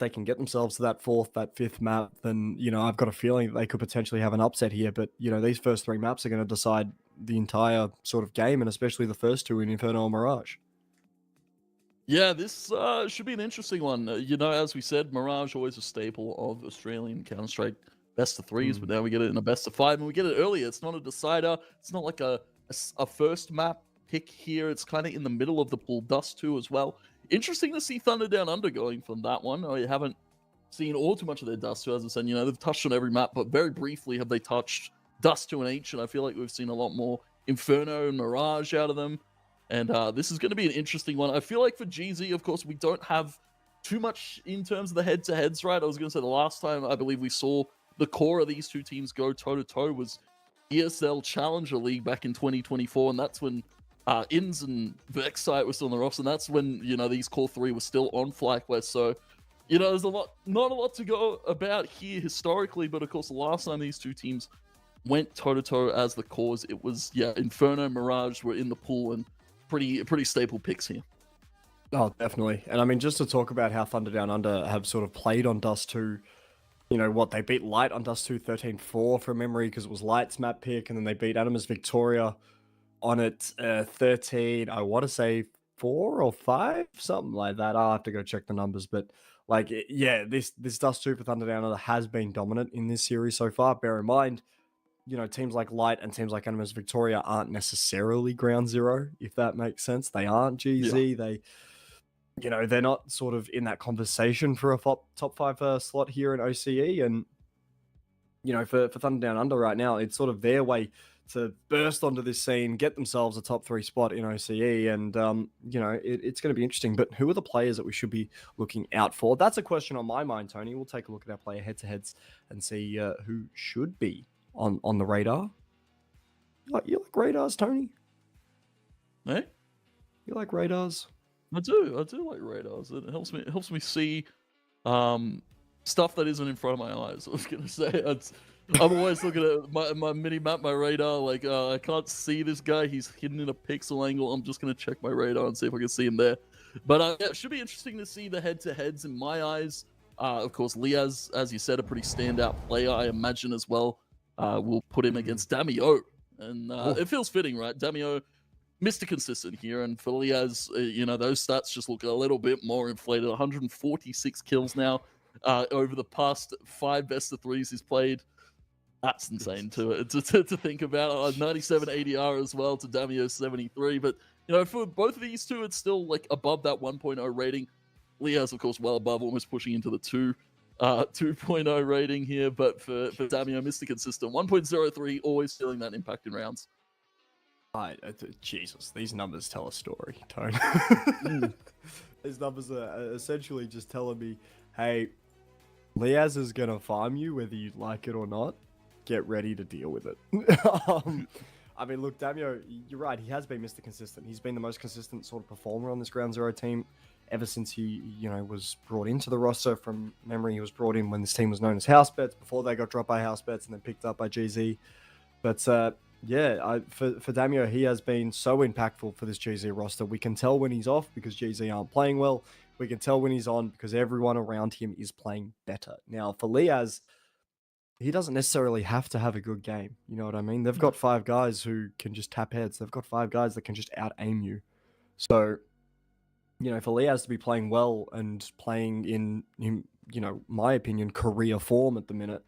they can get themselves to that fourth, that fifth map, then, I've got a feeling they could potentially have an upset here. But, these first three maps are going to decide the entire sort of game, and especially the first two in Inferno and Mirage. Yeah, this should be an interesting one. As we said, Mirage always a staple of Australian Counter-Strike best of threes, but now we get it in a best of five, and we get it earlier. It's not a decider. It's not like a first map pick here. It's kind of in the middle of the pool. Dust 2 as well. Interesting to see THUNDERdOWNUNDER going from that one. I haven't seen all too much of their Dust 2, as I said. They've touched on every map, but very briefly have they touched Dust 2 and H, and I feel like we've seen a lot more Inferno and Mirage out of them. And this is going to be an interesting one. I feel like for GZ, of course, we don't have too much in terms of the head-to-heads, right? I was going to say the last time I believe we saw the core of these two teams go toe-to-toe was ESL Challenger League back in 2024, and that's when Inns and Vexite were still on the roster, and that's when, these core three were still on FlyQuest. So, there's not a lot to go about here historically, but of course, the last time these two teams went toe-to-toe as the cores, it was, Inferno, Mirage were in the pool, and pretty staple picks here. Oh, definitely. And I mean, just to talk about how THUNDERdOWNUNDER have sort of played on Dust 2, they beat Light on Dust 2 13-4 from memory because it was Light's map pick, and then they beat Animus Victoria on it 13, I want to say 4 or 5, something like that. I'll have to go check the numbers, but this Dust 2 for THUNDERdOWNUNDER has been dominant in this series so far. Bear in mind, teams like Light and teams like Animus Victoria aren't necessarily ground zero, if that makes sense. They aren't GZ. Yeah. They're not sort of in that conversation for a top 5 slot here in OCE. And, for THUNDERdOWNUNDER right now, it's sort of their way to burst onto this scene, get themselves a top 3 spot in OCE. And, it's going to be interesting. But who are the players that we should be looking out for? That's a question on my mind, Tony. We'll take a look at our player head-to-heads and see who should be on the radar. You like radars, Tony? Eh? You like radars? I do like radars. It helps me see stuff that isn't in front of my eyes. I was gonna say I'm always looking at my mini map, my radar. Like I can't see this guy. He's hidden in a pixel angle. I'm just gonna check my radar and see if I can see him there. But it should be interesting to see the head-to-heads in my eyes. Of course, Liaz, as you said, a pretty standout player, I imagine as well. We'll put him against Damio, and it feels fitting, right? Damio, Mr. Consistent here, and for Liaz, those stats just look a little bit more inflated. 146 kills now over the past 5 best of threes he's played. That's insane to think about. 97 ADR as well to Damio's 73, but for both of these two, it's still like above that 1.0 rating. Liaz, of course, well above, almost pushing into the 2.0 rating here, but for Damio, Mr. Consistent, 1.03, always feeling that impact in rounds. Jesus, these numbers tell a story, Tone. These numbers are essentially just telling me, hey, Liaz is going to farm you whether you like it or not. Get ready to deal with it. I mean, look, Damio, you're right. He has been Mr. Consistent. He's been the most consistent sort of performer on this Ground Zero team ever since he, was brought into the roster. From memory, he was brought in when this team was known as House Bets, before they got dropped by House Bets and then picked up by GZ. But for Damio, he has been so impactful for this GZ roster. We can tell when he's off because GZ aren't playing well. We can tell when he's on because everyone around him is playing better. Now, for Liaz, he doesn't necessarily have to have a good game. You know what I mean? They've got 5 guys who can just tap heads. They've got 5 guys that can just out-aim you. So, for Liaz to be playing well and playing in, my opinion, career form at the minute,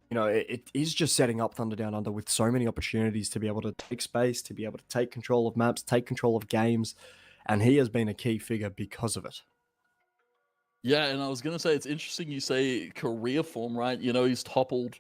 it is just setting up THUNDERdOWNUNDER with so many opportunities to be able to take space, to be able to take control of maps, take control of games, and he has been a key figure because of it. Yeah, and I was gonna say it's interesting you say career form, right? He's toppled.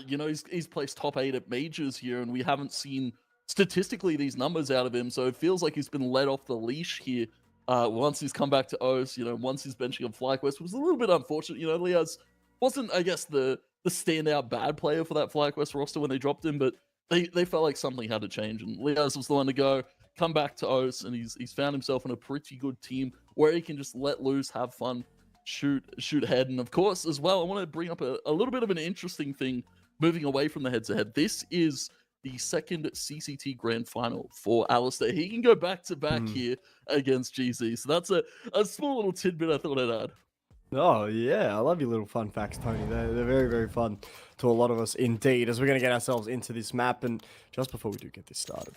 He's placed top 8 at majors here, and we haven't seen statistically these numbers out of him. So it feels like he's been let off the leash here. Once he's come back to OS, once he's benching on FlyQuest, was a little bit unfortunate. Liaz wasn't, I guess, the standout bad player for that FlyQuest roster when they dropped him, but they felt like something had to change, and Liaz was the one to go, come back to OS, and he's found himself in a pretty good team where he can just let loose, have fun, shoot ahead. And of course, as well, I want to bring up a little bit of an interesting thing, moving away from the heads-to-head. This is the second CCT Grand Final for Alistair. He can go back-to-back here against GZ. So that's a small little tidbit I thought I'd add. Oh, yeah. I love your little fun facts, Tony. They're very, very fun to a lot of us indeed, as we're going to get ourselves into this map. And just before we do get this started,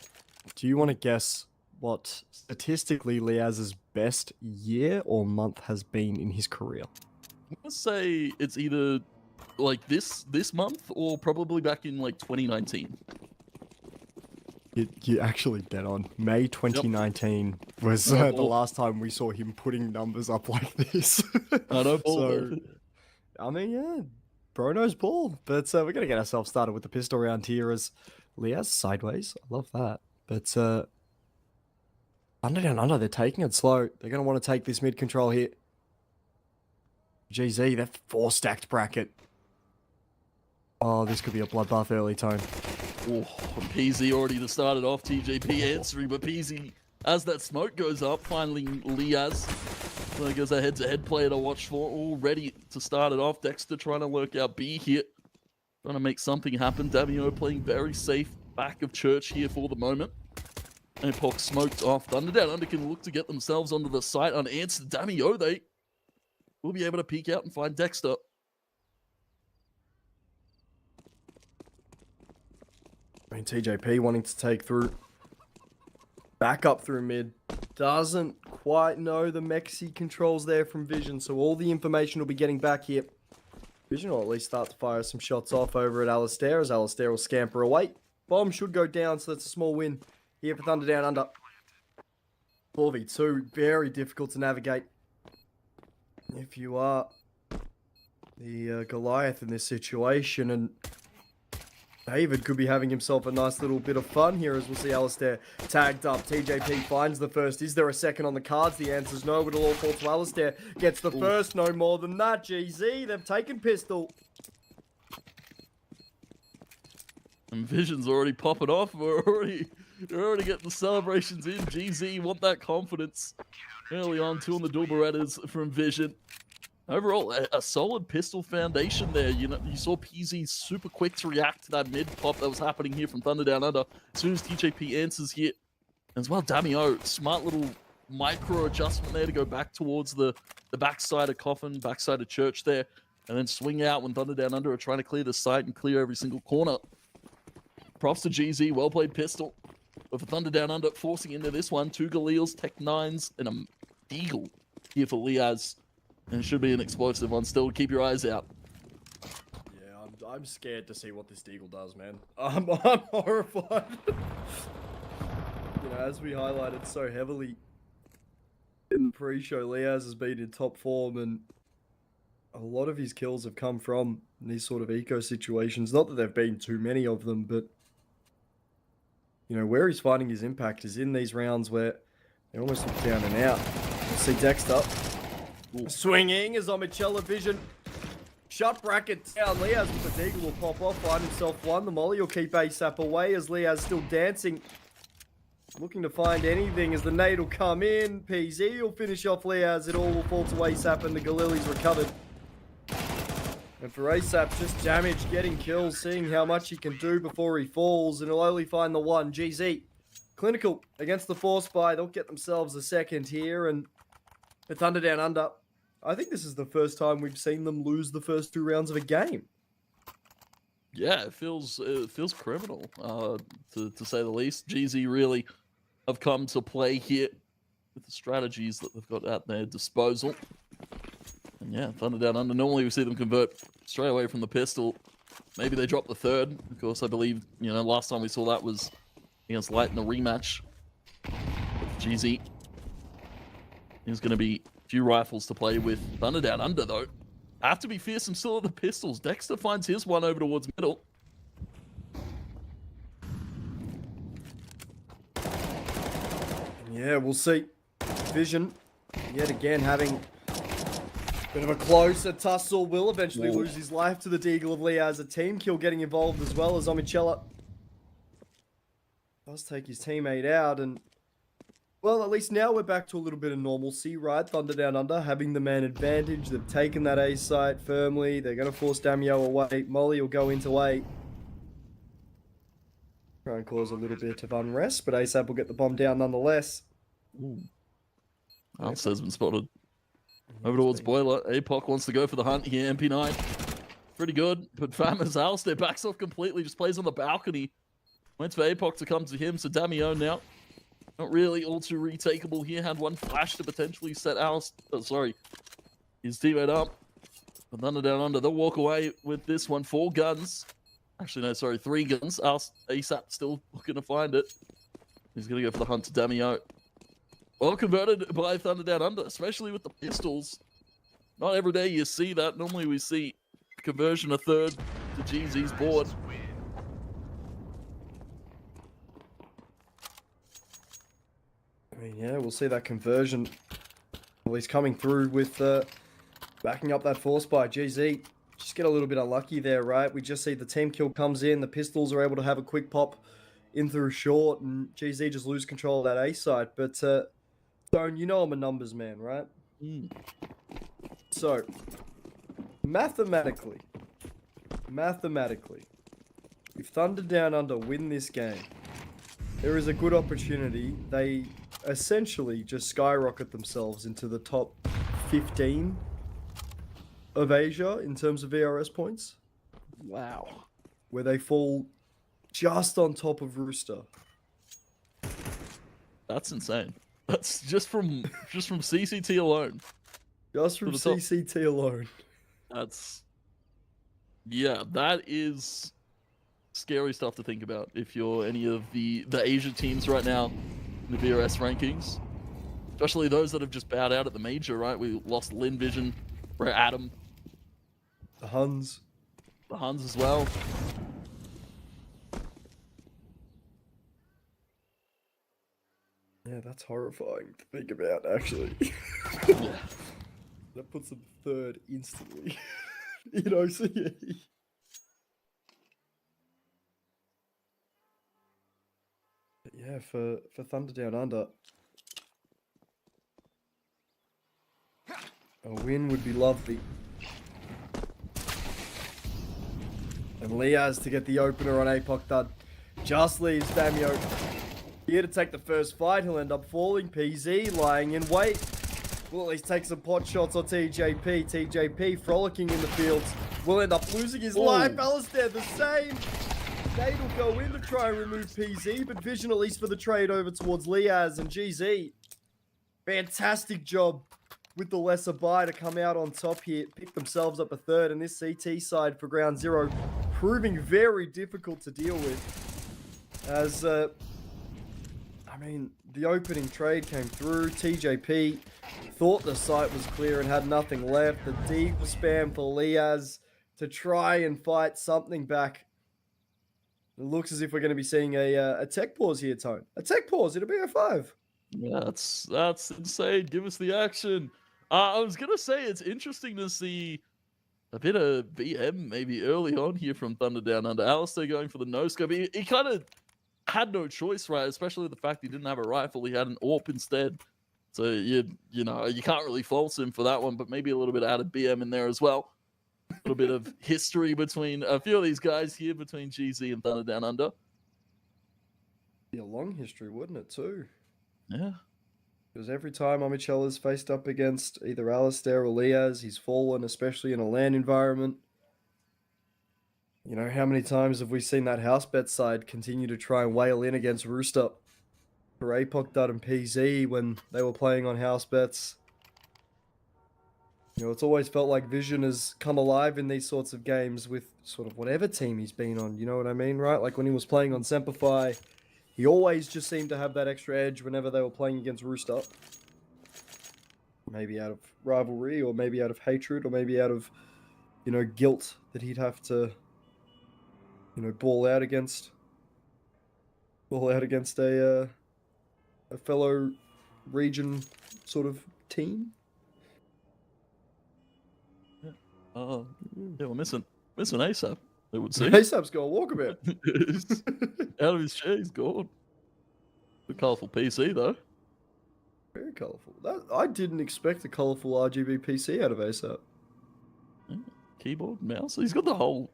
do you want to guess what statistically Liaz's best year or month has been in his career? I'm gonna say it's either like this month or probably back in like 2019. You actually dead on. May 2019 was the last time we saw him putting numbers up like this. I know, Paul. So, I mean, yeah, bro knows ball. But we're going to get ourselves started with the pistol round here as Liaz sideways. I love that. But THUNDERdOWNUNDER, they're taking it slow. They're going to want to take this mid control here. GZ, they're 4-stacked bracket. Oh, this could be a bloodbath early, Tone. Oh, PZ already started off. TJP answering, but PZ, as that smoke goes up, finally Liaz. So it goes a head-to-head player to watch for. All ready to start it off. Dexter trying to lurk out B here. Trying to make something happen. Damio playing very safe back of church here for the moment. Epoch smoked off. THUNDERdOWNUNDER can look to get themselves onto the site unanswered. Damio, they will be able to peek out and find Dexter. I mean, TJP wanting to take through, back up through mid, doesn't quite know the Mexi controls there from Vision, so all the information will be getting back here. Vision will at least start to fire some shots off over at Alistair, as Alistair will scamper away. Bomb should go down, so that's a small win here for THUNDERdOWNUNDER. 4v2, very difficult to navigate. If you are the Goliath in this situation, and David could be having himself a nice little bit of fun here, as we'll see Alistair tagged up. TJP finds the first. Is there a second on the cards? The answer is no. It'll all fall to Alistair. Gets the first, no more than that. GZ, they've taken pistol. And Vision's already popping off. They're already getting the celebrations in. GZ want that confidence early on. 2 on the dual Berettas from Vision. Overall, a solid pistol foundation there. You know, you saw PZ super quick to react to that mid pop that was happening here from THUNDERdOWNUNDER. As soon as TJP answers here, as well, Damio, smart little micro adjustment there to go back towards the backside of Coffin, backside of Church there, and then swing out when THUNDERdOWNUNDER are trying to clear the site and clear every single corner. Props to GZ, well played pistol. But for THUNDERdOWNUNDER, forcing into this one, 2 Galils, Tech 9s, and a Deagle here for Liaz. And it should be an explosive one still. Keep your eyes out. Yeah, I'm scared to see what this Deagle does, man. I'm horrified. You know, as we highlighted so heavily in the pre-show, Liaz has been in top form, and a lot of his kills have come from these sort of eco situations. Not that there have been too many of them, but you know, where he's finding his impact is in these rounds where they almost look down and out. We'll see Dexter swinging as Omicella Vision. Shut bracket down. Liaz with the Deagle will pop off, find himself one. The Molly will keep ASAP away as Liaz still dancing. Looking to find anything as the nade will come in. PZ will finish off Liaz. It all will fall to ASAP and the Galili's recovered. And for ASAP, just damage, getting kills, seeing how much he can do before he falls. And he'll only find the one. GZ. Clinical against the Force Buy. They'll get themselves a second here. And for THUNDERdOWNUNDER, I think this is the first time we've seen them lose the first 2 rounds of a game. Yeah, it feels criminal, to say the least. GZ really have come to play here with the strategies that they've got at their disposal. And yeah, THUNDERdOWNUNDER, normally we see them convert straight away from the pistol. Maybe they drop the third. Of course, I believe, you know, last time we saw that was against Light in the rematch. But GZ is going to be a few rifles to play with. THUNDERdOWNUNDER, though, have to be fearsome still at the pistols. Dexter finds his one over towards middle. Yeah, we'll see. Vision, yet again, having a bit of a closer tussle. Will eventually lose his life to the Deagle of Liaz. A team kill getting involved as well as Omicella does take his teammate out. And, well, at least now we're back to a little bit of normalcy, right? THUNDERdOWNUNDER having the man advantage. They've taken that A site firmly. They're going to force Damio away. Molly will go into A. Try and cause a little bit of unrest, but ASAP will get the bomb down nonetheless. Answer's been spotted. Over towards Boiler. APOC wants to go for the hunt here. MP9. Pretty good. But Famous Alistair backs off completely. Just plays on the balcony. Waits for APOC to come to him. So Damio now. Not really all too retakeable here. Had one flash to potentially set his teammate up. But THUNDERdownunder, they'll walk away with this one. 4 guns. Actually, no, sorry, 3 guns. ASAP still looking to find it. He's going to go for the hunt to Damio. Well converted by THUNDERdownunder, especially with the pistols. Not every day you see that. Normally we see conversion a third to GZ's board. I mean, yeah, we'll see that conversion. Well, he's coming through with backing up that force by GZ. Just get a little bit unlucky there, right? We just see the team kill comes in. The pistols are able to have a quick pop in through short, and GZ just lose control of that A side. But, Stone, you know I'm a numbers man, right? So, mathematically, if THUNDERdownunder win this game, there is a good opportunity they essentially just skyrocket themselves into the top 15 of Asia in terms of VRS points. Wow. Where they fall just on top of Rooster. That's insane. That's just from CCT alone. Just from CCT alone. That is scary stuff to think about if you're any of the Asia teams right now in the VRS rankings. Especially those that have just bowed out at the major, right? We lost Lin Vision, we're Adam. The Huns. The Huns as well. Yeah, that's horrifying to think about, actually. Yeah. That puts them third instantly in OCE. But yeah, for THUNDERdownunder, a win would be lovely. And Liaz to get the opener on APOC Thud. Just leaves Damio here to take the first fight. He'll end up falling. PZ lying in wait. Will at least take some pot shots on TJP. TJP frolicking in the fields. Will end up losing his life. Alistair the same. Nate will go in to try and remove PZ, but Vision at least for the trade over towards Liaz and GZ. Fantastic job with the lesser buy to come out on top here. Pick themselves up a third, and this CT side for ground 0 proving very difficult to deal with. As, I mean, the opening trade came through. TJP thought the site was clear and had nothing left. The deagle spam for Liaz to try and fight something back. It looks as if we're going to be seeing a tech pause here, Tone. A tech pause, it'll be a 5. Yeah, that's insane. Give us the action. I was going to say it's interesting to see a bit of BM maybe early on here from THUNDERdownunder. Alistair going for the no-scope. He kind of had no choice, right? Especially the fact he didn't have a rifle. He had an AWP instead. So, you know, you can't really fault him for that one, but maybe a little bit added BM in there as well. A little bit of history between a few of these guys here, between GZ and THUNDERdownunder. Be a long history, wouldn't it, too? Yeah. Because every time Amichella's faced up against either Alistair or Liaz, he's fallen, especially in a LAN environment. You know, how many times have we seen that house bet side continue to try and wail in against Rooster for APOC Dud and PZ when they were playing on house bets? You know, it's always felt like Vision has come alive in these sorts of games with sort of whatever team he's been on, you know what I mean, right? Like when he was playing on Semplify, he always just seemed to have that extra edge whenever they were playing against Rooster. Maybe out of rivalry, or maybe out of hatred, or maybe out of, you know, guilt that he'd have to, you know, ball out against a fellow region sort of team. Yeah, we're missing ASAP. It would seem. ASAP's got a walkabout. Out of his chair, he's gone. The colourful PC though. Very colourful. I didn't expect a colourful RGB PC out of ASAP. Yeah. Keyboard, mouse. He's got the whole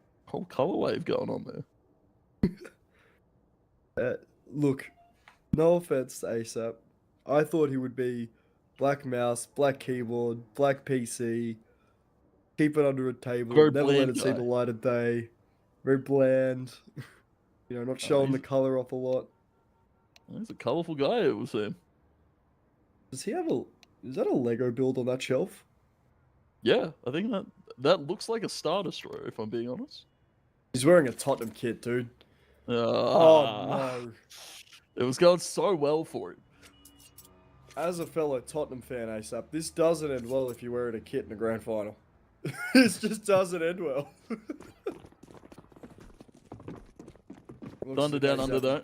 colour wave going on there. Look, no offense to ASAP. I thought he would be black mouse, black keyboard, black PC. Keep it under a table. Very Never let bland it see guy. the light of day. Very bland. Not showing the color off a lot. He's a colourful guy, it was him. Does he have a? Is that a Lego build on that shelf? Yeah, I think that looks like a Star Destroyer, if I'm being honest. He's wearing a Tottenham kit, dude. Oh no! It was going so well for him. As a fellow Tottenham fan, ASAP, this doesn't end well if you're wearing a kit in the grand final. This just doesn't end well. Thunder Down Under though.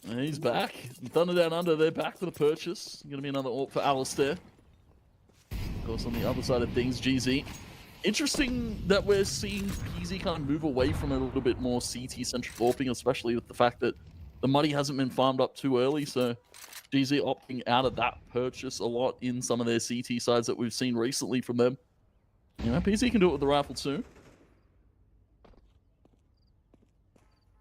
And he's back. Thunder Down Under, they're back for the purchase. Going to be another AWP for Alistair. Of course, on the other side of things, GZ. Interesting that we're seeing PZ kind of move away from a little bit more CT-centric AWPing, especially with the fact that the money hasn't been farmed up too early. So GZ opting out of that purchase a lot in some of their CT sides that we've seen recently from them. PZ can do it with the rifle too.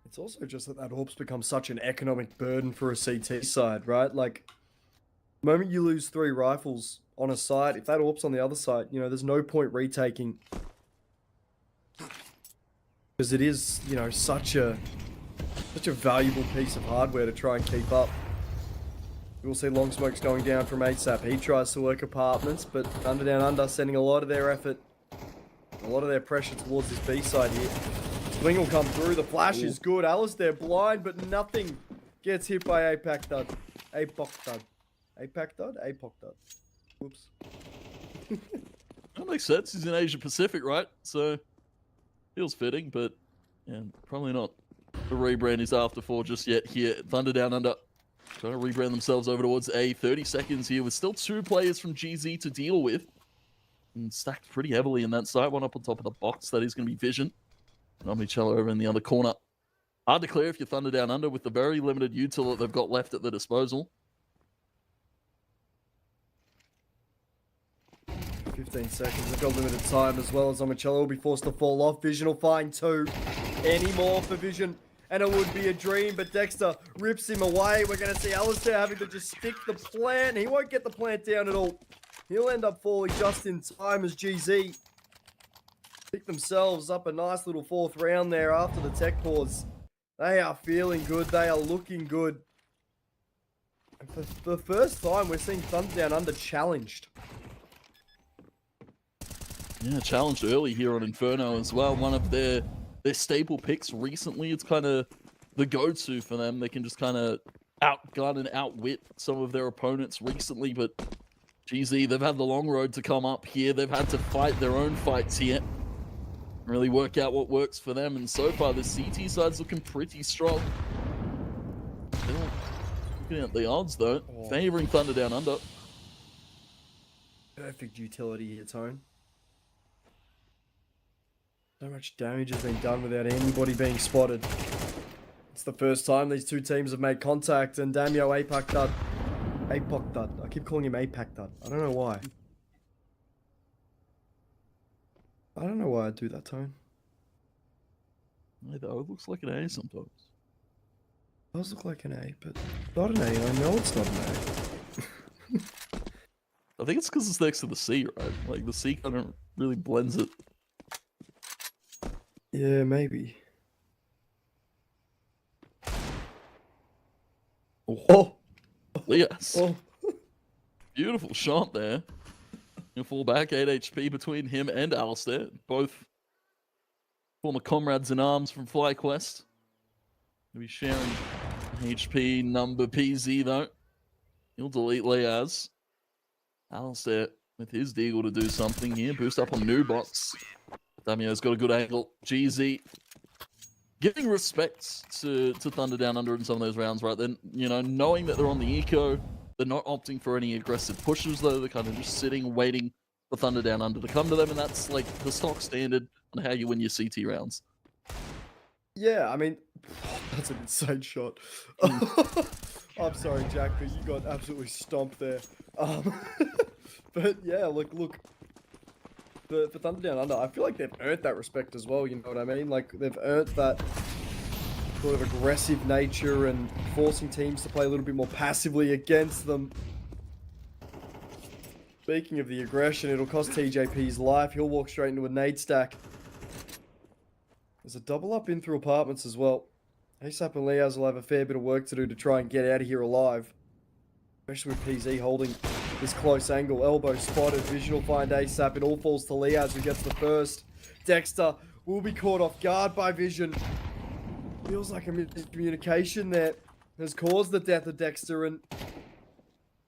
It's also just that AWP's become such an economic burden for a CT side, right? Like, the moment you lose 3 rifles on a side, if that AWP's on the other side, there's no point retaking. Because it is, such a valuable piece of hardware to try and keep up. We'll see Long Smoke's going down from ASAP. He tries to work apartments, but Thunder Down Under sending a lot of their effort, a lot of their pressure towards this B side here. Swing will come through. The flash is good. Alistair blind, but nothing gets hit by APAC Dud. APOC Dud. APAC Dud? APOC Dud. Whoops. That makes sense. He's in Asia Pacific, right? So, feels fitting, but yeah, probably not the rebrand he's after for just yet here. Thunder Down Under trying to rebrand themselves over towards A. 30 seconds here with still 2 players from GZ to deal with. And stacked pretty heavily in that side. One up on top of the box. That is going to be Vision. Omnicello over in the other corner. Hard to clear if you're Thunder Down Under with the very limited util that they've got left at their disposal. 15 seconds. They've got limited time as well as Omnicello will be forced to fall off. Vision will find 2. Any more for Vision, and it would be a dream, but Dexter rips him away. We're going to see Alistair having to just stick the plant. He won't get the plant down at all. He'll end up falling just in time as GZ pick themselves up a nice little 4th round there after the tech pause. They are feeling good. They are looking good. And for the first time, we're seeing Thunder Down Under challenged. Yeah, challenged early here on Inferno as well. One of their staple picks recently. It's kind of the go-to for them. They can just kind of outgun and outwit some of their opponents recently, but GZ, they've had the long road to come up here. They've had to fight their own fights here. Really work out what works for them, and so far the CT side's looking pretty strong. Still looking at the odds though, favoring Thunder Down Under. Perfect utility here, Tone. So much damage has been done without anybody being spotted. It's the first time these 2 teams have made contact, and Damio APAC Dud. APOC Dud. I keep calling him APAC Dud. I don't know why. I don't know why I do that, Tone. It looks like an A sometimes. It does look like an A, but not an A, and I know it's not an A. I think it's because it's next to the C, right? Like, the C kind of really blends it. Yeah, maybe. Oh! Yes. Oh! Beautiful shot there. He'll fall back, 8 HP between him and Alistair. Both former comrades in arms from FlyQuest. He'll be sharing HP number PZ though. He'll delete Leaz. Alistair with his deagle to do something here. Boost up on new box. Damio's got a good angle. GZ giving respect to Thunder Down Under in some of those rounds, right? Then, knowing that they're on the eco, they're not opting for any aggressive pushes, though. They're kind of just sitting, waiting for Thunder Down Under to come to them, and that's like the stock standard on how you win your CT rounds. Yeah, I mean, that's an insane shot. I'm sorry, Jack, but you got absolutely stomped there. But yeah, look, for Thunder Down Under, I feel like they've earned that respect as well, you know what I mean? Like, they've earned that sort of aggressive nature and forcing teams to play a little bit more passively against them. Speaking of the aggression, it'll cost TJP his life. He'll walk straight into a nade stack. There's a double up in through apartments as well. ASAP and Liaz will have a fair bit of work to do to try and get out of here alive. Especially with PZ holding this close angle. Elbow spotted. Vision will find ASAP. It all falls to Liaz, who gets the first. Dexter will be caught off guard by Vision. Feels like a miscommunication there has caused the death of Dexter, and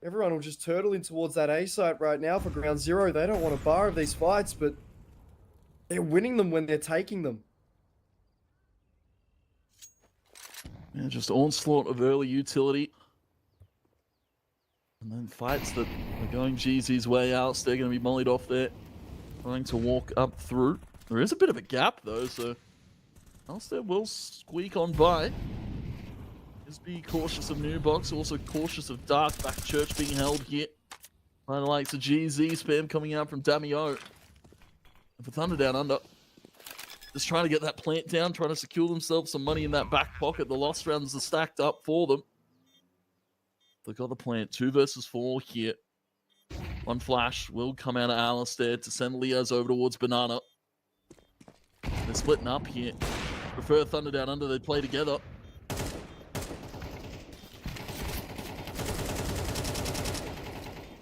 everyone will just turtle in towards that A site right now for ground zero. They don't want a bar of these fights, but they're winning them when they're taking them. Yeah, just onslaught of early utility. And then fights that are going GZ's way out. So they're going to be mollied off there. Trying to walk up through. There is a bit of a gap though, so Alistair will squeak on by. Just be cautious of New Box, also cautious of Dark Back Church being held here. By the likes of GZ, spam coming out from Damio. And for THUNDERdOWNUNDER, just trying to get that plant down, trying to secure themselves some money in that back pocket. The lost rounds are stacked up for them. They've got the plant, 2 versus 4 here. One flash will come out of Alistair to send Liaz over towards Banana. They're splitting up here. Prefer THUNDERdOWNUNDER, they play together.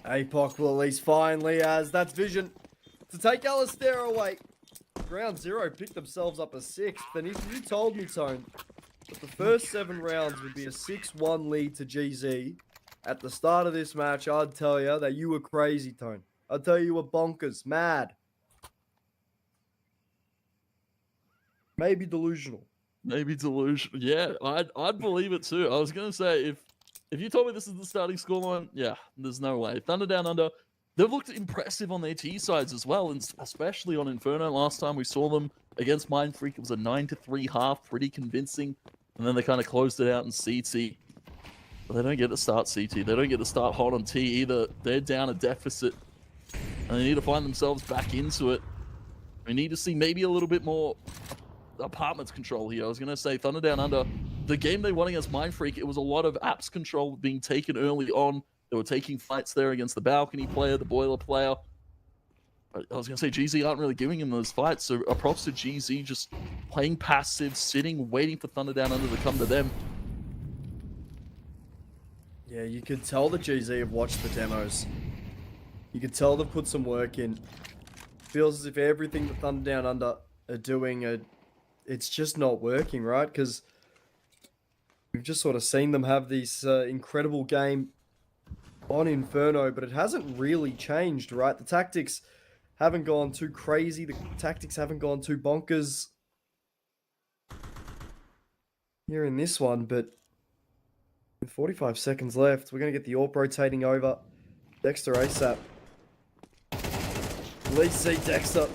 APOC will at least find Liaz. That's Vision to take Alistair away. Ground zero picked themselves up a 6th. And if you told me, Tone, that the first 7 rounds would be a 6-1 lead to GZ at the start of this match, I'd tell you that you were crazy, Tone. I'd tell you were bonkers, mad. Maybe delusional. Maybe delusional. Yeah, I'd believe it too. I was gonna say if you told me this is the starting scoreline, yeah, there's no way. THUNDERdOWNUNDER, they've looked impressive on their T sides as well, and especially on Inferno. Last time we saw them against Mindfreak, it was a 9-3 half, pretty convincing, and then they kind of closed it out in CT. But they don't get to start CT. They don't get to start hot on T either. They're down a deficit, and they need to find themselves back into it. We need to see maybe a little bit more apartments control here. I was going to say THUNDERdOWNUNDER, the game they won against Mindfreak, it was a lot of apps control being taken early on. They were taking fights there against the balcony player, the boiler player. I was going to say GZ aren't really giving him those fights, so a props to GZ just playing passive, sitting, waiting for THUNDERdOWNUNDER to come to them. Yeah, you could tell the GZ have watched the demos. You could tell they've put some work in. Feels as if everything that THUNDERdOWNUNDER are doing, it's just not working, right? Because we've just sort of seen them have this incredible game on Inferno, but it hasn't really changed, right? The tactics haven't gone too crazy. The tactics haven't gone too bonkers here in this one, but with 45 seconds left, we're going to get the AWP rotating over. Dexter ASAP. At least see Dexter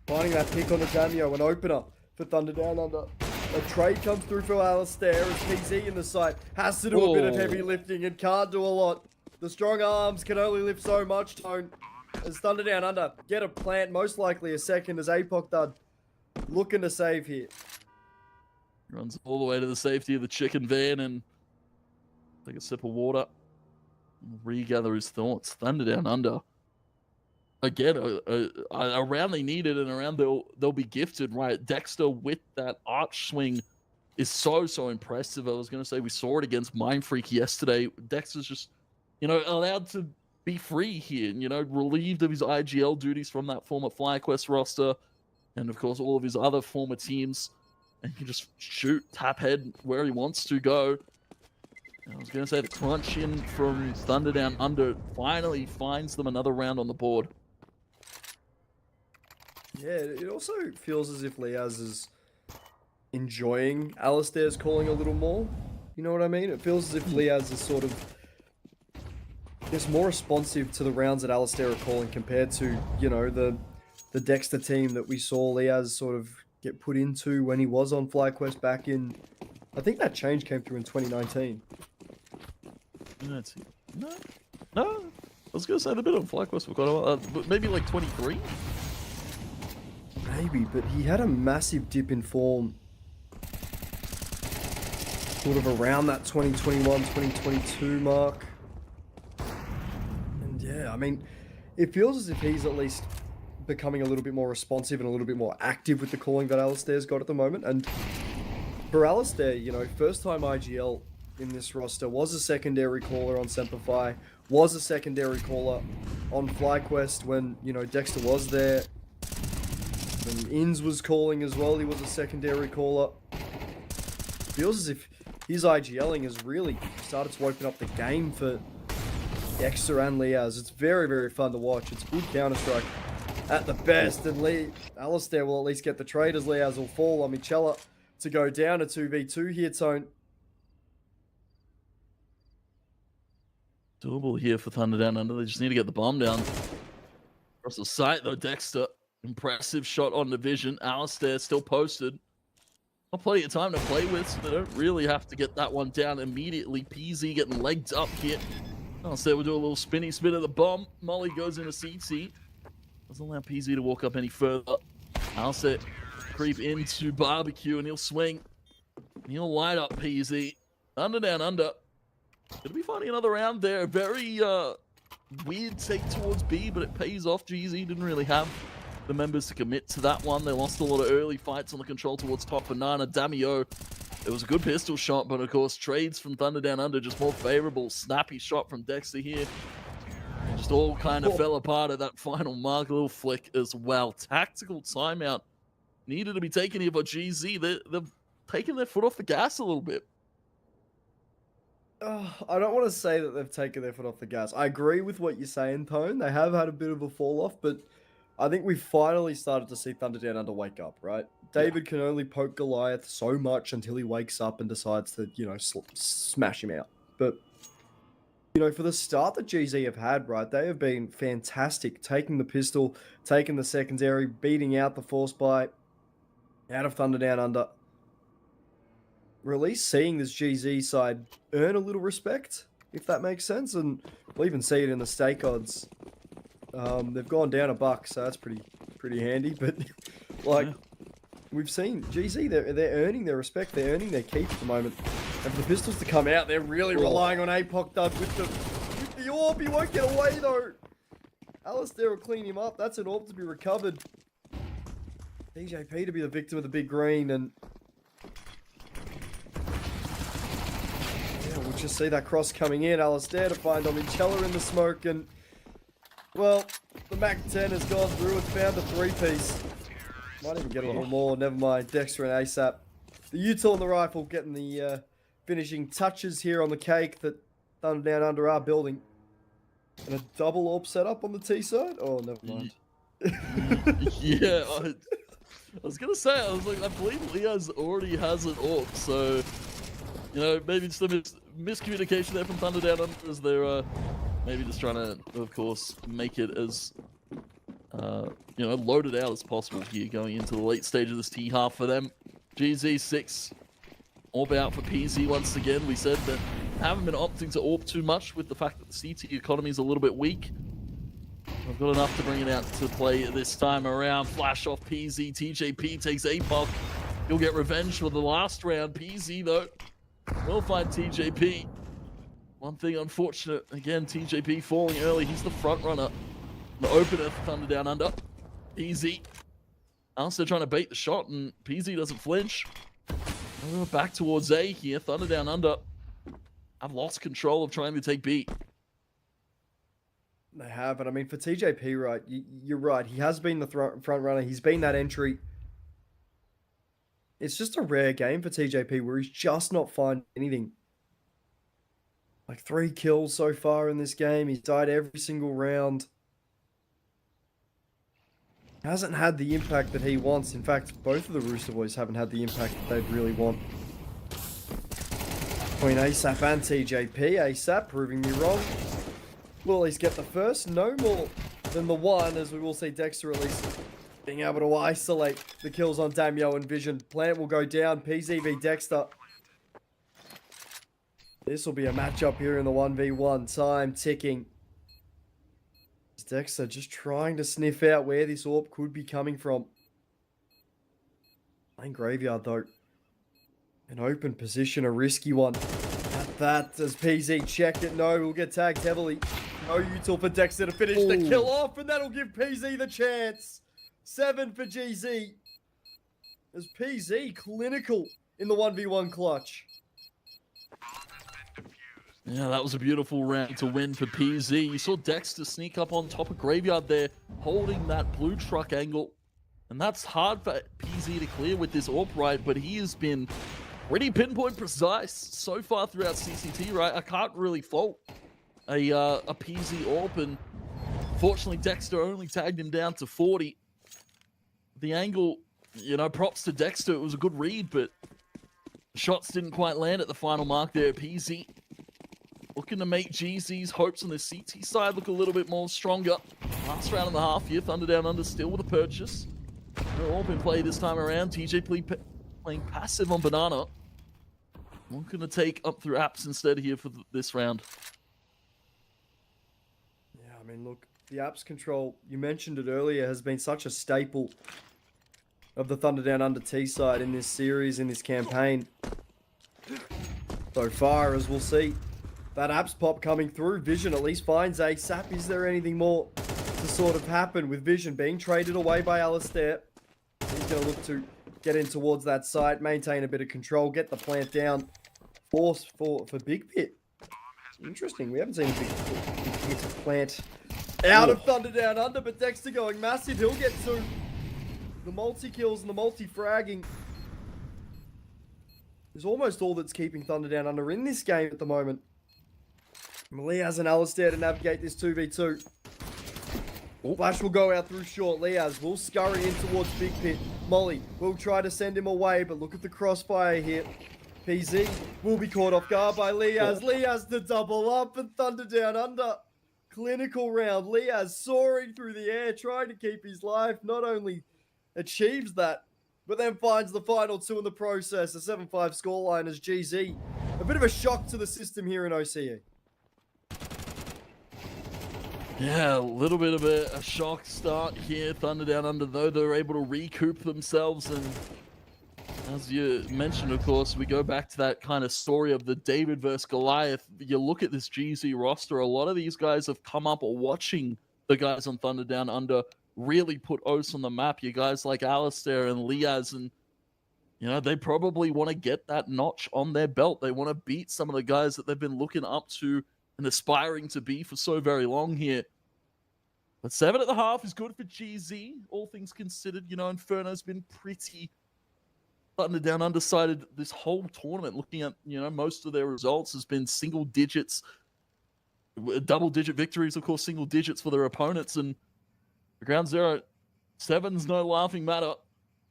finding that pick on the Damio, an opener for THUNDERdOWNUNDER. A trade comes through for Alistair as PZ in the site. Has to do a bit of heavy lifting and can't do a lot. The strong arms can only lift so much, Tone. As THUNDERdOWNUNDER get a plant, most likely a second, as APOC done. Looking to save here. Runs all the way to the safety of the chicken van and take a sip of water. Regather his thoughts. THUNDERdOWNUNDER. Again, a round they needed and a round they'll be gifted, right? Dexter with that arch swing is so impressive. I was going to say we saw it against Mindfreak yesterday. Dexter's just, allowed to be free here, relieved of his IGL duties from that former FlyQuest roster and, of course, all of his other former teams. And he can just shoot, tap head where he wants to go. And I was going to say the crunch in from THUNDERdOWNUNDER finally finds them another round on the board. Yeah, it also feels as if Liaz is enjoying Alistair's calling a little more. You know what I mean? It feels as if Liaz is sort of just more responsive to the rounds that Alistair are calling compared to, the Dexter team that we saw Liaz sort of get put into when he was on FlyQuest back in... I think that change came through in 2019. No. I was going to say they've been on FlyQuest for quite a while. Maybe like 23? Maybe, but he had a massive dip in form sort of around that 2021, 2022 mark. And yeah, I mean, it feels as if he's at least becoming a little bit more responsive and a little bit more active with the calling that Alistair's got at the moment. And for Alistair, you know, first time IGL in this roster, was a secondary caller on Semperfi, was a secondary caller on FlyQuest when, you know, Dexter was there. When Inns was calling as well, he was a secondary caller. Feels as if his IGLing has really started to open up the game for Dexter and Liaz. It's very, very fun to watch. It's good Counter-Strike at the best, and Alistair will at least get the trade as Liaz will fall on Michela to go down a 2v2 here, Tone. Doable here for THUNDERdOWNUNDER. They just need to get the bomb down. Across the site though, Dexter. Impressive shot on the vision. Alistair still posted. Not plenty of time to play with, so they don't really have to get that one down immediately. PZ getting legged up here. Alistair will do a little spinny spin at the bomb. Molly goes into CT. Doesn't allow PZ to walk up any further. Alistair creep into barbecue and he'll swing. He'll light up PZ. THUNDERdOWNUNDER. Gonna be finding another round there. Very weird take towards B, but it pays off. GZ didn't really have the members to commit to that one. They lost a lot of early fights on the control towards top banana. Damio, it was a good pistol shot, but of course trades from THUNDERdOWNUNDER just more favorable. Snappy shot from Dexter here. Just all kind of fell apart at that final mark. A little flick as well. Tactical timeout needed to be taken here by GZ. They've taken their foot off the gas a little bit. I don't want to say that they've taken their foot off the gas. I agree with what you're saying, Tone. They have had a bit of a fall off, but I think we've finally started to see THUNDERdOWNUNDER wake up, right? David can only poke Goliath so much until he wakes up and decides to, you know, smash him out. But, you know, for the start that GZ have had, right, they have been fantastic. Taking the pistol, taking the secondary, beating out the force buy out of THUNDERdOWNUNDER. We're at least seeing this GZ side earn a little respect, if that makes sense. And we'll even see it in the stake odds. They've gone down $1, so that's pretty handy. But like we've seen, GZ, they're earning their respect, they're earning their keep at the moment. And for the pistols to come out, they're really relying on APOC Dud with the orb. He won't get away though. Alistair will clean him up. That's an orb to be recovered. TJP to be the victim of the big green, and yeah, we'll just see that cross coming in. Alistair to find Omichella in the smoke, and well, the MAC-10 has gone through and found a 3-piece. Might even get a little more, never mind. Dexter and ASAP. The U-turn on the rifle getting the finishing touches here on the cake that THUNDERdOWNUNDER are building. And a double orb setup on the T side? Oh, never mind. Yeah, I was going to say, I was like, I believe Liaz already has an orb, so, you know, maybe just a miscommunication there from THUNDERdOWNUNDER as they're maybe just trying to, of course, make it as, you know, loaded out as possible here going into the late stage of this T half for them. GZ 6, orb out for PZ once again. We said that haven't been opting to orb too much with the fact that the CT economy is a little bit weak. I've got enough to bring it out to play this time around. Flash off PZ. TJP takes APOC. He'll get revenge for the last round. PZ, though, will find TJP. One thing unfortunate, again, TJP falling early. He's the front runner. The opener for THUNDERdOWNUNDER. PZ. Alistair trying to bait the shot, and PZ doesn't flinch. We're back towards A here. THUNDERdOWNUNDER have lost control of trying to take B. They have, and I mean, for TJP, right, you're right. He has been the front runner. He's been that entry. It's just a rare game for TJP where he's just not finding anything. Like 3 kills so far in this game. He's died every single round. Hasn't had the impact that he wants. In fact, both of the Rooster Boys haven't had the impact that they'd really want. Between ASAP and TJP. ASAP proving me wrong. Will at least get the first. No more than the one, as we will see Dexter at least being able to isolate the kills on Damio and Vision. Plant will go down. PZV Dexter. This will be a matchup here in the 1v1. Time ticking. Dexter just trying to sniff out where this orb could be coming from. Playing Graveyard though. An open position, a risky one. At that, as PZ checked it, no, we'll get tagged heavily. No util for Dexter to finish the kill off, and that'll give PZ the chance. 7 for GZ. As PZ clinical in the 1v1 clutch. Yeah, that was a beautiful round to win for PZ. You saw Dexter sneak up on top of Graveyard there, holding that blue truck angle. And that's hard for PZ to clear with this AWP, right? But he has been pretty pinpoint precise so far throughout CCT, right? I can't really fault a PZ AWP, and fortunately Dexter only tagged him down to 40. The angle, you know, props to Dexter. It was a good read, but the shots didn't quite land at the final mark there. PZ looking to make GZ's hopes on the CT side look a little bit more stronger. Last round and a half here, THUNDERdOWNUNDER still with a purchase. No AWP in play this time around. TJ playing passive on Banana. Looking to take up through apps instead here for this round. Yeah, I mean, look, the apps control, you mentioned it earlier, has been such a staple of the THUNDERdOWNUNDER T side in this series, in this campaign. So far, as we'll see, that apps pop coming through. Vision at least finds ASAP. Is there anything more to sort of happen with Vision being traded away by Alistair? He's going to look to get in towards that site, maintain a bit of control, get the plant down. Force for Big Pit. Interesting. We haven't seen a Big Pit plant out of THUNDERdOWNUNDER, but Dexter going massive. He'll get to the multi-kills and the multi-fragging. Is almost all that's keeping THUNDERdOWNUNDER in this game at the moment. Liaz and Alistair to navigate this 2v2. Flash will go out through short. Liaz will scurry in towards Big Pit. Molly will try to send him away, but look at the crossfire here. PZ will be caught off guard by Liaz. Liaz to double up, and THUNDERdOWNUNDER. Clinical round. Liaz soaring through the air, trying to keep his life. Not only achieves that, but then finds the final 2 in the process. A 7-5 scoreline as GZ. A bit of a shock to the system here in OCE. Yeah, a little bit of a shock start here. THUNDERdOWNUNDER, though, they're able to recoup themselves. And as you mentioned, of course, we go back to that kind of story of the David versus Goliath. You look at this GZ roster, a lot of these guys have come up watching the guys on THUNDERdOWNUNDER really put OS on the map. You guys like Alistair and Liaz, and you know, they probably want to get that notch on their belt. They want to beat some of the guys that they've been looking up to and aspiring to be for so very long here. But 7.5 is good for GZ, all things considered. You know, Inferno's been pretty THUNDERdOWNUNDER sided this whole tournament. Looking at, you know, most of their results has been single digits, double-digit victories, of course, single digits for their opponents. And for Ground Zero, 7's no laughing matter.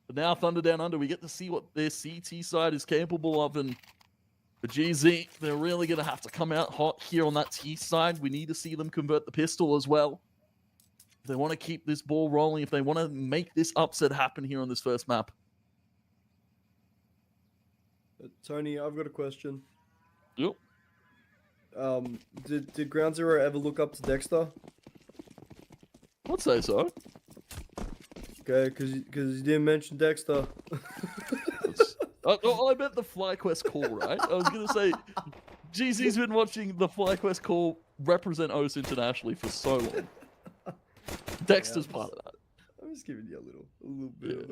But now THUNDERdOWNUNDER, we get to see what their CT side is capable of. And for GZ, they're really going to have to come out hot here on that T side. We need to see them convert the pistol as well. If they want to keep this ball rolling, if they want to make this upset happen here on this first map. Tony, I've got a question. Yep. Did Ground Zero ever look up to Dexter? I'd say so. Okay, because you didn't mention Dexter. I meant the FlyQuest call, right? I was going to say, GZ's been watching the FlyQuest call represent OS internationally for so long. Dexter's part of that. I'm just giving you a little bit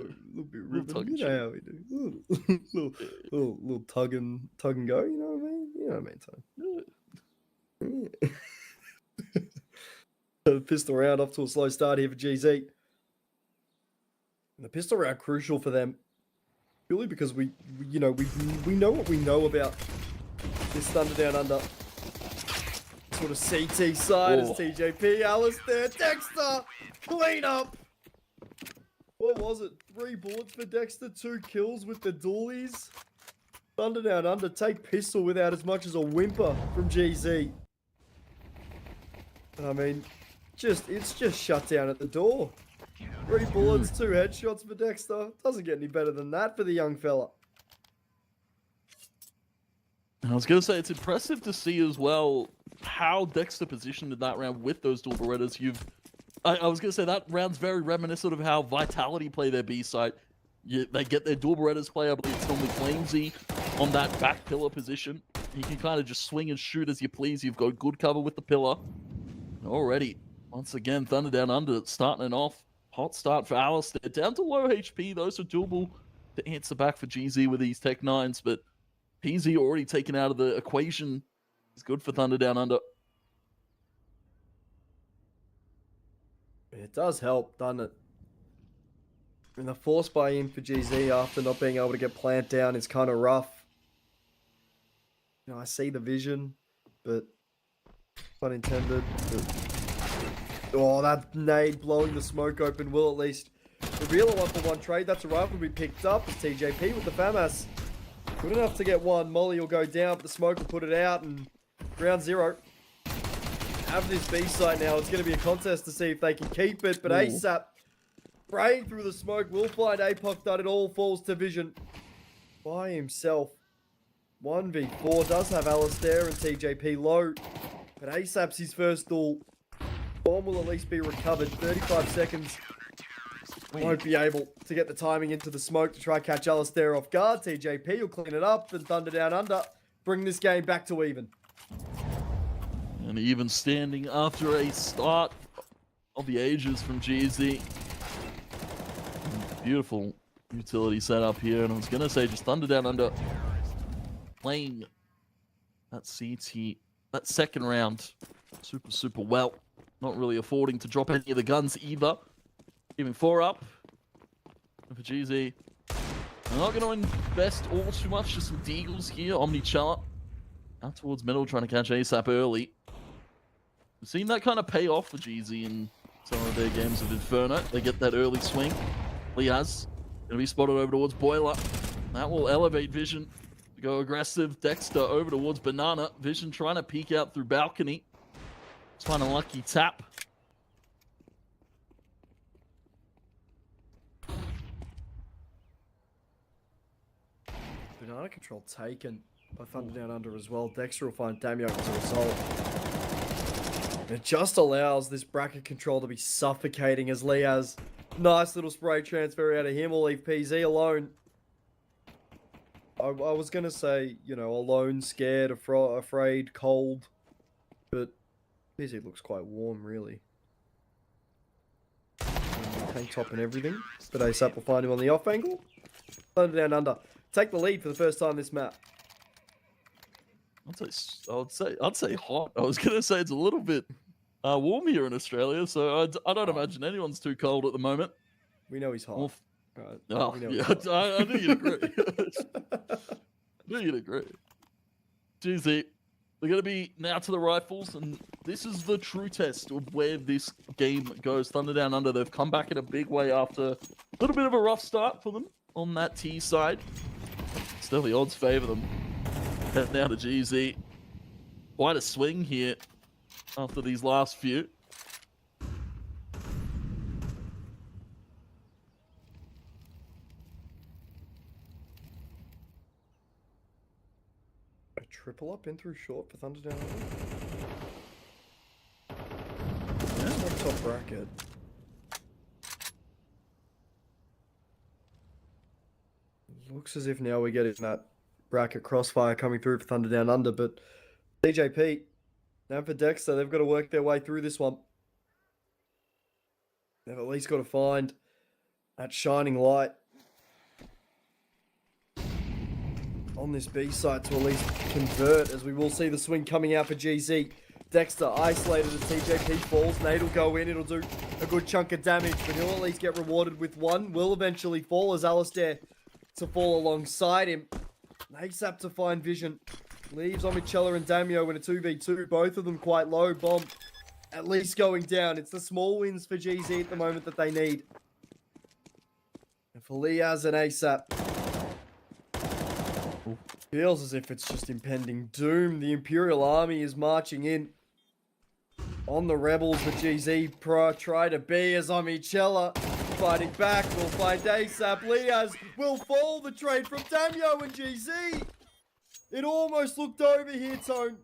ribbon. You know how we do. little tug and go. You know what I mean? You know what I mean, Tony. Yeah. The pistol round off to a slow start here for GZ. And the pistol round crucial for them, purely because we know what we know about this THUNDERdOWNUNDER sort of CT side as TJP, Alistair, Dexter, clean up. What was it? 3 bullets for Dexter, 2 kills with the dualies. THUNDERdOWNUNDER take pistol without as much as a whimper from GZ. I mean, it's just shut down at the door. 3 bullets, 2 headshots for Dexter. Doesn't get any better than that for the young fella. I was going to say, it's impressive to see as well how Dexter positioned in that round with those dual Berettas. I was going to say that round's very reminiscent of how Vitality play their B site. They get their dual Berettas play. I believe it's normally Flamesy on that back pillar position. You can kind of just swing and shoot as you please. You've got good cover with the pillar. Already, once again, THUNDERdOWNUNDER starting it off. Hot start for Alistair. Down to low HP, though, so doable to answer back for GZ with these Tech 9s, but PZ already taken out of the equation. It's good for THUNDERdOWNUNDER. It does help, doesn't it? And the force buy-in for GZ after not being able to get plant down is kind of rough. You know, I see the vision, but pun intended. Oh, that nade blowing the smoke open will at least reveal a 1-for-1 trade. That's a rifle to be picked up as TJP with the FAMAS. Good enough to get one. Molly will go down, but the smoke will put it out, and round 0. Have this B site now. It's going to be a contest to see if they can keep it, but ASAP spraying through the smoke will find APOC that it all falls to Vision by himself. 1v4 does have Alistair and TJP low, but ASAP's his first duel. Bomb will at least be recovered. 35 seconds. Won't be able to get the timing into the smoke to try catch Alistair off guard. TJP will clean it up, and THUNDERdOWNUNDER bring this game back to even. And even standing after a start of the ages from GZ. Beautiful utility setup here, and I was going to say just THUNDERdOWNUNDER playing that CT, that second round super well. Not really affording to drop any of the guns either. Giving 4 up. And for GZ, they're not going to invest all too much. Just some deagles here. Omnichella out towards middle, trying to catch ASAP early. We've seen that kind of pay off for GZ in some of their games of Inferno. They get that early swing. Liaz going to be spotted over towards Boiler. That will elevate Vision to go aggressive. Dexter over towards Banana. Vision trying to peek out through balcony. Let's find a lucky tap. Banana control taken by THUNDERdOWNUNDER as well. Dexter will find Damio as a result. It just allows this bracket control to be suffocating as Liaz. Nice little spray transfer out of him will leave PZ alone. I was going to say, you know, alone, scared, afraid, cold. But PZ looks quite warm, really. Tank top and everything. But ASAP will find him on the off angle. THUNDERdOWNUNDER take the lead for the first time this map. I'd say hot. I was gonna say it's a little bit warm here in Australia, so I don't imagine anyone's too cold at the moment. We know he's hot. Well, right. Oh, yeah, I knew you'd agree. I knew you'd agree. GZ, they're gonna be now to the rifles, and this is the true test of where this game goes. THUNDERdOWNUNDER, they've come back in a big way after a little bit of a rough start for them on that T side. Still, the odds favour them. Head now to GZ. Quite a swing here after these last few. A triple up in through short for THUNDERdOWNUNDER. Yeah, not top bracket. Looks as if now we're getting that bracket crossfire coming through for THUNDERdOWNUNDER, but TJP, now for Dexter, they've got to work their way through this one. They've at least got to find that shining light on this B site to at least convert, as we will see the swing coming out for GZ. Dexter isolated as TJP falls. Nate will go in. It'll do a good chunk of damage, but he'll at least get rewarded with one. Will eventually fall as Alistair to fall alongside him. ASAP to find Vision. Leaves Omnichella and Damio in a 2v2. Both of them quite low. Bomb at least going down. It's the small wins for GZ at the moment that they need. And for Liaz and ASAP, feels as if it's just impending doom. The Imperial Army is marching in on the Rebels. The GZ try to be as Omnichella fighting back. We'll find ASAP. Liaz will fall. The trade from Damio and GZ. It almost looked over here, Tone.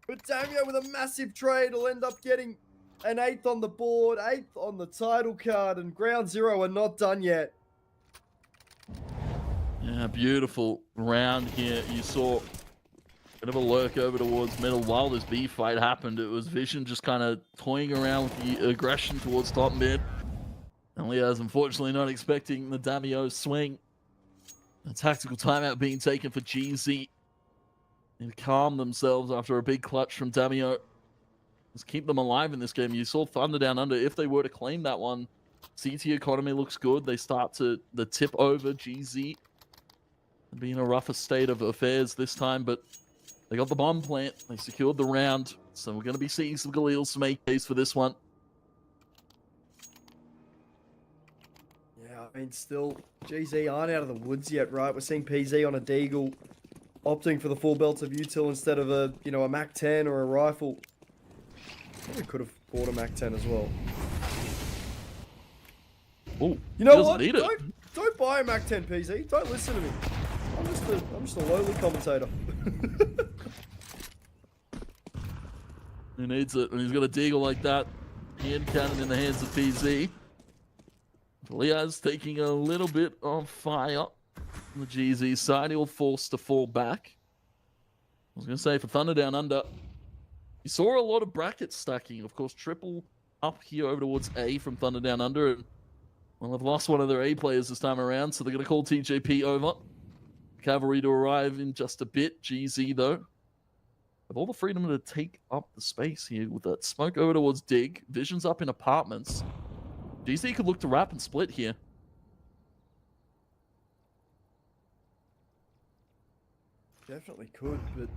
But Damio with a massive trade will end up getting an 8th on the board, 8th on the title card, and ground 0 are not done yet. Yeah, beautiful round here. You saw Bit of a lurk over towards middle. While this B fight happened, it was Vision just kind of toying around with the aggression towards top mid. And Leo's unfortunately not expecting the Damio swing. A tactical timeout being taken for GZ. They calm themselves after a big clutch from Damio. Let's keep them alive in this game. You saw THUNDERdownunder. If they were to claim that one, CT economy looks good. They start to the tip over GZ. Be in a rougher state of affairs this time, but they got the bomb plant. They secured the round. So we're going to be seeing some Galil, some AKs for this one. Yeah, I mean, still, GZ aren't out of the woods yet, right? We're seeing PZ on a Deagle, opting for the full belts of util instead of a, you know, a MAC-10 or a rifle. Probably could have bought a MAC-10 as well. Oh, you know what? Don't buy a MAC-10, PZ. Don't listen to me. I'm just a lowly commentator. Who needs it? And he's got a deagle like that. Hand cannon in the hands of PZ. Leo's taking a little bit of fire on the GZ side. He'll force to fall back. I was going to say, for THUNDERdownunder, you saw a lot of bracket stacking. Of course, triple up here over towards A from THUNDERdownunder. And, well, they've lost one of their A players this time around, so they're going to call TJP over. Cavalry to arrive in just a bit. GZ, though, have all the freedom to take up the space here with that smoke over towards Dig. Vision's up in apartments. GZ could look to wrap and split here. Definitely could, but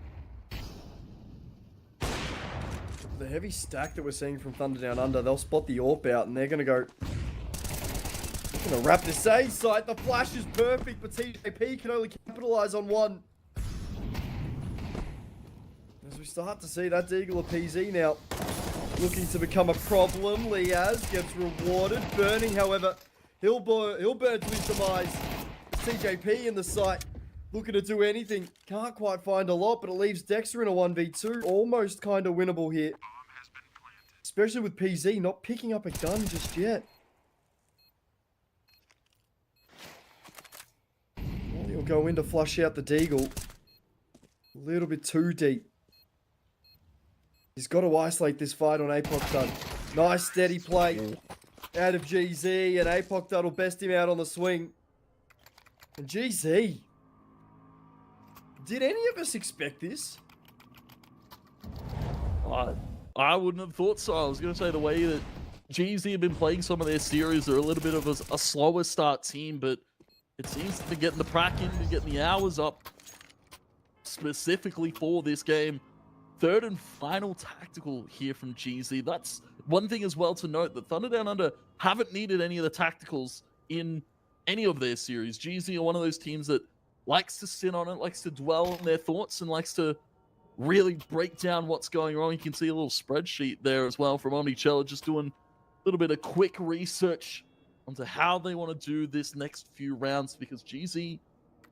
the heavy stack that we're seeing from THUNDERdownunder, they'll spot the AWP out and they're going to go... Gonna wrap this A site. The flash is perfect, but TJP can only capitalize on one. As we start to see that Deagle of PZ now looking to become a problem. Liaz gets rewarded. Burning, however, he'll burn to his demise. TJP in the site looking to do anything. Can't quite find a lot, but it leaves Dexter in a 1v2. Almost kind of winnable here. Especially with PZ not picking up a gun just yet. He'll go in to flush out the Deagle. A little bit too deep. He's got to isolate this fight on APOC. Nice steady play out of GZ, and APOC will best him out on the swing. And GZ, did any of us expect this? I wouldn't have thought so. I was going to say the way that GZ have been playing some of their series, they're a little bit of a slower start team, but it seems to be getting the prac in, getting the hours up specifically for this game. Third and final tactical here from GZ. That's one thing as well to note, that THUNDERdownunder haven't needed any of the tacticals in any of their series. GZ are one of those teams that likes to sit on it, likes to dwell on their thoughts, and likes to really break down what's going wrong. You can see a little spreadsheet there as well from Omnichella, just doing a little bit of quick research onto how they want to do this next few rounds, because GZ,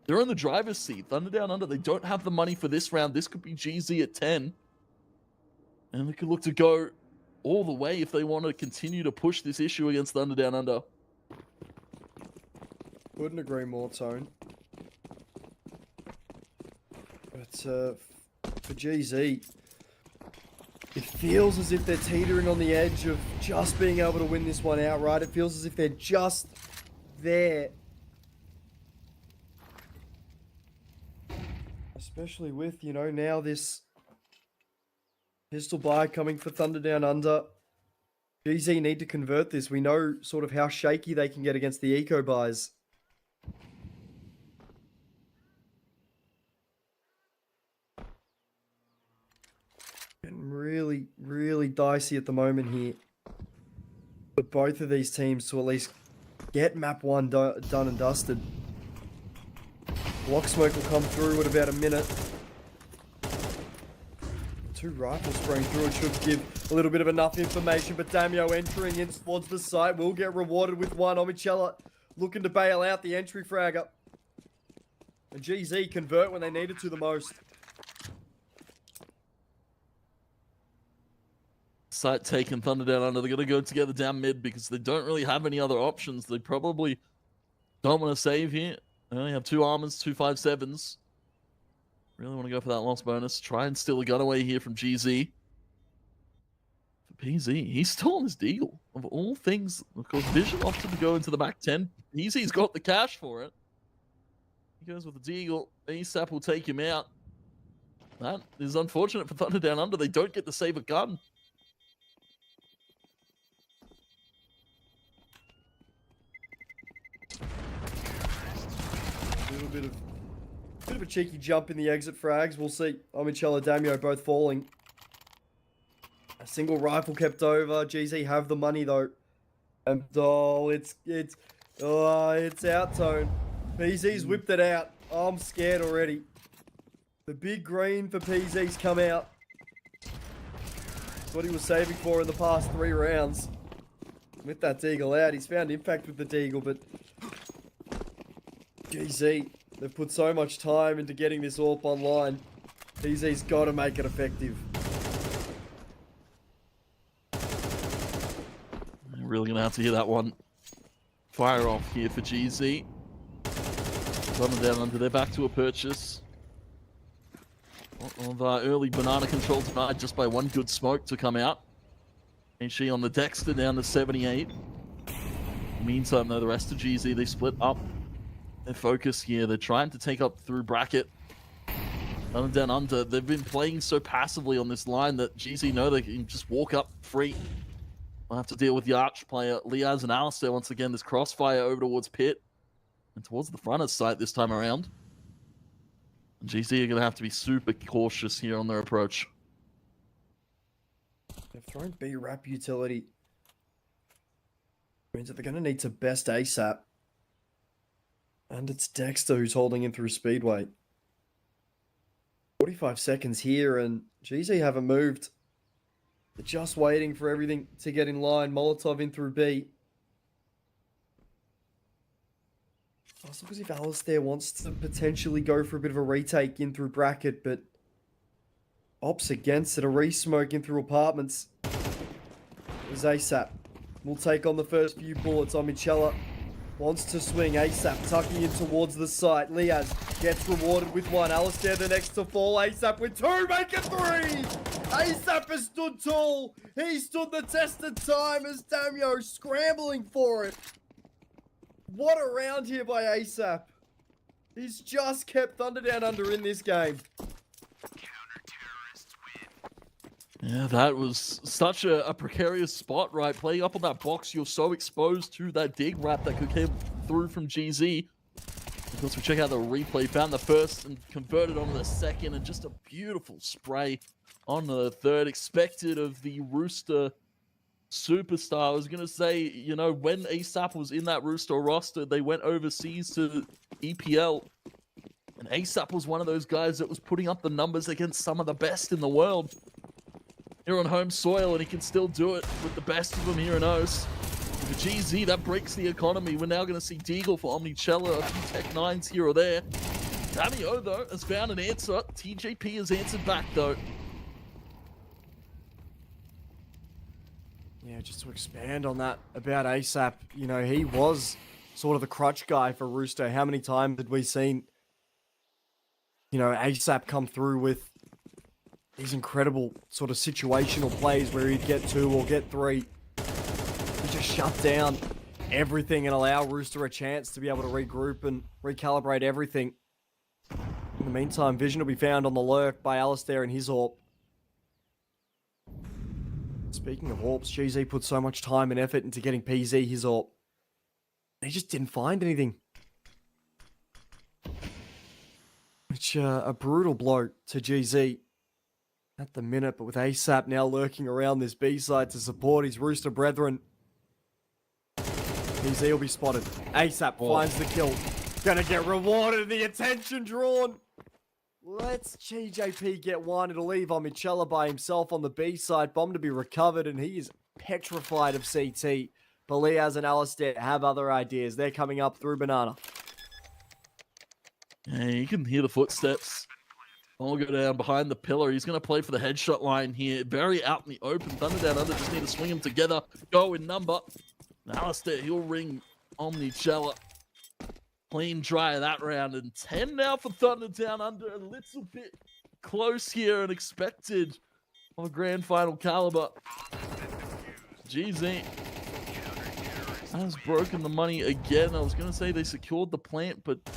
they're in the driver's seat. THUNDERdownunder, they don't have the money for this round. This could be GZ at 10. And they could look to go all the way if they want to continue to push this issue against THUNDERdownunder. Couldn't agree more, Tone. But for GZ, it feels as if they're teetering on the edge of just being able to win this one outright. It feels as if they're just there. Especially with, you know, now this pistol buy coming for THUNDERdownunder. GZ need to convert this. We know sort of how shaky they can get against the eco buys. Really, really dicey at the moment here. But both of these teams to at least get map 1 done and dusted. Block smoke will come through in about a minute. 2 rifles spraying through. It should give a little bit of enough information, but Damio entering in towards the site will get rewarded with one. Omnichella looking to bail out the entry fragger. And GZ convert when they needed to the most. Site taken, THUNDERdownunder. They're going to go together down mid because they don't really have any other options. They probably don't want to save here. They only have 2 armors, 2 5.7s. Really want to go for that loss bonus. Try and steal a gun away here from GZ. For PZ, he's still on his deal. Of all things, of course, Vision opted to go into the back 10. PZ's got the cash for it. He goes with the deagle. ASAP will take him out. That is unfortunate for THUNDERdownunder. They don't get to save a gun. A little bit of a cheeky jump in the exit frags. We'll see. Omichella, Damio both falling. A single rifle kept over. GZ have the money though. And oh, it's out tone. PZ's whipped it out. Oh, I'm scared already. The big green for PZ's come out. It's what he was saving for in the past 3 rounds. With that deagle out, he's found impact with the deagle, but GZ, they've put so much time into getting this AWP online. PZ's got to make it effective. You're really going to have to hear that one fire off here for GZ. THUNDERdownunder, they're back to a purchase of early banana control tonight just by one good smoke to come out. HE on the Dexter down to 78. Meantime, though, the rest of GZ, they split up their focus here. They're trying to take up through bracket. THUNDERdownunder, they've been playing so passively on this line that GZ know they can just walk up free. They'll have to deal with the Arch player, Liaz and Alistair. Once again, this crossfire over towards Pit and towards the front of site this time around. And GZ are going to have to be super cautious here on their approach. They've thrown B-Rap utility. Means that they're going to need to best ASAP. And it's Dexter who's holding in through Speedway. 45 seconds here and GZ haven't moved. They're just waiting for everything to get in line. Molotov in through B. Also, because if Alistair wants to potentially go for a bit of a retake in through bracket, but Ops against it, a re-smoke in through apartments. Is ASAP. We'll take on the first few bullets. Omichella wants to swing. ASAP tucking in towards the site. Liaz gets rewarded with 1. Alistair the next to fall. ASAP with 2. Make it 3. ASAP has stood tall. He stood the test of time as Damio scrambling for it. What a round here by ASAP. He's just kept THUNDERdownunder in this game. Yeah, that was such a precarious spot, right? Playing up on that box, you're so exposed to that dig wrap that could come through from GZ. Of course, we check out the replay, found the first and converted on the second, and just a beautiful spray on the third. Expected of the Rooster superstar. I was going to say, you know, when ASAP was in that Rooster roster, they went overseas to EPL. And ASAP was one of those guys that was putting up the numbers against some of the best in the world. Here on home soil, and he can still do it with the best of them here in OS. For GZ, that breaks the economy. We're now going to see Deagle for Omichella, a few Tech 9s here or there. Damio, though, has found an answer. TJP has answered back, though. Yeah, just to expand on that about ASAP, you know, he was sort of the crutch guy for Rooster. How many times had we seen, you know, ASAP come through with these incredible sort of situational plays where he'd get 2 or get 3. He just shut down everything and allow Rooster a chance to be able to regroup and recalibrate everything. In the meantime, Vision will be found on the lurk by Alistair and his AWP. Speaking of AWPs, GZ put so much time and effort into getting PZ his AWP. They just didn't find anything. Which, a brutal blow to GZ at the minute, but with ASAP now lurking around this B side to support his Rooster brethren. PZ will be spotted. ASAP finds the kill. Gonna get rewarded, the attention drawn. Let's GJP get 1. It'll leave Omichella by himself on the B side. Bomb to be recovered, and he is petrified of CT. Liaz and Alistair have other ideas. They're coming up through Banana. Yeah, you can hear the footsteps. I'll go down behind the pillar. He's going to play for the headshot line here. Very out in the open. THUNDERdownunder just need to swing them together. Go in number. Alistair, he'll ring Omichella. clean dry of that round. And 10 now for Thunder Down Under. A little bit close here and expected of a grand final caliber. GZ has broken the money again. I was going to say they secured the plant, but the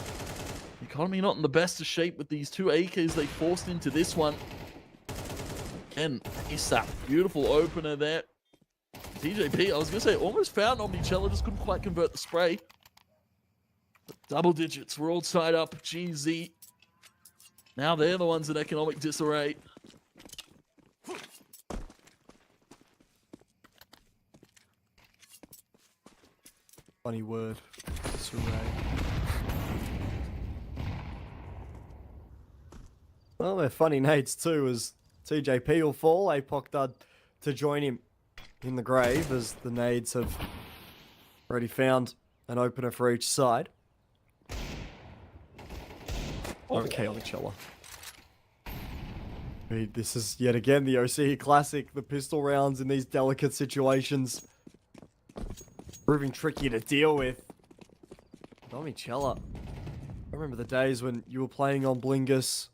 economy not in the best of shape with these two AKs they forced into this one. Again, ASAP, beautiful opener there. TJP, I was going to say, almost found Omnichella, just couldn't quite convert the spray. But double digits, we're all tied up. GZ. Now they're the ones in economic disarray. Funny word. Disarray. Well, they're funny nades too, as TJP will fall, APOC Dud to join him in the grave, as the nades have already found an opener for each side. Okay, Omnichella. This is yet again the OCE classic, the pistol rounds in these delicate situations. Proving tricky to deal with. Omnichella. I remember the days when you were playing on Blingus.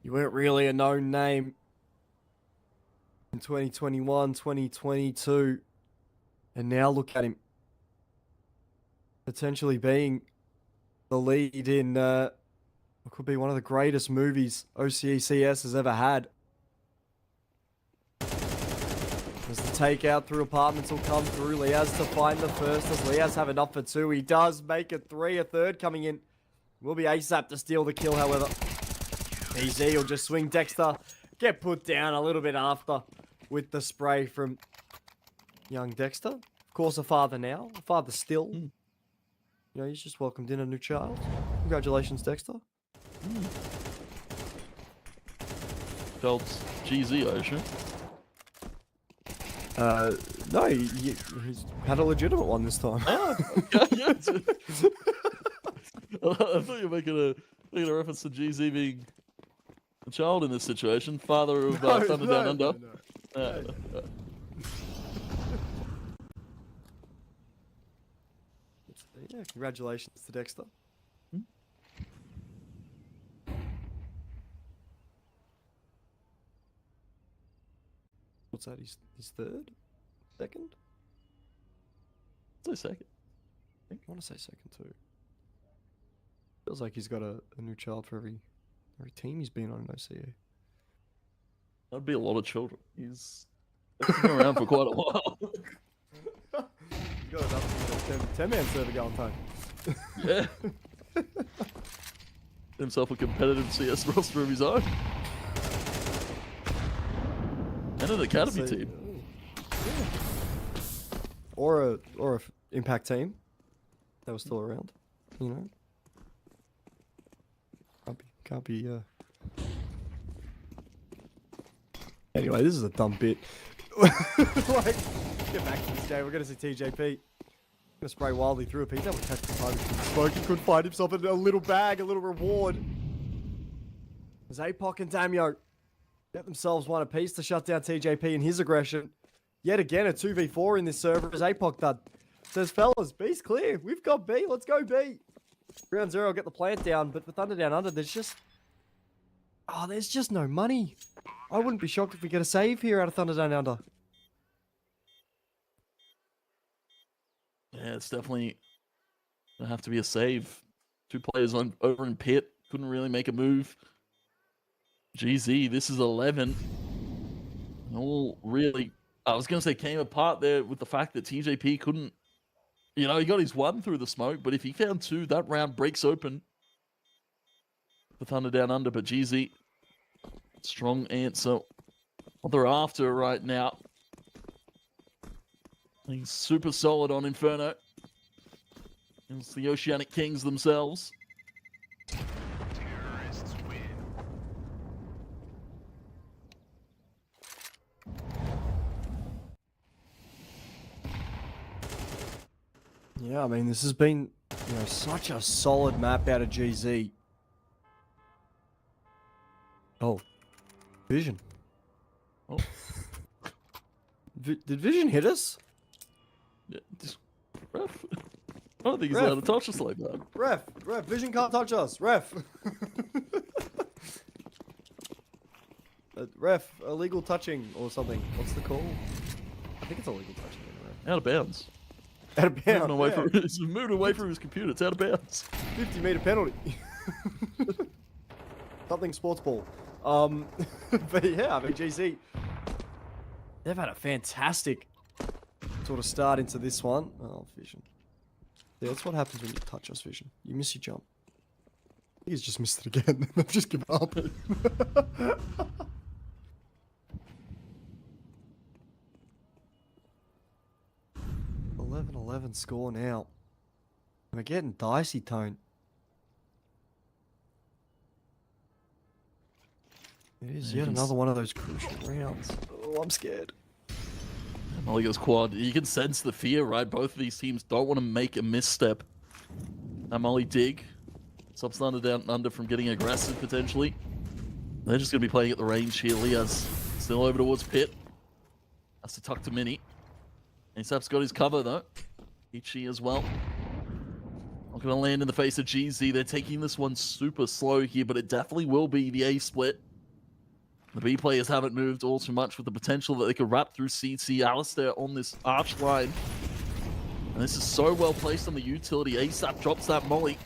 You weren't really a known name. In 2021, 2022. And now look at him. Potentially being the lead in what could be one of the greatest movies OCECS has ever had. As the takeout through apartments will come through. Liaz to find the first. Does Liaz have enough for two? He does make it three. A third coming in. Will be ASAP to steal the kill, however. Easy, will just swing Dexter. Get put down a little bit after with the spray from young Dexter. Of course, a father now. A father still. You know, he's just welcomed in a new child. Congratulations, Dexter. Child's GZ, I assume. No, he's had a legitimate one this time. Oh, okay, yeah. I thought you were making a reference to GZ being a child in this situation, father of Thunder Down Under. No. Yeah, congratulations to Dexter. What's that? His third? Second? Say second. I want to say second too. Feels like he's got a new child for every team he's been on in OCE. That'd be a lot of children. He's been around for quite a while. He's got enough 10-man server going time. Yeah. Himself a competitive CS roster of his own. And an academy team. Yeah. Or a impact team that was still around, you know. Can't be. Anyway, this is a dumb bit. Like, get back to this game. We're gonna see TJP. Gonna spray wildly through a piece. That would catch the time. Smoke. He could find himself in a little bag, a little reward. As APOC and Damio get themselves one apiece to shut down TJP and his aggression. Yet again, a 2v4 in this server as APOC Dud says, fellas, B's clear. We've got B. Let's go B. Round 0 will get the plant down, but for Thunder Down Under, there's just no money. I wouldn't be shocked if we get a save here out of Thunder Down Under. Yeah, it's definitely gonna have to be a save. Two players over in pit, couldn't really make a move. GZ, this is 11. All really, I was gonna say, came apart there with the fact that TJP couldn't. You know, he got his one through the smoke, but if he found two, that round breaks open for Thunder Down Under. But GZ, strong answer. What they're after right now. He's super solid on Inferno. It's the Oceanic Kings themselves. Yeah, I mean, this has been, you know, such a solid map out of GZ. Oh. Vision. Oh. Did Vision hit us? Yeah, rough. I don't think he's allowed to touch us like that. Ref, Vision can't touch us. Ref. Ref, illegal touching or something. What's the call? I think it's illegal touching. Out of bounds. Out of bounds. He's moved away from his computer. It's out of bounds. 50-meter penalty. Something sports ball. But yeah, I mean, GC, they've had a fantastic sort of start into this one. Oh, Vision. Yeah, that's what happens when you touch us, Vision. You miss your jump. I think he's just missed it again. I've just given up. 11-11 score now. We're getting dicey, Tone. It is yet another one of those crucial rounds. Oh, I'm scared. Molly goes quad. You can sense the fear, right? Both of these teams don't want to make a misstep. Now Molly dig. Stops THUNDERdownunder from getting aggressive, potentially. They're just going to be playing at the range here. Liaz still over towards Pit. Has to tuck to Mini. ASAP's got his cover, though. Ichi as well. Not going to land in the face of GZ. They're taking this one super slow here, but it definitely will be the A split. The B players haven't moved all too much with the potential that they could wrap through CT. Alistair on this arch line. And this is so well placed on the utility. ASAP drops that molly.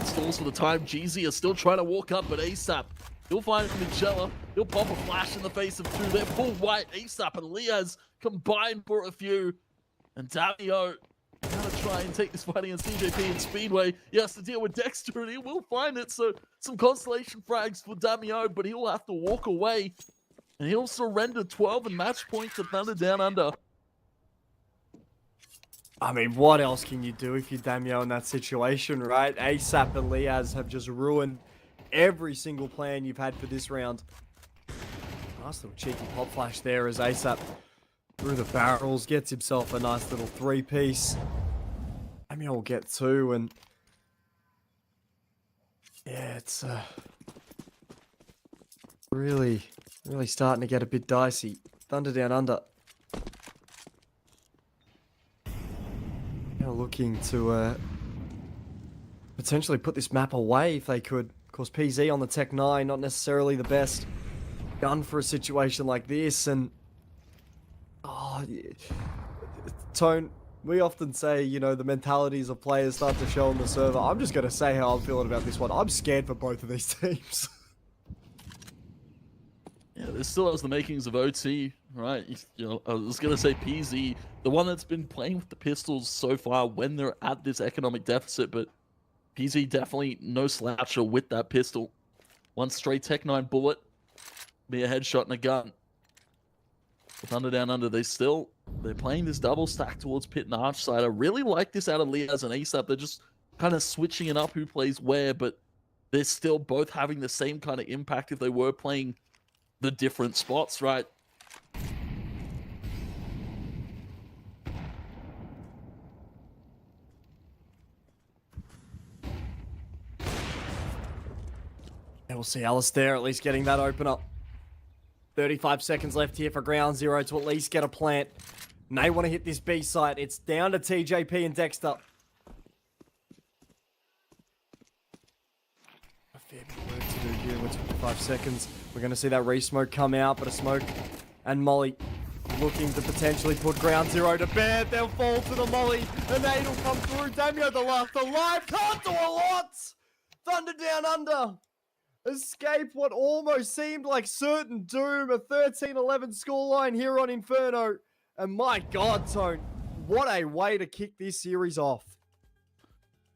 Stalls for the time. GZ is still trying to walk up, but ASAP, he'll find Magella. He'll pop a flash in the face of two. They're full white. ASAP and Liaz combined for a few. And Damio gonna try and take this fight against TJP and Speedway. He has to deal with Dexter, and he will find it. So some constellation frags for Damio, but he'll have to walk away. And he'll surrender 12 and match point to THUNDERdownunder. I mean, what else can you do if you're Damio in that situation, right? ASAP and Liaz have just ruined every single plan you've had for this round. Nice little cheeky pop flash there as ASAP through the barrels, gets himself a nice little three-piece. Damio will get two, and yeah, it's really starting to get a bit dicey. THUNDERdownunder now looking to potentially put this map away if they could. Of course, PZ on the Tech 9, not necessarily the best gun for a situation like this, and Tone, we often say, you know, the mentalities of players start to show on the server. I'm just going to say how I'm feeling about this one. I'm scared for both of these teams. Yeah, this still has the makings of OT, right? You know, I was going to say PZ, the one that's been playing with the pistols so far when they're at this economic deficit, but PZ definitely no sloucher with that pistol. One straight Tech 9 bullet, be a headshot and a gun. With THUNDERdownunder, they're playing this double stack towards Pit and Arch side. I really like this out of Liaz and ASAP. They're just kind of switching it up who plays where, but they're still both having the same kind of impact if they were playing the different spots, right? And we'll see Alistair at least getting that open up. 35 seconds left here for ground zero to at least get a plant. And they want to hit this B site. It's down to TJP and Dexter. A fair bit of work to do here with 25 seconds. We're going to see that re-smoke come out, but a smoke and Molly looking to potentially put ground zero to bed. They'll fall to the Molly. A nade will come through. Damio the last alive. Can't do a lot. THUNDERdownunder escape what almost seemed like certain doom. A 13-11 scoreline here on Inferno. And my God, Tone, what a way to kick this series off.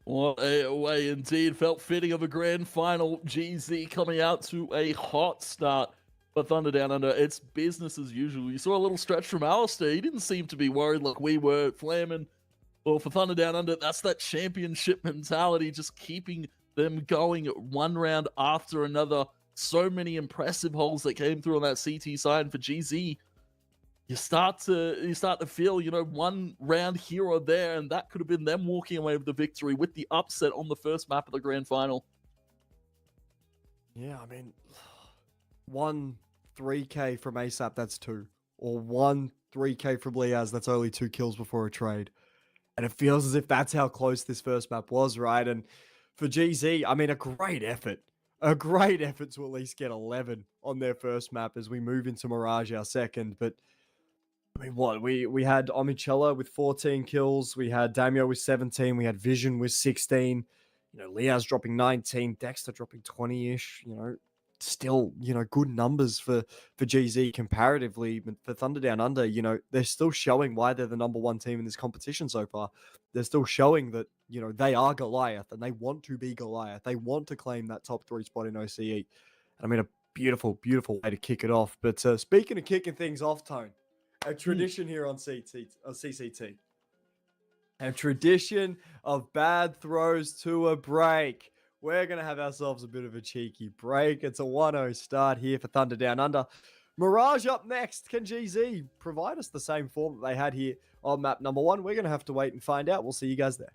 What a way indeed. Felt fitting of a grand final. GZ coming out to a hot start for THUNDERdownunder. It's business as usual. You saw a little stretch from Alistair. He didn't seem to be worried like we were. Flamin'. Well, for THUNDERdownunder, that's that championship mentality, just keeping them going one round after another. So many impressive holes that came through on that CT side. And for GZ, you start to feel, you know, one round here or there, and that could have been them walking away with the victory with the upset on the first map of the grand final. Yeah, I mean, 1 3K from ASAP, that's 2. Or 1 3K from Liaz, that's only 2 kills before a trade. And it feels as if that's how close this first map was, right? And for GZ, I mean, a great effort. A great effort to at least get 11 on their first map as we move into Mirage, our second. But I mean, what? We had Omicella with 14 kills. We had Damio with 17. We had Vision with 16. You know, Liaz dropping 19. Dexter dropping 20-ish. You know, still, you know, good numbers for GZ comparatively. But for Thunder Down Under, you know, they're still showing why they're the number one team in this competition so far. They're still showing that, you know, they are Goliath and they want to be Goliath. They want to claim that top 3 spot in OCE. And I mean, a beautiful, beautiful way to kick it off. But speaking of kicking things off, Tone, a tradition here on CCT. A tradition of bad throws to a break. We're going to have ourselves a bit of a cheeky break. It's a 1-0 start here for Thunder Down Under. Mirage up next. Can GZ provide us the same form that they had here on map number 1? We're going to have to wait and find out. We'll see you guys there.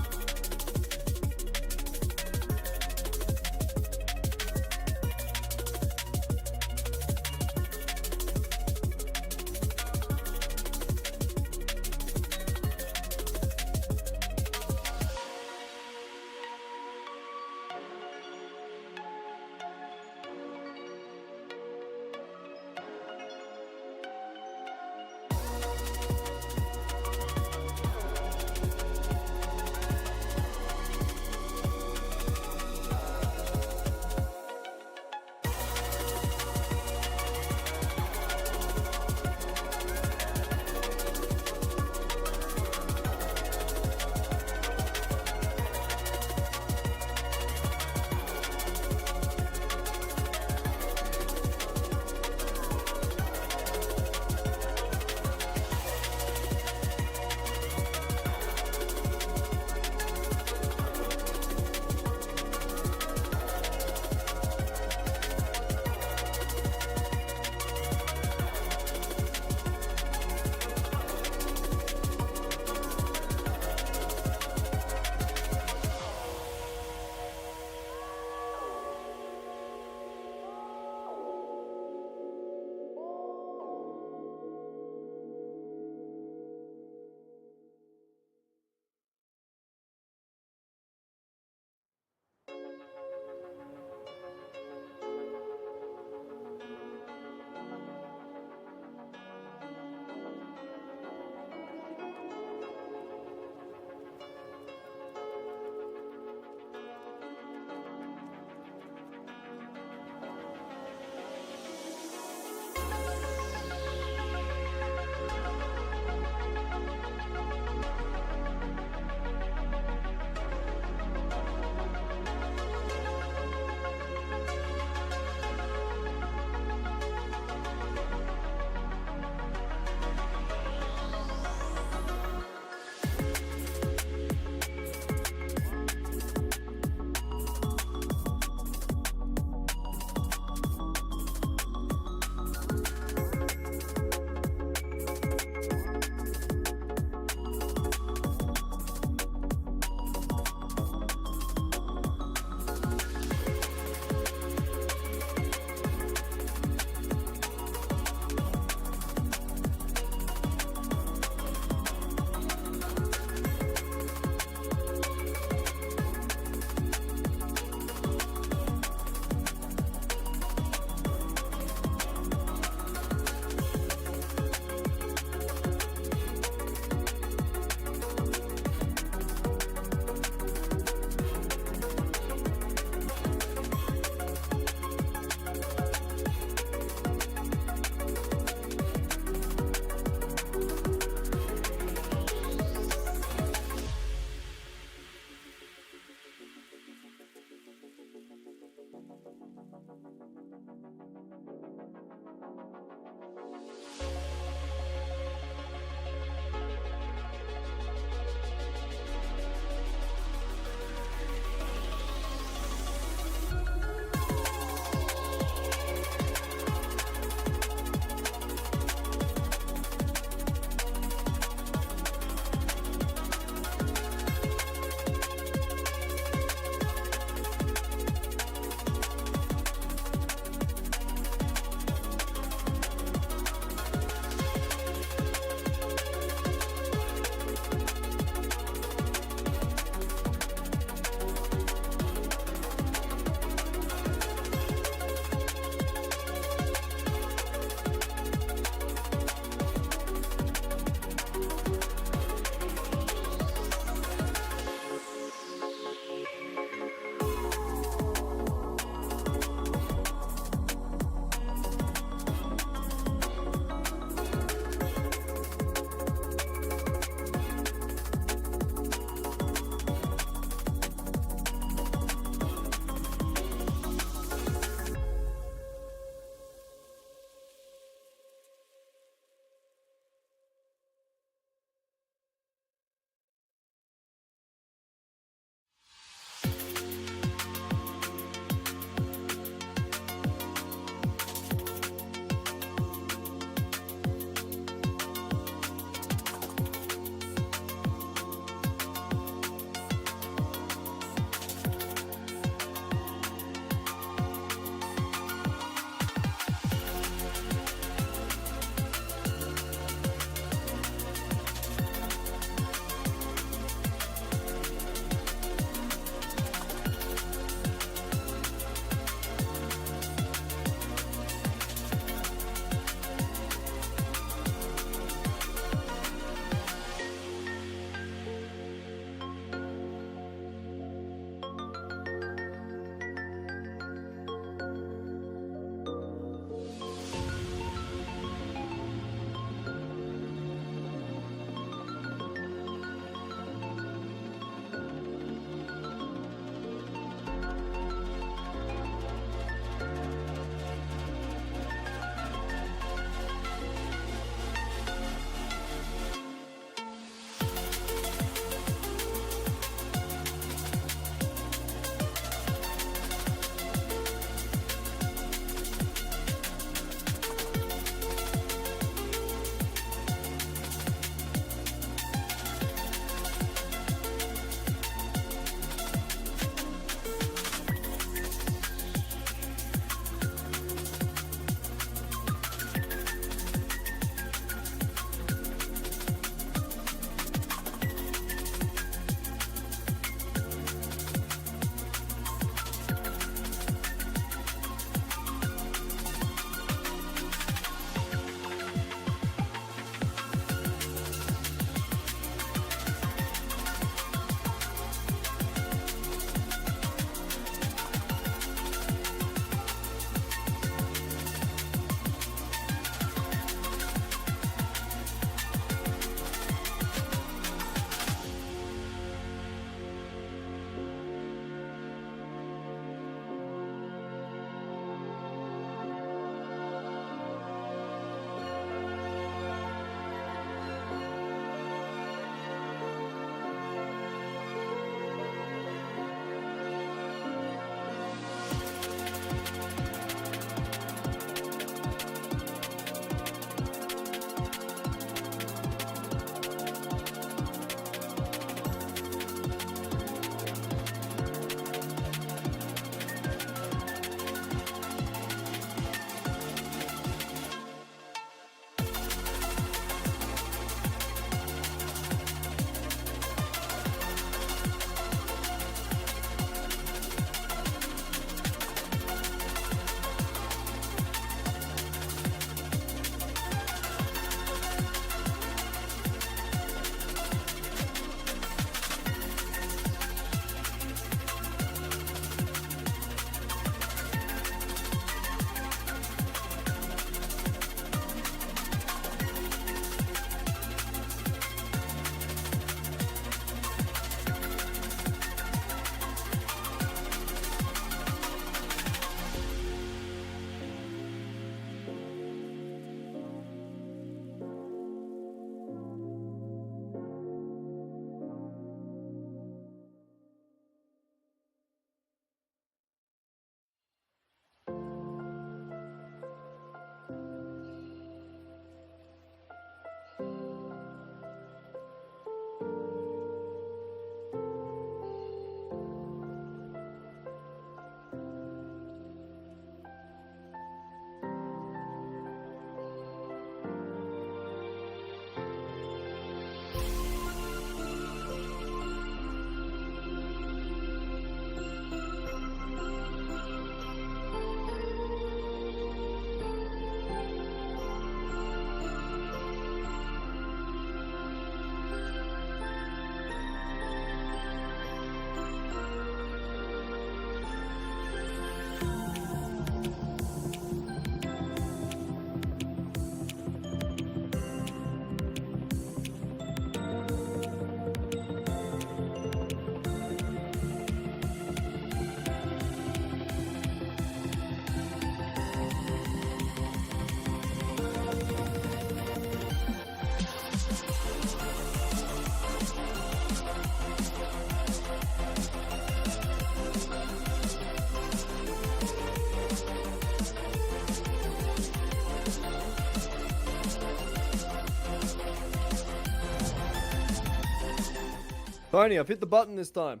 Tony, I've hit the button this time.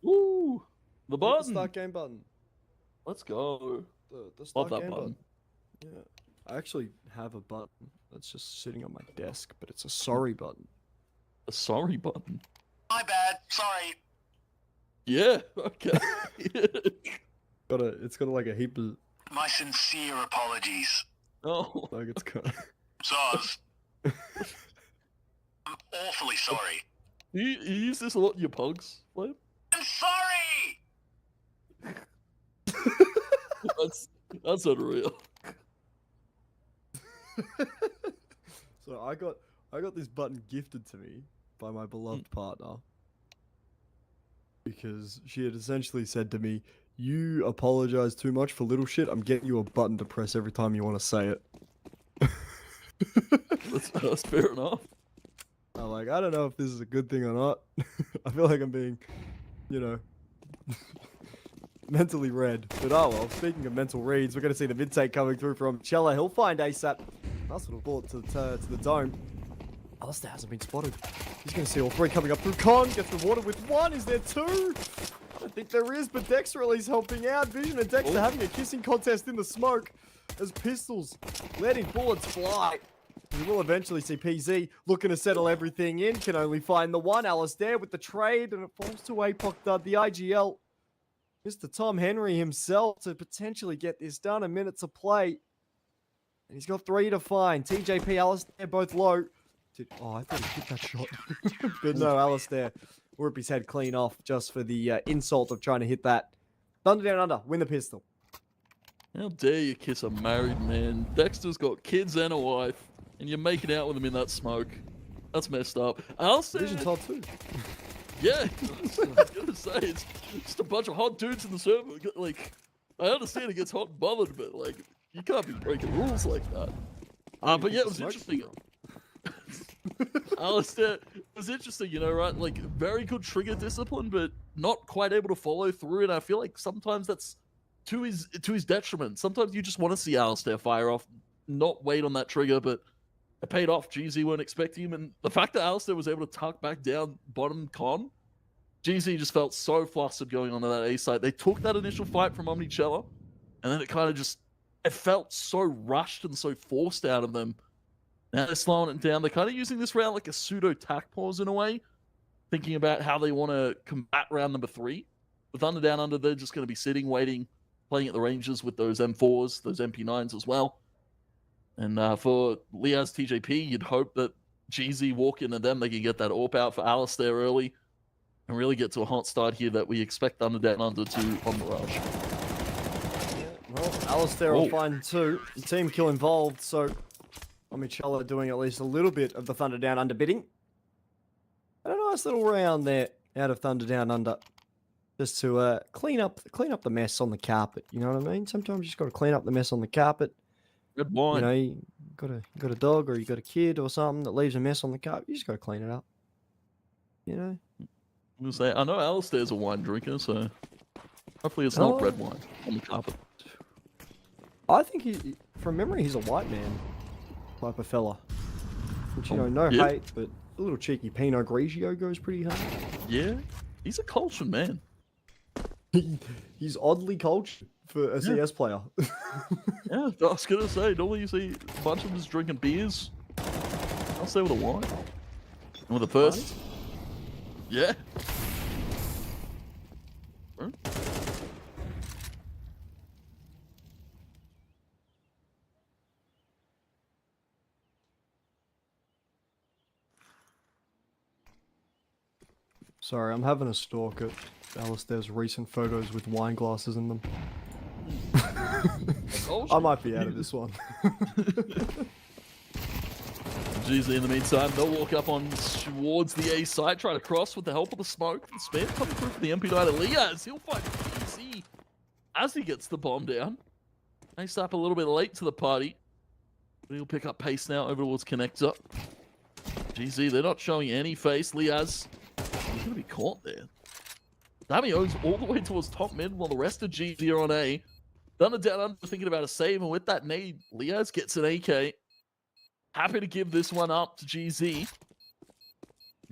Woo! The Hit button. the start game button. Let's go. The start Love that game button. Yeah. I actually have a button that's just sitting on my desk, but it's a sorry button. A sorry button. My bad. Sorry. Yeah. Okay. It's got like a heap of My sincere apologies. Oh. like it's got. Soz. I'm awfully sorry. You use this a lot in your pugs, Flame? I'm sorry! That's unreal. So I got this button gifted to me by my beloved partner because she had essentially said to me, "You apologize too much for little shit. I'm getting you a button to press every time you want to say it." That's fair enough. I'm like, I don't know if this is a good thing or not. I feel like I'm being, mentally read. But oh well, speaking of mental reads, we're going to see the mid-take coming through from Chella. He'll find ASAP. Nice little bullet to the dome. Alistair hasn't been spotted. He's going to see all three coming up through. Con gets rewarded with one. Is there two? I think there is, but Dexter at least helping out. Vision and Dexter having a kissing contest in the smoke as pistols letting bullets fly. We will eventually see PZ looking to settle everything in. Can only find the one. Alistair with the trade, and it falls to APOC the IGL. Mr. Tom Henry himself to potentially get this done. A minute to play. And he's got 3 to find. TJP, Alistair both low. Oh, I thought he hit that shot. But no, Alistair will rip his head clean off just for the insult of trying to hit that. Thunder down under. Win the pistol. How dare you kiss a married man? Dexter's got kids and a wife, and you're making out with him in that smoke. That's messed up. Alistair... Vision top 2. Yeah, I was gonna say, it's just a bunch of hot dudes in the server. Like, I understand it gets hot and bothered, but like, you can't be breaking rules like that. But yeah, it was interesting. Alistair, it was interesting, right? Like, very good trigger discipline, but not quite able to follow through. And I feel like sometimes that's to his detriment. Sometimes you just want to see Alistair fire off, not wait on that trigger, but it paid off. GZ weren't expecting him, and the fact that Alistair was able to tuck back down bottom con, GZ just felt so flustered going on to that A site. They took that initial fight from Omnichella, and then it kind of just, it felt so rushed and so forced out of them. Now they're slowing it down. They're kind of using this round like a pseudo tack pause in a way, thinking about how they want to combat round number 3. With THUNDERdOWNUNDER, they're just going to be sitting, waiting, playing at the ranges with those M4s, those MP9s as well. And for Liaz TJP, you'd hope that GZ walk into them, they can get that AWP out for Alistair early and really get to a hot start here that we expect THUNDERdOWNUNDER to on Mirage. Yeah, well, Alistair will find 2. Team kill involved, so Omnichella doing at least a little bit of the THUNDERdOWNUNDER bidding. And a nice little round there out of THUNDERdOWNUNDER. Just to clean up the mess on the carpet, you know what I mean? Sometimes you just got to clean up the mess on the carpet. Good wine. You got a dog or you got a kid or something that leaves a mess on the carpet. You just got to clean it up. I'm gonna say, I know Alistair's a wine drinker, so hopefully it's not red wine on the carpet. I think from memory, he's a white man type of fella. Which, no yeah. hate, but a little cheeky Pinot Grigio goes pretty hard. Yeah, he's a cultured man. He's oddly cultured for a CS player. Yeah, I was gonna say, normally you see a bunch of them just drinking beers. I'll say with a wine. And with a first. Yeah. Huh? Sorry, I'm having a stalk at Alistair's recent photos with wine glasses in them. I might be out of this one. GZ in the meantime, they'll walk up on towards the A site, try to cross with the help of the smoke. And Spam coming through for the MP9 Elias. He'll fight GZ as he gets the bomb down. Nice up a little bit late to the party. But he'll pick up pace now over towards Connector. GZ, they're not showing any face. Liaz, he's going to be caught there. Dami owns all the way towards top mid while the rest of GZ are on A. THUNDERdOWNUNDER thinking about a save, and with that nade, Liaz gets an AK. Happy to give this one up to GZ.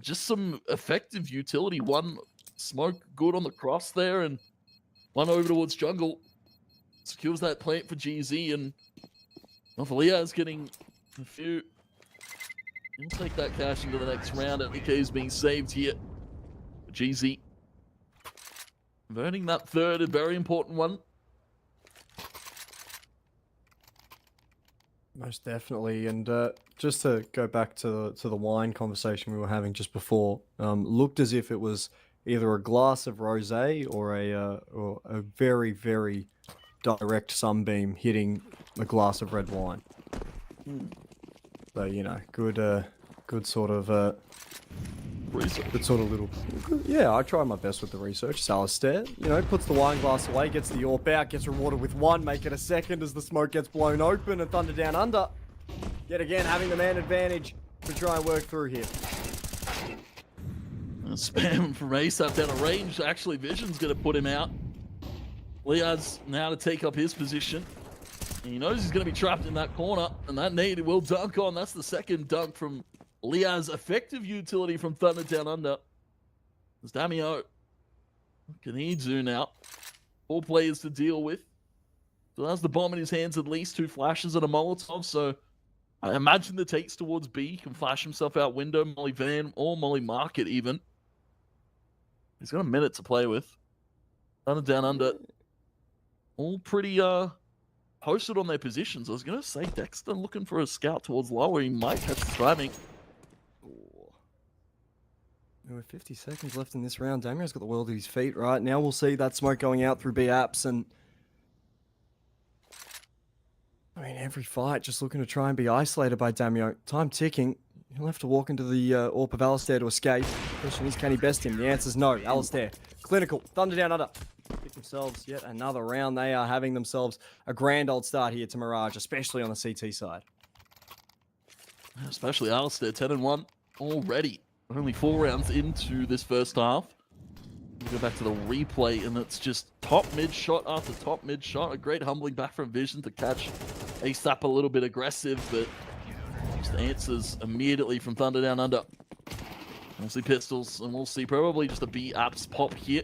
just some effective utility. One smoke good on the cross there, and one over towards jungle. Secures that plant for GZ, and Liaz getting a few. He'll take that cash into the next round. LEK is being saved here. GZ converting that third, a very important one. Most definitely, and just to go back to the wine conversation we were having just before, looked as if it was either a glass of rosé or a very, very direct sunbeam hitting a glass of red wine. So, you know, good sort of Research. good sort of little. Yeah, I try my best with the research. Alistair, you know, puts the wine glass away, gets the AWP out, gets rewarded with one, make it a second as the smoke gets blown open, and Thunder Down Under, yet again having the man advantage to try and work through here. Spam from ASAP down a range. Actually, Vision's going to put him out. Liaz now to take up his position. And he knows he's going to be trapped in that corner, and that nade will dunk on. That's the second dunk from Liaz. Effective utility from Thunder Down Under. There's Damio. Can he zoom out? 4 players to deal with. So has the bomb in his hands, at least 2 flashes and a Molotov. So I imagine the takes towards B. He can flash himself out window, Molly Van, or Molly Market even. He's got a minute to play with. Thunder Down Under. All pretty posted on their positions. I was going to say Dexter looking for a scout towards lower. He might catch the timing. With 50 seconds left in this round, Damio's got the world at his feet right now. We'll see that smoke going out through B apps, and I mean, every fight just looking to try and be isolated by Damio. Time ticking. He'll have to walk into the AWP of Alistair to escape. The question is, can he best him? The answer's no. Alistair, clinical, Thunder Down Under. Pick themselves yet another round. They are having themselves a grand old start here to Mirage, especially on the CT side. Especially Alistair, 10-1 already. Only 4 rounds into this first half. We'll go back to the replay, and it's just top mid shot after top mid shot. A great humbling back from Vision to catch ASAP a little bit aggressive, but just answers immediately from Thunder Down Under. We'll see pistols, and we'll see probably just a B apps pop here.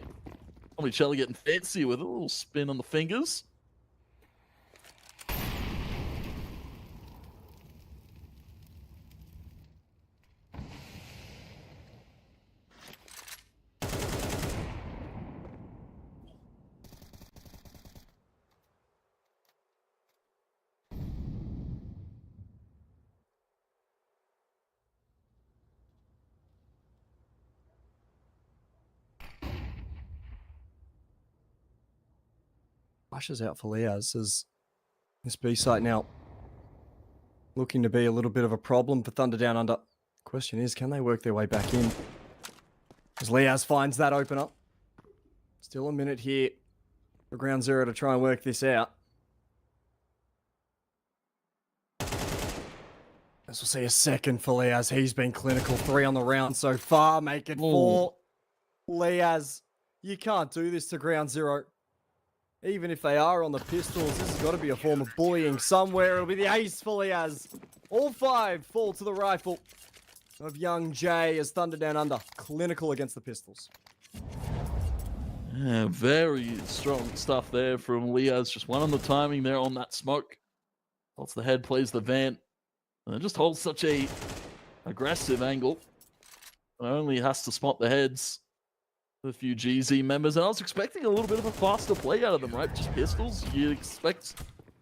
Probably Shelly getting fancy with a little spin on the fingers. Flashes out for Liaz as this B site now looking to be a little bit of a problem for Thunder Down Under. Question is, can they work their way back in? As Liaz finds that opener. Still a minute here for Ground Zero to try and work this out. As we'll see a second for Liaz. He's been clinical. 3 on the round so far. Make it 4. Liaz, you can't do this to Ground Zero. Even if they are on the pistols, this has got to be a form of bullying somewhere. It'll be the ace for Liaz. All 5 fall to the rifle of young Jay as Thunder Down Under. Clinical against the pistols. Yeah, very strong stuff there from Liaz. Just one on the timing there on that smoke. Holds the head, plays the van. And it just holds such a aggressive angle. And only has to spot the heads. A few GZ members, and I was expecting a little bit of a faster play out of them, right? Just pistols. You expect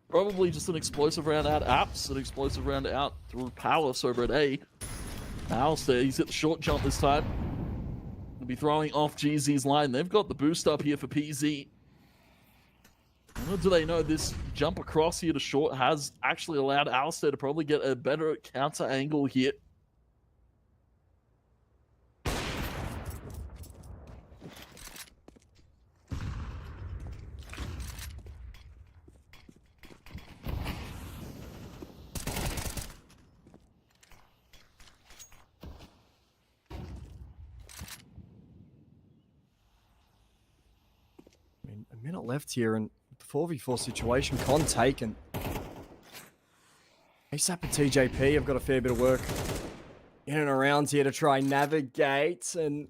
probably just an explosive round out apps, an explosive round out through Palace over at A. Alistair, he's hit the short jump this time. He'll be throwing off GZ's line. They've got the boost up here for PZ. Little do they know this jump across here to short has actually allowed Alistair to probably get a better counter angle here. A minute left here, and the 4v4 situation, Con taken. ASAP and TJP have got a fair bit of work in and around here to try and navigate, and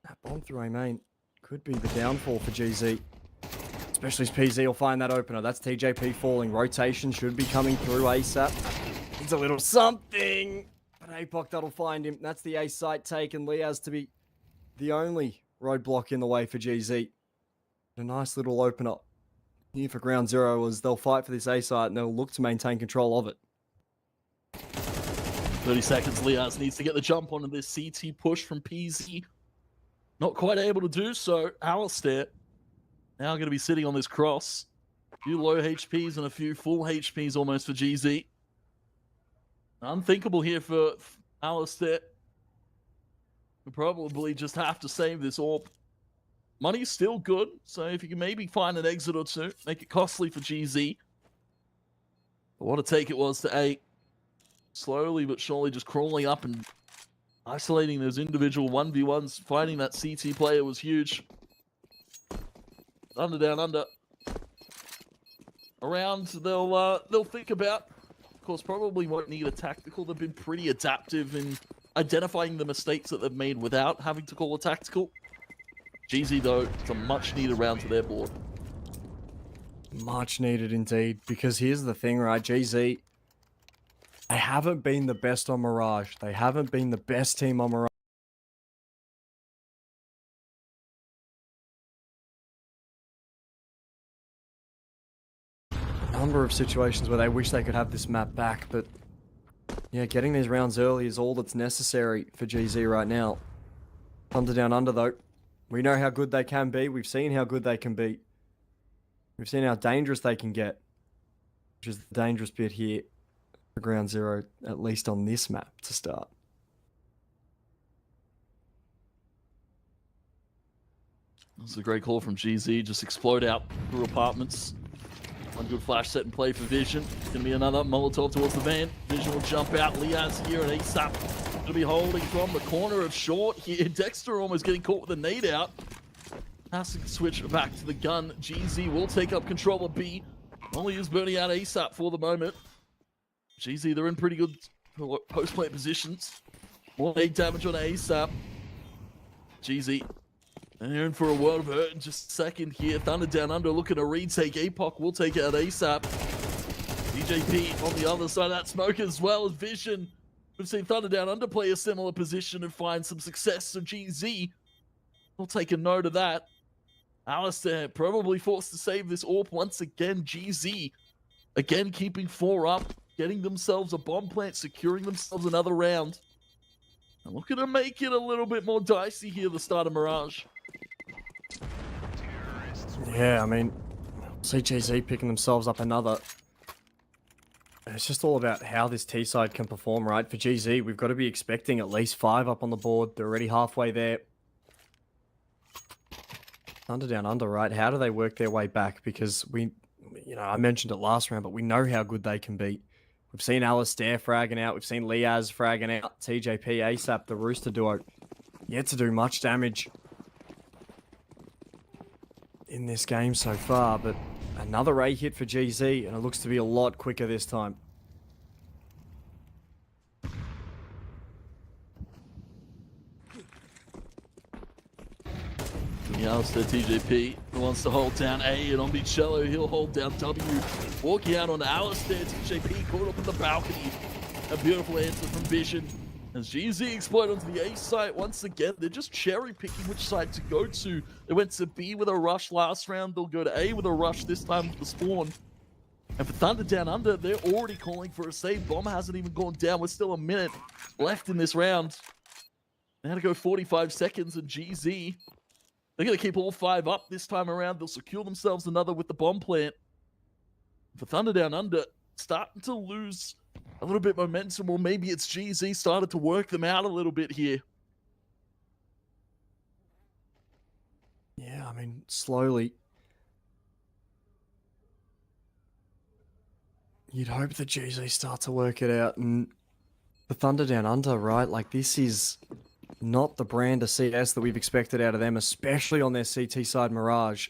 that bomb through A main could be the downfall for GZ. Especially as PZ will find that opener. That's TJP falling. Rotation should be coming through ASAP. Needs a little something. But APOC, that'll find him. That's the A site take, and Liaz to be the only roadblock in the way for GZ. A nice little opener here for ground zero as they'll fight for this A site and they'll look to maintain control of it. 30 seconds, Liaz needs to get the jump onto this CT push from PZ. Not quite able to do so. Alistair now going to be sitting on this cross. A few low HPs and a few full HPs almost for GZ. Unthinkable here for Alistair. We probably just have to save this orb. Money's still good, so if you can maybe find an exit or two, make it costly for GZ. But what a take it was to A. Slowly but surely just crawling up and isolating those individual 1v1s. Finding that CT player was huge. Thunder down under. Around, they'll think about. Of course, probably won't need a tactical. They've been pretty adaptive in identifying the mistakes that they've made without having to call a tactical. GZ, though, it's a much-needed round to their board. Much needed indeed, because here's the thing, right? GZ, they haven't been the best on Mirage. They haven't been the best team on Mirage. A number of situations where they wish they could have this map back, but yeah, getting these rounds early is all that's necessary for GZ right now. Thunder down under, though. We know how good they can be. We've seen how good they can be. We've seen how dangerous they can get, which is the dangerous bit here for ground zero, at least on this map to start. That's a great call from GZ. Just explode out through apartments. One good flash set and play for Vision. It's going to be another Molotov towards the van. Vision will jump out. Liaz here and ASAP going to be holding from the corner of short here. Dexter almost getting caught with a nade out. Has to switch back to the gun. GZ will take up control of B. Only is burning out ASAP for the moment. GZ, they're in pretty good post-play positions. More nade damage on ASAP. GZ, they're in for a world of hurt in just a second here. Thunder down under, looking to retake. APOC will take it out ASAP. DJP on the other side of that smoke as well as Vision. We've seen Thunder down under play a similar position and find some success. So GZ will take a note of that. Alistair probably forced to save this AWP once again. GZ again keeping 4 up, getting themselves a bomb plant, securing themselves another round. And looking to make it a little bit more dicey here, the start of Mirage. Yeah, I mean, see GZ picking themselves up another. It's just all about how this T side can perform, right? For GZ, we've got to be expecting at least 5 up on the board. They're already halfway there. Thunder down under, right? How do they work their way back? Because I mentioned it last round, but we know how good they can be. We've seen Alistair fragging out. We've seen Liaz fragging out. TJP, ASAP, the Rooster duo, yet to do much damage in this game so far. But another A hit for GZ, and it looks to be a lot quicker this time. Alistair TJP wants to hold down A, and on Michello, he'll hold down W. Walking out on Alistair, TJP caught up in the balcony. A beautiful answer from Vision. As GZ explode onto the A site once again, they're just cherry picking which side to go to. They went to B with a rush last round, they'll go to A with a rush this time with the spawn. And for Thunder down under, they're already calling for a save. Bomb hasn't even gone down. We're still a minute left in this round. They had to go 45 seconds, and GZ, they're going to keep all 5 up this time around. They'll secure themselves another with the bomb plant. For Thunder down under, starting to lose a little bit momentum, or maybe it's GZ started to work them out a little bit here. Yeah, I mean, slowly. You'd hope that GZ start to work it out. And the Thunder down under, right? Like, this is not the brand of CS that we've expected out of them, especially on their CT side Mirage.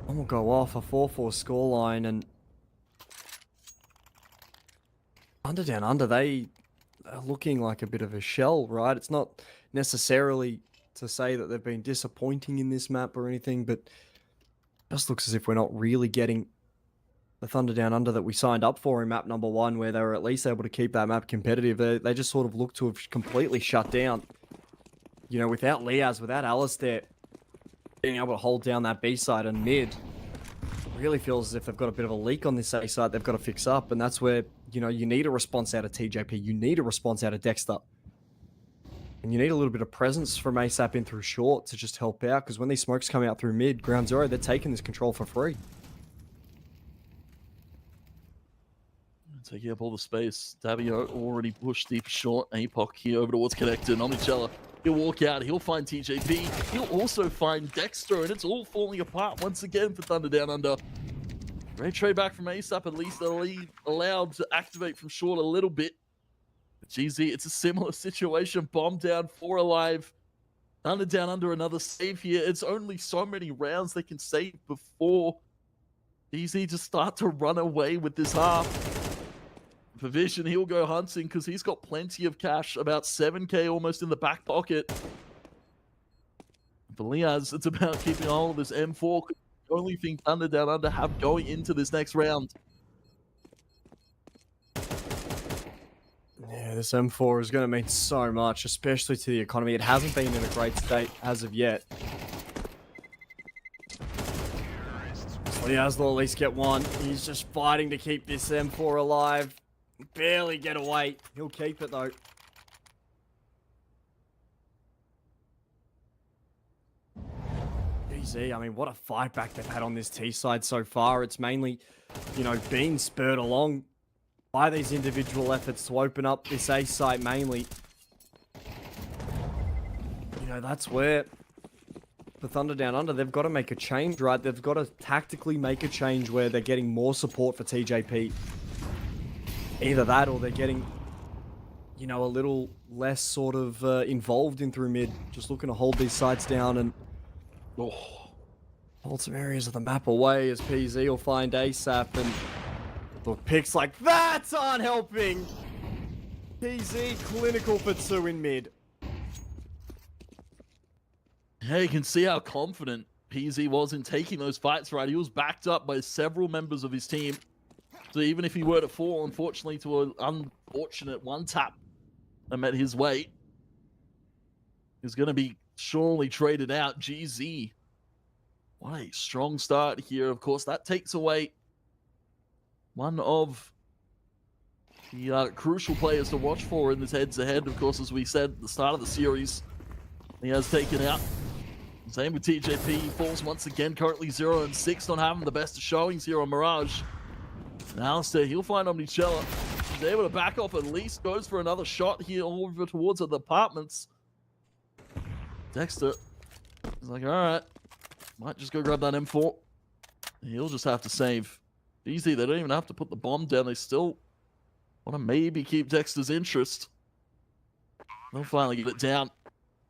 One will go off, a 4-4 scoreline, and Down under, they are looking like a bit of a shell, right? It's not necessarily to say that they've been disappointing in this map or anything, but just looks as if we're not really getting the Thunder Down Under that we signed up for in map number 1, where they were at least able to keep that map competitive. They just sort of look to have completely shut down. You know, without Liaz, without Alistair being able to hold down that B side and mid, really feels as if they've got a bit of a leak on this A side they've got to fix up, and that's where, you know, you need a response out of TJP, you need a response out of Dexter. And you need a little bit of presence from ASAP in through short to just help out, because when these smokes come out through mid, ground zero, they're taking this control for free. Taking up all the space. Davio already pushed deep short. APOC here over towards Connector. Omnichella, he'll walk out. He'll find TJP. He'll also find Dexter, and it's all falling apart once again for Thunder Down Under. Great trade back from ASAP. At least they're allowed to activate from short a little bit. GZ, it's a similar situation. Bomb down, 4 alive. Thunder Down Under, another save here. It's only so many rounds they can save before GZ just start to run away with this half. For Vision, he'll go hunting because he's got plenty of cash, about 7k almost in the back pocket. For Liaz, it's about keeping hold of this M4. The only thing Thunder Down Under have going into this next round. Yeah, this M4 is going to mean so much, especially to the economy. It hasn't been in a great state as of yet. Liaz will at least get one. He's just fighting to keep this M4 alive. Barely get away. He'll keep it though. Easy. I mean, what a fight back they've had on this T side so far. It's mainly, you know, been spurred along by these individual efforts to open up this A site mainly. You know, that's where the Thunder Down Under, they've got to make a change, right? They've got to tactically make a change where they're getting more support for TJP. Either that or they're getting, you know, a little less sort of involved in through mid. Just looking to hold these sites down and hold some areas of the map away as PZ will find ASAP. And look, picks like that aren't helping. PZ clinical for 2 in mid. Hey, you can see how confident PZ was in taking those fights, right? He was backed up by several members of his team. So even if he were to fall, unfortunately, to an unfortunate one tap that met his way, he's going to be surely traded out. GZ, what a strong start here. Of course, that takes away one of the crucial players to watch for in this heads-to-head. Of course, as we said at the start of the series, he has taken out. Same with TJP. He falls once again, currently 0-6, not having the best of showings here on Mirage. And Alistair, he'll find Omnichella. He's able to back off at least, goes for another shot here over towards the apartments. Dexter is like, all right, might just go grab that M4. He'll just have to save. Easy, they don't even have to put the bomb down. They still want to maybe keep Dexter's interest. They'll finally get it down.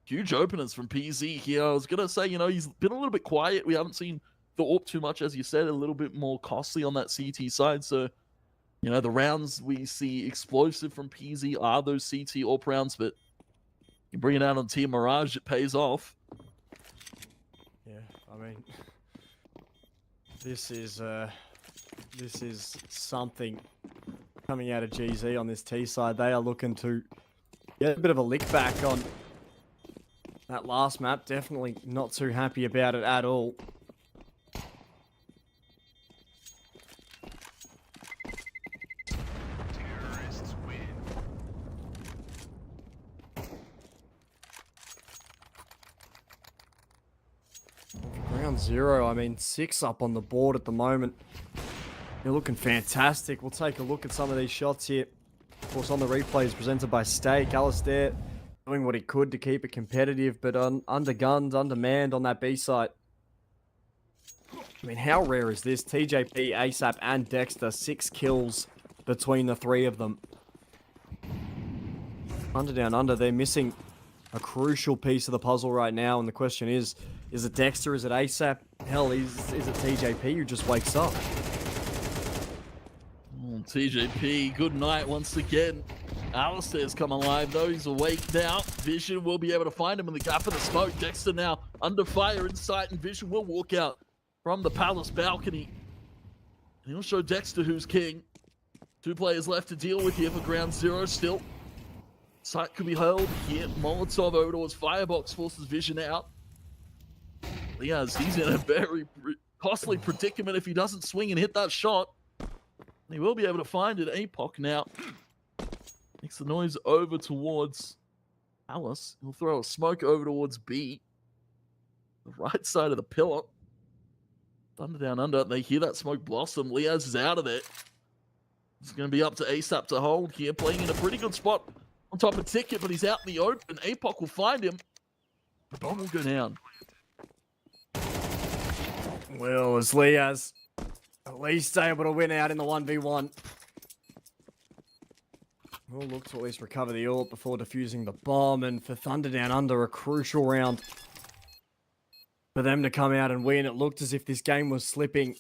Huge openers from PZ here. I was going to say, you know, he's been a little bit quiet. We haven't seen the AWP too much, as you said, a little bit more costly on that CT side. So, you know, the rounds we see explosive from PZ are those CT AWP rounds, but you bring it out on Team Mirage, it pays off. Yeah, I mean, this is something coming out of GZ on this T side. They are looking to get a bit of a lick back on that last map. Definitely not too happy about it at all. Ground zero, I mean, 6 up on the board at the moment. They're looking fantastic. We'll take a look at some of these shots here. Of course, on the replays presented by Steak, Alistair doing what he could to keep it competitive, but undergunned, undermanned on that B site. I mean, how rare is this? TJP, ASAP, and Dexter, 6 kills between the 3 of them. Down under, they're missing a crucial piece of the puzzle right now, and the question is it Dexter, is it ASAP? Hell, is it TJP who just wakes up? TJP, good night once again. Alistair's come alive though, he's awake now. Vision will be able to find him in the gap of the smoke. Dexter now under fire in sight, and Vision will walk out from the palace balcony. And he'll show Dexter who's king. 2 players left to deal with here for ground 0 still. Sight could be held here. Molotov over towards Firebox forces Vision out. Liaz, he's in a very costly predicament if he doesn't swing and hit that shot. He will be able to find it. Apoc now makes the noise over towards Alice. He'll throw a smoke over towards B. The right side of the pillar. THUNDERdOWNUNDER. They hear that smoke blossom. Liaz is out of there. It's going to be up to ASAP to hold here. Playing in a pretty good spot on top of Ticket, but he's out in the open. Apoc will find him. The bomb will go down. Well, as Liaz at least able to win out in the 1v1. We'll look to at least recover the ult before defusing the bomb, and for THUNDERdOWNUNDER, a crucial round for them to come out and win. It looked as if this game was slipping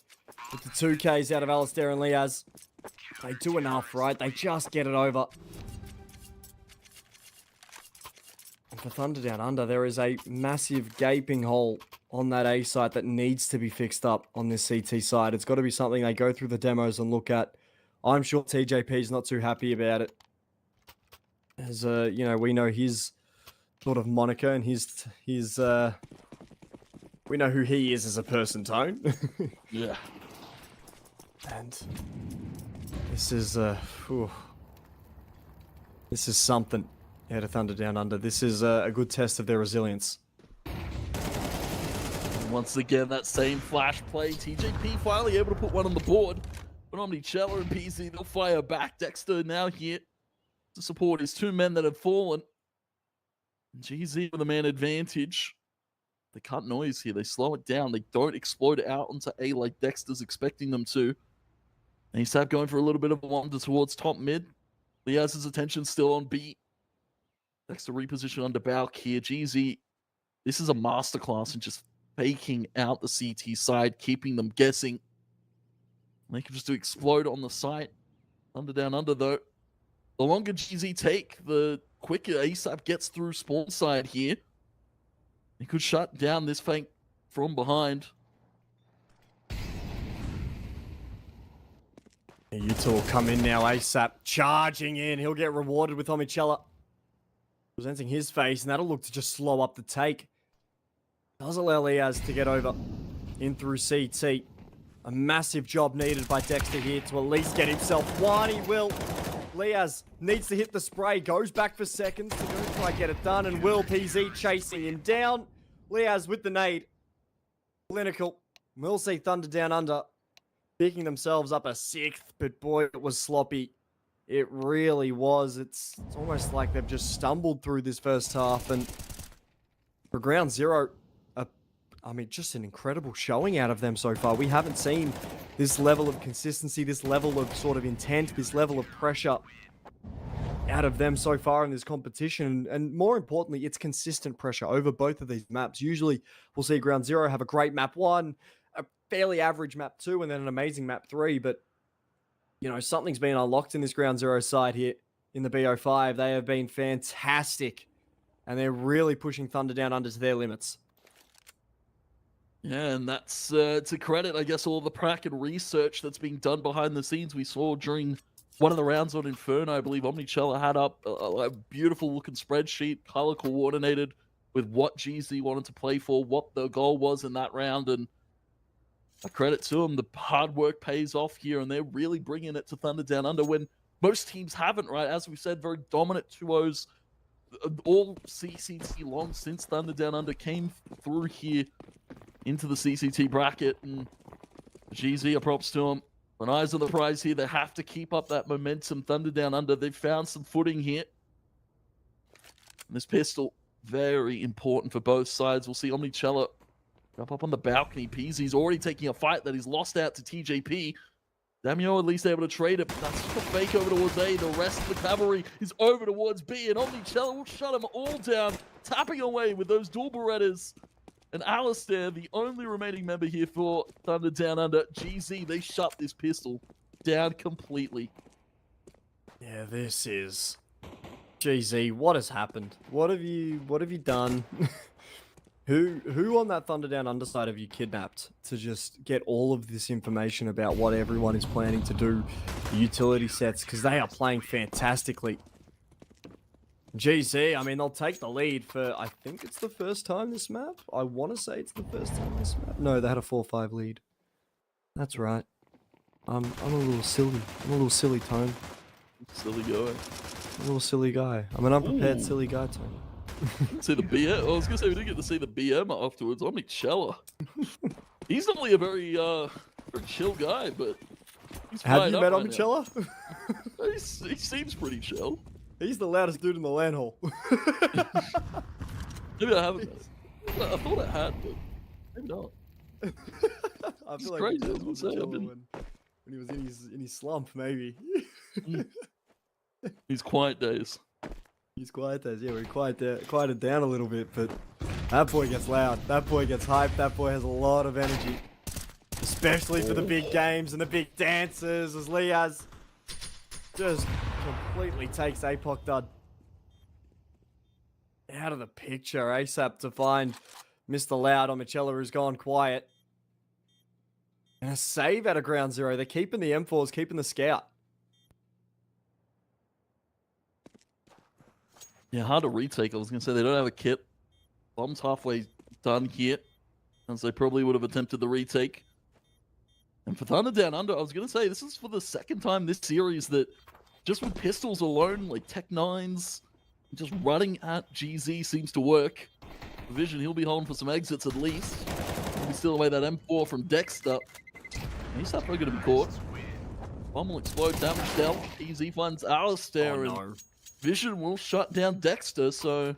with the 2Ks out of Alistair and Liaz. They do enough, right? They just get it over. And for THUNDERdOWNUNDER, there is a massive gaping hole on that A site that needs to be fixed up on this CT side. It's got to be something they go through the demos and look at. I'm sure TJP is not too happy about it. As, you know, we know his sort of moniker and his we know who he is as a person, Tone. Yeah. And this is, this is something out of THUNDERdOWNUNDER. This is a good test of their resilience. Once again, that same flash play. TJP finally able to put one on the board. But Omnicello and PZ, they'll fire back. Dexter now here to support his 2 men that have fallen. GZ with a man advantage. They cut noise here. They slow it down. They don't explode it out onto A like Dexter's expecting them to. And ASAP going for a little bit of a wander towards top mid. Liaz's attention still on B. Dexter reposition under Balk here. GZ, this is a masterclass in just faking out the CT side, keeping them guessing. They can just explode on the site. THUNDERdOWNUNDER though. The longer GZ take, the quicker ASAP gets through spawn side here. He could shut down this flank from behind. Yuta will come in now, ASAP, charging in. He'll get rewarded with Omnicello presenting his face, and that'll look to just slow up the take. Does allow Liaz to get over in through CT. A massive job needed by Dexter here to at least get himself one. He will. Liaz needs to hit the spray, goes back for seconds to go try and get it done, and Will PZ chasing him down. Liaz with the nade. Clinical. We'll see THUNDERdOWNUNDER picking themselves up a 6th, but boy, it was sloppy. It really was. It's almost like they've just stumbled through this first half, and for ground 0, I mean, just an incredible showing out of them so far. We haven't seen this level of consistency, this level of sort of intent, this level of pressure out of them so far in this competition. And more importantly, it's consistent pressure over both of these maps. Usually, we'll see ground 0 have a great map 1, a fairly average map 2, and then an amazing map 3. But, you know, something's been unlocked in this ground 0 side here in the BO5. They have been fantastic, and they're really pushing THUNDERdOWNUNDER to their limits. Yeah, and that's to credit, I guess, all the prac and research that's being done behind the scenes. We saw during one of the rounds on Inferno, I believe Omnicello had up a beautiful looking spreadsheet, color coordinated with what GZ wanted to play for, what the goal was in that round, and a credit to them. The hard work pays off here, and they're really bringing it to THUNDERdOWNUNDER when most teams haven't, right? As we said, very dominant 2-0s, all CCT long since THUNDERdOWNUNDER came through here into the CCT bracket, and GZ, props to them. When eyes on the prize here, they have to keep up that momentum. THUNDERdOWNUNDER, they've found some footing here. And this pistol, very important for both sides. We'll see Omnicello jump up on the balcony. PZ's already taking a fight that he's lost out to TJP. Damio at least able to trade it, but that's just a fake over towards A. The rest of the cavalry is over towards B, and Omnicello will shut them all down, tapping away with those dual Berettas. And Alistair, the only remaining member here for THUNDERdOWNUNDER, GZ, they shut this pistol down completely. Yeah, this is. GZ, what has happened? What have you done? Who on that Thunderdown underside have you kidnapped to just get all of this information about what everyone is planning to do, the utility sets, because they are playing fantastically. GZ, I mean, they'll take the lead for, I think it's the first time this map. I want to say it's the first time this map. No, they had a 4-5 lead. That's right. I'm a little silly. I'm a little silly, Tone. Silly guy. A little silly guy. I'm an unprepared Ooh. silly guy, Tone. See the BM. I was gonna say we didn't get to see the BM afterwards. I'm Chella. He's normally a very chill guy, but he's Have you met right Omnichella? he seems pretty chill. He's the loudest dude in the land hole. Maybe I haven't. I thought I had, but maybe not. I He's feel like crazy, he I was gonna say, I've been- when he was in his slump, maybe. He's quiet days. He's quiet as, yeah, we quieted down a little bit, but that boy gets loud. That boy gets hyped. That boy has a lot of energy. Especially for the big games and the big dances, as Liaz just completely takes APOC Dud out of the picture ASAP to find Mr. Loud on Michela, who's gone quiet. And a save out of ground zero. They're keeping the M4s, keeping the scout. Yeah, hard to retake. I was gonna say they don't have a kit. Bomb's halfway done here, and so they probably would have attempted the retake. And for THUNDERdownunder, I was gonna say this is for the second time this series that just with pistols alone, like Tech-9s, just running at GZ seems to work. Vision, he'll be holding for some exits at least. He'll be stealing away that M4 from Dexter. And he's not going to be caught. Bomb will explode, damage dealt. EZ finds Alistair, and Vision will shut down Dexter, so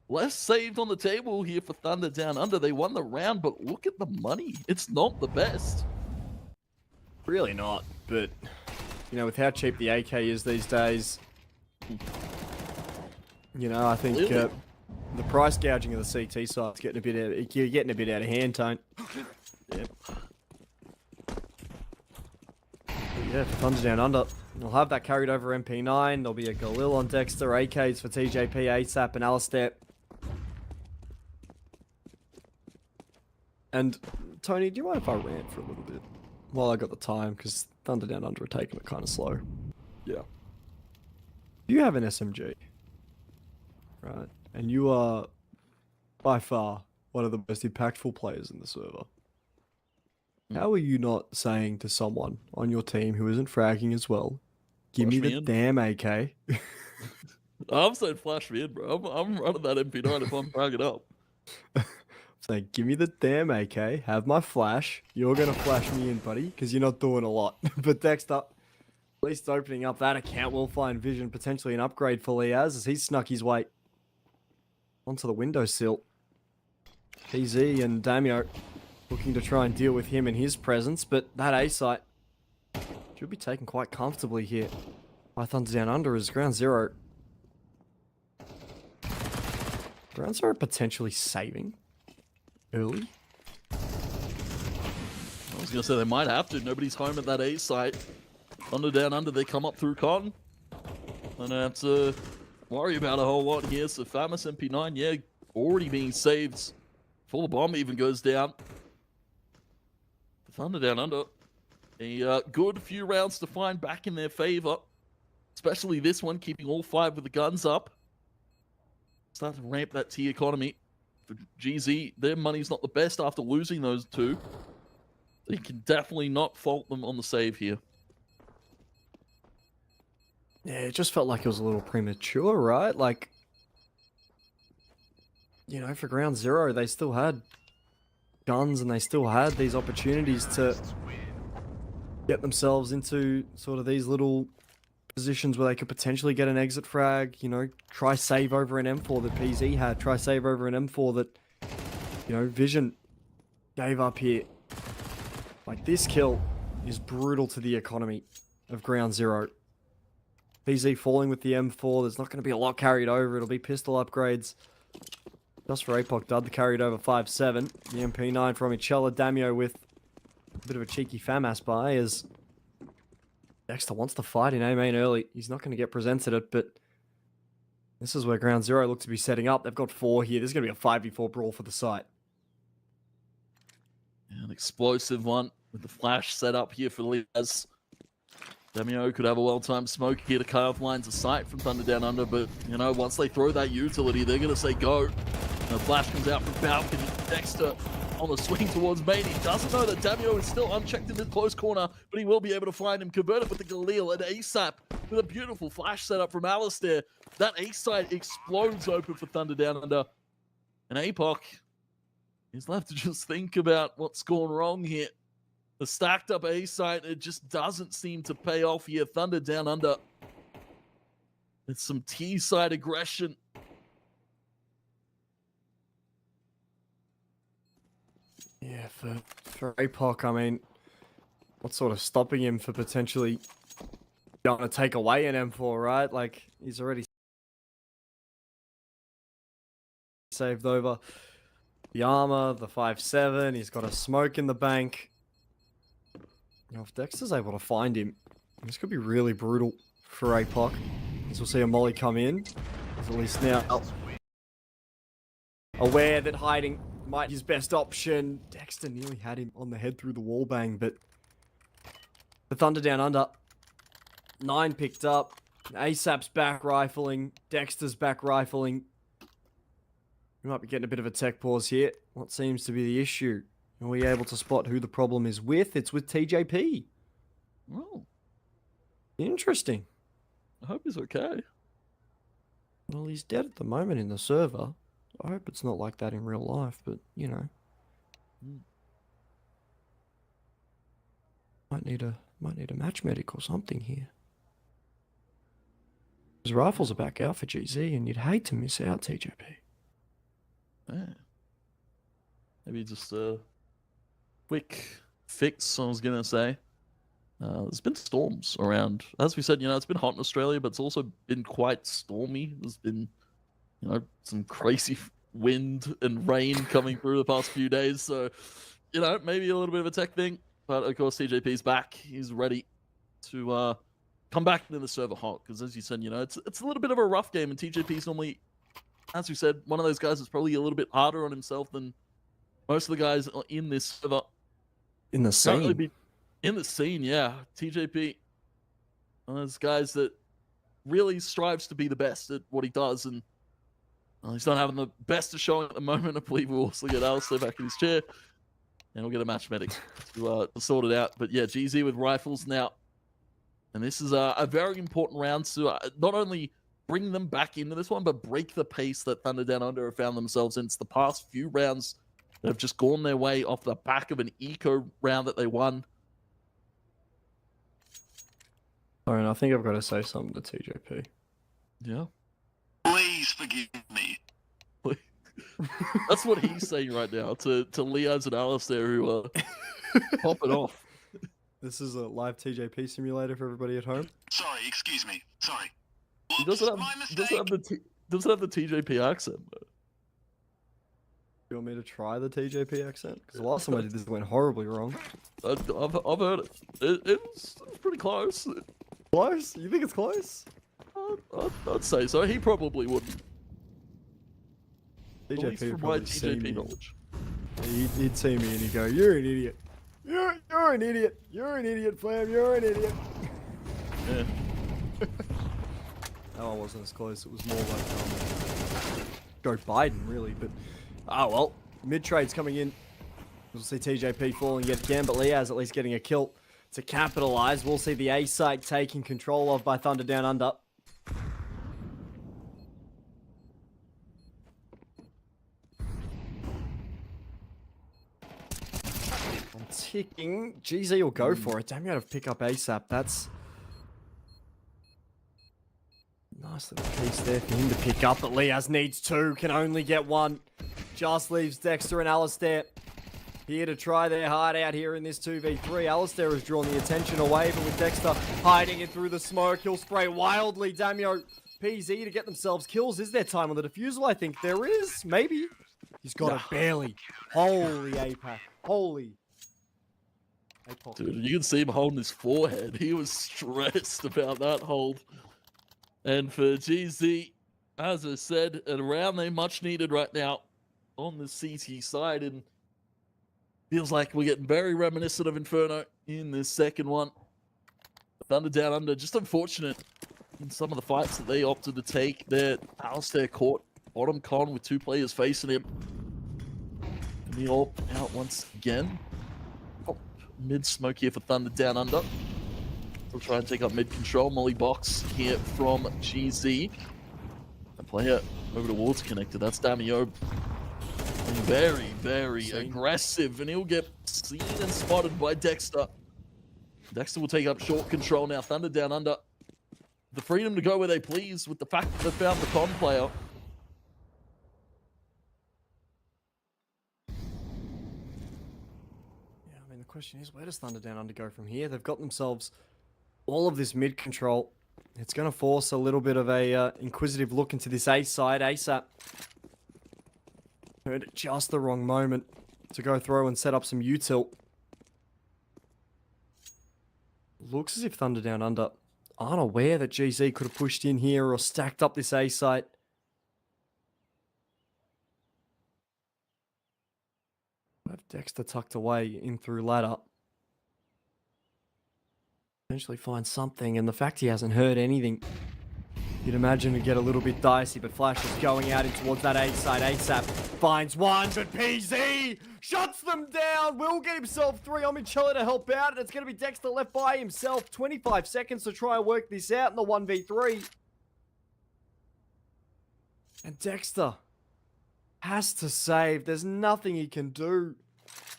less saved on the table here for THUNDERdownunder. They won the round, but look at the money. It's not the best. Really not, but you know, with how cheap the AK is these days, you know, I think Really? the price gouging of the CT side is getting a bit you're getting a bit out of hand, Tone. Yep. Yeah, for THUNDERdownunder, they'll have that carried over MP9. There'll be a Galil on Dexter, AKs for TJP, ASAP, and Alistair. And Tony, do you mind if I rant for a little bit while I got the time? Because THUNDERdownunder are taking it kind of slow. Yeah. You have an SMG, right? And you are by far one of the most impactful players in the server. How are you not saying to someone on your team who isn't fragging as well, give Flash me me the in." damn AK? I'm saying flash me in, bro. I'm running that MP9 if I'm fragging up. Say, give me the damn AK, have my flash. You're going to flash me in, buddy, because you're not doing a lot. But Dexter, at least opening up that account will find Vision, potentially an upgrade for Liaz as he's snuck his way onto the windowsill. PZ and Damio looking to try and deal with him in his presence, but that A site should be taken quite comfortably here by THUNDERdownunder as ground zero. Ground zero potentially saving early. I was going to say they might have to. Nobody's home at that A site. THUNDERdownunder, they come up through con. I don't have to worry about a whole lot here. So Famous MP9, yeah, already being saved before the bomb even goes down. THUNDERdownunder, a good few rounds to find back in their favor. Especially this one, keeping all 5 with the guns up. Start to ramp that T economy. For GZ, their money's not the best after losing those 2. You can definitely not fault them on the save here. Yeah, it just felt like it was a little premature, right? Like, you know, for ground zero, they still had guns and they still had these opportunities to get themselves into sort of these little positions where they could potentially get an exit frag, you know, try save over an M4 that PZ had, try save over an M4 that, you know, Vision gave up here. Like, this kill is brutal to the economy of ground zero. PZ falling with the M4, there's not going to be a lot carried over, it'll be pistol upgrades. Just for APOC Dud, the carried over 5-7. The MP9 from Michela, Damio with a bit of a cheeky FAMAS buy as Dexter wants to fight in A main early. He's not going to get presented it, but this is where Ground Zero looks to be setting up. They've got 4 here. This is going to be a 5v4 brawl for the site. Yeah, an explosive one with the flash set up here for Liaz. Damio could have a well-timed smoke here to cut off lines of sight from Thunder Down Under, but, you know, once they throw that utility, they're going to say go. And the flash comes out from balcony. Dexter on the swing towards main. He doesn't know that Damio is still unchecked in the close corner, but he will be able to find him. Convert it with the Galil and ASAP with a beautiful flash setup from Alistair. That A side explodes open for Thunder Down Under. And APOC is left to just think about what's gone wrong here. The stacked up A side, it just doesn't seem to pay off here. Thunder Down Under. It's some T side aggression. Yeah, for APOC, I mean, what's sort of stopping him for potentially going to take away an M4, right? Like, he's already saved over the armor, the 5-7. He's got a smoke in the bank. Now, if Dexter's able to find him, this could be really brutal for APOC. As we'll see a molly come in. He's at least now aware that hiding might be his best option. Dexter nearly had him on the head through the wall bang, but the Thunder Down Under. 9 picked up. ASAP's back rifling. Dexter's back rifling. We might be getting a bit of a tech pause here. What seems to be the issue? Are we able to spot who the problem is with? It's with TJP. Oh, Interesting. I hope he's okay. Well, he's dead at the moment in the server. I hope it's not like that in real life, but, you know. Might need a match medic or something here. His rifles are back out for GZ, and you'd hate to miss out, TJP. Yeah. Maybe just a quick fix, I was going to say. There's been storms around. As we said, you know, it's been hot in Australia, but it's also been quite stormy. There's been, you know, some crazy wind and rain coming through the past few days. So, you know, maybe a little bit of a tech thing. But, of course, TJP's back. He's ready to come back into the server hot. Because, as you said, you know, it's a little bit of a rough game. And TJP's normally, as we said, one of those guys that's probably a little bit harder on himself than most of the guys in this server. In the scene. In the scene, yeah. TJP, one of those guys that really strives to be the best at what he does. And he's not having the best of showing at the moment. I believe we'll also get Alistair back in his chair. And we'll get a match medic to sort it out. But yeah, GZ with rifles now. And this is a very important round to not only bring them back into this one, but break the pace that Thunder Down Under have found themselves in. It's the past few rounds that have just gone their way off the back of an eco round that they won. Alright, I think I've got to say something to TJP. Yeah. Please forgive me. That's what he's saying right now to Leaz and Alistair who are popping off. This is a live TJP simulator for everybody at home. Sorry, excuse me. Sorry. He Oops, doesn't my have mistake. doesn't have the TJP accent. Though. You want me to try the TJP accent? Because the last time I did this went horribly wrong. I've heard it. It's pretty close. Close? You think it's close? I'd say so. He probably wouldn't. At least TJP from would my probably see TJP me. knowledge. He'd see me and he'd go, "You're an idiot. You're an idiot. You're an idiot, Flam. You're an idiot." Yeah. That one wasn't as close. It was more like Joe Biden, really. But oh well. Mid trade's coming in. We'll see TJP falling yet again, but Leaz at least getting a kill to capitalize. We'll see the A site taken control of by Thunder Down Under. Ticking. GZ will go for it. Damn, you have to pick up ASAP. That's nice little piece there for him to pick up, but Leaz needs 2, can only get 1. Just leaves Dexter and Alistair here to try their heart out here in this 2v3. Alistair has drawn the attention away, but with Dexter hiding it through the smoke, he'll spray wildly. Damio, PZ to get themselves kills. Is there time on the defusal? I think there is. Maybe. He's got it barely. Holy APAC. Holy. Dude, you can see him holding his forehead. He was stressed about that hold. And for GZ, as I said, a round they much needed right now on the CT side. And feels like we're getting very reminiscent of Inferno in this second one. Thunder Down Under, just unfortunate in some of the fights that they opted to take there. Alistair caught bottom con with 2 players facing him. And the AWP out once again. Oh, mid smoke here for Thunder Down Under. They'll try and take up mid control. Molly box here from GZ. A player over towards connected. That's Damio. Very, very aggressive. And he'll get seen and spotted by Dexter. Dexter will take up short control now. Thunder Down Under. The freedom to go where they please with the fact that they found the con player. Yeah, I mean, the question is, where does Thunder Down Under go from here? They've got themselves all of this mid control. It's going to force a little bit of a inquisitive look into this A side ASAP. Heard at just the wrong moment to go through and set up some util. Looks as if Thunder Down Under aren't aware that GZ could have pushed in here or stacked up this A site. Have Dexter tucked away in through ladder. Eventually find something, and the fact he hasn't heard anything, you'd imagine it'd get a little bit dicey, but Flash is going out in towards that A side ASAP. Finds one, but PZ shuts them down. Will get himself 3 on Michela to help out, and it's going to be Dexter left by himself. 25 seconds to try and work this out in the 1v3. And Dexter has to save. There's nothing he can do.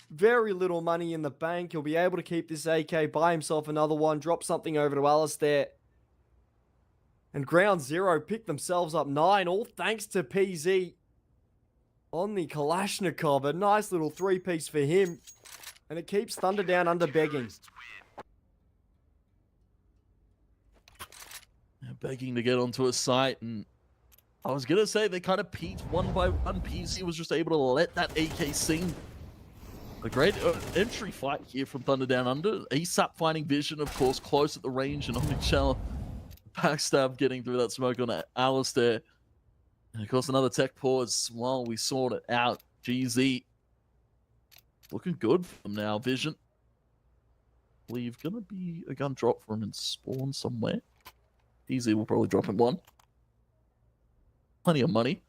Very little money in the bank. He'll be able to keep this AK, buy himself another one, drop something over to Alistair. And Ground Zero pick themselves up 9, all thanks to PZ on the Kalashnikov. A nice little 3-piece for him. And it keeps Thunder Down Under begging. Begging to get onto a site. And I was going to say they kind of peaked one by one. PZ was just able to let that AK sing. A great entry fight here from Thunder Down Under. ASAP finding vision, of course, close at the range. And Michelle backstab getting through that smoke on Alistair. And of course, another tech pause while we sort it out. GZ looking good for them now. Vision. I believe gonna be a gun drop for him in spawn somewhere. GZ will probably drop him one. Plenty of money.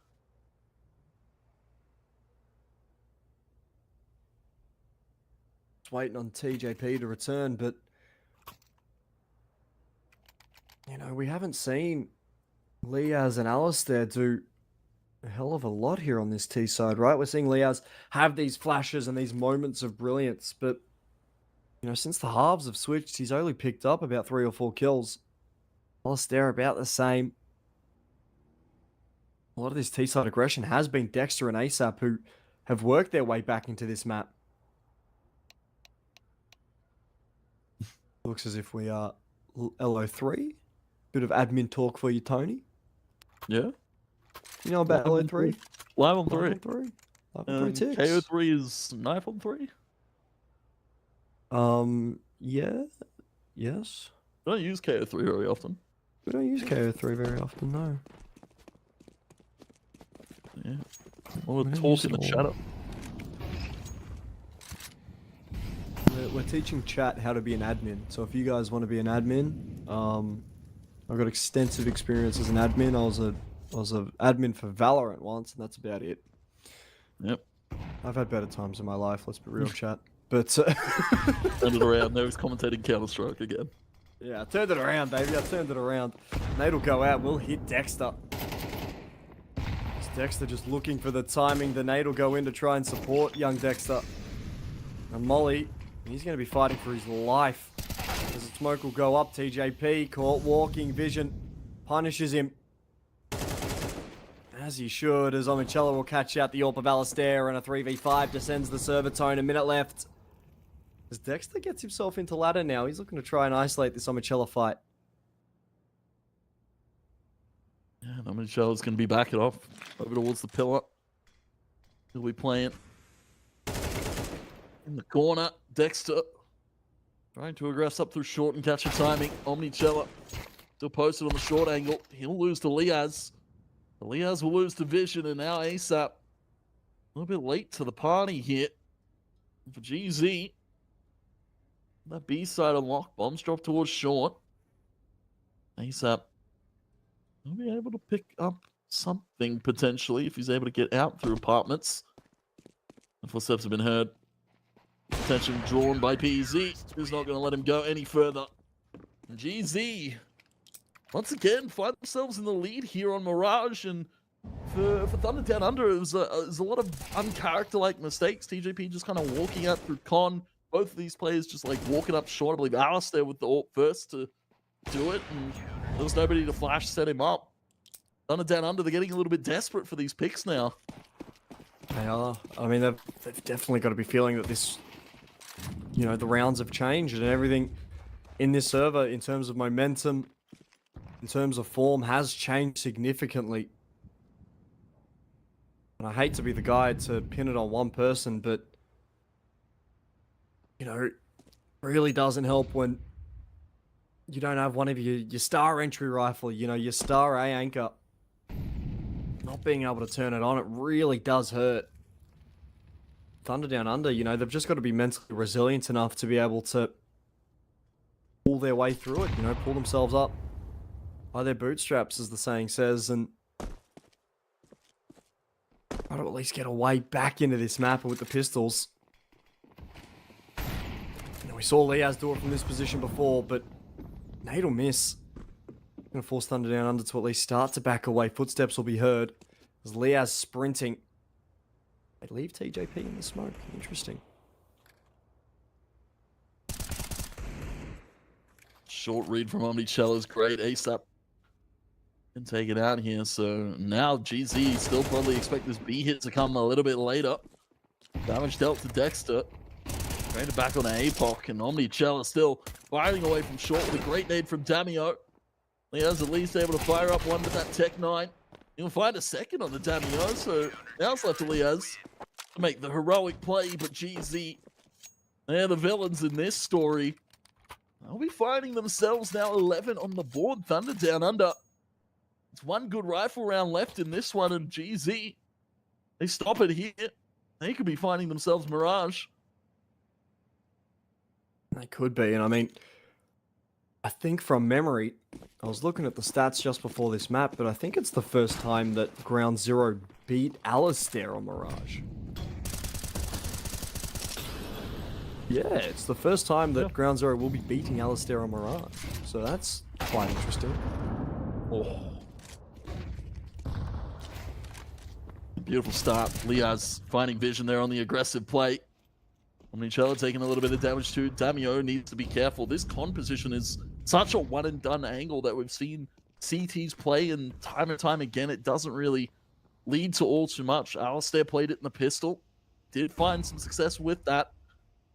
Just waiting on TJP to return, but you know, we haven't seen Liaz and Alistair do a hell of a lot here on this T side, right? We're seeing Liaz have these flashes and these moments of brilliance, but you know, since the halves have switched, he's only picked up about 3 or 4 kills. Alistair about the same. A lot of this T side aggression has been Dexter and ASAP, who have worked their way back into this map. Looks as if we are LO3. Bit of admin talk for you, Tony. Yeah. You know about LO3? Live on 3. Live on 3 ticks. KO3 is knife on 3? Yeah. Yes. I don't use KO3 very often. We don't use KO3 very often, no. Yeah. Well, we're talking the chat up. We're teaching chat how to be an admin. So if you guys want to be an admin, I've got extensive experience as an admin. I was an admin for Valorant once, and that's about it. Yep. I've had better times in my life. Let's be real, chat. But turned it around. Now he's commentating Counter-Strike again. Yeah, I turned it around, baby. I turned it around. Nate will go out. We'll hit Dexter. It's Dexter just looking for the timing. The Nate will go in to try and support young Dexter. And Molly, he's going to be fighting for his life. As the smoke will go up, TJP caught walking. Vision punishes him. As he should, as Omichella will catch out the AWP of Alistair, and a 3v5 descends the server tone. A minute left. As Dexter gets himself into ladder now, he's looking to try and isolate this Omichella fight. Yeah, Omichella's going to be backing off over towards the pillar. He'll be playing in the corner. Dexter Trying to aggress up through short and catch a timing. Omnichella still posted on the short angle. He'll lose to Liaz. Liaz will lose to Vision, and now ASAP. A little bit late to the party here for GZ. That B side unlocked. Bombs drop towards short. ASAP will be able to pick up something potentially if he's able to get out through apartments. The footsteps have been heard. Attention drawn by PZ, who's not going to let him go any further. GZ, once again, find themselves in the lead here on Mirage, and for Thunder Down Under, it was a lot of uncharacter-like mistakes. TJP just kind of walking out through Con. Both of these players just like walking up short. I believe Alistair with the AWP first to do it, and there was nobody to flash set him up. Thunder Down Under, they're getting a little bit desperate for these picks now. They are. I mean, they've definitely got to be feeling that this, you know, the rounds have changed and everything in this server in terms of momentum, in terms of form, has changed significantly. And I hate to be the guy to pin it on one person, but, you know, it really doesn't help when you don't have one of your star entry rifle, you know, your star A anchor. Not being able to turn it on, it really does hurt. Thunder Down Under, you know, they've just got to be mentally resilient enough to be able to pull their way through it, you know, pull themselves up by their bootstraps, as the saying says, and try to at least get a way back into this map with the pistols. You know, we saw Liaz do it from this position before, but nade will miss. Gonna force Thunder Down Under to at least start to back away. Footsteps will be heard as Liaz sprinting. They leave TJP in the smoke. Interesting. Short read from Omnichella is great. ASAP can take it out here. So now GZ still probably expect this B hit to come a little bit later. Damage dealt to Dexter. Traded back on APOC, and Omnichella still firing away from short with a great nade from Damio. Leo's at least able to fire up one with that Tech 9. He'll find a second on the Damio, so now it's left to Leaz to make the heroic play, but GZ, they're the villains in this story. They'll be finding themselves now 11 on the board. Thunder Down Under. It's one good rifle round left in this one, and GZ, they stop it here. They could be finding themselves Mirage. They could be, and I mean, I think from memory, I was looking at the stats just before this map, but I think it's the first time that Ground Zero beat Alistair on Mirage. Yeah, it's the first time that Ground Zero will be beating Alistair on Mirage. So that's quite interesting. Oh. Beautiful start. Liaz finding vision there on the aggressive play. Omnichella taking a little bit of damage too. Damio needs to be careful. This con position is such a one and done angle that we've seen CTs play, and time again it doesn't really lead to all too much. Alistair played it in the pistol. Did find some success with that.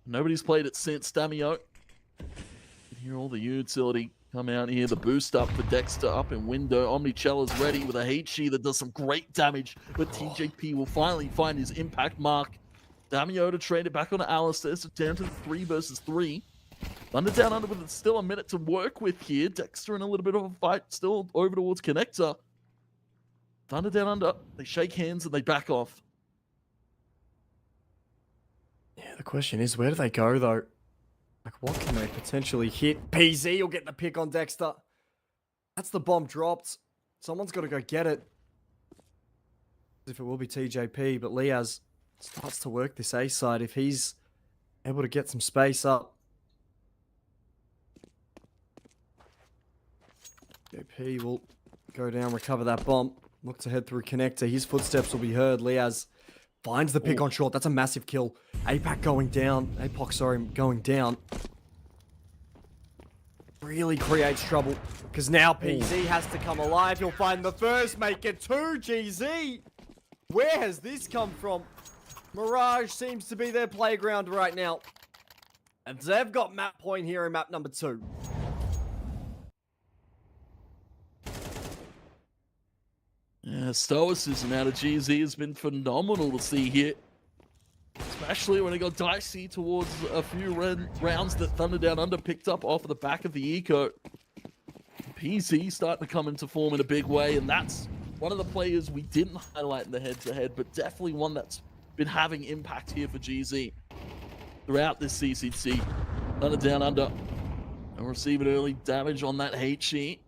Nobody's played it since. Damio. You can hear all the utility come out here. The boost up for Dexter up in window. Omnichella's ready with a HE that does some great damage, but TJP will finally find his impact mark. Damio to trade it back on Alistair, so down to 3 versus 3. Thunder Down Under with still a minute to work with here. Dexter in a little bit of a fight, still over towards Connector. Thunder Down Under, they shake hands and they back off. Yeah, the question is, where do they go though? Like, what can they potentially hit? PZ will get the pick on Dexter. That's the bomb dropped. Someone's got to go get it. If it will be TJP, but Liaz starts to work this A side if he's able to get some space up. JP will go down, recover that bomb. Look to head through Connector. His footsteps will be heard. Liaz finds the pick on short. That's a massive kill. APOC going down. APOC, sorry, going down. Really creates trouble because now PZ has to come alive. He'll find the first, make it 2. GZ. Where has this come from? Mirage seems to be their playground right now. And they've got map point here in map number 2. Yeah, stoicism out of GZ has been phenomenal to see here. This especially when it got dicey towards a few rounds that THUNDERdOWNUNDER picked up off of the back of the eco. PZ starting to come into form in a big way, and that's one of the players we didn't highlight in the head-to-head, but definitely one that's been having impact here for GZ throughout this CCT. THUNDERdOWNUNDER and receiving early damage on that hate sheet.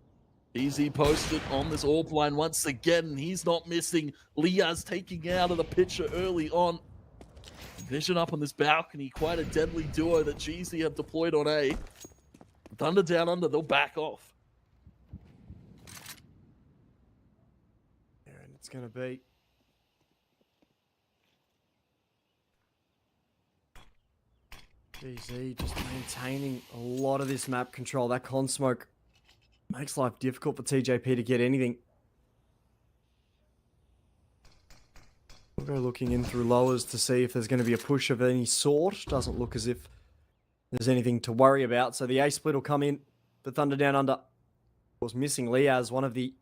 PZ posted on this AWP line once again, and he's not missing. Liaz taking out of the picture early on. Vision up on this balcony, quite a deadly duo that GZ have deployed on A. THUNDERdOWNUNDER, they'll back off. And it's going to be GZ just maintaining a lot of this map control. That con smoke makes life difficult for TJP to get anything. We'll go looking in through lowers to see if there's going to be a push of any sort. Doesn't look as if there's anything to worry about. So the A split will come in for THUNDERdOWNUNDER. Was missing Liaz, one of the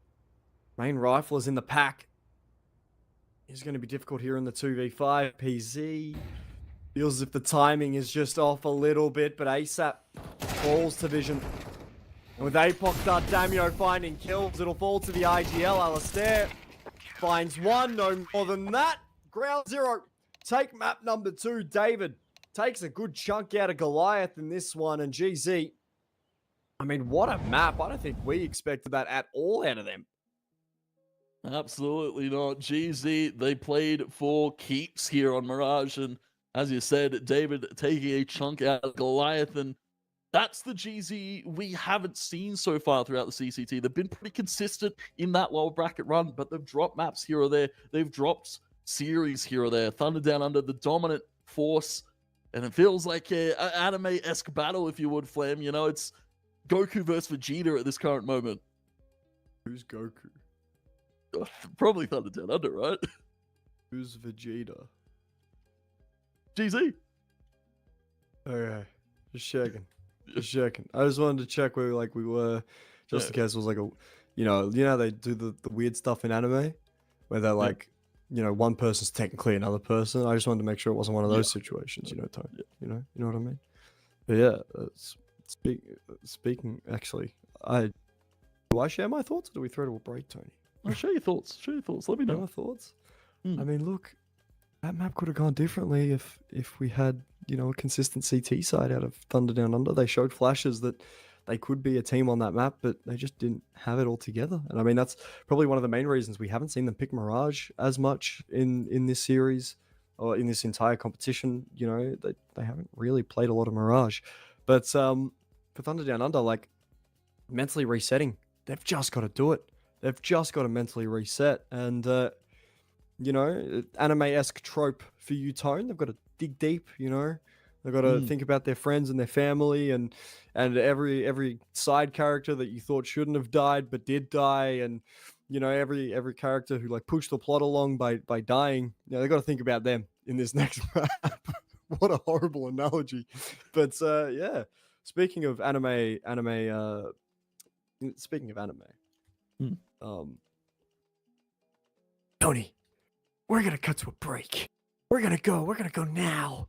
main riflers in the pack. Is going to be difficult here in the 2v5. PZ feels as if the timing is just off a little bit, but ASAP falls to vision. And with Apoc Dardamio finding kills, it'll fall to the IGL. Alistair finds one, no more than that. Ground zero. Take map number 2. David takes a good chunk out of Goliath in this one, and GZ. I mean, what a map. I don't think we expected that at all out of them. Absolutely not. GZ, they played for keeps here on Mirage, and as you said, David taking a chunk out of Goliath, and that's the GZ we haven't seen so far throughout the CCT. They've been pretty consistent in that lower bracket run, but they've dropped maps here or there. They've dropped series here or there. THUNDERdOWNUNDER, the dominant force, and it feels like an anime-esque battle, if you would, Flam. You know, it's Goku versus Vegeta at this current moment. Who's Goku? Probably THUNDERdOWNUNDER, right? Who's Vegeta? GZ. Okay, just checking. Just checking. I just wanted to check where we were, just in case it was like a, you know how they do the weird stuff in anime, where they're like, you know, one person's technically another person. I just wanted to make sure it wasn't one of those situations, you know, Tony. You know what I mean? But yeah, speaking actually, do I share my thoughts or do we throw to a break, Tony? I'll share your thoughts. Share your thoughts. Let me know. My thoughts. I mean, look, that map could have gone differently if we had, you know, a consistent CT side out of THUNDERdOWNUNDER. They showed flashes that they could be a team on that map, but they just didn't have it all together. And I mean, that's probably one of the main reasons we haven't seen them pick Mirage as much in this series or in this entire competition. You know, they haven't really played a lot of Mirage. But for THUNDERdOWNUNDER, like, mentally resetting, they've just got to do it. They've just got to mentally reset. And, you know, anime-esque trope for you, Tone. They've got to dig deep, you know. They've got to think about their friends and their family and every side character that you thought shouldn't have died but did die, and, you know, every character who, like, pushed the plot along by dying. You know, they've got to think about them in this next map. What a horrible analogy. But, yeah, speaking of anime, Tony, we're gonna cut to a break. We're gonna go now.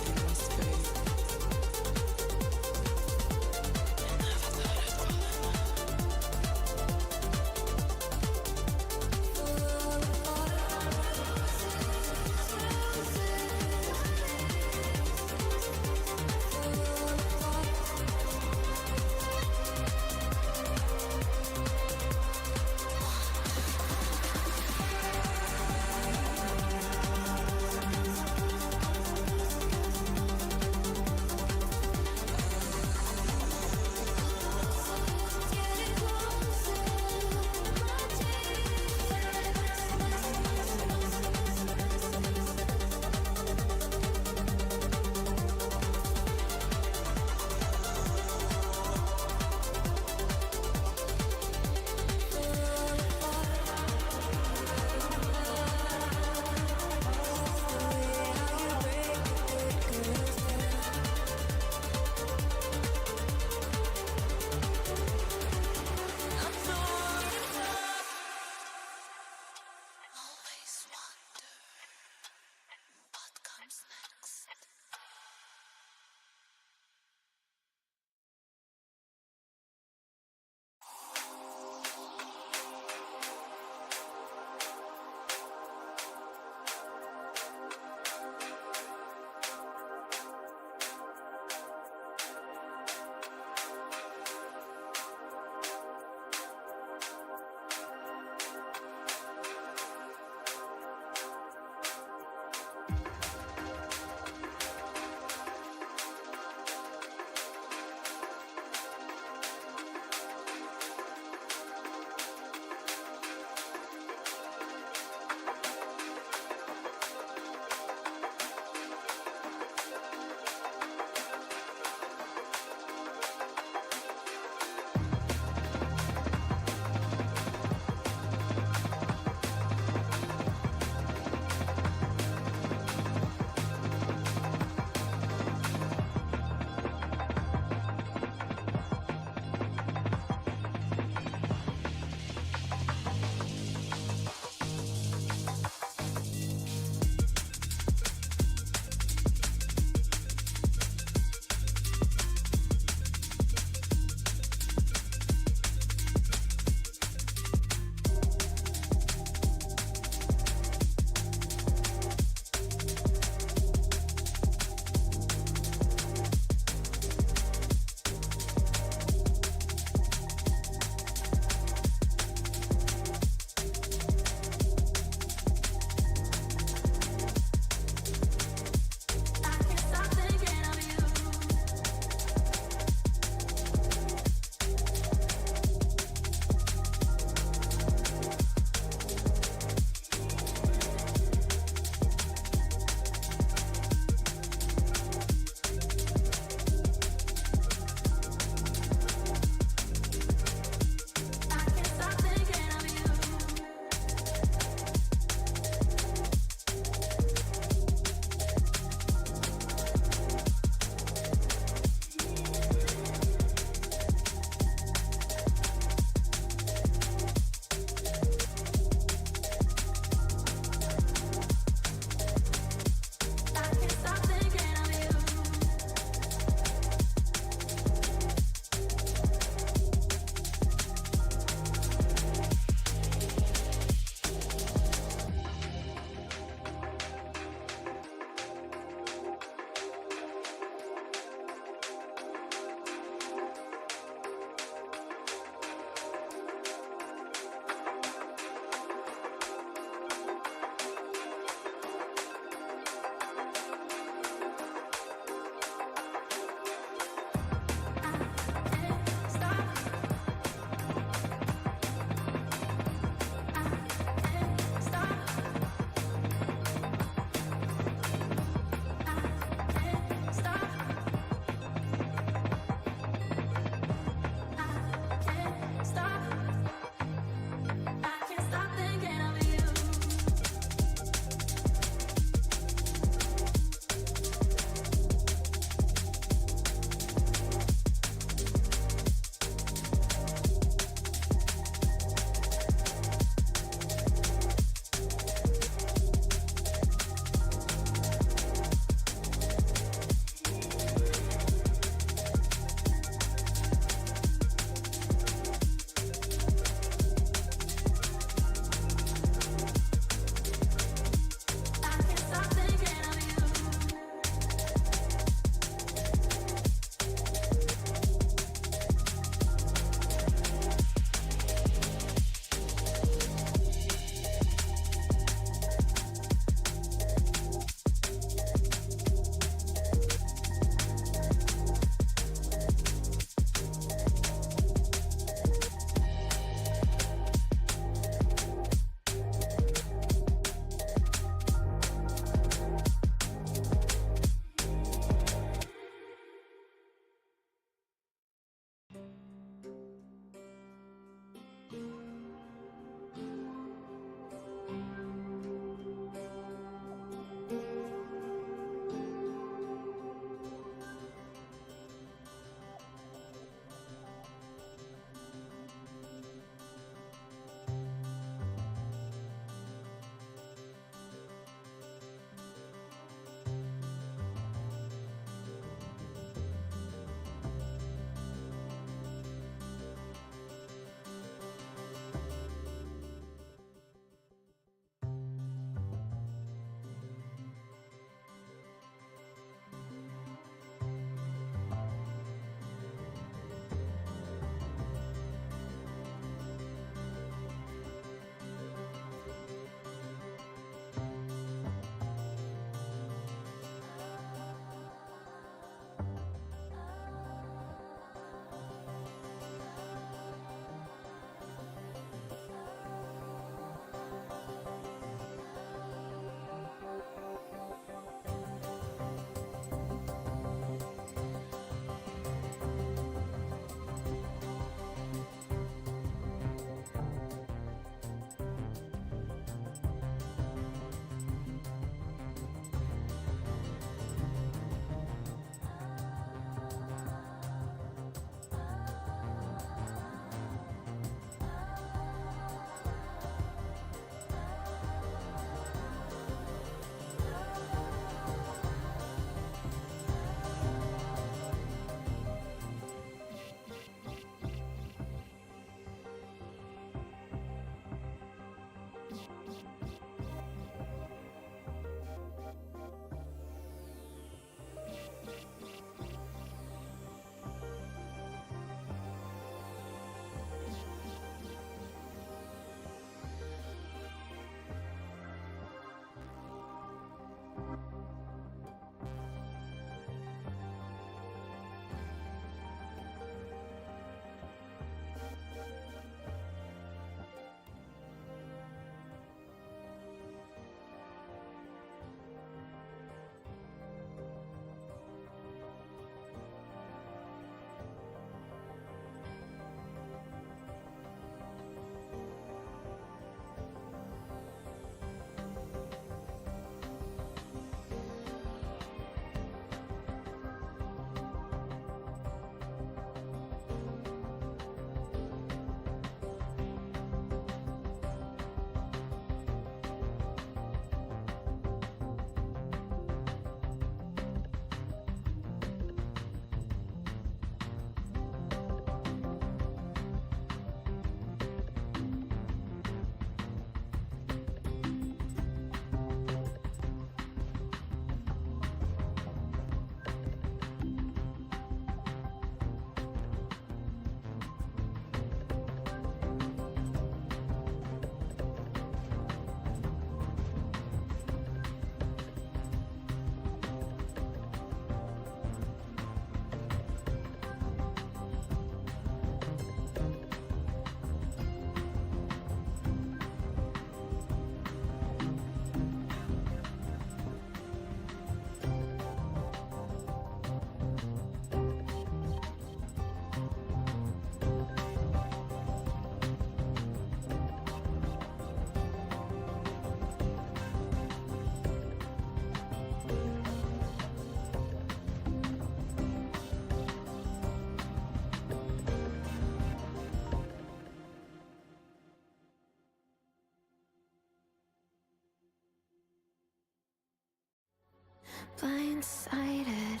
Blindsided,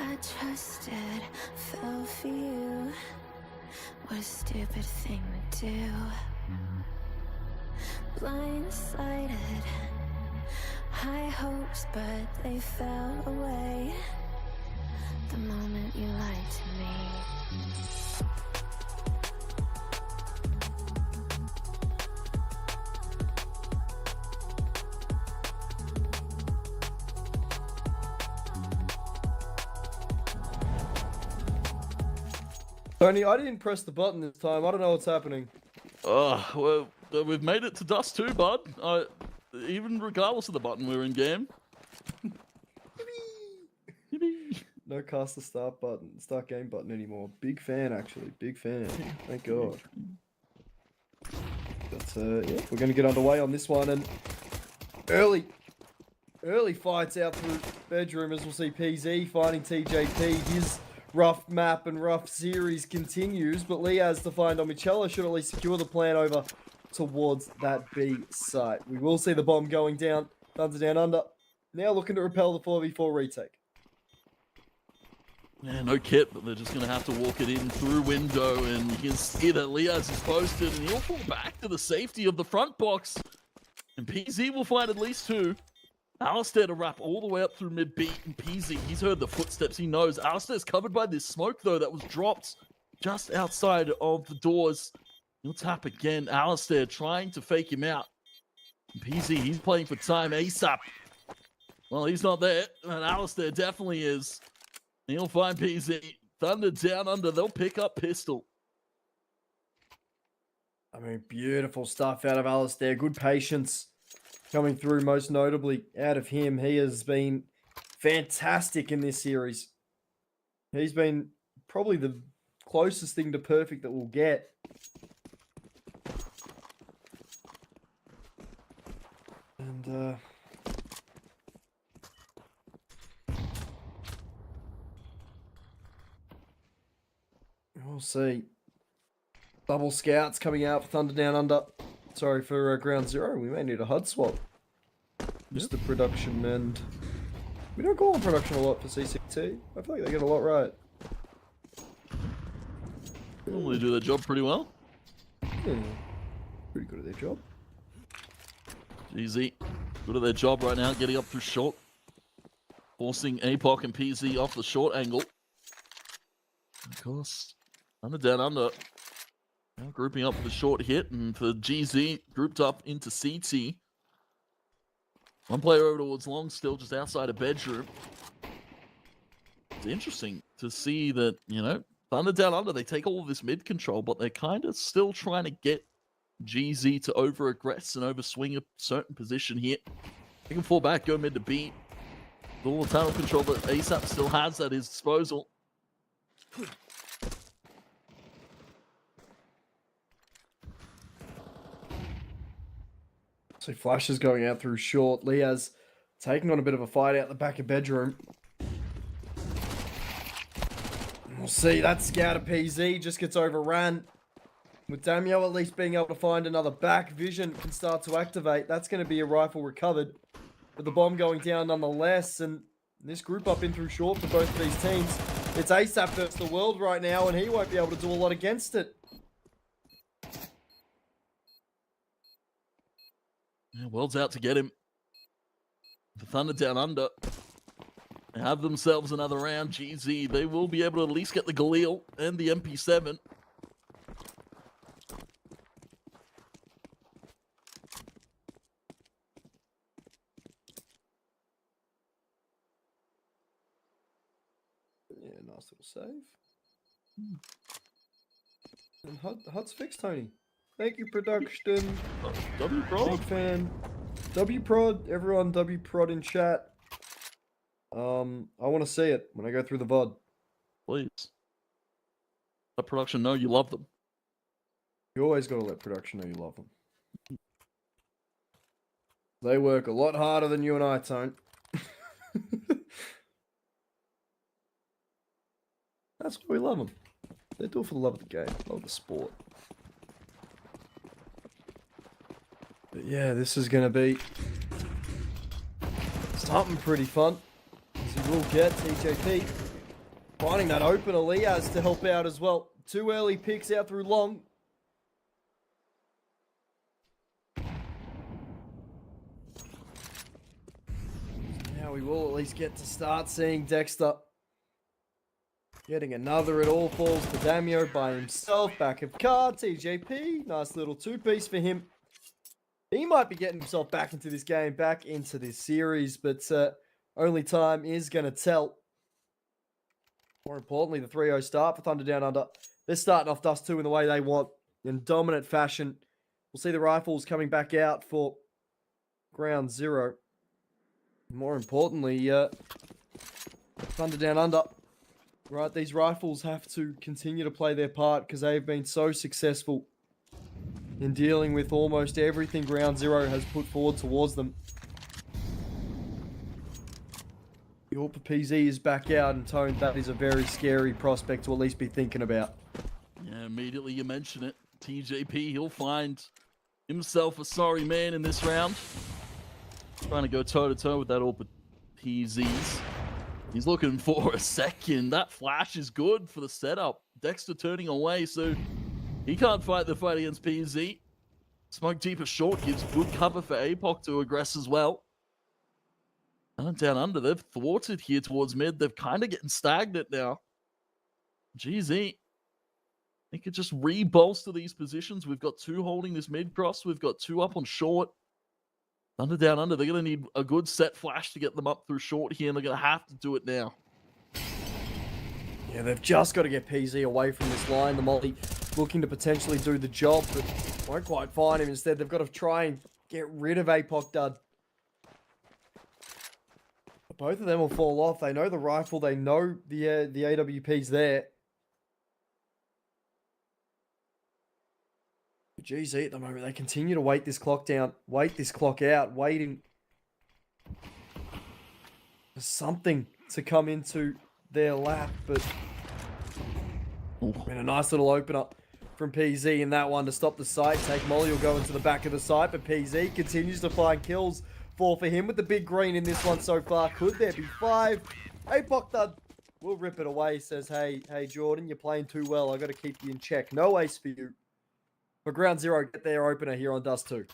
I trusted, fell for you. What a stupid thing to do. Blindsided, high hopes, but they fell away the moment you lied to me. Tony, I didn't press the button this time. I don't know what's happening. Well, we've made it to Dust 2, bud. Even regardless of the button, we're in game. No cast the start game button anymore. Big fan, actually. Big fan. Thank God. But, yeah, we're going to get underway on this one. And early fights out through bedroom as we'll see PZ finding TJP. His rough map and rough series continues, but Liaz to find Omicella should at least secure the plan over towards that B site. We will see the bomb going down. Thunder down under. Now looking to repel the 4v4 retake. Yeah, no kit, but they're just going to have to walk it in through window, and you can see that Liaz is posted, and he'll fall back to the safety of the front box, and PZ will find at least two. Alistair to wrap all the way up through mid-B, and PZ, he's heard the footsteps, he knows. Alistair's covered by this smoke, though, that was dropped just outside of the doors. He'll tap again. Alistair trying to fake him out. And PZ, he's playing for time ASAP. Well, he's not there, and Alistair definitely is. He'll find PZ. Thunder down under, they'll pick up pistol. I mean, beautiful stuff out of Alistair. Good patience coming through, most notably out of him. He has been fantastic in this series. He's been probably the closest thing to perfect that we'll get. And, we'll see. Double scouts coming out for Thunder Down Under. Sorry for ground zero. We may need a HUD swap. Just the production, and we don't call them production a lot for CCT. I feel like they get a lot right. Normally do their job pretty well. Yeah, pretty good at their job. Easy. Good at their job right now, getting up through short. Forcing APOC and PZ off the short angle. Of course, Thunder Down Under. Now grouping up for the short hit, and for GZ, grouped up into CT. One player over towards long, still just outside a bedroom. It's interesting to see that, you know, Thunder Down Under, they take all of this mid control, but they're kind of still trying to get GZ to over-aggress and over-swing a certain position here. They can fall back, go mid to B. With all the tunnel control that ASAP still has at his disposal. So Flash is going out through short. Liaz taking on a bit of a fight out the back of bedroom. We'll see. That scout of PZ just gets overrun. With Damio at least being able to find another back, Vision can start to activate. That's going to be a rifle recovered. But the bomb going down nonetheless. And this group up in through short for both of these teams. It's ASAP versus the world right now, and he won't be able to do a lot against it. Yeah, World's out to get him. The Thunder Down Under. They have themselves another round. GZ, they will be able to at least get the Galil and the MP7. Yeah, nice little save. And HUD's fixed, Tony. Thank you, production. W-Prod. Big fan. W-Prod, everyone W-Prod in chat. I want to see it when I go through the VOD. Please. Let production know you love them. You always got to let production know you love them. They work a lot harder than you and I, Tone. That's why we love them. They do it for the love of the game, love of the sport. But yeah, this is going to be something pretty fun. As you will get TJP finding that open Elias to help out as well. 2 early picks out through long. Now we will at least get to start seeing Dexter getting another. It all falls to Damio by himself. Back of card, TJP. Nice little 2-piece for him. He might be getting himself back into this game, back into this series, but only time is going to tell. More importantly, the 3-0 start for Thunder Down Under. They're starting off Dust 2 in the way they want, in dominant fashion. We'll see the rifles coming back out for ground 0. More importantly, Thunder Down Under. Right, these rifles have to continue to play their part because they've been so successful in dealing with almost everything ground 0 has put forward towards them. The Orpa PZ is back out, and Tone, that is a very scary prospect to at least be thinking about. Yeah, immediately you mention it. TJP, he'll find himself a sorry man in this round. Trying to go toe-to-toe with that Orpa PZs. He's looking for a second. That flash is good for the setup. Dexter turning away, so he can't fight the fight against PZ. Smoke deeper short gives good cover for APOC to aggress as well. And Down Under, they've thwarted here towards mid. They're kind of getting stagnant now. GZ, they could just re-bolster these positions. We've got 2 holding this mid cross. We've got 2 up on short. Thunder Down Under, they're going to need a good set flash to get them up through short here, and they're going to have to do it now. Yeah, they've just got to get PZ away from this line. The Molly looking to potentially do the job, but won't quite find him. Instead, they've got to try and get rid of APOC Dud. Both of them will fall off. They know the rifle. They know the AWP's there. GZ at the moment, they continue to wait this clock down, wait this clock out, waiting for something to come into their lap. But been a nice little opener from PZ in that one to stop the site. Take Molly will go into the back of the site, but PZ continues to find kills. 4 for him with the big green in this one so far. Could there be 5? APOC Dud will rip it away. Says, hey Jordan, you're playing too well. I got to keep you in check. No ace for you. For ground 0, get their opener here on Dust 2.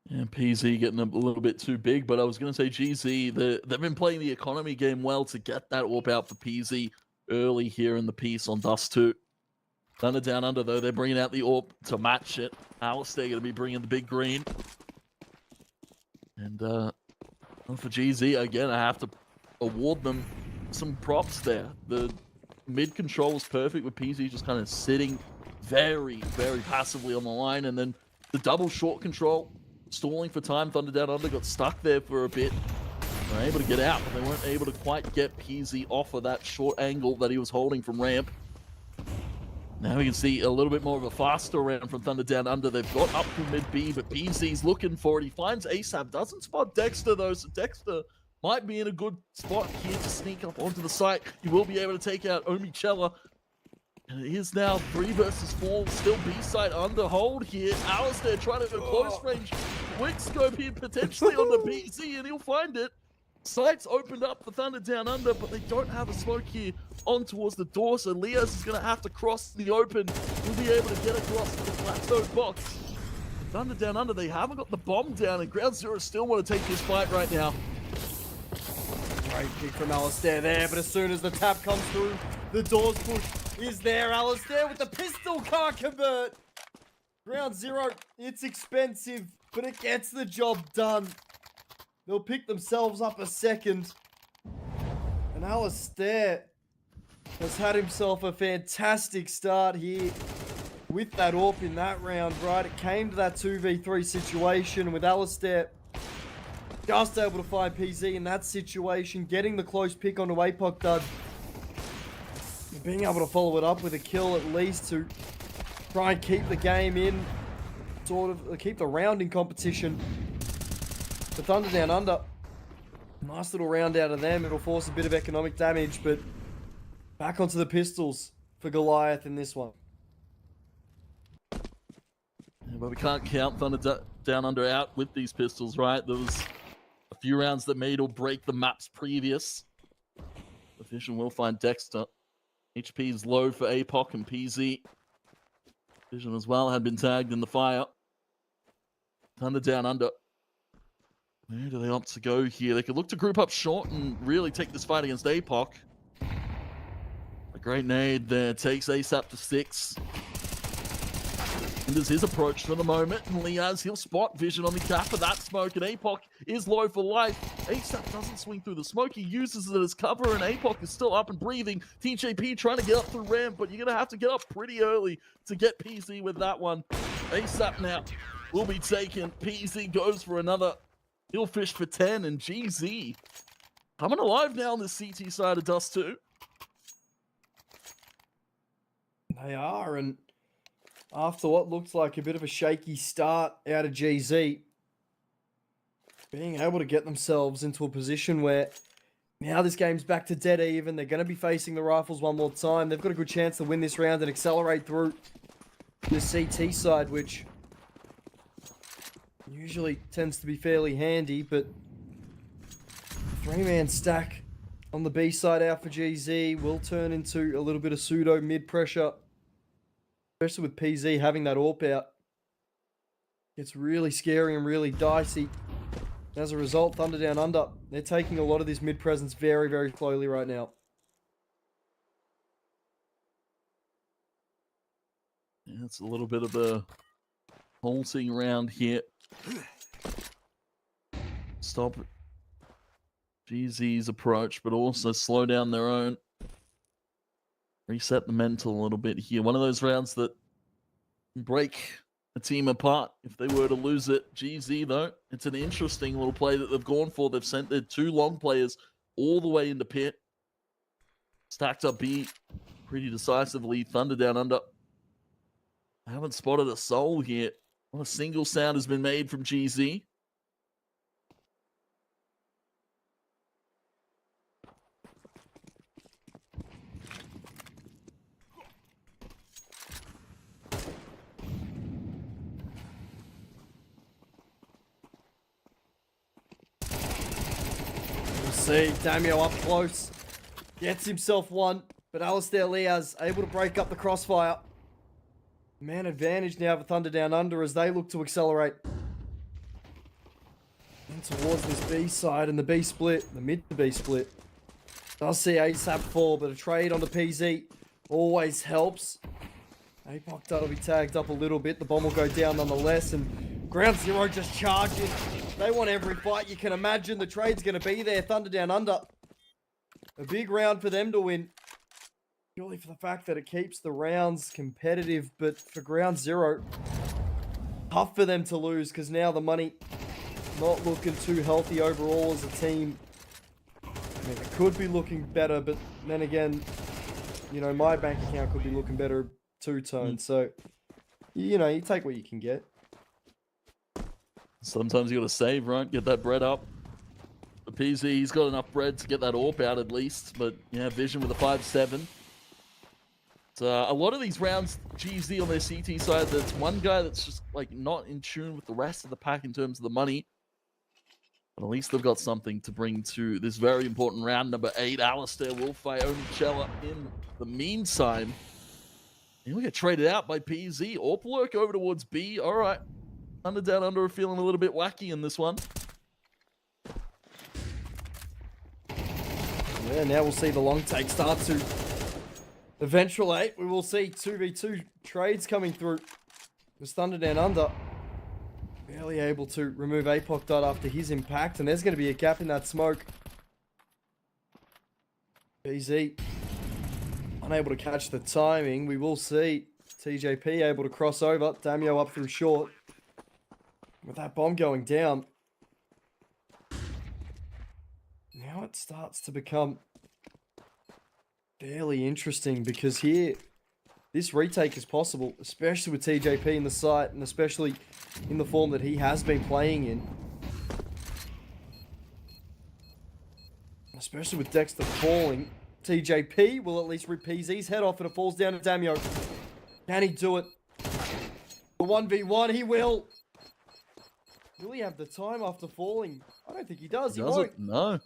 Yeah, PZ getting a little bit too big, but I was going to say GZ, they've been playing the economy game well to get that AWP out for PZ early here in the piece on Dust 2. Thunder Down Under, though, they're bringing out the AWP to match it. Alistair going to be bringing the big green. And for GZ, again, I have to award them some props there. The mid control was perfect with PZ just kind of sitting very, very passively on the line. And then the double short control, stalling for time. Thunder Down Under got stuck there for a bit. They were able to get out, but they weren't able to quite get PZ off of that short angle that he was holding from ramp. Now we can see a little bit more of a faster round from Thunder Down Under. They've got up to mid B, but PZ's looking for it. He finds ASAP, doesn't spot Dexter though, so Dexter might be in a good spot here to sneak up onto the site. He will be able to take out Omichella. And it is now 3 versus 4, still B side under hold here. Alistair trying to go close range. Quick scope here potentially on the PZ, and he'll find it. Sights opened up for Thunder Down Under, but they don't have a smoke here on towards the door, so Leas is going to have to cross the open. He'll be able to get across to the plateau box. Thunder Down Under, they haven't got the bomb down, and ground 0 still want to take this fight right now. Great kick from Alistair there, but as soon as the tap comes through, the doors push is there. Alistair with the pistol can't convert. Ground 0, it's expensive, but it gets the job done. They'll pick themselves up a second. And Alistair has had himself a fantastic start here with that AWP in that round, right? It came to that 2v3 situation with Alistair just able to find PZ in that situation, getting the close pick onto APOC Dud. And being able to follow it up with a kill at least to try and keep the game in, sort of keep the round in competition. The Thunder Down Under, nice little round out of them. It'll force a bit of economic damage, but back onto the pistols for Goliath in this one. Yeah, but we can't count Thunder Down Under out with these pistols, right? There was a few rounds that made or break the maps previous. The Vision will find Dexter. HP is low for APOC and PZ. Vision as well had been tagged in the fire. Thunder down under. Where do they opt to go here? They could look to group up short and really take this fight against APOC. A great nade there takes ASAP to 6. And there's his approach for the moment. And Liaz, he'll spot Vision on the cap of that smoke. And APOC is low for life. ASAP doesn't swing through the smoke. He uses it as cover. And APOC is still up and breathing. TJP trying to get up the ramp. But you're going to have to get up pretty early to get PZ with that one. ASAP now will be taken. PZ goes for another. He'll fish for 10. And GZ coming alive now on the CT side of Dust 2. They are, and after what looks like a bit of a shaky start out of GZ, being able to get themselves into a position where now this game's back to dead even. They're going to be facing the Rifles one more time. They've got a good chance to win this round and accelerate through the CT side, which usually tends to be fairly handy, but 3-man stack on the B side out for GZ will turn into a little bit of pseudo mid pressure, especially with PZ having that AWP out. It's really scary and really dicey. As a result, Thunder Down Under, they're taking a lot of this mid presence very, very slowly right now. Yeah, it's a little bit of a halting round here. Stop GZ's approach, but also slow down their own. Reset the mental a little bit here. One of those rounds that can break a team apart if they were to lose it. GZ, though, it's an interesting little play that they've gone for. They've sent their 2 long players all the way into pit. Stacked up B pretty decisively. Thunder Down Under. I haven't spotted a soul here. Not a single sound has been made from GZ. See, Damio up close. Gets himself one, but Alistair Liaz able to break up the crossfire. Man advantage now for Thunder Down Under as they look to accelerate. And towards this B side and the B split, the mid to B split. Does see ASAP fall, but a trade on the PZ always helps. APOC will be tagged up a little bit. The bomb will go down nonetheless, and Ground Zero just charging. They want every fight you can imagine. The trade's going to be there. Thunder Down Under. A big round for them to win. Purely for the fact that it keeps the rounds competitive, but for Ground Zero, tough for them to lose because now the money not looking too healthy overall as a team. I mean, it could be looking better, but then again, you know, my bank account could be looking better two-tone. So, you know, you take what you can get. Sometimes you got to save, right? Get that bread up. The PZ, he's got enough bread to get that AWP out at least. But, yeah, Vision with a 5-7. A lot of these rounds, GZ on their CT side, there's one guy that's just, like, not in tune with the rest of the pack in terms of the money. But at least they've got something to bring to this very important round. Number 8, Alistair will fight Onichella in the meantime. He'll get traded out by PZ. AWP lurk over towards B. All right. Thunder Down Under are feeling a little bit wacky in this one. Yeah, now we'll see the long take start to eventuate. We will see 2v2 trades coming through. With Thunder Down Under barely able to remove APOC dot after his impact, and there's going to be a gap in that smoke. BZ unable to catch the timing. We will see TJP able to cross over. Damio up through short. With that bomb going down, now it starts to become fairly interesting because here, this retake is possible, especially with TJP in the site and especially in the form that he has been playing in. Especially with Dexter falling, TJP will at least rip PZ's head off and it falls down to Damio. Can he do it? The 1v1, he will. Will he have the time after falling? I don't think he does. He Does won't. it? No.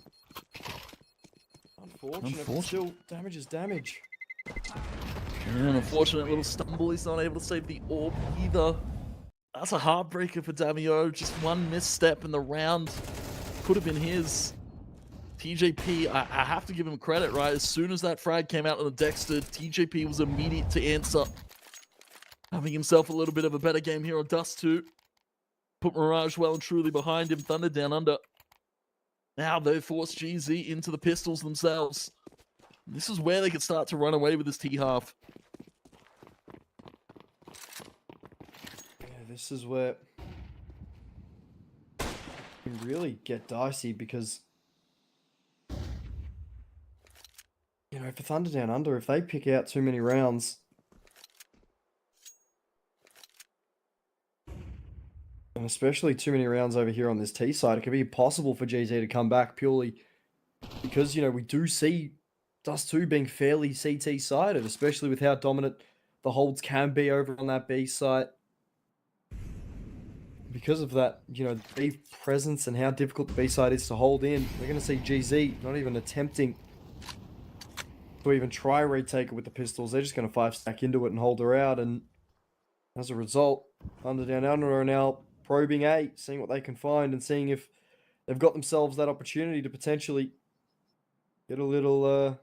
Unfortunate. But still, damage is damage. Yeah, an unfortunate little stumble. He's not able to save the orb either. That's a heartbreaker for Damio. Just one misstep in the round could have been his. TJP, I have to give him credit, right? As soon as that frag came out on the Dexter, TJP was immediate to answer. Having himself a little bit of a better game here on Dust 2. Put Mirage well and truly behind him. Thunder down under. Now they force GZ into the pistols themselves. This is where they can start to run away with this T-half. Yeah, this is where you really get dicey because, you know, for Thunder Down Under, if they pick out too many rounds, and especially too many rounds over here on this T side, it could be impossible for GZ to come back purely because, you know, we do see Dust 2 being fairly CT sided, especially with how dominant the holds can be over on that B site. Because of that, you know, the B presence and how difficult the B side is to hold in, we're going to see GZ not even attempting to even try retake it with the pistols. They're just going to 5-stack into it and hold her out. And as a result, Thunder Down Under are now probing A, seeing what they can find and seeing if they've got themselves that opportunity to potentially get a little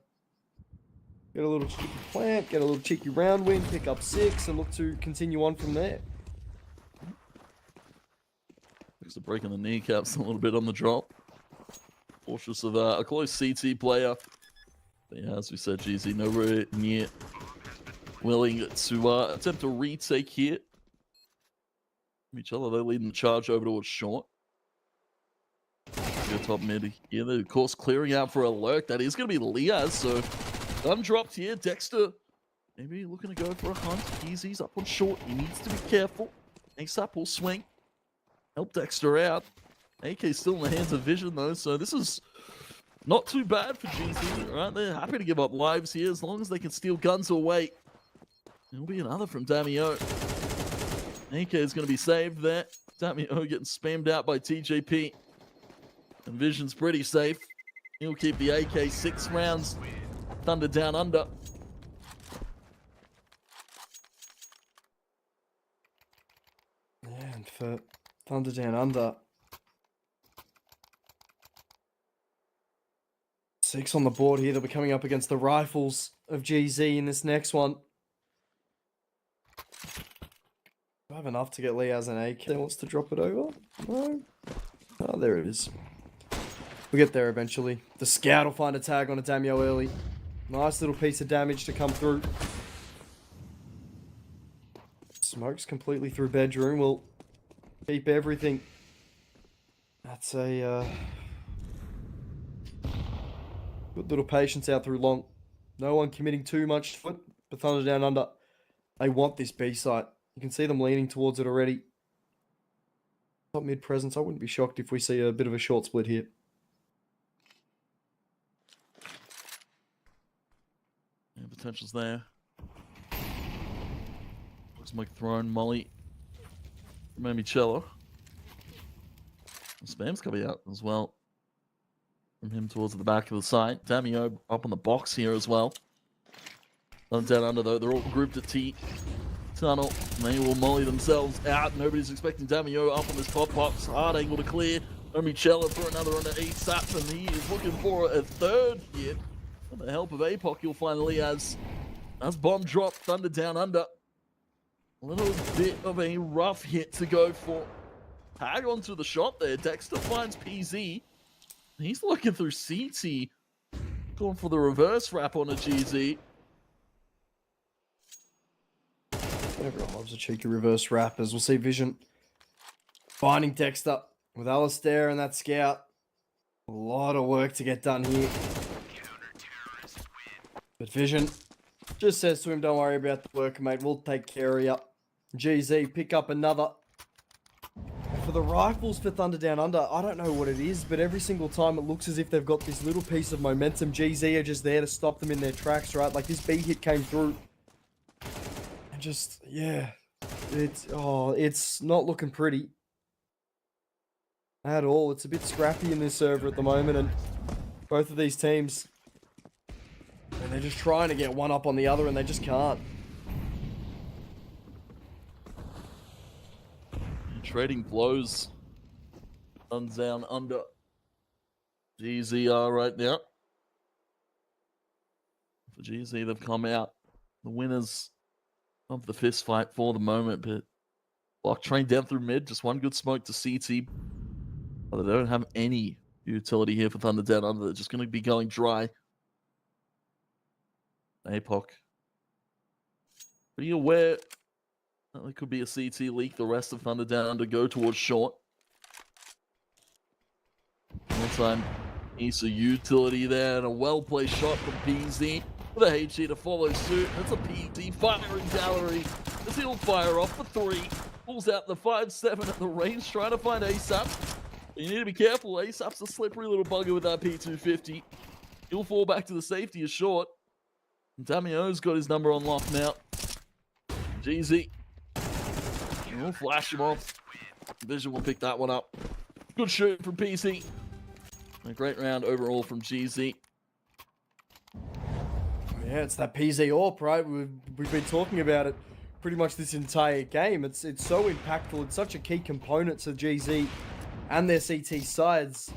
cheeky plant, get a little cheeky round win, pick up 6, and look to continue on from there. Looks to breaking the kneecaps a little bit on the drop. Cautious of a close CT player. But yeah, as we said, GZ nowhere near willing to attempt a retake here. Each other, they're leading the charge over towards short. Top mid here, they're of course clearing out for a lurk. That is going to be Liaz, so gun dropped here. Dexter maybe looking to go for a hunt. He's up on short. He needs to be careful. ASAP will swing. Help Dexter out. AK still in the hands of Vision though, so this is not too bad for GZ, right? They're happy to give up lives here as long as they can steal guns away. There'll be another from Damio. AK is going to be saved there. Damio getting spammed out by TJP. And Vision's pretty safe. He'll keep the AK 6 rounds. Thunder Down Under. Yeah, and for Thunder Down Under, 6 on the board here. They'll be coming up against the Rifles of GZ in this next one. Do I have enough to get Liaz an AK? He wants to drop it over? No. Oh, there it is. We'll get there eventually. The scout will find a tag on a Damio early. Nice little piece of damage to come through. Smokes completely through bedroom. We'll keep everything. That's a good little patience out through long. No one committing too much to it. But Thunder Down Under, they want this B site. You can see them leaning towards it already. Top mid presence. I wouldn't be shocked if we see a bit of a short split here. Yeah, potential's there. Looks like throwing Molly. Maybe Cello. Spam's coming out as well. From him towards the back of the site. Damio up on the box here as well. Down under though, they're all grouped at T. Tunnel. They will molly themselves out. Nobody's expecting Damio up on this top box. Hard angle to clear. Cello for another on the ASAP, and he is looking for a third hit. With the help of APOC, you'll find Liaz. As bomb drop, Thunder Down Under. A little bit of a rough hit to go for. Tag onto the shot there. Dexter finds PZ. He's looking through CT. Going for the reverse wrap on a GZ. Everyone loves a cheeky reverse wrap, as we'll see Vision finding Dexter with Alistair and that scout. A lot of work to get done here. But Vision just says to him, don't worry about the work, mate. We'll take care of you. GZ pick up another. For the Rifles for Thunder Down Under, I don't know what it is, but every single time it looks as if they've got this little piece of momentum. GZ are just there to stop them in their tracks, right? Like this B hit came through. And just, yeah. It's not looking pretty. at all. It's a bit scrappy in this server at the moment, and both of these teams, and they're just trying to get one up on the other, and they just can't. Trading blows. Thuns down under. GZR right now. For GZ, they've come out the winners of the fist fight for the moment, but block train down through mid, just one good smoke to CT. But they don't have any utility here for Thunder down under. They're just going to be going dry. APOC. Pretty aware that there could be a CT leak. The rest of Thunder down under go towards short. One time, Issa utility there, and a well-placed shot from PZ. With a HG to follow suit. That's a PZ firing gallery as he'll fire off for 3. Pulls out the 5-7 at the range, trying to find ASAP. You need to be careful. ASAP's a slippery little bugger with that P250. He'll fall back to the safety as short. Damio's got his number on lock now. GZ. We'll flash him off. Vision will pick that one up. Good shoot from PC. A great round overall from GZ. Yeah, it's that PZ AWP, right? We've been talking about it pretty much this entire game. It's so impactful. It's such a key component to GZ and their CT sides.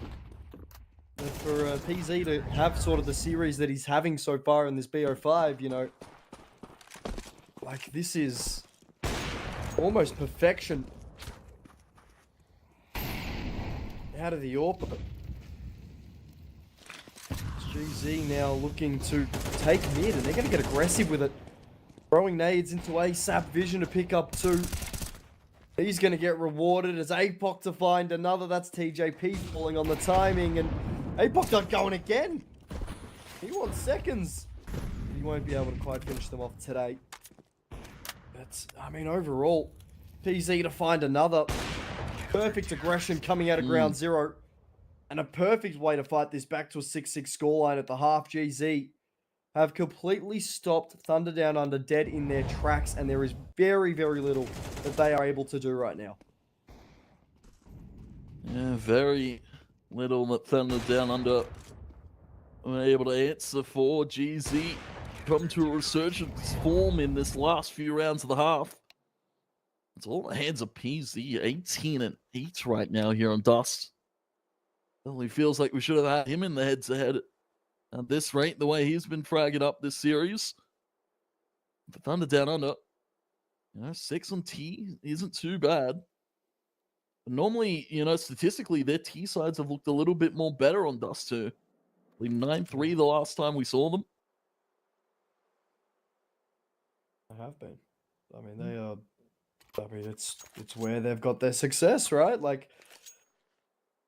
But for PZ to have sort of the series that he's having so far in this BO5, you know, like this is almost perfection out of the AWP. GZ now looking to take mid, and they're going to get aggressive with it. Throwing nades into ASAP. Vision to pick up 2. He's going to get rewarded as APOC to find another. That's TJP falling on the timing, and APOC not going again. He wants seconds. He won't be able to quite finish them off today. But, I mean, overall, PZ to find another. Perfect aggression coming out of ground zero. And a perfect way to fight this back to a 6-6 scoreline at the half. GZ have completely stopped Thunder Down Under dead in their tracks, and there is very, very little that they are able to do right now. Yeah, very little that Thunder Down Under were able to answer for. GZ come to a resurgence form in this last few rounds of the half. It's all in the hands of PZ, 18 and 8 right now here on Dust. Certainly feels like we should have had him in the head-to-head at this rate, the way he's been fragging up this series. The Thunder Down Under, 6 on T isn't too bad. But normally, statistically, their T sides have looked a little bit more better on Dust 2. 9-3 the last time we saw them. They have been. I mean, they are. I mean, it's where they've got their success, right? Like,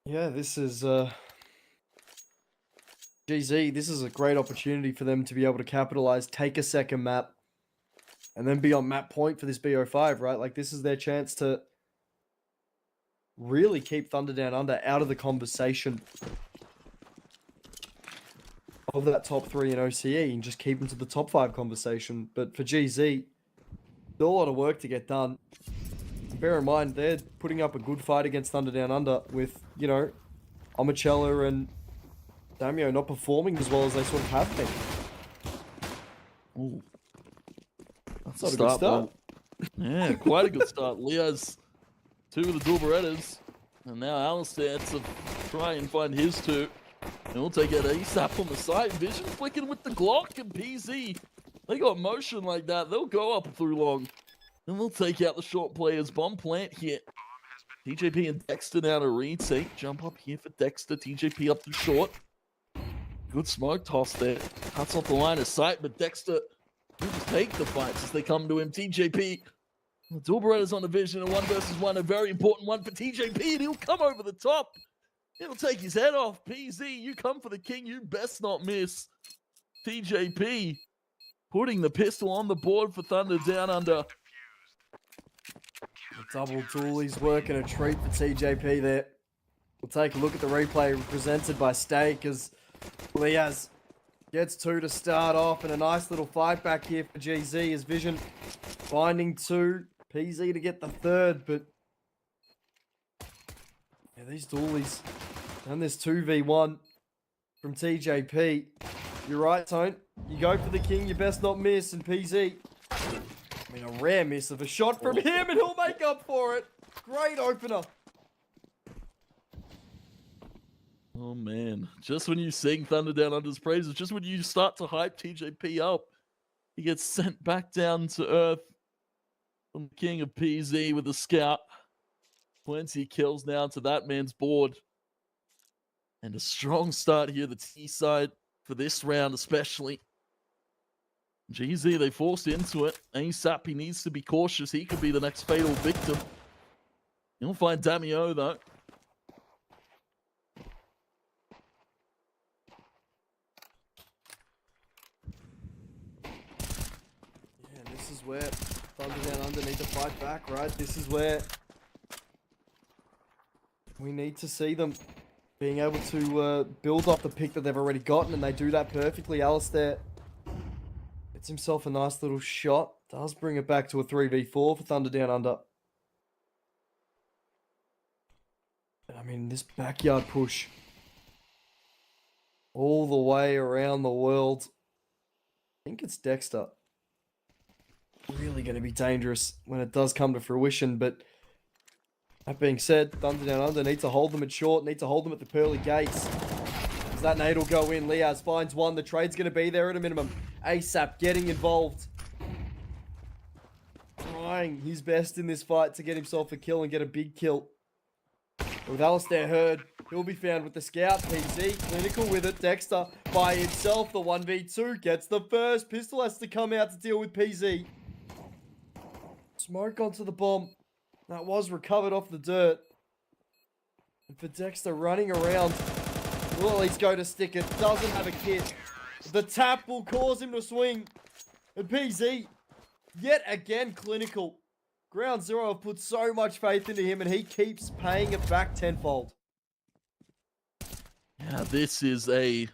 yeah, this is GZ. This is a great opportunity for them to be able to capitalize, take a second map, and then be on map point for this BO5, right? Like, this is their chance to really keep Thunder Down Under out of the conversation of that top 3 in OCE and just keep them to the top 5 conversation. But for GZ, still a lot of work to get done. Bear in mind, they're putting up a good fight against Thunder Down Under with, Omachella and Damio not performing as well as they sort of have been. Ooh. That's not a good start. Yeah, quite a good start. Leo's 2 of the dual Berettas, and now Alistair to try and find his 2. And we'll take out ASAP on the side. Vision flicking with the Glock, and PZ. They got motion like that. They'll go up through long. And they'll take out the short players. Bomb plant here. TJP and Dexter now to retake. Jump up here for Dexter. TJP up to short. Good smoke toss there. Cuts off the line of sight, but Dexter will just take the fights as they come to him. TJP. The dual Beretta's on the vision. A 1 versus 1. A very important one for TJP. And he'll come over the top. He'll take his head off. PZ, you come for the king. You best not miss. TJP putting the pistol on the board for Thunder Down Under. The double duelie's working a treat for TJP there. We'll take a look at the replay presented by Steak as Liaz gets 2 to start off, and a nice little fight back here for GZ as Vision finding 2. PZ to get the 3rd, but Yeah, these dualies. And this 2v1 from TJP. You're right, Tone. You go for the king, you best not miss. And PZ, I mean, a rare miss of a shot from him, and he'll make up for it. Great opener. Oh man, just when you sing Thunder Down Under's praises, just when you start to hype TJP up, he gets sent back down to earth from the king of PZ with a scout. 20 kills now to that man's board. And a strong start here, the T side, for this round especially. GZ, they forced into it. ASAP, he needs to be cautious. He could be the next fatal victim. You'll find Damio, though. Yeah, this is where Thunder Down Under need to fight back, right? This is where we need to see them being able to build off the pick that they've already gotten, and they do that perfectly. Alistair gets himself a nice little shot. Does bring it back to a 3v4 for Thunder Down Under. I mean, this backyard push all the way around the world. I think it's Dexter. Really going to be dangerous when it does come to fruition, but that being said, Thunder Down Under need to hold them at short, need to hold them at the pearly gates. As that nade will go in, Liaz finds one. The trade's going to be there at a minimum. ASAP getting involved. Trying his best in this fight to get himself a kill and get a big kill. But with Alistair Hurd, he'll be found with the scout. PZ, clinical with it. Dexter by himself, the 1v2 gets the first. Pistol has to come out to deal with PZ. Smoke onto the bomb. That was recovered off the dirt. And for Dexter running around, will at least go to stick it. Doesn't have a kit. The tap will cause him to swing. And PZ, yet again, clinical. Ground Zero have put so much faith into him, and he keeps paying it back tenfold. Yeah, this is a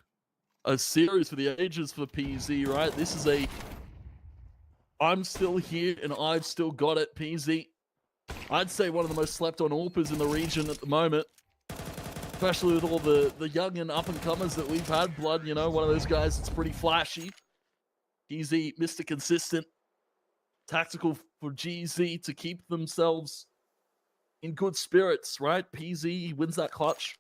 series for the ages for PZ, right? This is a I'm still here and I've still got it, PZ. I'd say one of the most slept on AWPers in the region at the moment. Especially with all the young and up-and-comers that we've had. Blood, you know, one of those guys that's pretty flashy. GZ, Mr. Consistent. Tactical for GZ to keep themselves in good spirits, right? PZ wins that clutch.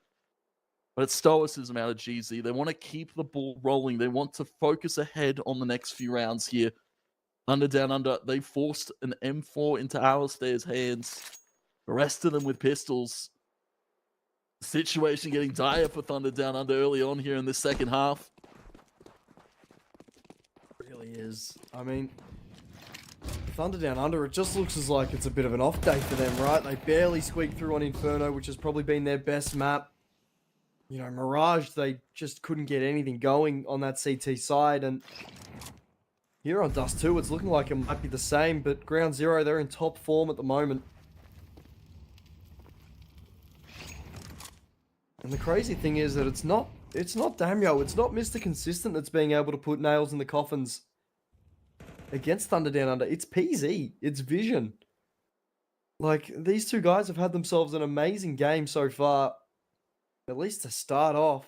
But it's stoicism out of GZ. They want to keep the ball rolling. They want to focus ahead on the next few rounds here. Thunder Down Under, they forced an M4 into Alistair's hands. The rest of them with pistols. The situation getting dire for Thunder Down Under early on here in the second half. It really is. I mean, Thunder Down Under, it just looks as like it's a bit of an off day for them, right? They barely squeaked through on Inferno, which has probably been their best map. You know, Mirage, they just couldn't get anything going on that CT side, and here on Dust 2, it's looking like it might be the same, but Ground Zero, they're in top form at the moment. And the crazy thing is that it's not Damio, it's not Mr. Consistent that's being able to put nails in the coffins against Thunder Down Under. It's PZ, it's Vision. Like, these two guys have had themselves an amazing game so far, at least to start off.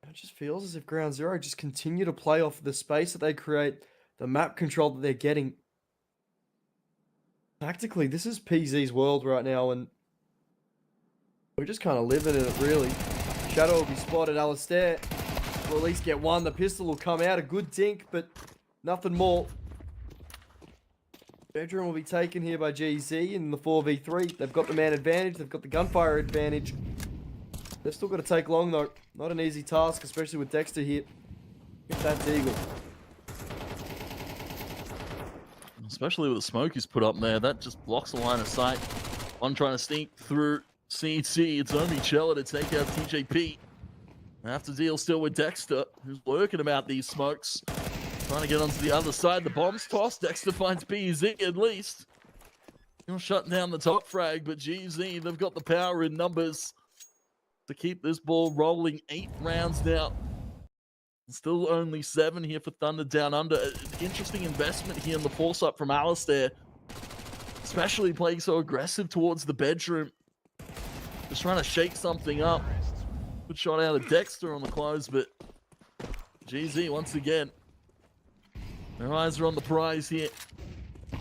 It just feels as if Ground Zero just continue to play off the space that they create, the map control that they're getting. Tactically, this is PZ's world right now, and we're just kind of living in it, really. Shadow will be spotted. Alistair will at least get one. The pistol will come out. A good dink, but nothing more. Bedroom will be taken here by GZ in the 4v3. They've got the man advantage. They've got the gunfire advantage. They've still got to take long, though. Not an easy task, especially with Dexter here. Get that Deagle. Especially with the smoke he's put up there. That just blocks the line of sight. One trying to sneak through CT. It's only Chella to take out TJP. They have to deal still with Dexter, who's lurking about these smokes. Trying to get onto the other side. The bomb's tossed. Dexter finds PZ at least. He'll shut down the top frag, but GZ, they've got the power in numbers to keep this ball rolling. 8 rounds now. Still only 7 here for Thunder Down Under. An interesting investment here in the force up from Alistair. especially playing so aggressive towards the bedroom. Just trying to shake something up. Good shot out of Dexter on the close, but GZ once again. Their eyes are on the prize here. I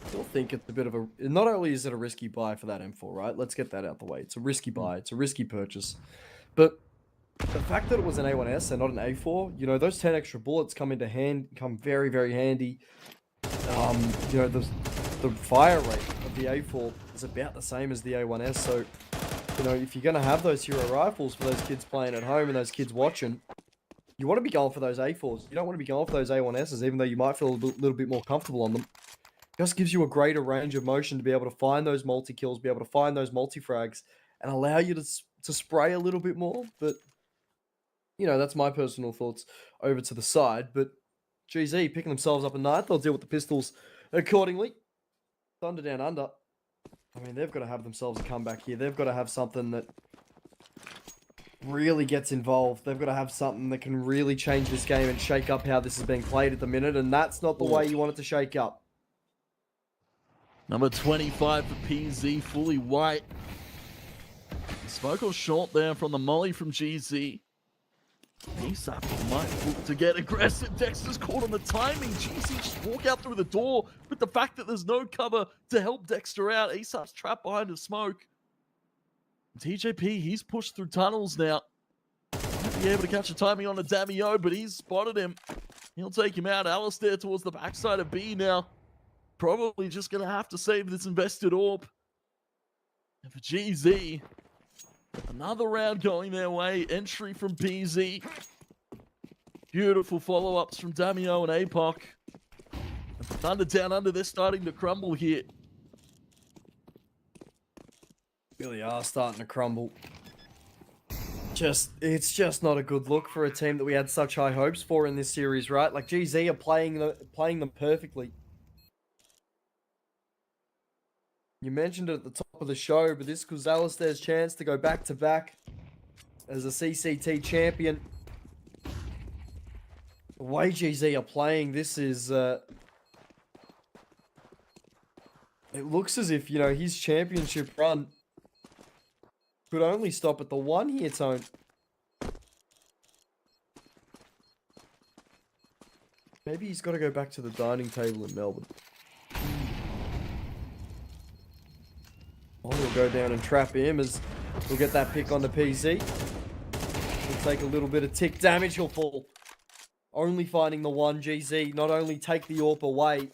still think it's a bit of a... Not only is it a risky buy for that M4, right? Let's get that out the way. It's a risky buy. It's a risky purchase. But the fact that it was an A1S and not an A4, you know, those 10 extra bullets come very, very handy. You know, the fire rate of the A4 is about the same as the A1S. So, you know, if you're going to have those hero rifles for those kids playing at home and those kids watching, you want to be going for those A4s. You don't want to be going for those A1Ss, even though you might feel a little bit more comfortable on them. It just gives you a greater range of motion to be able to find those multi-kills, be able to find those multi-frags, and allow you to spray a little bit more. But, you know, that's my personal thoughts over to the side. But GZ picking themselves up a ninth. They'll deal with the pistols accordingly. Thunder Down Under. I mean, they've got to have themselves a comeback here. They've got to have something that really gets involved. They've got to have something that can really change this game and shake up how this is being played at the minute. And that's not the way you want it to shake up. Number 25 for PZ, fully white. Smoke was short there from the molly from GZ. Aesop might look to get aggressive. Dexter's caught on the timing. GZ just walk out through the door with the fact that there's no cover to help Dexter out. Aesop's trapped behind the smoke. TJP, he's pushed through tunnels now. Might be able to catch a timing on the Damio, but he's spotted him. He'll take him out. Alistair towards the backside of B now. Probably just going to have to save this invested orb. And for GZ, another round going their way. Entry from PZ. Beautiful follow-ups from Damio and APOC. And for Thunder Down Under, they're starting to crumble here. Really are starting to crumble. It's just not a good look for a team that we had such high hopes for in this series, right? Like, GZ are playing them perfectly. You mentioned it at the top of the show, but this was Alistair's chance to go back-to-back as a CCT champion. The way GZ are playing, this is... it looks as if, you know, his championship run could only stop at the one here, Tone. Maybe he's got to go back to the dining table in Melbourne. Oh, we'll go down and trap him as we'll get that pick on the PZ. He'll take a little bit of tick damage. He'll fall. Only finding the one. GZ not only take the AWP away,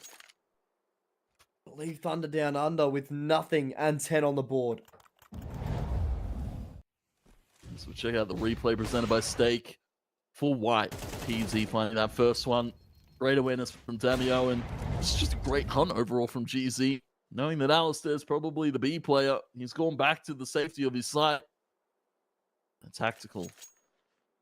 but leave Thunder Down Under with nothing and 10 on the board. So check out the replay presented by Steak. Full white. PZ finding that first one. Great awareness from Damio, and it's just a great hunt overall from GZ. Knowing that Alistair's probably the B player, he's gone back to the safety of his side. And tactical.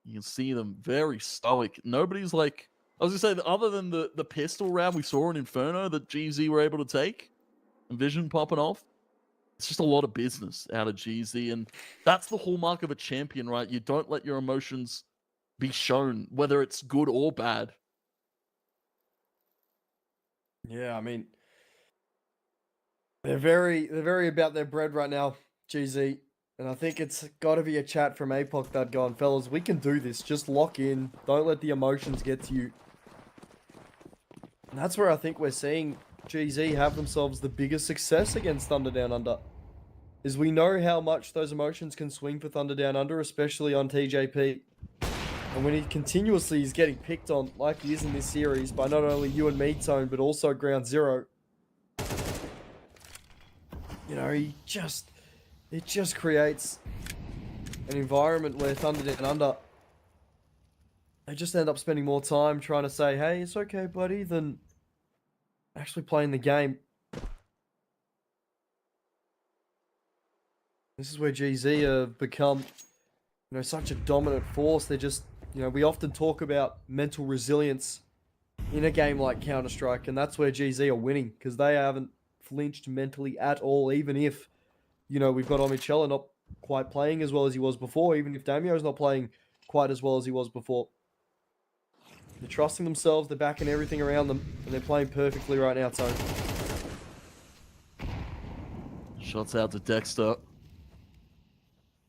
You can see them very stoic. Nobody's like... I was going to say, other than the pistol round we saw in Inferno that GZ were able to take, and Vision popping off, it's just a lot of business out of GZ, and that's the hallmark of a champion, right? You don't let your emotions be shown, whether it's good or bad. Yeah, I mean... They're very about their bread right now, GZ. And I think it's got to be a chat from APOC that going, fellas, we can do this. Just lock in. Don't let the emotions get to you. And that's where I think we're seeing GZ have themselves the biggest success against Thunder Down Under. Is we know how much those emotions can swing for Thunder Down Under, especially on TJP. And when he continuously is getting picked on, like he is in this series, by not only you and me, Tone, but also Ground Zero. You know, it just creates an environment where Thunder Down Under, they just end up spending more time trying to say, hey, it's okay, buddy, than actually playing the game. This is where GZ have become, you know, such a dominant force. They're just, you know, we often talk about mental resilience in a game like Counter-Strike, and that's where GZ are winning, because they haven't flinched mentally at all, even if, you know, we've got Omichella not quite playing as well as he was before, even if Damio's not playing quite as well as he was before. They're trusting themselves, they're backing everything around them, and they're playing perfectly right now, Tone. Shots out to Dexter.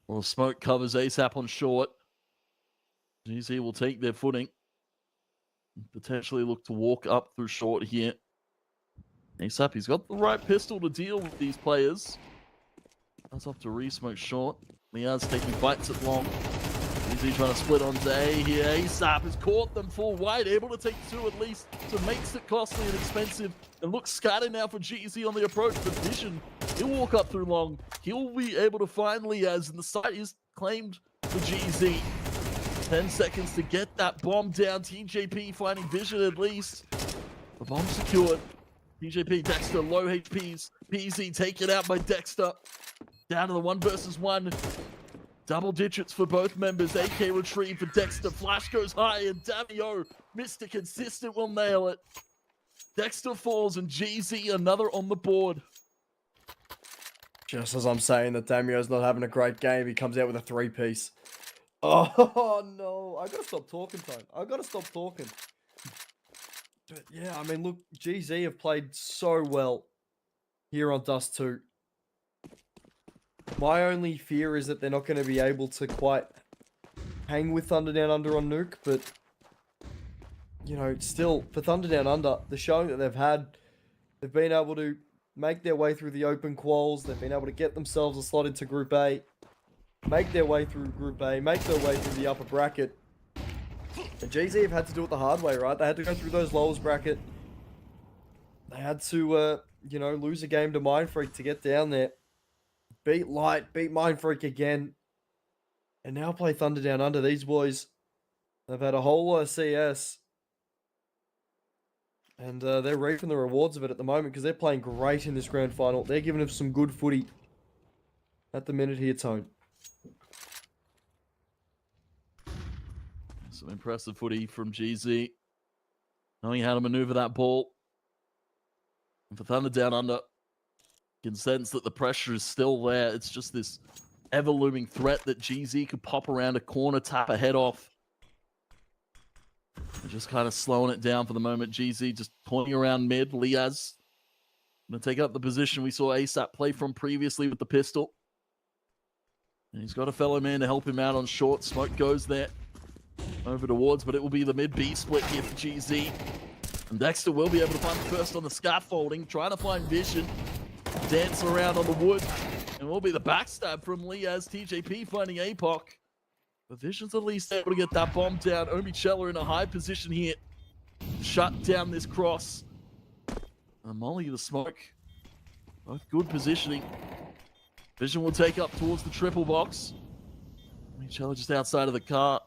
Well, smoke covers ASAP on short. GZ will take their footing. Potentially look to walk up through short here. ASAP, he's got the right pistol to deal with these players. That's off to re-smoke short. Liaz taking bites at long. GZ trying to split onto A here. ASAP has caught them full wide, able to take two at least. So makes it costly and expensive. And looks scattered now for GZ on the approach. But Vision, he'll walk up through long. He'll be able to find Liaz, and the site is claimed for GZ. 10 seconds to get that bomb down. TJP finding Vision at least. The bomb secured. TJP, Dexter, low HPs. PZ taken out by Dexter. Down to the 1 versus 1. Double digits for both members. AK retrieve for Dexter. Flash goes high, and Damio, Mr. Consistent, will nail it. Dexter falls, and GZ another on the board. Just as I'm saying that Damio's not having a great game, he comes out with a 3-piece. Oh, no. I gotta stop talking, Tone. I gotta stop talking. But yeah, I mean, look, GZ have played so well here on Dust 2. My only fear is that they're not going to be able to quite hang with THUNDERdOWNUNDER on Nuke, but, you know, still, for THUNDERdOWNUNDER, the showing that they've had, they've been able to make their way through the open quals, they've been able to get themselves a slot into Group A, make their way through Group A, make their way through the upper bracket. And GZ have had to do it the hard way, right? They had to go through those lowest bracket. They had to, you know, lose a game to Mindfreak to get down there. Beat Light, beat Mindfreak again. And now play THUNDERdOWNUNDER. These boys, they've had a whole lot of CS. And they're reaping the rewards of it at the moment because they're playing great in this grand final. They're giving them some good footy at the minute here, Tone. Some impressive footy from GZ. Knowing how to maneuver that ball. And for THUNDERdOWNUNDER, you can sense that the pressure is still there. It's just this ever-looming threat that GZ could pop around a corner, tap a head off. They're just kind of slowing it down for the moment. GZ just pointing around mid. Liaz going to take up the position we saw ASAP play from previously with the pistol. And he's got a fellow man to help him out on short. Smoke goes there. Over towards, but it will be the mid-B split here for GZ. And Dexter will be able to find the first on the scaffolding, trying to find Vision. Dance around on the wood. And will be the backstab from Liaz. TJP finding APOC. But Vision's at least able to get that bomb down. Omichella in a high position here. Shut down this cross. And Molly the smoke. Both good positioning. Vision will take up towards the triple box. Omichella just outside of the car.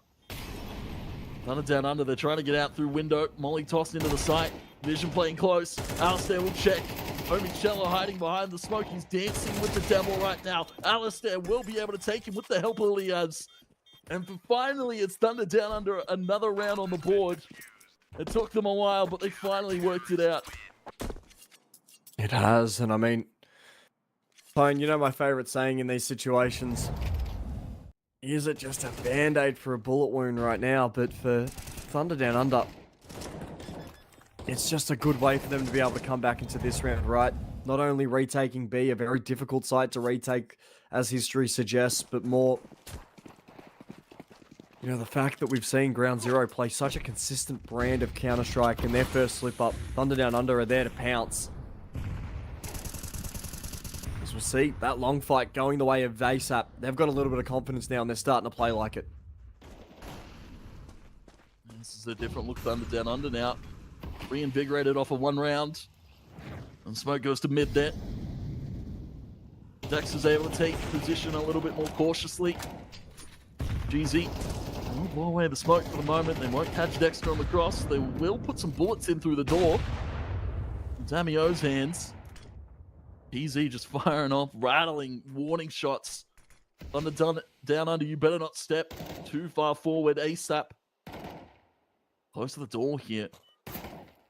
THUNDERdOWNUNDER, they're trying to get out through window. Molly tossed into the site. Vision playing close. Alistair will check. Omichella hiding behind the smoke. He's dancing with the devil right now. Alistair will be able to take him with the help of Liaz. And finally, it's THUNDERdOWNUNDER, another round on the board. It took them a while, but they finally worked it out. It has, and I mean, Tone, you know my favorite saying in these situations? Is it just a band-aid for a bullet wound right now? But for THUNDERdOWNUNDER, it's just a good way for them to be able to come back into this round, right? Not only retaking B, a very difficult site to retake, as history suggests, but more, you know, the fact that we've seen Ground Zero play such a consistent brand of Counter-Strike in their first slip-up. THUNDERdOWNUNDER are there to pounce. As we'll see, that long fight going the way of ASAP. They've got a little bit of confidence now, and they're starting to play like it. This is a different look for THUNDERdOWNUNDER now. Reinvigorated off of 1 round. And smoke goes to mid there. Dex is able to take position a little bit more cautiously. GZ will blow away the smoke for the moment. They won't catch Dexter on the cross. They will put some bullets in through the door. Damio's hands. PZ just firing off, rattling warning shots. THUNDERdOWNUNDER, you better not step too far forward ASAP. Close to the door here.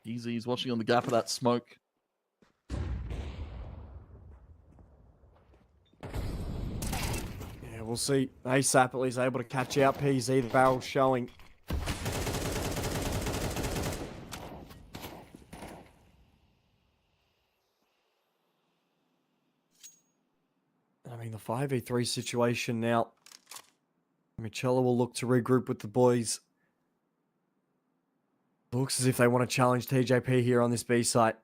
PZ is watching on the gap of that smoke. Yeah, we'll see. ASAP at least able to catch out PZ. The barrel showing. 5v3 situation now. Michela will look to regroup with the boys. Looks as if they want to challenge TJP here on this B site.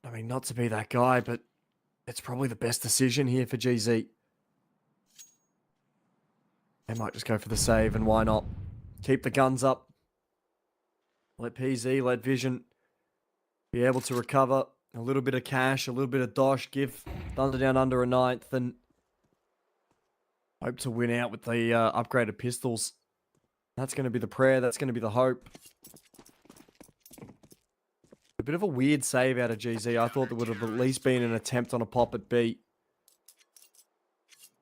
I mean, not to be that guy, but it's probably the best decision here for GZ. They might just go for the save, and why not? Keep the guns up. Let PZ, let Vision be able to recover a little bit of cash, a little bit of dosh, give THUNDERdownunder a 9th, and hope to win out with the upgraded pistols. That's going to be the prayer. That's going to be the hope. A bit of a weird save out of GZ. I thought there would have at least been an attempt on a pop at B.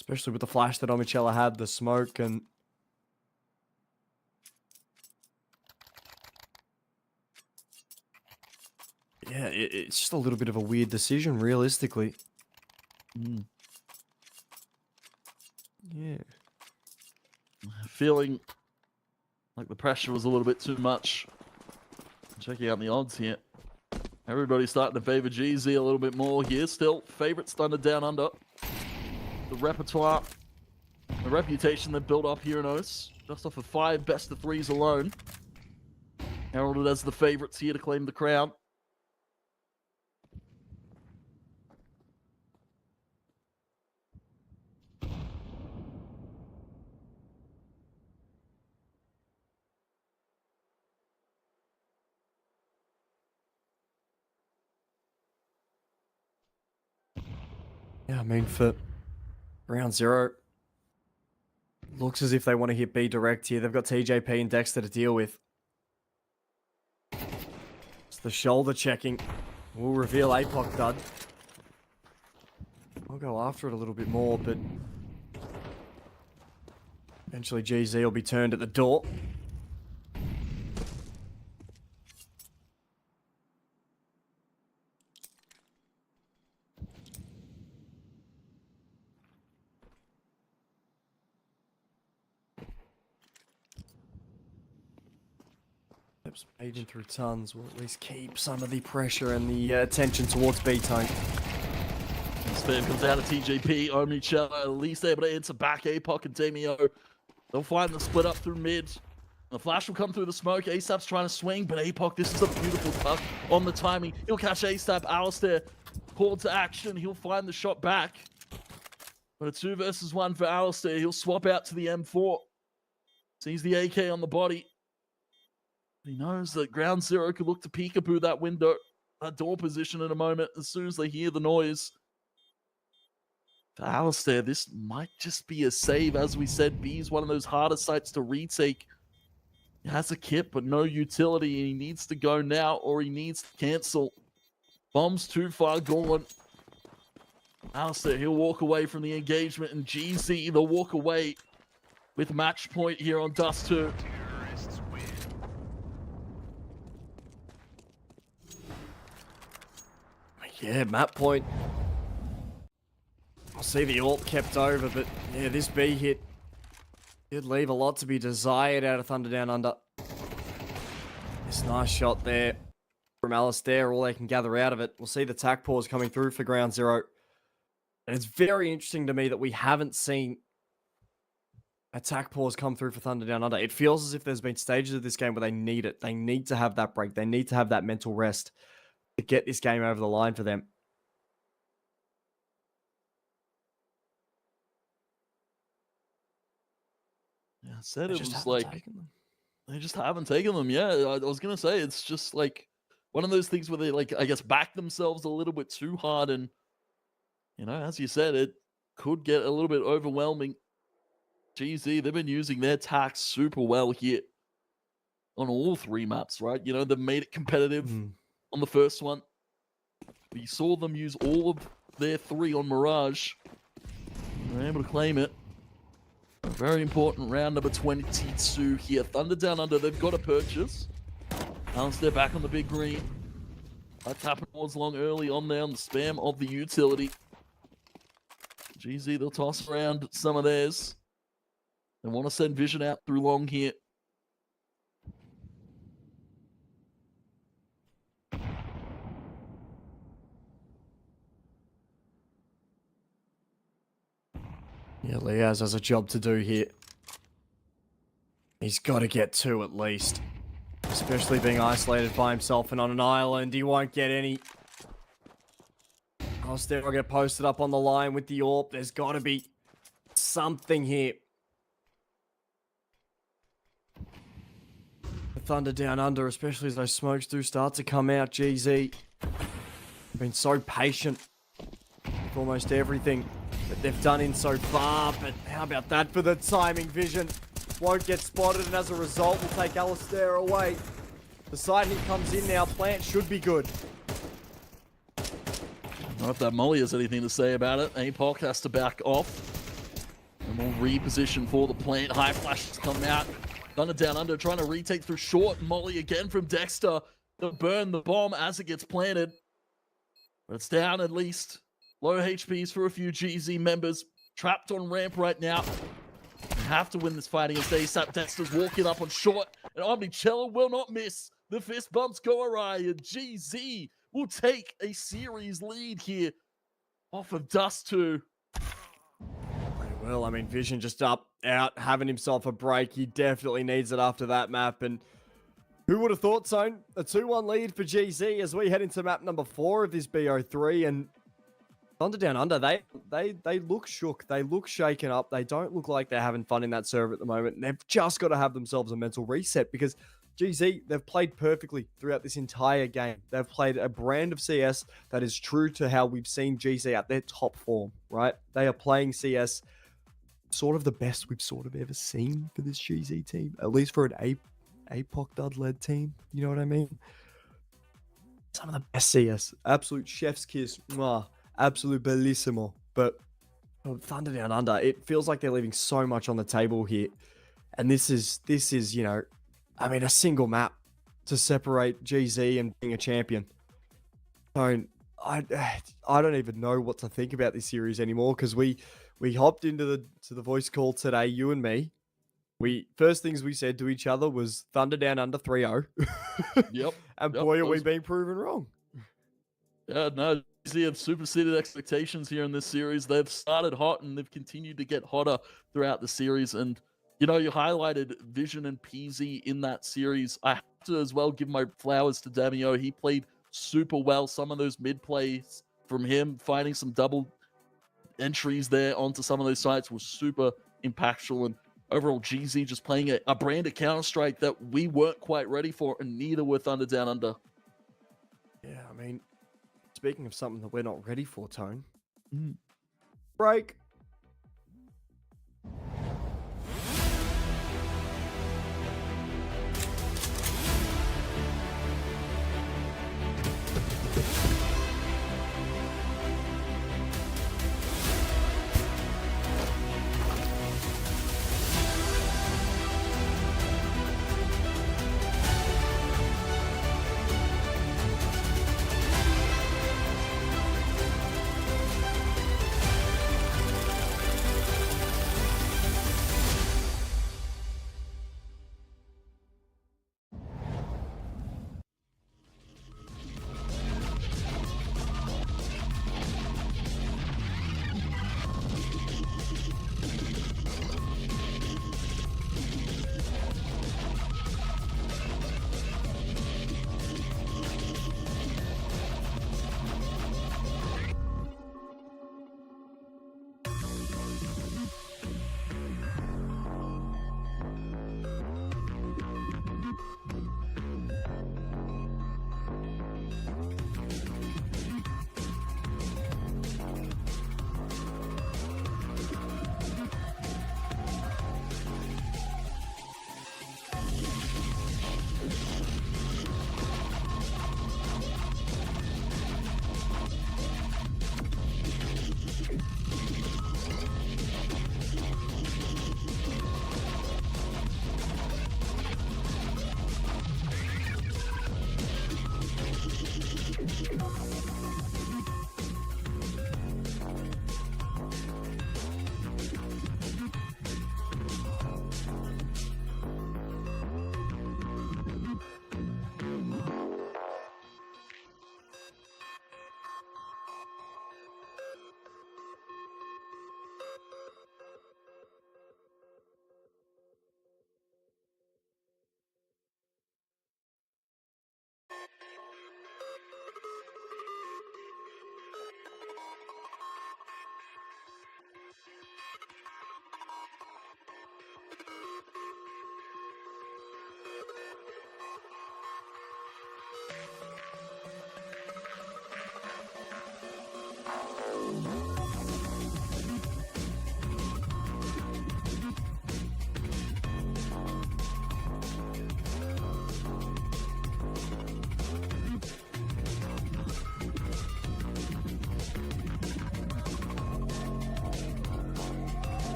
Especially with the flash that Omichela had, the smoke, and... yeah, it's just a little bit of a weird decision, realistically. Yeah. Feeling like the pressure was a little bit too much. Checking out the odds here. Everybody's starting to favor GZ a little bit more here. Still, favorites THUNDERdownunder. The repertoire, the reputation they've built up here in OS, just off of 5 best-of-3s alone. Heralded as the favorites here to claim the crown. Yeah, I mean, for round 0, looks as if they want to hit B direct here. They've got TJP and Dexter to deal with. It's the shoulder checking. Will reveal APOC dud. I'll go after it a little bit more, but eventually GZ will be turned at the door. Agent through tons will at least keep some of the pressure and the attention towards B-Tone. Spam comes out of TJP, Omichela at least able to enter back APOC and Damio. They'll find the split up through mid. The flash will come through the smoke. ASAP's trying to swing, but APOC, this is a beautiful touch on the timing. He'll catch ASAP. Alistair called to action. He'll find the shot back. But a 2 versus 1 for Alistair. He'll swap out to the M4. Sees the AK on the body. He knows that ground 0 could look to peekaboo that window, that door position in a moment as soon as they hear the noise. For Alistair, this might just be a save. As we said, B is one of those harder sites to retake. He has a kit, but no utility, and he needs to go now or he needs to cancel. Bomb's too far gone. Alistair, he'll walk away from the engagement, and GZ, they'll walk away with match point here on Dust 2. Yeah, map point. I'll see the ult kept over, but yeah, this B hit did leave a lot to be desired out of THUNDERdownunder. This nice shot there from Alistair, all they can gather out of it. We'll see the tac pause coming through for ground 0. And it's very interesting to me that we haven't seen a tac pause come through for THUNDErDOWNUNDER. It feels as if there's been stages of this game where they need it. They need to have that break. They need to have that mental rest to get this game over the line for them. Yeah, I said They it just was haven't like taken them. they just haven't taken them. Yeah, I was gonna say it's just like one of those things where they like I guess back themselves a little bit too hard, and you know, as you said, it could get a little bit overwhelming. GZ, they've been using their tax super well here on all 3 maps, right? You know, they've made it competitive on the first one. We saw them use all of their 3 on Mirage. They're able to claim it. A very important round number 22 here. THUNDErDOWNUNDER, they've got a purchase. Alistair back on the big green. That's happened was long early on there on the spam of the utility. GZ, they'll toss around some of theirs. They want to send Vision out through long here. Yeah, Liaz has a job to do here. He's got to get 2 at least. Especially being isolated by himself and on an island. He won't get any. Alistair will get posted up on the line with the AWP. There's got to be something here. The Thunder down under, especially as those smokes do start to come out. GZ have been so patient with almost everything that they've done in so far. But how about that for the timing vision? Won't get spotted, and as a result, will take Alistair away. The side he comes in now, plant should be good. Not if that Molly has anything to say about it. APOC has to back off. And we'll reposition for the plant. High flashes come out. Thunder down under, trying to retake through short. Molly again from Dexter to burn the bomb as it gets planted. But it's down at least. Low HPs for a few GZ members. Trapped on ramp right now. Have to win this fight against ASAP. Dexter's walking up on short, and Omnicello will not miss. The fist bumps go awry, and GZ will take a series lead here off of Dust 2. Well, I mean, Vision just up, out, having himself a break. He definitely needs it after that map, and who would have thought so? A 2-1 lead for GZ as we head into map number 4 of this BO3, and Thunder Down Under, they look shook. They look shaken up. They don't look like they're having fun in that server at the moment. And they've just got to have themselves a mental reset because GZ, they've played perfectly throughout this entire game. They've played a brand of CS that is true to how we've seen GZ at their top form, right? They are playing CS sort of the best we've sort of ever seen for this GZ team, at least for an APOC dud-led team. You know what I mean? Some of the best CS. Absolute chef's kiss. Mwah. Absolute bellissimo. But Thunder Down Under, it feels like they're leaving so much on the table here. And this is, you know, I mean, a single map to separate GZ and being a champion. So I don't even know what to think about this series anymore because we hopped into the voice call today, you and me. First things we said to each other was Thunder Down Under 3-0. Yep. And boy, are we being proven wrong. Yeah, no, GZ have superseded expectations here in this series. They've started hot and they've continued to get hotter throughout the series. And, you know, you highlighted Vision and PZ in that series. I have to as well give my flowers to Damio. He played super well. Some of those mid plays from him, finding some double entries there onto some of those sites was super impactful. And overall, GZ just playing a brand of Counter-Strike that we weren't quite ready for, and neither were Thunder Down Under. Yeah, I mean, speaking of something that we're not ready for, Tone. Break.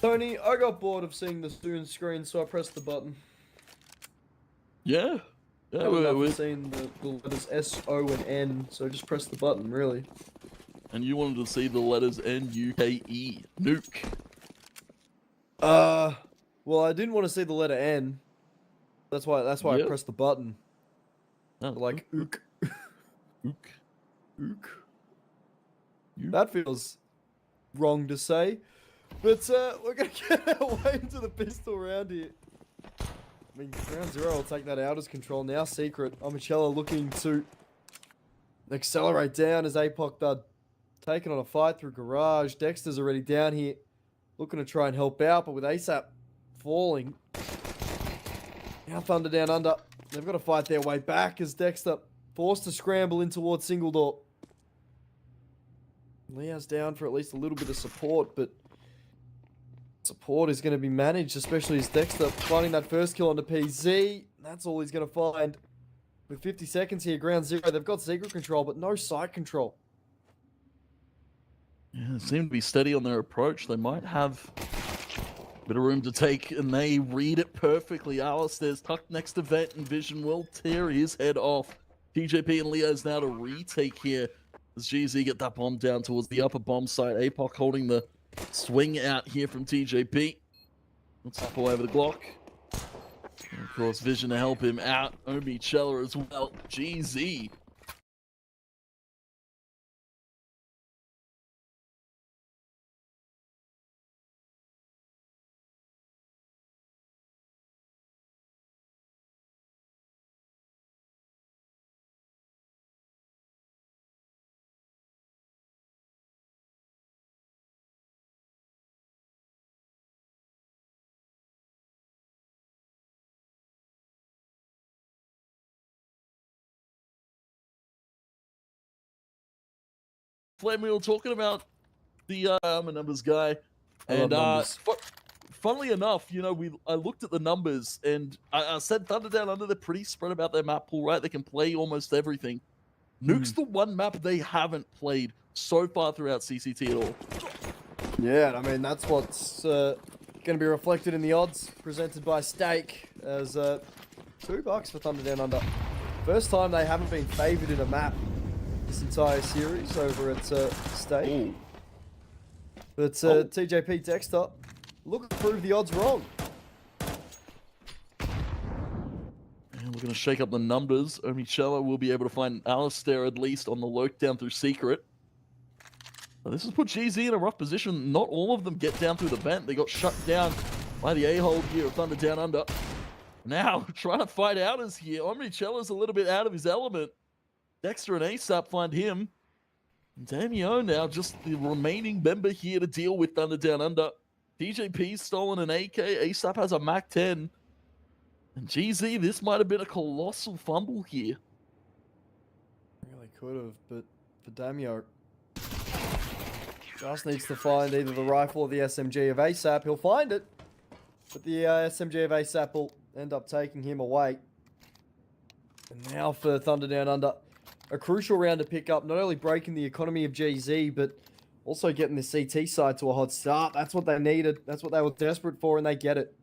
Tony, I got bored of seeing the student screen, so I pressed the button. Yeah. Yeah, I've seen the letters S, O, and N, so just press the button, really. and you wanted to see the letters N-U-K-E. Nuke. Well, I didn't want to see the letter N. That's why I Yep. pressed the button. Oh, Like ook. Ook. Ook. You- That feels wrong to say. But we're gonna get our way into the pistol round here. I mean, round 0 will take that out as control. Now Secret. Amicella looking to accelerate down as APOC taking on a fight through Garage. Dexter's already down here. Looking to try and help out, but with ASAP falling. Now Thunder Down Under. They've got to fight their way back as Dexter forced to scramble in towards single door. Leo's down for at least a little bit of support, but support is going to be managed, especially as Dexter finding that first kill on the PZ. That's all he's going to find. With 50 seconds here, ground 0, they've got secret control, but no site control. Yeah, they seem to be steady on their approach. They might have a bit of room to take, and they read it perfectly. Alistair's tucked next to Vet, and Vision will tear his head off. TJP and Leo's now to retake here as GZ get that bomb down towards the upper bomb site. APOC holding the swing out here from TJP. Let's hop away with the Glock. And of course, Vision to help him out. Omi Chella as well. GZ. Flame, we were talking about the numbers guy, I love and numbers. funnily enough, you know, I looked at the numbers, and I said Thunder Down Under, they're pretty spread about their map pool, right? They can play almost everything. Nuke's the one map they haven't played so far throughout CCT at all. Yeah, I mean, that's what's going to be reflected in the odds presented by Stake as $2 for Thunder Down Under. First time they haven't been favoured in a map this entire series over at Stake. Ooh. But TJP Dexter, look to prove the odds wrong. And we're going to shake up the numbers. Omichella will be able to find Alistair at least on the lurk down through Secret. But this has put GZ in a rough position. Not all of them get down through the vent. They got shut down by the A-hold here of Thunder Down Under. Now, trying to fight Outers here. Omichella's a little bit out of his element. Dexter and ASAP find him. Damio now just the remaining member here to deal with Thunder Down Under. TJP's stolen an AK. ASAP has a MAC-10. And GZ, this might have been a colossal fumble here. Really could have, but for Damio, just needs to find either the rifle or the SMG of ASAP. He'll find it, but the SMG of ASAP will end up taking him away. And now for Thunder Down Under, a crucial round to pick up, not only breaking the economy of GZ, but also getting the CT side to a hot start. That's what they needed. That's what they were desperate for, and they get it.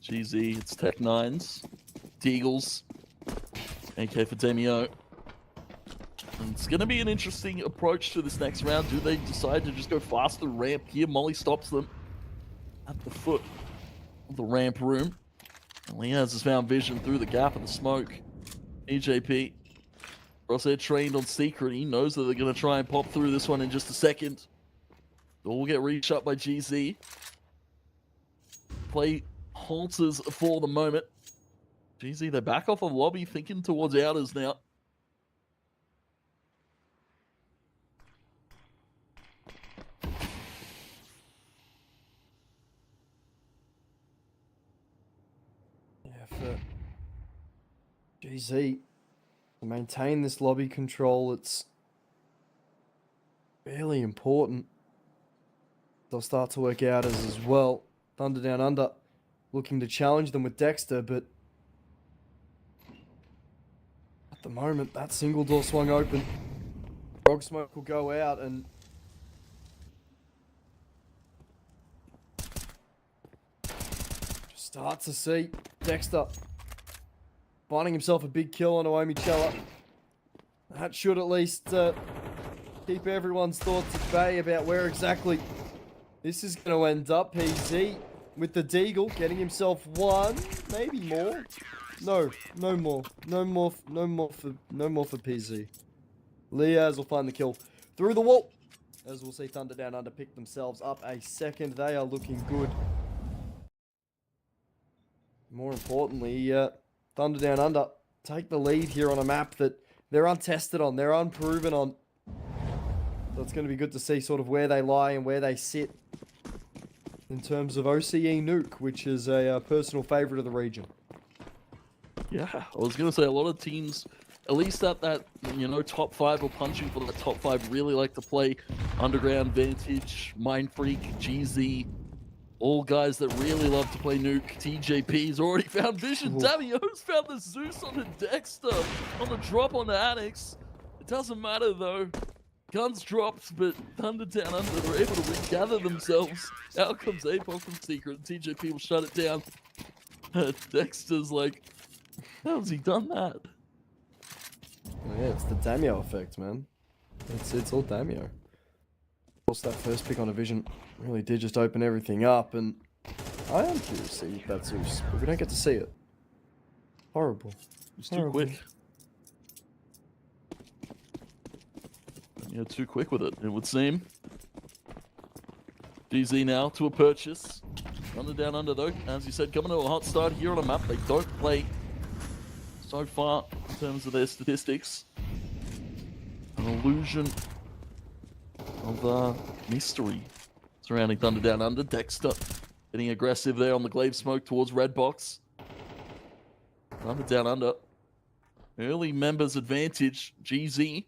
GZ, it's Tech 9s, Deagles, AK for Damio. And it's going to be an interesting approach to this next round. Do they decide to just go faster ramp here? Molly stops them at the foot of the ramp room. And Leaz has found Vision through the gap of the smoke. EJP, Crosshair trained on Secret. He knows that they're going to try and pop through this one in just a second. Door will get reshut by GZ. Play halters for the moment. GZ, they're back off of lobby, thinking towards Outers now. For GZ to maintain this lobby control, it's really important. They'll start to work out as well. Thunder Down Under looking to challenge them with Dexter, but at the moment that single door swung open. Dog smoke will go out and start to see Dexter finding himself a big kill on Omichella. That should at least keep everyone's thoughts at bay about where exactly this is going to end up. PZ with the Deagle getting himself one, maybe more. No more for PZ. Liaz will find the kill through the wall. As we'll see THUNDERdownunder pick themselves up a second. They are looking good. More importantly, THUNDERdownunder take the lead here on a map that they're untested on, they're unproven on. So it's going to be good to see sort of where they lie and where they sit in terms of OCE Nuke, which is a personal favorite of the region. Yeah, I was going to say a lot of teams, at least at that, you know, top 5 or punching for the top 5, really like to play Underground, Vantage, Mindfreak, GZ, all guys that really love to play Nuke. TJP's already found Vision. Damio's found the Zeus on the Dexter on the drop on the Annex. It doesn't matter though. Guns dropped, but THUNDERdownunder were able to regather themselves. Out comes Apoc from Secret. TJP will shut it down. Dexter's like, how's he done that? Oh, yeah, it's the Damio effect, man. It's all Damio. Of course, that first pick on a Vision really did just open everything up, and I am curious to see that Zeus, but we don't get to see it. Horrible. It's too quick. Yeah, too quick with it, it would seem. GZ now to a purchase. THUNDERdownunder though, as you said, coming to a hot start here on a map they don't play so far in terms of their statistics. An illusion of mystery surrounding THUNDERdownunder. Dexter getting aggressive there on the glaive smoke towards red box. THUNDERdownunder. Early members advantage. GZ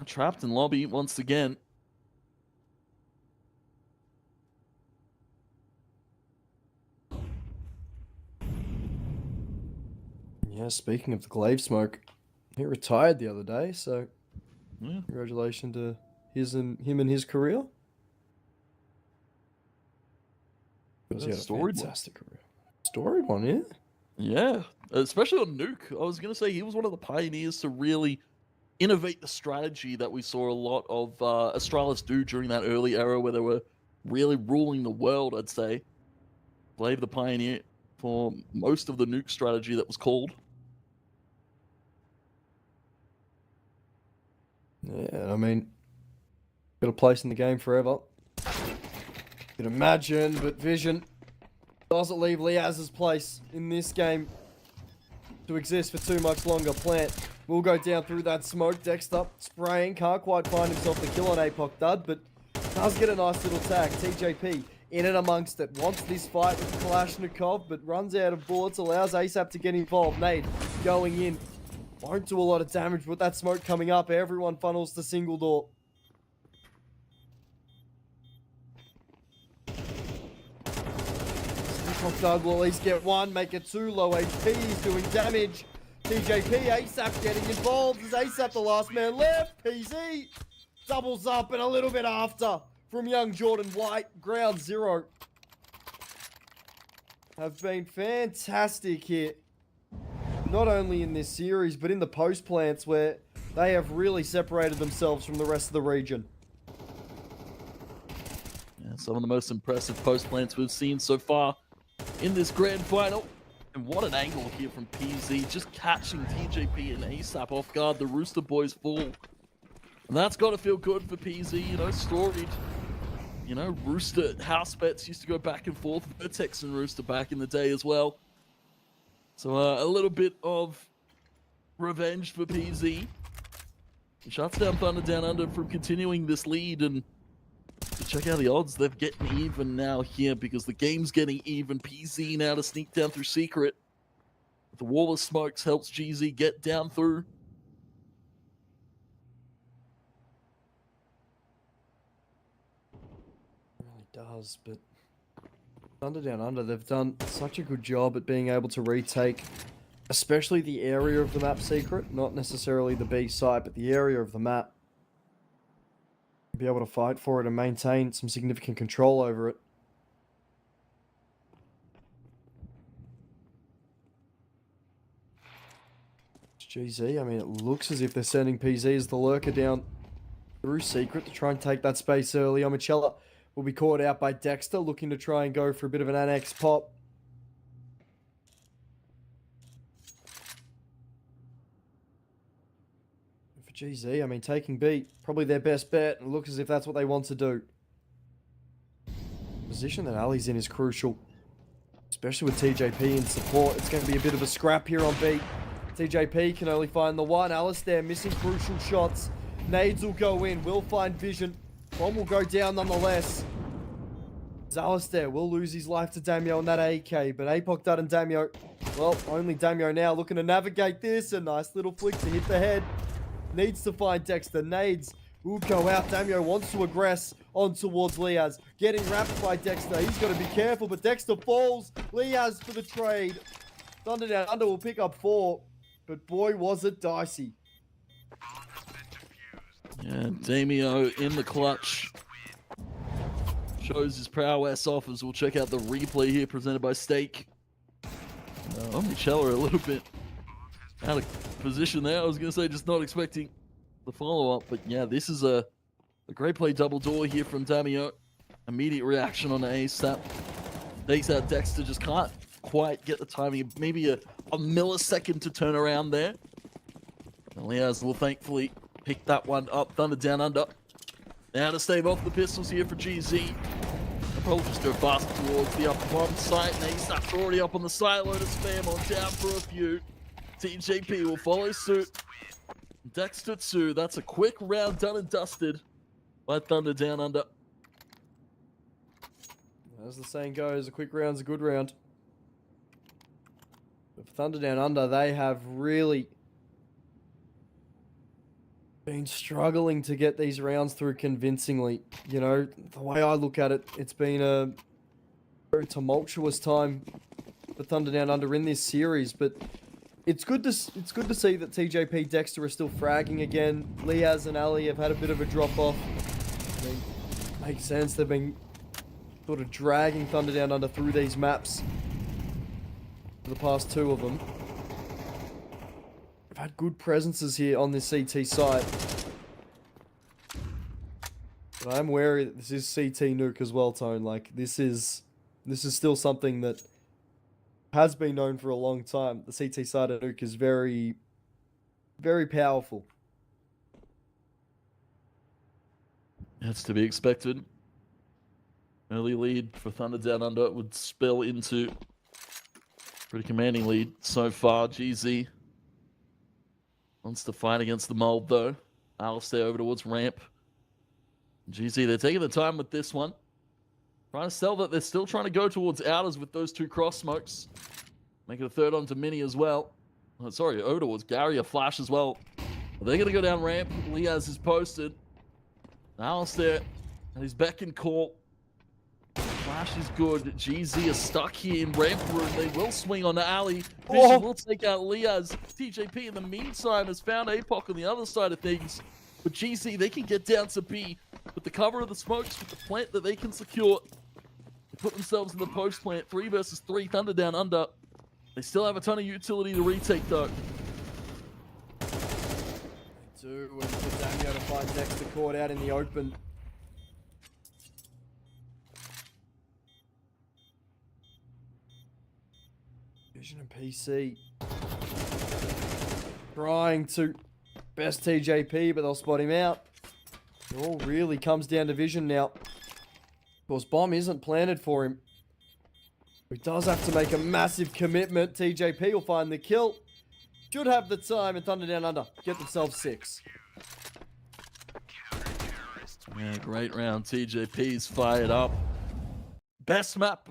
trapped in lobby once again. Yeah, speaking of the glaive smoke, he retired the other day, so Yeah. congratulations to him and his career. Because he had a Storied one. fantastic career. Storied one, yeah. Yeah, especially on Nuke. I was going to say he was one of the pioneers to really innovate the strategy that we saw a lot of Astralis do during that early era where they were really ruling the world, I'd say. Glaive the pioneer for most of the Nuke strategy that was called. Yeah, I mean, got a place in the game forever. You can imagine, but Vision doesn't leave Liaz's place in this game to exist for too much longer. Plant will go down through that smoke. Dexter spraying, can't quite find himself the kill on Apoc Dud, but does get a nice little tag. TJP in and amongst it, wants this fight with Kalashnikov, but runs out of bullets, allows ASAP to get involved. Nade going in. Won't do a lot of damage with that smoke coming up. Everyone funnels to single door. Doug will at least get one, make it two. Low HP, he's doing damage. TJP, ASAP getting involved. Is ASAP the last man left? PZ doubles up and a little bit after from young Jordan White. Ground zero have been fantastic here. Not only in this series, but in the post plants where they have really separated themselves from the rest of the region. Yeah, some of the most impressive post plants we've seen so far in this grand final. And what an angle here from PZ, just catching TJP and ASAP off guard. The Rooster Boys fall. And that's got to feel good for PZ, you know, storied. You know, Rooster house bets used to go back and forth. Vertex and Rooster back in the day as well. So a little bit of revenge for PZ. It shuts down THUNDERdownunder from continuing this lead, and check out the odds. They're getting even now here because the game's getting even. PZ now to sneak down through Secret. The wall of smokes helps GZ get down through. It really does, but THUNDERdownunder, they've done such a good job at being able to retake especially the area of the map secret, not necessarily the B site, but the area of the map. Be able to fight for it and maintain some significant control over it. GZ, I mean, it looks as if they're sending PZ as the lurker down through secret to try and take that space early. Omachella will be caught out by Dexter, looking to try and go for a bit of an annex pop. For GZ, I mean, taking B, probably their best bet, and it looks as if that's what they want to do. The position that Ali's in is crucial, especially with TJP in support. It's going to be a bit of a scrap here on B. TJP can only find the one. Alistair missing crucial shots. Nades will go in, will find vision. Bomb will go down nonetheless. Alistair will lose his life to Damio on that AK, but Apoc Dud and Damio, well, only Damio now looking to navigate this. A nice little flick to hit the head. Needs to find Dexter. Nades will go out. Damio wants to aggress on towards Liaz. Getting wrapped by Dexter. He's got to be careful, but Dexter falls. Liaz for the trade. THUNDERdownunder will pick up 4, but boy, was it dicey. Yeah, Damio in the clutch. Shows his prowess off as we'll check out the replay here presented by Steak. Omnichella a little bit out of position there. I was going to say just not expecting the follow-up, but yeah, this is a great play double door here from Damio. Immediate reaction on the ace that takes out Dexter, just can't quite get the timing. Maybe a millisecond to turn around there. And Liaz will thankfully pick that one up. THUNDERdownunder. Now to stave off the pistols here for GZ. They'll probably just go fast towards the upper bottom site. Naystap's already up on the silo to spam on down for a few. TJP will follow suit. Dexter 2. That's a quick round done and dusted by THUNDERdownunder. As the saying goes, a quick round's a good round. But for THUNDERdownunder, they have really been struggling to get these rounds through convincingly. You know, the way I look at it, it's been a very tumultuous time for THUNDERdownunder in this series, but it's good to see that TJP Dexter are still fragging again. Liaz and Ali have had a bit of a drop off. I mean, makes sense. They've been sort of dragging THUNDERdownunder through these maps for the past 2 of them. I've had good presences here on this CT side. But I'm wary that this is CT nuke as well, Tone. Like, this is still something that has been known for a long time. The CT side of nuke is very, very powerful. That's to be expected. Early lead for THUNDERdownunder would spill into pretty commanding lead so far. GZ wants to fight against the mold, though. Alistair over towards ramp. GZ, they're taking the time with this one. Trying to sell that they're still trying to go towards outers with those 2 cross smokes. Make it a third onto Mini as well. Oh, sorry, over towards Gary, a flash as well. But they're going to go down ramp. Liaz is posted. Alistair and his beck and call. Flash is good. GZ is stuck here in ramp room. They will swing on the alley. Vision will take out Liaz. TJP in the meantime has found Apoc on the other side of things. But GZ, they can get down to B with the cover of the smokes, with the plant that they can secure. They put themselves in the post plant. 3 versus 3, THUNDERdownunder. They still have a ton of utility to retake, though. They do, and for Damio to find Dexter caught out in the open. Vision and PC trying to best TJP, but they'll spot him out. It all really comes down to Vision now. Of course, bomb isn't planted for him. He does have to make a massive commitment. TJP will find the kill. Should have the time, and THUNDERdownunder get themselves 6. Yeah, great round. TJP's fired up. Best map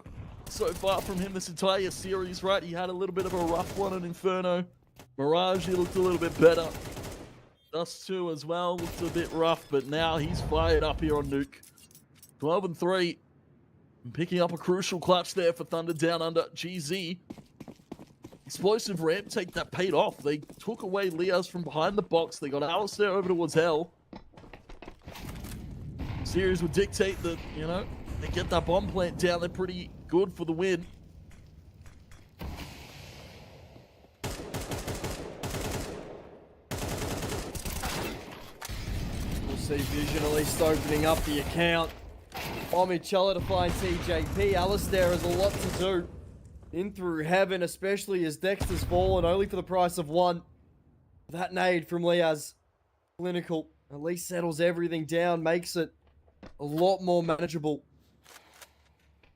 so far from him this entire series, right? He had a little bit of a rough one on Inferno. Mirage, he looked a little bit better. Dust 2 as well, looked a bit rough, but now he's fired up here on Nuke. 12 and 3. Picking up a crucial clutch there for THUNDERdownunder. GZ explosive ramp take that paid off. They took away Liaz from behind the box. They got Alistair over towards Hell. Series would dictate that, you know, they get that bomb plant down. They're pretty good for the win. We'll see Vision at least opening up the account. Omichella to find TJP. Alistair has a lot to do. In through heaven, especially as Dexter's fallen, only for the price of one. That nade from Liaz. Clinical. At least settles everything down, makes it a lot more manageable.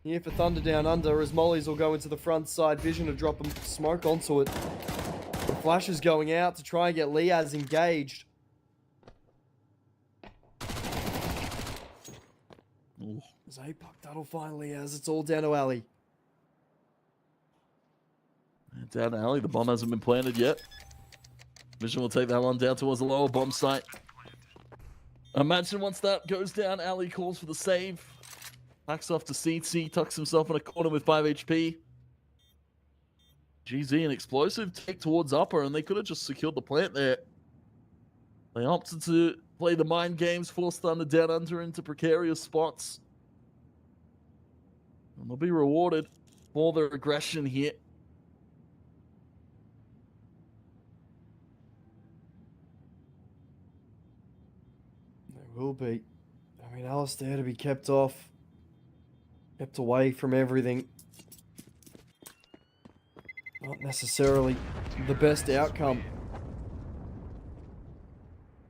Here for THUNDERdOWNUNDER as Mollies will go into the front side. Vision to drop them smoke onto it. The flash is going out to try and get Liaz engaged. Ooh. As APOC, that'll find Liaz. It's all down to Ali. Down to alley. The bomb hasn't been planted yet. Vision will take that one down towards the lower bomb site. Imagine once that goes down, Ali calls for the save. Backs off to CT, tucks himself in a corner with 5 HP. GZ and Explosive take towards upper, and they could have just secured the plant there. They opted to play the mind games, force THUNDERdOWNUNDER into precarious spots. And they'll be rewarded for their aggression here. Will be. I mean, Alistair to be kept off. Kept away from everything. Not necessarily the best outcome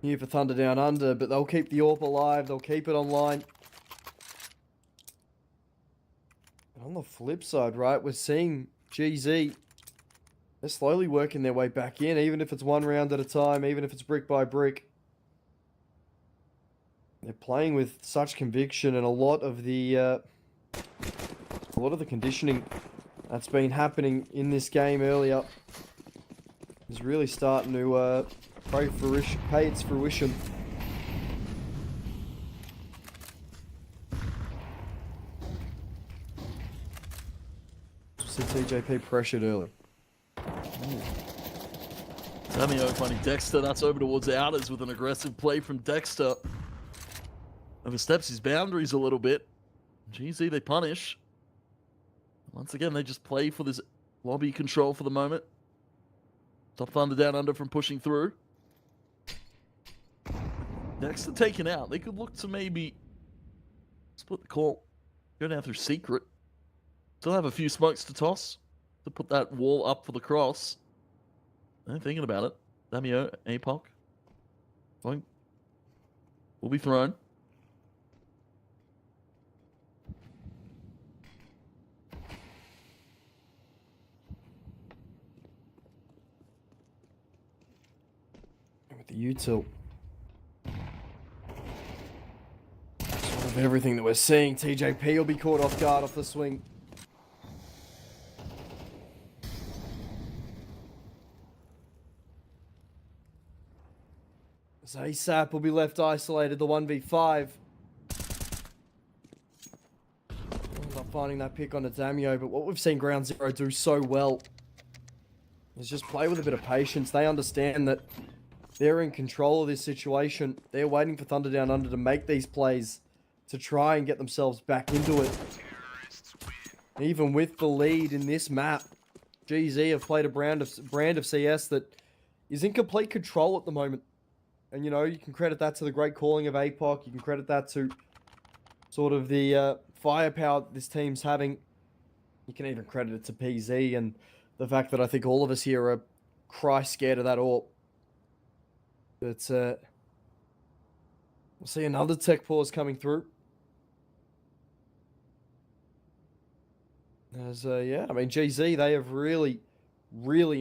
here for THUNDERdOWNUNDER, but they'll keep the AWP alive. They'll keep it online. And on the flip side, right, we're seeing GZ. They're slowly working their way back in, even if it's one round at a time, even if it's brick by brick. They're playing with such conviction, and a lot of the conditioning that's been happening in this game earlier is really starting to pay its fruition. See TJP pressured early. Tamio finding Dexter. That's over towards the outers with an aggressive play from Dexter. Oversteps his boundaries a little bit. GZ, they punish. Once again, they just play for this lobby control for the moment. Stop THUNDERdOWNUNDER from pushing through. Dexter taken out. They could look to maybe split the call. Go down through secret. Still have a few smokes to toss to put that wall up for the cross. I'm thinking about it. Damio, APOC. Point will be thrown. With the util. Sort of everything that we're seeing. TJP will be caught off guard off the swing. As ASAP will be left isolated, the 1v5. Ends up finding that pick on Damio, but what we've seen Ground Zero do so well is just play with a bit of patience. They understand that they're in control of this situation. They're waiting for THUNDERdOWNUNDER to make these plays to try and get themselves back into it. Even with the lead in this map, GZ have played a brand of CS that is in complete control at the moment. And, you know, you can credit that to the great calling of APOC. You can credit that to sort of the firepower this team's having. You can even credit it to PZ and the fact that I think all of us here are Christ scared of that AWP. But we'll see another tech pause coming through. As yeah, I mean GZ, they have really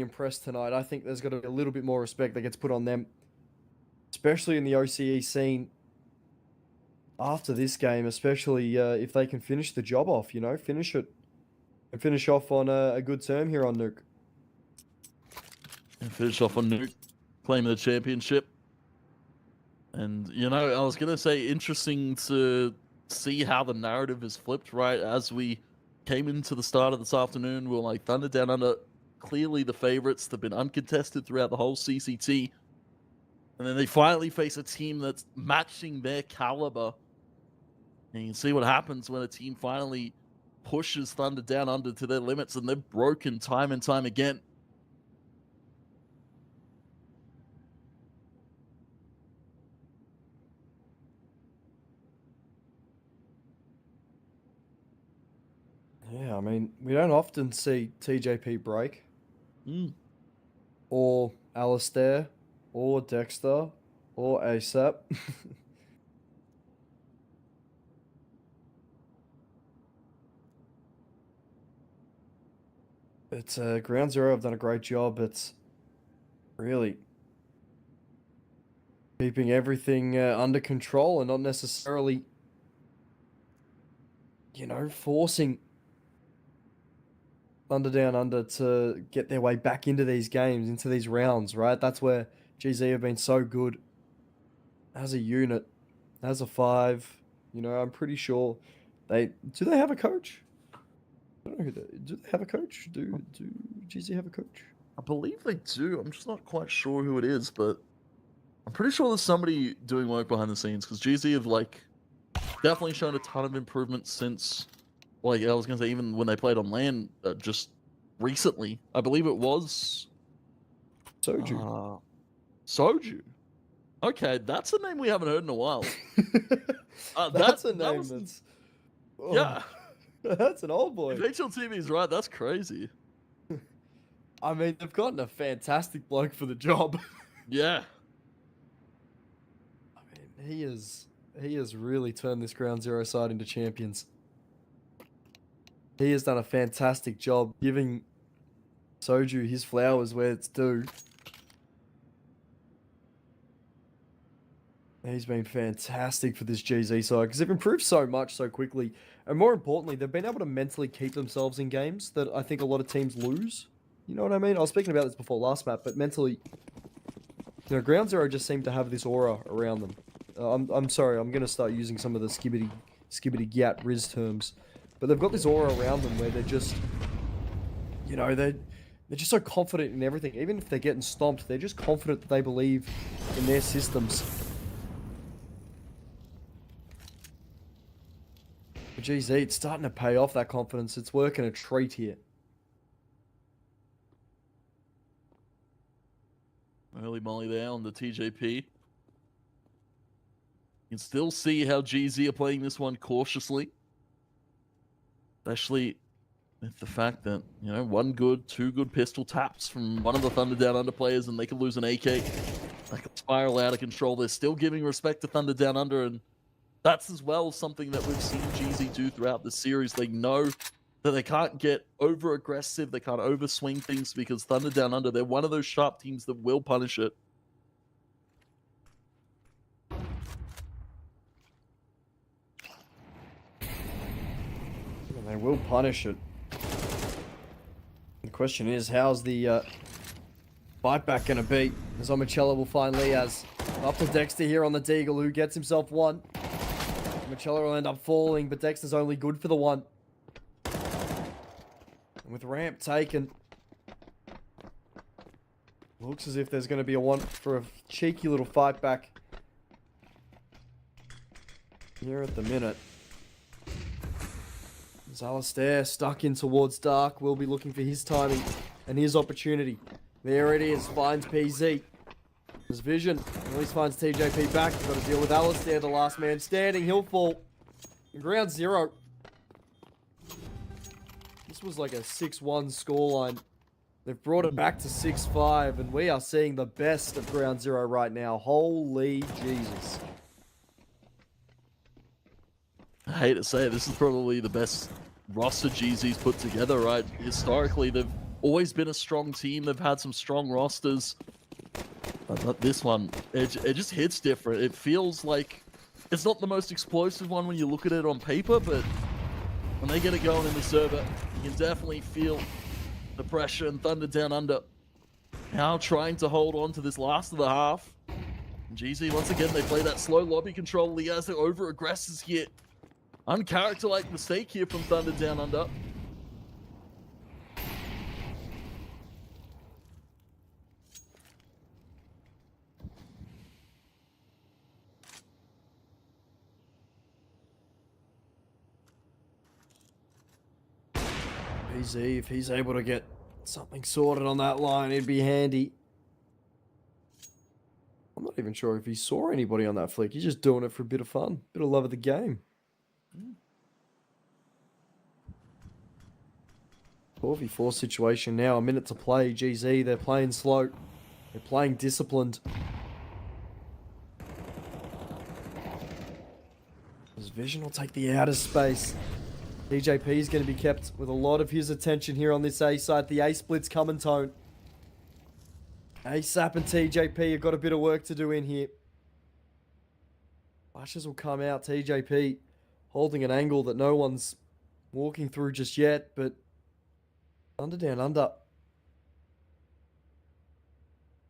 impressed tonight. I think there's got to be a little bit more respect that gets put on them, especially in the OCE scene after this game, especially if they can finish the job off, you know, finish it and finish off on a good term here on Nuke. And finish off on Nuke, claiming the championship. And, you know, I was going to say, interesting to see how the narrative is flipped, right? As we came into the start of this afternoon, we were like, THUNDERdOWNUNDER clearly the favorites. They've been uncontested throughout the whole CCT. And then they finally face a team that's matching their caliber. And you can see what happens when a team finally pushes Thunder Down Under to their limits, and they've broken time and time again. Yeah, I mean, we don't often see TJP break, or Alistair, or Dexter, or ASAP. It's Ground Zero have done a great job. It's really keeping everything under control and not necessarily, forcing Thunder Down Under to get their way back into these games, into these rounds, right? That's where GZ have been so good as a unit, as a 5. I'm pretty sure do they have a coach? I don't know do they have a coach? Do GZ have a coach? I believe they do. I'm just not quite sure who it is, but I'm pretty sure there's somebody doing work behind the scenes, because GZ have definitely shown a ton of improvement since, I was gonna say, even when they played on LAN just recently. I believe it was Soju. Soju. Okay, that's a name we haven't heard in a while. That's a name that's... Oh, yeah. That's an old boy. If HLTV is right, that's crazy. I mean, they've gotten a fantastic bloke for the job. Yeah. I mean, he has really turned this Ground Zero side into champions. He has done a fantastic job giving Soju his flowers where it's due. He's been fantastic for this GZ side because they've improved so much so quickly. And more importantly, they've been able to mentally keep themselves in games that I think a lot of teams lose. You know what I mean? I was speaking about this before last map, but mentally, Ground Zero just seem to have this aura around them. I'm sorry, I'm going to start using some of the skibbity gat Riz terms. But they've got this aura around them where they're just, they're just so confident in everything. Even if they're getting stomped, they're just confident that they believe in their systems. But GZ, it's starting to pay off, that confidence. It's working a treat here. Early molly there on the TJP. You can still see how GZ are playing this one cautiously. Especially with the fact that, two good pistol taps from one of the Thunder Down Under players and they could lose an AK. They could spiral out of control. They're still giving respect to Thunder Down Under, and that's as well something that we've seen GZ do throughout the series. They know that they can't get over-aggressive, they can't overswing things, because Thunder Down Under, they're one of those sharp teams that will punish it. They will punish it. The question is, how's the fight back going to be? Zombicella will find Liaz. Up to Dexter here on the Deagle, who gets himself one. Zombicella will end up falling, but Dexter's only good for the one. And with ramp taken, looks as if there's going to be a one for a cheeky little fight back here at the minute. As Alistair stuck in towards Dark, will be looking for his timing and his opportunity. There it is, finds PZ. His vision, at least finds TJP back. He's got to deal with Alistair, the last man standing. He'll fall. Ground Zero. This was like a 6-1 scoreline. They've brought it back to 6-5, and we are seeing the best of Ground Zero right now. Holy Jesus. I hate to say it, this is probably the best roster GZ's put together, right? Historically, they've always been a strong team. They've had some strong rosters. But this one, it just hits different. It feels like it's not the most explosive one when you look at it on paper, but when they get it going in the server, you can definitely feel the pressure. And Thunder Down Under now trying to hold on to this last of the half. And GZ, once again, they play that slow lobby control. Liaz, they're over-aggressors here. Uncharacter-like mistake here from Thunder Down Under. PZ, if he's able to get something sorted on that line, it'd be handy. I'm not even sure if he saw anybody on that flick. He's just doing it for a bit of fun, bit of love of the game. 4v4 situation now, a minute to play. GZ, they're playing slow. They're playing disciplined. His vision will take the outer space. DJP is going to be kept with a lot of his attention here on this A side. The A split's coming, Tone. ASAP and TJP have got a bit of work to do in here. Flashes will come out. TJP holding an angle that no one's walking through just yet, but down under.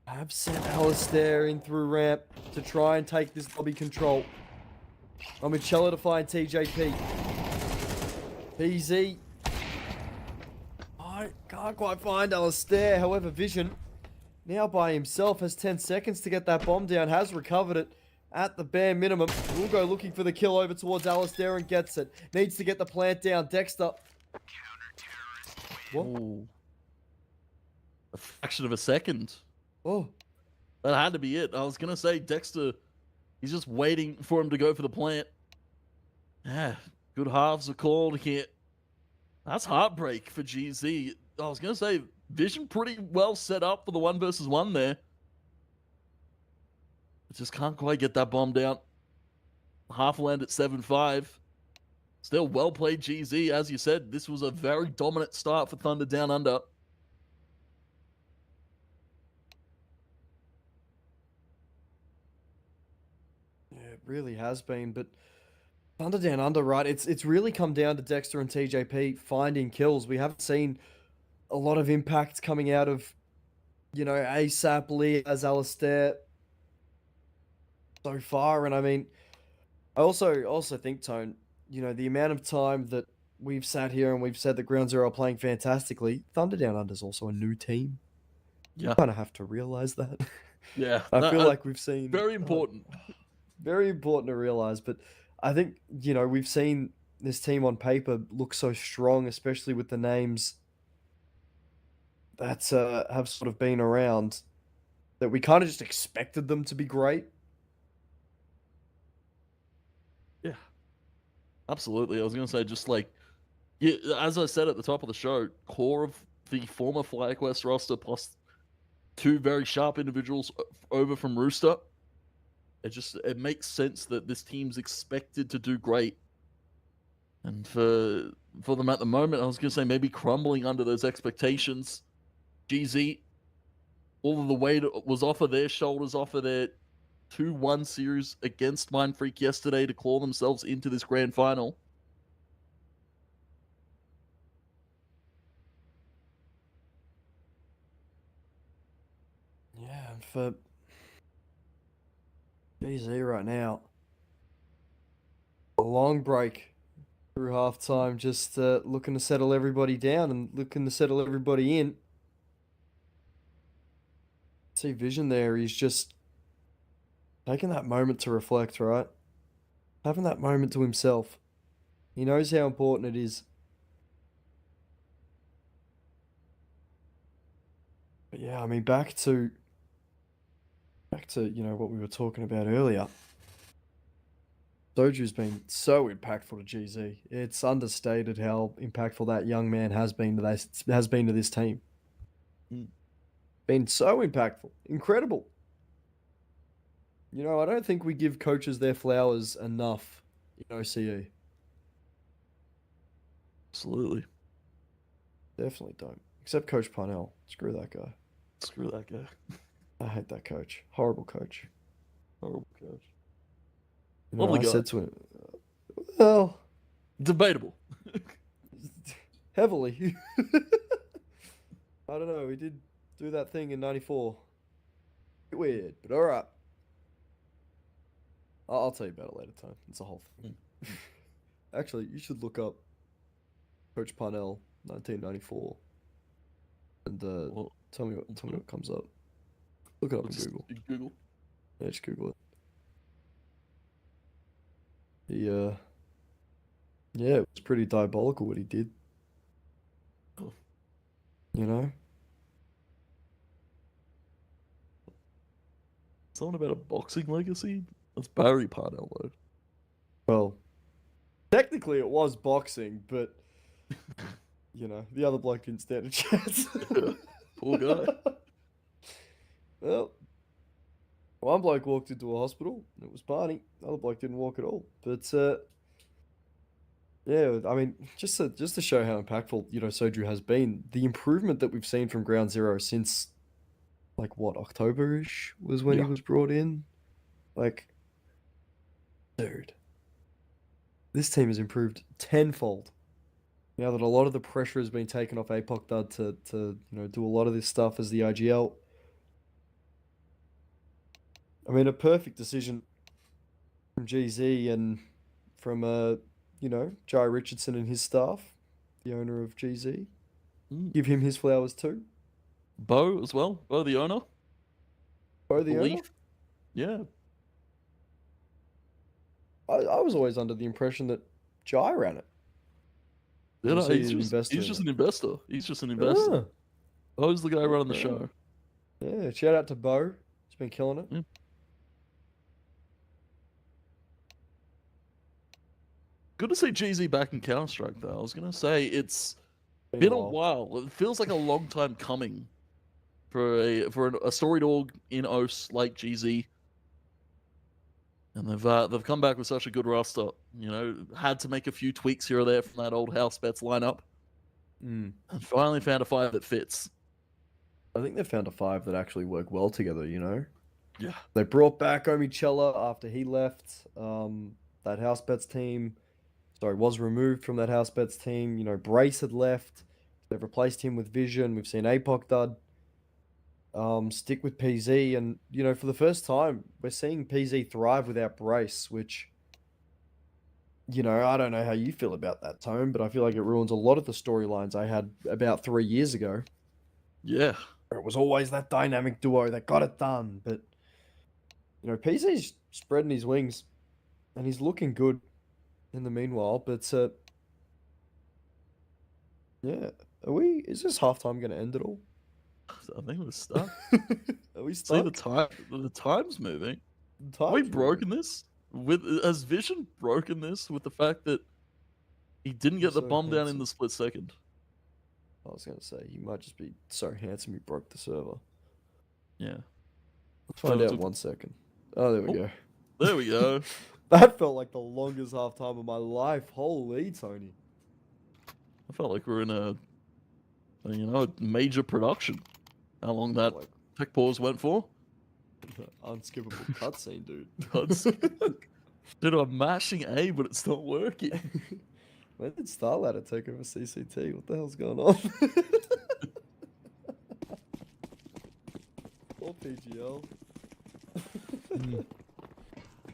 Have sent Alistair in through ramp to try and take this lobby control. Michello to find TJP. PZ. I can't quite find Alistair. However, Vision, now by himself, has 10 seconds to get that bomb down. Has recovered it at the bare minimum. Will go looking for the kill over towards Alistair and gets it. Needs to get the plant down. Dexter. What? Ooh. A fraction of a second. Oh. That had to be it. I was going to say Dexter, he's just waiting for him to go for the plant. Yeah, good halves are called here. That's heartbreak for GZ. I was going to say Vision pretty well set up for the 1 versus 1 there. Just can't quite get that bomb down. Half land at 7-5. Still well played GZ. As you said, this was a very dominant start for Thunder Down Under. Yeah, it really has been, but Thunder Down Under, right? It's really come down to Dexter and TJP finding kills. We haven't seen a lot of impact coming out of, you know, ASAP, Lee, as Alistair so far. And I mean, I also think, Tone, you know, the amount of time that we've sat here and we've said that Ground Zero are playing fantastically, Thunder Down Under is also a new team. Yeah. You kind of have to realize that. Yeah. I feel like we've seen... Very important. Very important to realize, but I think, you know, we've seen this team on paper look so strong, especially with the names that have sort of been around, that we kind of just expected them to be great. Yeah. Absolutely. I was going to say, just like, yeah, as I said at the top of the show, core of the former FlyQuest roster plus 2 very sharp individuals over from Rooster. It makes sense that this team's expected to do great. And for them at the moment, I was going to say maybe crumbling under those expectations. GZ, all of the weight was off of their shoulders, off of their 2-1 series against Mindfreak yesterday to claw themselves into this grand final. Yeah, and for GZ right now, a long break through halftime, just looking to settle everybody down and looking to settle everybody in. See Vision there, he's just taking that moment to reflect, right? Having that moment to himself. He knows how important it is. But yeah, I mean, back to you know what we were talking about earlier. Soju's been so impactful to GZ. It's understated how impactful that young man has been to this team. Been so impactful, incredible. You know, I don't think we give coaches their flowers enough in OCE. Absolutely. Definitely don't. Except Coach Parnell. Screw that guy. Screw that guy. I hate that coach. Horrible coach. Horrible coach. You know, Lovely I guy. said to him, well, Debatable. heavily. I don't know. We did do that thing in '94. Bit weird, but all right. I'll tell you about it later, Tone. It's a whole thing. Actually, you should look up Coach Parnell, 1994, and tell me what comes up. Look it up in Google. Google. Yeah, just Google it. Yeah, it was pretty diabolical what he did. You know? Something about a boxing legacy? That's Barry Parnell, though. Well, technically it was boxing, but you know, the other bloke didn't stand a chance. Poor guy. Well, one bloke walked into a hospital. It was Barney. The other bloke didn't walk at all. But yeah, I mean, just to show how impactful Soju has been, the improvement that we've seen from Ground Zero since, like, what, October-ish was when he was brought in. Like, dude, this team has improved tenfold. Now that a lot of the pressure has been taken off APOC Dud to do a lot of this stuff as the IGL. I mean, a perfect decision from GZ and from Jai Richardson and his staff, the owner of GZ. Give him his flowers too. Bo as well. Bo the owner. Bo the owner? Leaf. Yeah. I was always under the impression that Jai ran it. Yeah, no, Was he he's an just investor in an investor. He's just an investor. Ah, Bo's the guy running the okay. show. yeah, shout out to Bo. He's been killing it. Yeah. Good to see GZ back in Counter-Strike, though. I was going to say, it's been a while. It feels like a long time coming for a storied org in OS like GZ. And they've come back with such a good roster. You know, had to make a few tweaks here or there from that old House Bets lineup. And finally found a five that fits. I think they found a five that actually work well together, you know? Yeah. They brought back Omichella after he left. That House Bets team, was removed from that House Bets team. You know, Brace had left. They've replaced him with Vision. We've seen APOC Dud stick with PZ. And, you know, for the first time, we're seeing PZ thrive without Brace, which, you know, I don't know how you feel about that, Tone, but I feel like it ruins a lot of the storylines I had about 3 years ago. Yeah. It was always that dynamic duo that got it done. But, you know, PZ's spreading his wings and he's looking good in the meanwhile. But, yeah. Is this halftime going to end at all? I think we're stuck. Are we See stuck? the time's moving. The Have we time's broken this? Has Vision broken this with the fact that he didn't get the So bomb down in handsome. the split second? I was going to say, he might just be so handsome he broke the server. Yeah. Let's find So out in 1 second. Oh, there we go. There we go. That felt like the longest halftime of my life. Holy, Tony. I felt like we're in a major production. How long that Like tech pause went for? unskippable cutscene, dude. Dude, I'm mashing A, but it's not working. When did Starladder take over CCT? What the hell's going on? Poor PGL.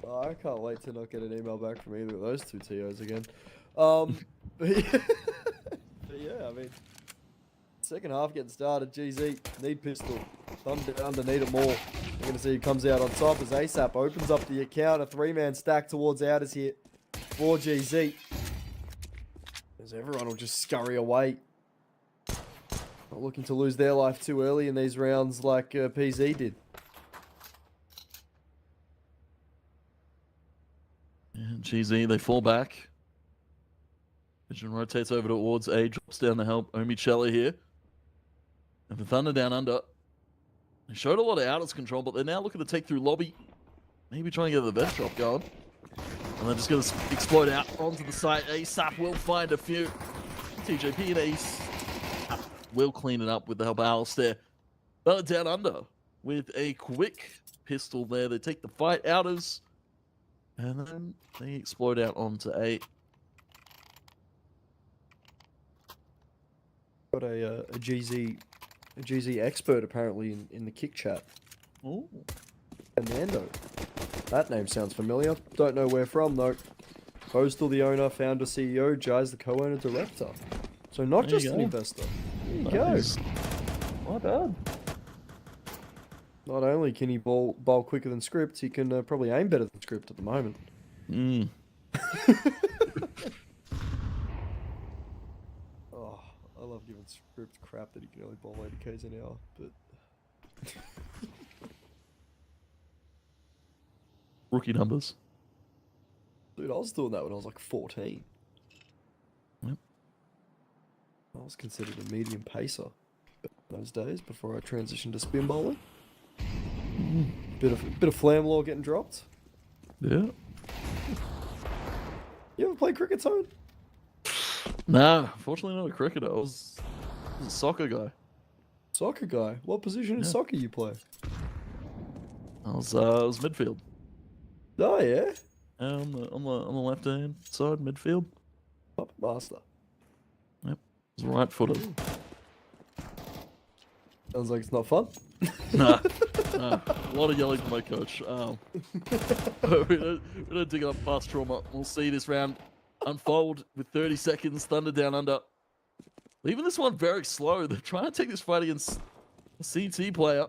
Oh, I can't wait to not get an email back from either of those two TOs again. But yeah, I mean, second half getting started. GZ need pistol. THUNDERdownunder need it more. We're going to see who comes out on top as ASAP opens up the account. A three-man stack towards outers here for GZ. As everyone will just scurry away. Not looking to lose their life too early in these rounds like PZ did. And GZ, they fall back. Vision rotates over towards A, drops down to help Omichella here. And for THUNDERdownunder, they showed a lot of outers control, but they're now looking to take through lobby. Maybe trying to get the vest drop going. And they're just going to explode out onto the site. ASAP will find a few. TJP and Ace will clean it up with the help of Alistair. THUNDErDOWNUNDER with a quick pistol there. They take the fight outers. And then they explode out onto A. Got a GZ expert apparently in the kick chat. Oh. Fernando. That name sounds familiar. Don't know where from though. Bo's still the owner, founder, CEO. Jai's the co-owner, director. So not There you just an go. investor. There you Nice. go. Not bad. Not only can he bowl quicker than script, he can probably aim better than script at the moment. Oh, I love giving script crap that he can only bowl 80 k's an hour, but Rookie numbers. dude, I was doing that when I was like 14. Yep. I was considered a medium pacer those days before I transitioned to spin bowling. Bit of flam law getting dropped. Yeah. You ever play cricket, Tone? Nah, fortunately not a cricketer. I was a soccer guy. Soccer guy. What position in Yeah. soccer you play? I was midfield. Oh yeah, On the left hand side, midfield. puppet master. I was right footed. Sounds like it's not fun. Nah, a lot of yelling from my coach. We don't dig up past trauma. We'll see this round unfold with 30 seconds. Thunder down under. Leaving this one very slow. They're trying to take this fight against a CT player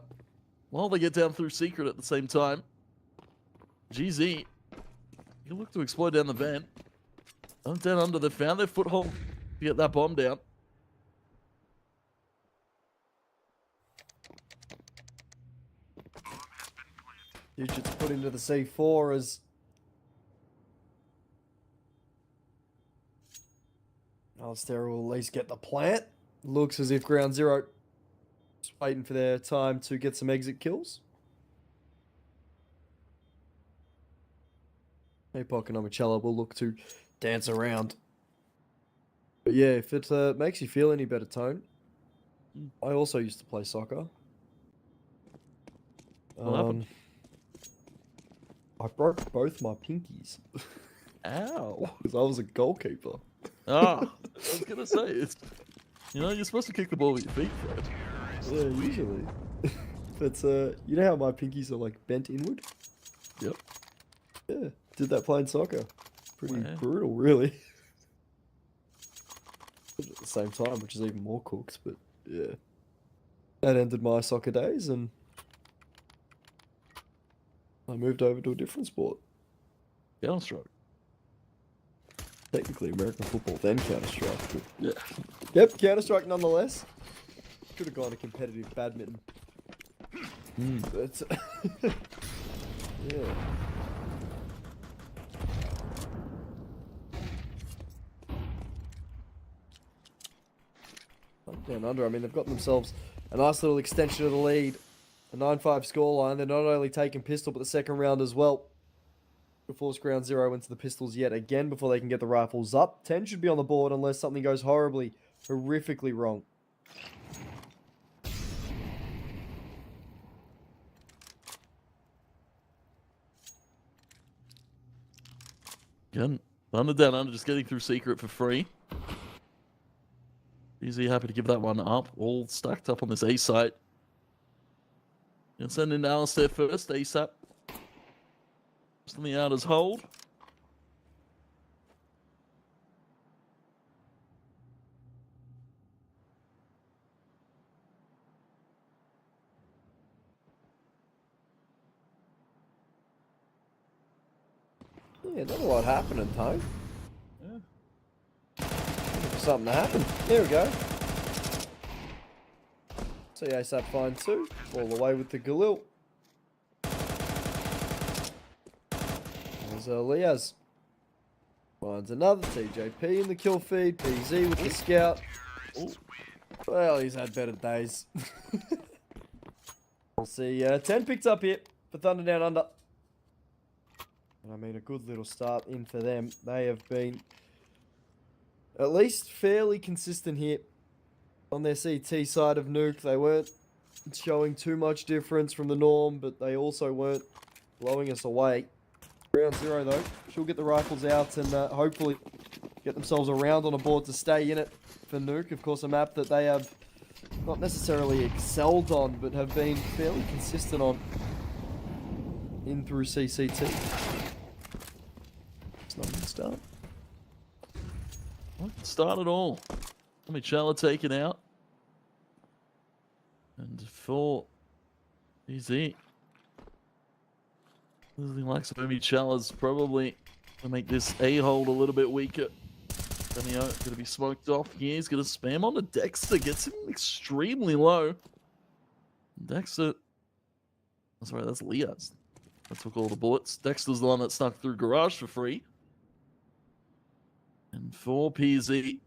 while they get down through secret at the same time. GZ, you look to explode down the vent. Down under. They found their foothold to get that bomb down. Digits put into the C4 as Alistair will at least get the plant. Looks as if ground zero is waiting for their time to get some exit kills. Apoc and Omicella will look to dance around. But yeah, if it makes you feel any better, Tone, I also used to play soccer. What happened? I broke both my pinkies Ow. because I was a goalkeeper. Ah, I was gonna say it's. You're supposed to kick the ball with your feet, Fred. Yeah, usually. But you know how my pinkies are like bent inward? Yep. Yeah, did that playing soccer. Pretty Wow. brutal, really. But at the same time, which is even more cooked. But yeah, that ended my soccer days, and I moved over to a different sport. Counter-Strike. Technically American football, then Counter-Strike. But Yeah. yep, Counter-Strike nonetheless. Could have gone to competitive badminton. But yeah. Down under, I mean, they've got themselves a nice little extension of the lead. A 9-5 scoreline. They're not only taking pistol, but the second round as well. To force ground zero into the pistols yet again before they can get the rifles up. 10 should be on the board unless something goes horrifically wrong. Again, Thunder down under, just getting through secret for free. Easy, happy to give that one up. All stacked up on this A site. Gonna send in Alistair first, ASAP. Just on the outers hold. Yeah, not a lot happening, Tone. Yeah. Something to happen. There we go. See ASAP find two. All the way with the Galil. There's Liaz. Finds another TJP in the kill feed. PZ with the scout. Ooh. Well, he's had better days. We'll see. 10 picked up here for Thunder Down Under. I mean, a good little start in for them. They have been at least fairly consistent here on their CT side of Nuke. They weren't showing too much difference from the norm, but they also weren't blowing us away. Round zero, though. She'll get the rifles out and hopefully get themselves a round on a board to stay in it for Nuke. Of course, a map that they have not necessarily excelled on, but have been fairly consistent on in through CCT. It's not a good start. Not start at all. Omicella taken out. And for easy. Losing likes of Omicella's probably to make this A hold a little bit weaker. Benio going to be smoked off here. He's going to spam on to Dexter. Gets him extremely low. Dexter. Oh, sorry, that's Liaz. That took all the bullets. Dexter's the one that snuck through garage for free. And for PZ,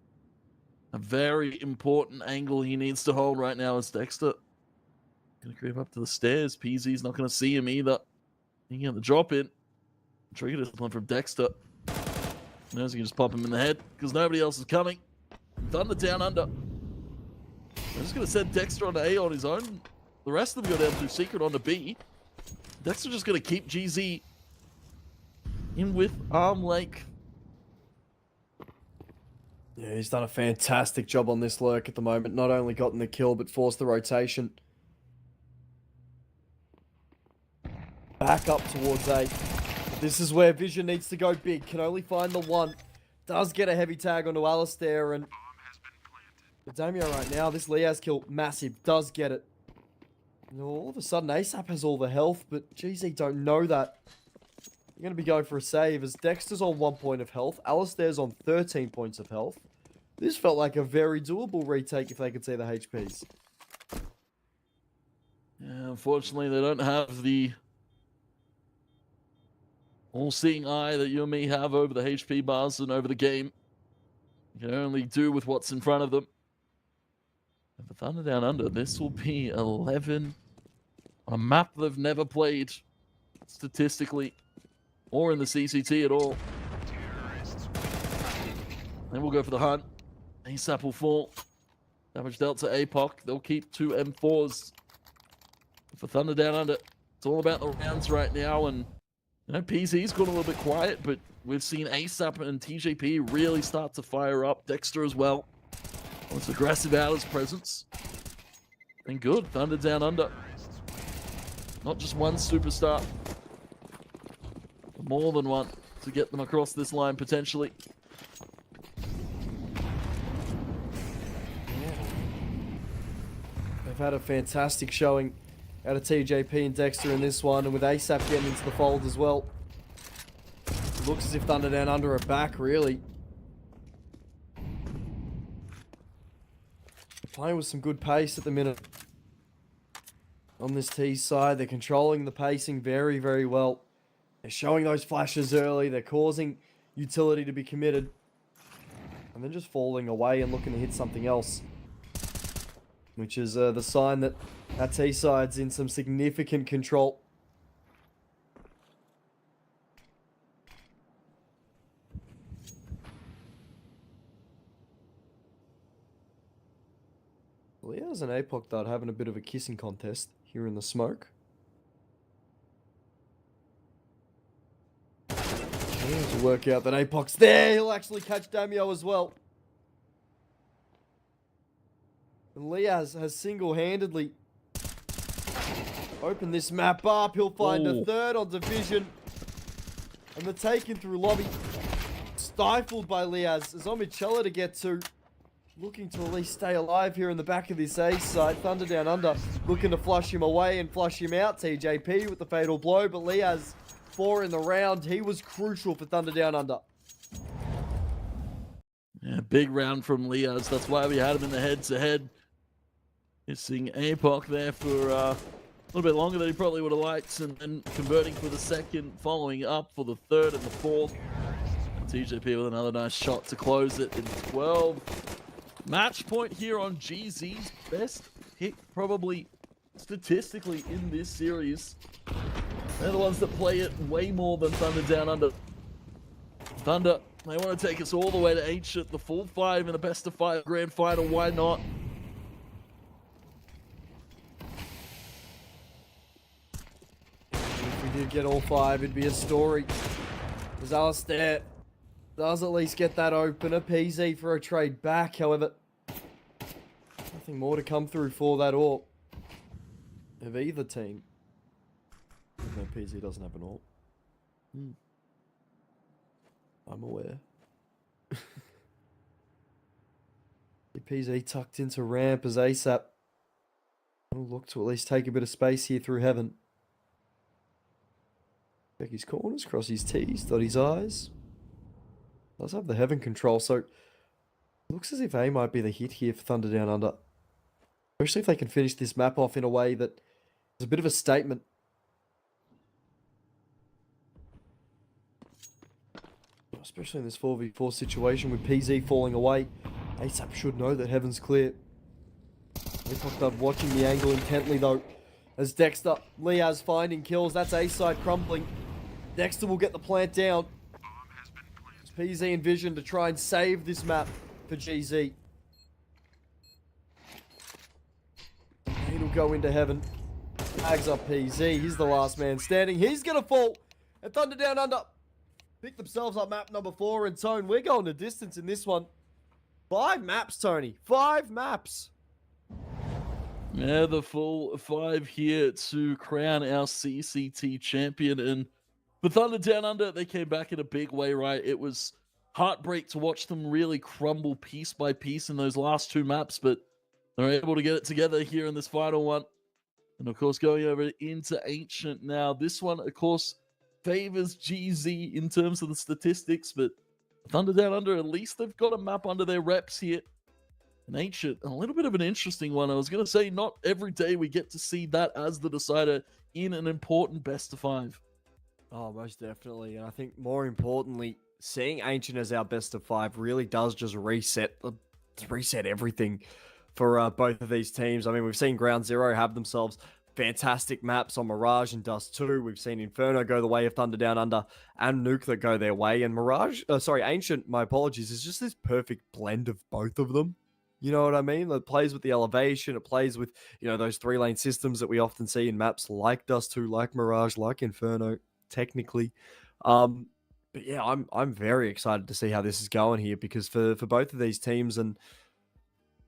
a very important angle he needs to hold right now is Dexter. Going to creep up to the stairs. PZ's not going to see him either. He can get the drop in. Trigger discipline from Dexter. Knows he can just pop him in the head because nobody else is coming. Thunder down under. I'm just going to send Dexter on A on his own. The rest of them go down through secret onto B. Dexter just going to keep GZ in with arm length. Yeah, he's done a fantastic job on this lurk at the moment. Not only gotten the kill, but forced the rotation. Back up towards A. This is where Vision needs to go big. Can only find the one. Does get a heavy tag onto Alistair. And Damio right now, this Liaz kill, massive. Does get it. And all of a sudden, ASAP has all the health, but GZ don't know that. You're going to be going for a save as Dexter's on 1 point of health. Alistair's on 13 points of health. This felt like a very doable retake if they could see the HPs. Yeah, unfortunately, they don't have the all-seeing eye that you and me have over the HP bars and over the game. You can only do with what's in front of them. And for Thunder Down Under, this will be 11 on a map they've never played statistically or in the CCT at all. Then we'll go for the hunt. ASAP will fall. Damage dealt to APOC. They'll keep 2 M4s. For Thunder Down Under, it's all about the rounds right now. And you know, PZ's gone a little bit quiet, but we've seen ASAP and TJP really start to fire up. Dexter as well. It's aggressive out his presence. And good, Thunder Down Under. Not just one superstar, but more than one to get them across this line potentially. They've had a fantastic showing out of TJP and Dexter in this one, and with ASAP getting into the fold as well. It looks as if Thunder Down Under are back, really. Playing with some good pace at the minute. On this T side, they're controlling the pacing very, very well. They're showing those flashes early. They're causing utility to be committed. And then just falling away and looking to hit something else. Which is the sign that that T side's in some significant control. Liaz and APOC are having a bit of a kissing contest here in the smoke. To work out that APOC's there. He'll actually catch Damio as well. And Liaz has single-handedly opened this map up. He'll find a third on Division. And the taken through lobby. Stifled by Liaz. There's Omicella to get to. Looking to at least stay alive here in the back of this A side. Thunder Down Under looking to flush him away and flush him out. TJP with the fatal blow, but Liaz 4 in the round. He was crucial for Thunder Down Under. Yeah, big round from Liaz. That's why we had him in the head-to-head. Missing APOC there for a little bit longer than he probably would have liked, and then converting for the second, following up for the third and the fourth. And TJP with another nice shot to close it in 12. Match point here on GZ's best pick, probably statistically in this series. They're the ones that play it way more than Thunder Down Under. Thunder, they want to take us all the way to H at the full 5 in a best of 5 grand final. Why not? If we did get all 5, it'd be a story. As Alistair does at least get that opener. PZ for a trade back, however. Nothing more to come through for that AWP of either team. No, PZ doesn't have an AWP. I'm aware. PZ tucked into ramp as ASAP will look to at least take a bit of space here through heaven. Check his corners, cross his T's, dot his I's. Does have the heaven control, so Looks as if A might be the hit here for Thunder Down Under. Especially if they can finish this map off in a way that is a bit of a statement. Especially in this 4v4 situation with PZ falling away. ASAP should know that heaven's clear. They're watching the angle intently though. As Dexter, Liaz finding kills. That's A side crumbling. Dexter will get the plant down. It's PZ and Vision to try and save this map for GZ. He'll go into heaven. Tags up PZ. He's the last man standing. He's going to fall. And Thunder Down Under pick themselves up map number 4. And Tone, we're going to distance in this one. 5 maps, Tony. 5 maps. Yeah, the full 5 here to crown our CCT champion. And for Thunder Down Under, they came back in a big way, right? It was heartbreak to watch them really crumble piece by piece in those last 2 maps, but they're able to get it together here in this final one. And of course, going over into Ancient now. This one, of course, favors GZ in terms of the statistics, but Thunder Down Under, at least they've got a map under their reps here. And Ancient, a little bit of an interesting one. I was going to say, not every day we get to see that as the decider in an important best of 5. Oh, most definitely. And I think more importantly, seeing Ancient as our best of 5 really does just reset everything for both of these teams. I mean, we've seen Ground Zero have themselves fantastic maps on Mirage and Dust 2. We've seen Inferno go the way of Thunder Down Under and Nuke that go their way. And Ancient, my apologies, is just this perfect blend of both of them. You know what I mean? It plays with the elevation. It plays with, those 3-lane systems that we often see in maps like Dust 2, like Mirage, like Inferno, technically. But yeah, I'm very excited to see how this is going here, because for both of these teams and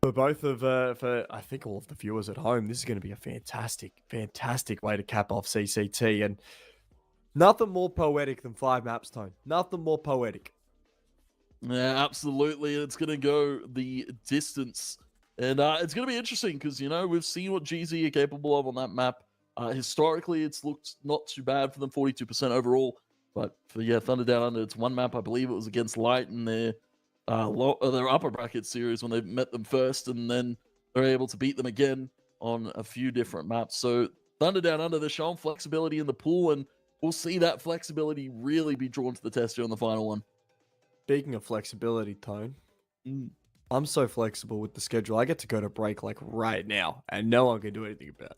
for I think all of the viewers at home, this is going to be a fantastic way to cap off CCT. And nothing more poetic than 5 maps, Tone. Nothing more poetic. Yeah, absolutely. It's going to go the distance. And it's going to be interesting because, we've seen what GZ are capable of on that map. Historically, it's looked not too bad for them, 42% overall. But for, Thunder Down Under, it's 1 map. I believe it was against Light in their upper bracket series when they met them first, and then they're able to beat them again on a few different maps. So Thunder Down Under, they're showing flexibility in the pool, and we'll see that flexibility really be drawn to the test here on the final one. Speaking of flexibility, Tone, I'm so flexible with the schedule. I get to go to break like right now, and no one can do anything about it.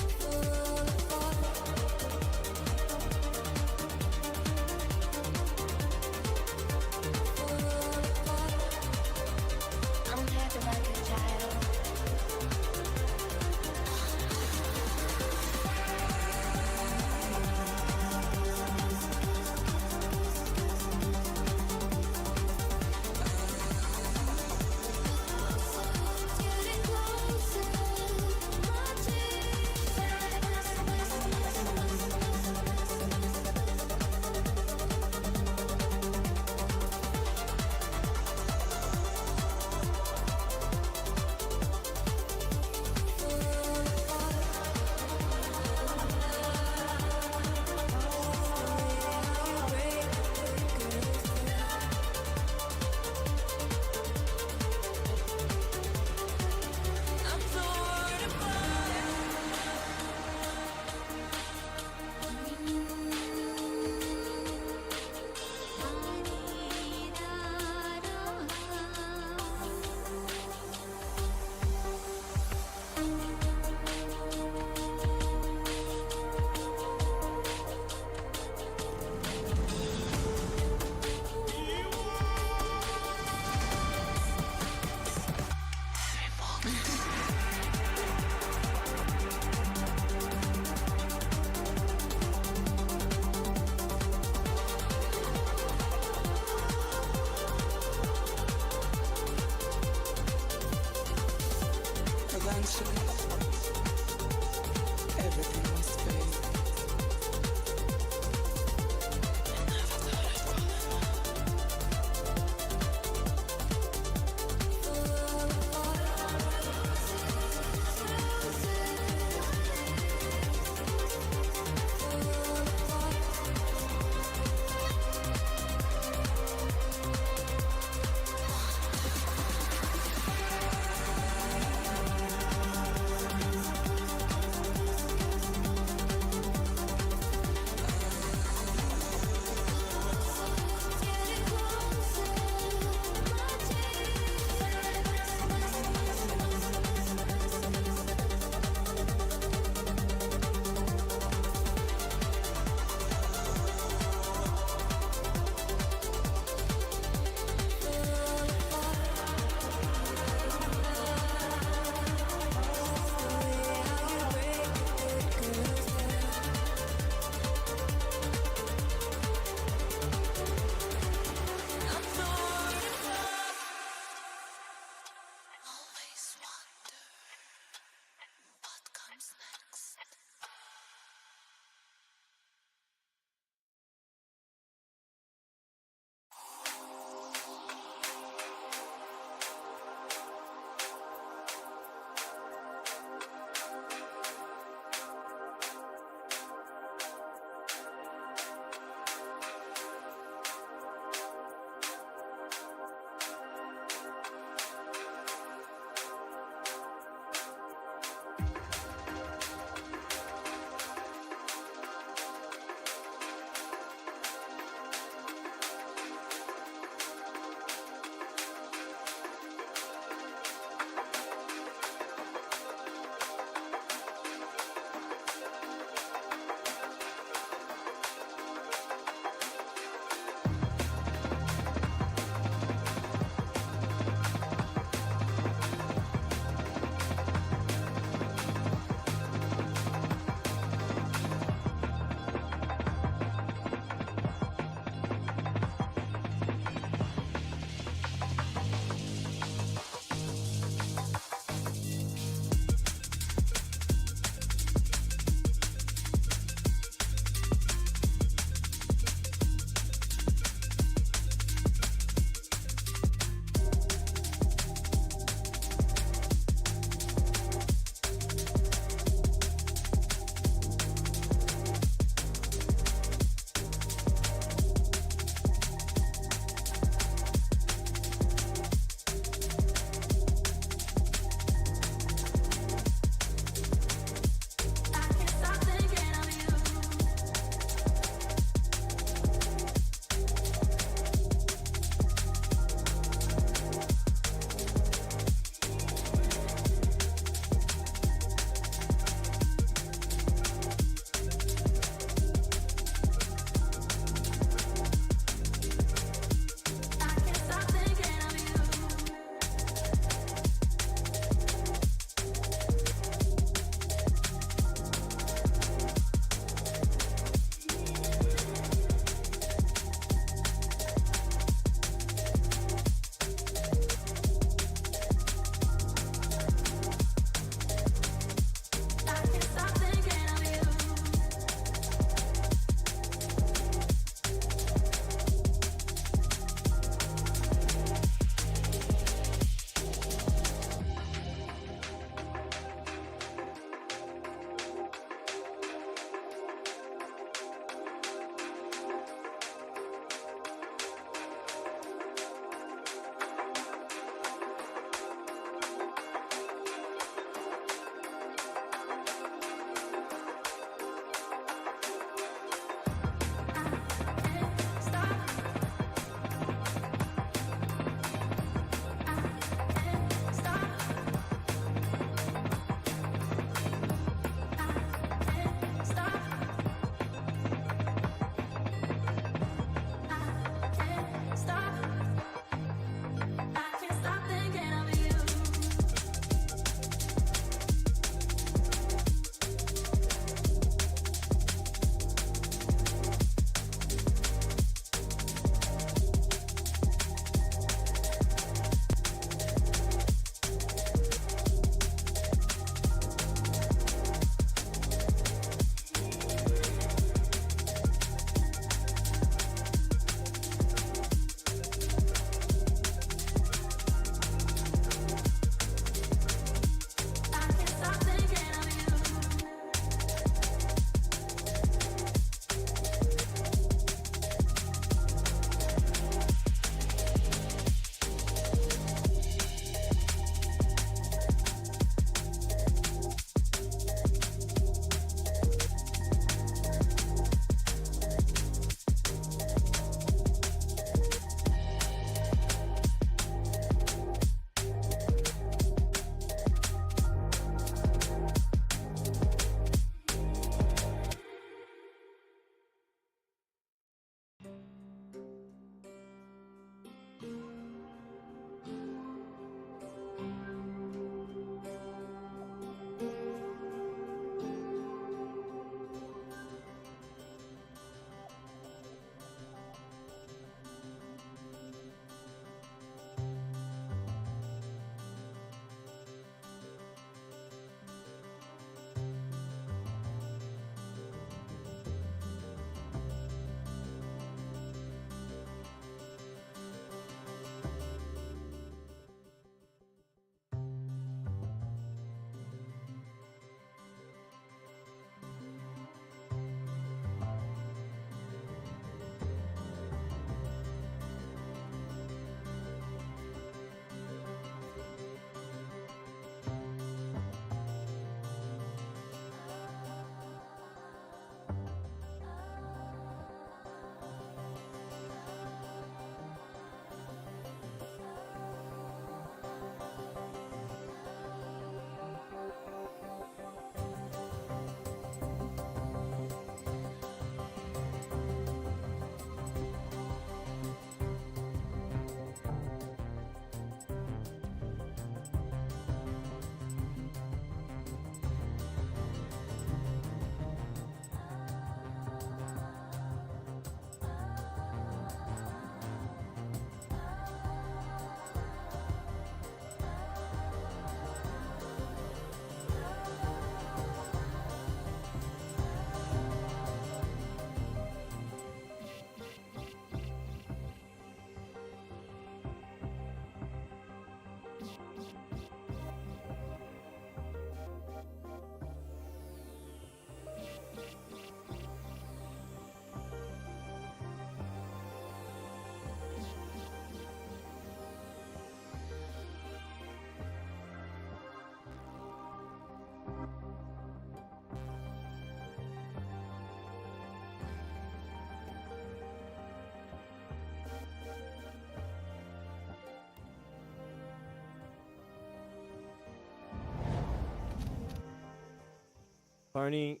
Tony,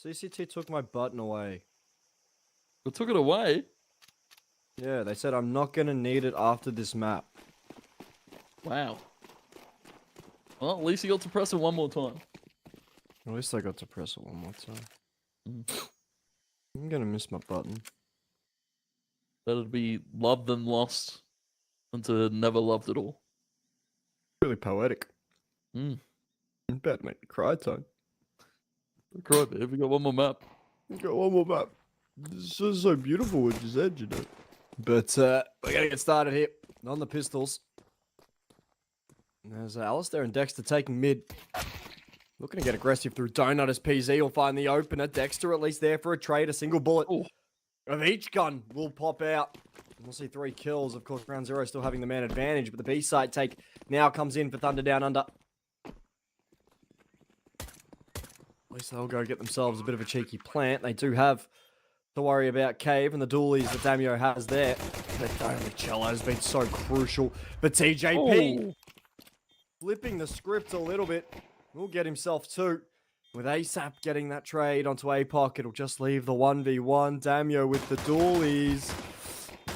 CCT took my button away. They took it away. Yeah, they said I'm not gonna need it after this map. Wow. Well, at least you got to press it one more time. At least I got to press it one more time. Mm. I'm gonna miss my button. Better to be loved than lost than to never loved at all. Really poetic. Mm. About to make me cry, Tone. Cry, babe. We got one more map. You got one more map. This is so beautiful what you said, you know. But we're gonna get started here on the pistols. There's Alistair and Dexter taking mid. Looking to get aggressive through Donut as PZ will find the opener. Dexter at least there for a trade. A single bullet of each gun will pop out. We'll see 3 kills. Of course, round 0 still having the man advantage, but the B side take now comes in for Thunder Down Under. At least they'll go get themselves a bit of a cheeky plant. They do have to worry about Cave and the dualies that Damio has there. But Michela has been so crucial for TJP. Flipping the script a little bit. Will get himself 2. With ASAP getting that trade onto APOC, it'll just leave the 1v1. Damio with the dualies.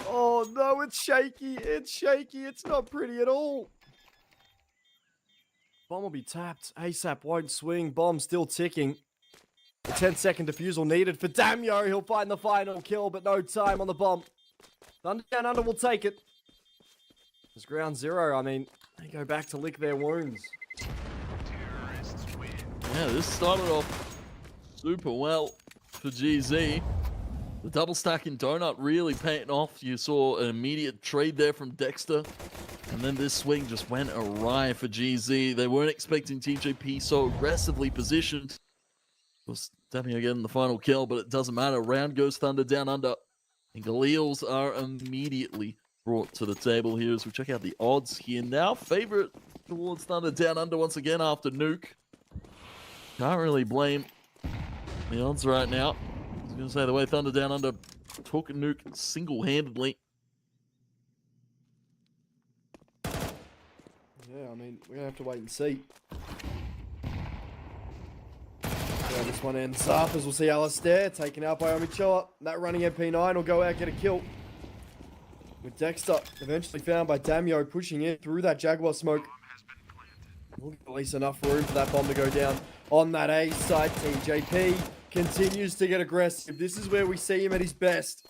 Oh no, it's shaky. It's shaky. It's not pretty at all. Bomb will be tapped. ASAP won't swing. Bomb still ticking. A 10-second defusal needed for Damio. He'll find the final kill, but no time on the bomb. Thunder Down Under will take it. It's ground 0. I mean, they go back to lick their wounds. Yeah, this started off super well for GZ. The double stack in Donut really paying off. You saw an immediate trade there from Dexter. And then this swing just went awry for GZ. They weren't expecting TJP so aggressively positioned. Was Damio getting the final kill, but it doesn't matter. Round goes Thunder Down Under. And Galeals are immediately brought to the table here as we check out the odds here. Now, favorite towards Thunder Down Under once again after Nuke. Can't really blame the odds right now. I was going to say the way Thunder Down Under took Nuke single-handedly. Yeah, I mean, we're going to have to wait and see. Yeah, this one ends up as we'll see Alistair taken out by Omichoa. That running MP9 will go out, get a kill. With Dexter eventually found by Damio pushing in through that Jaguar smoke. We'll get at least enough room for that bomb to go down on that A side. TJP continues to get aggressive. This is where we see him at his best.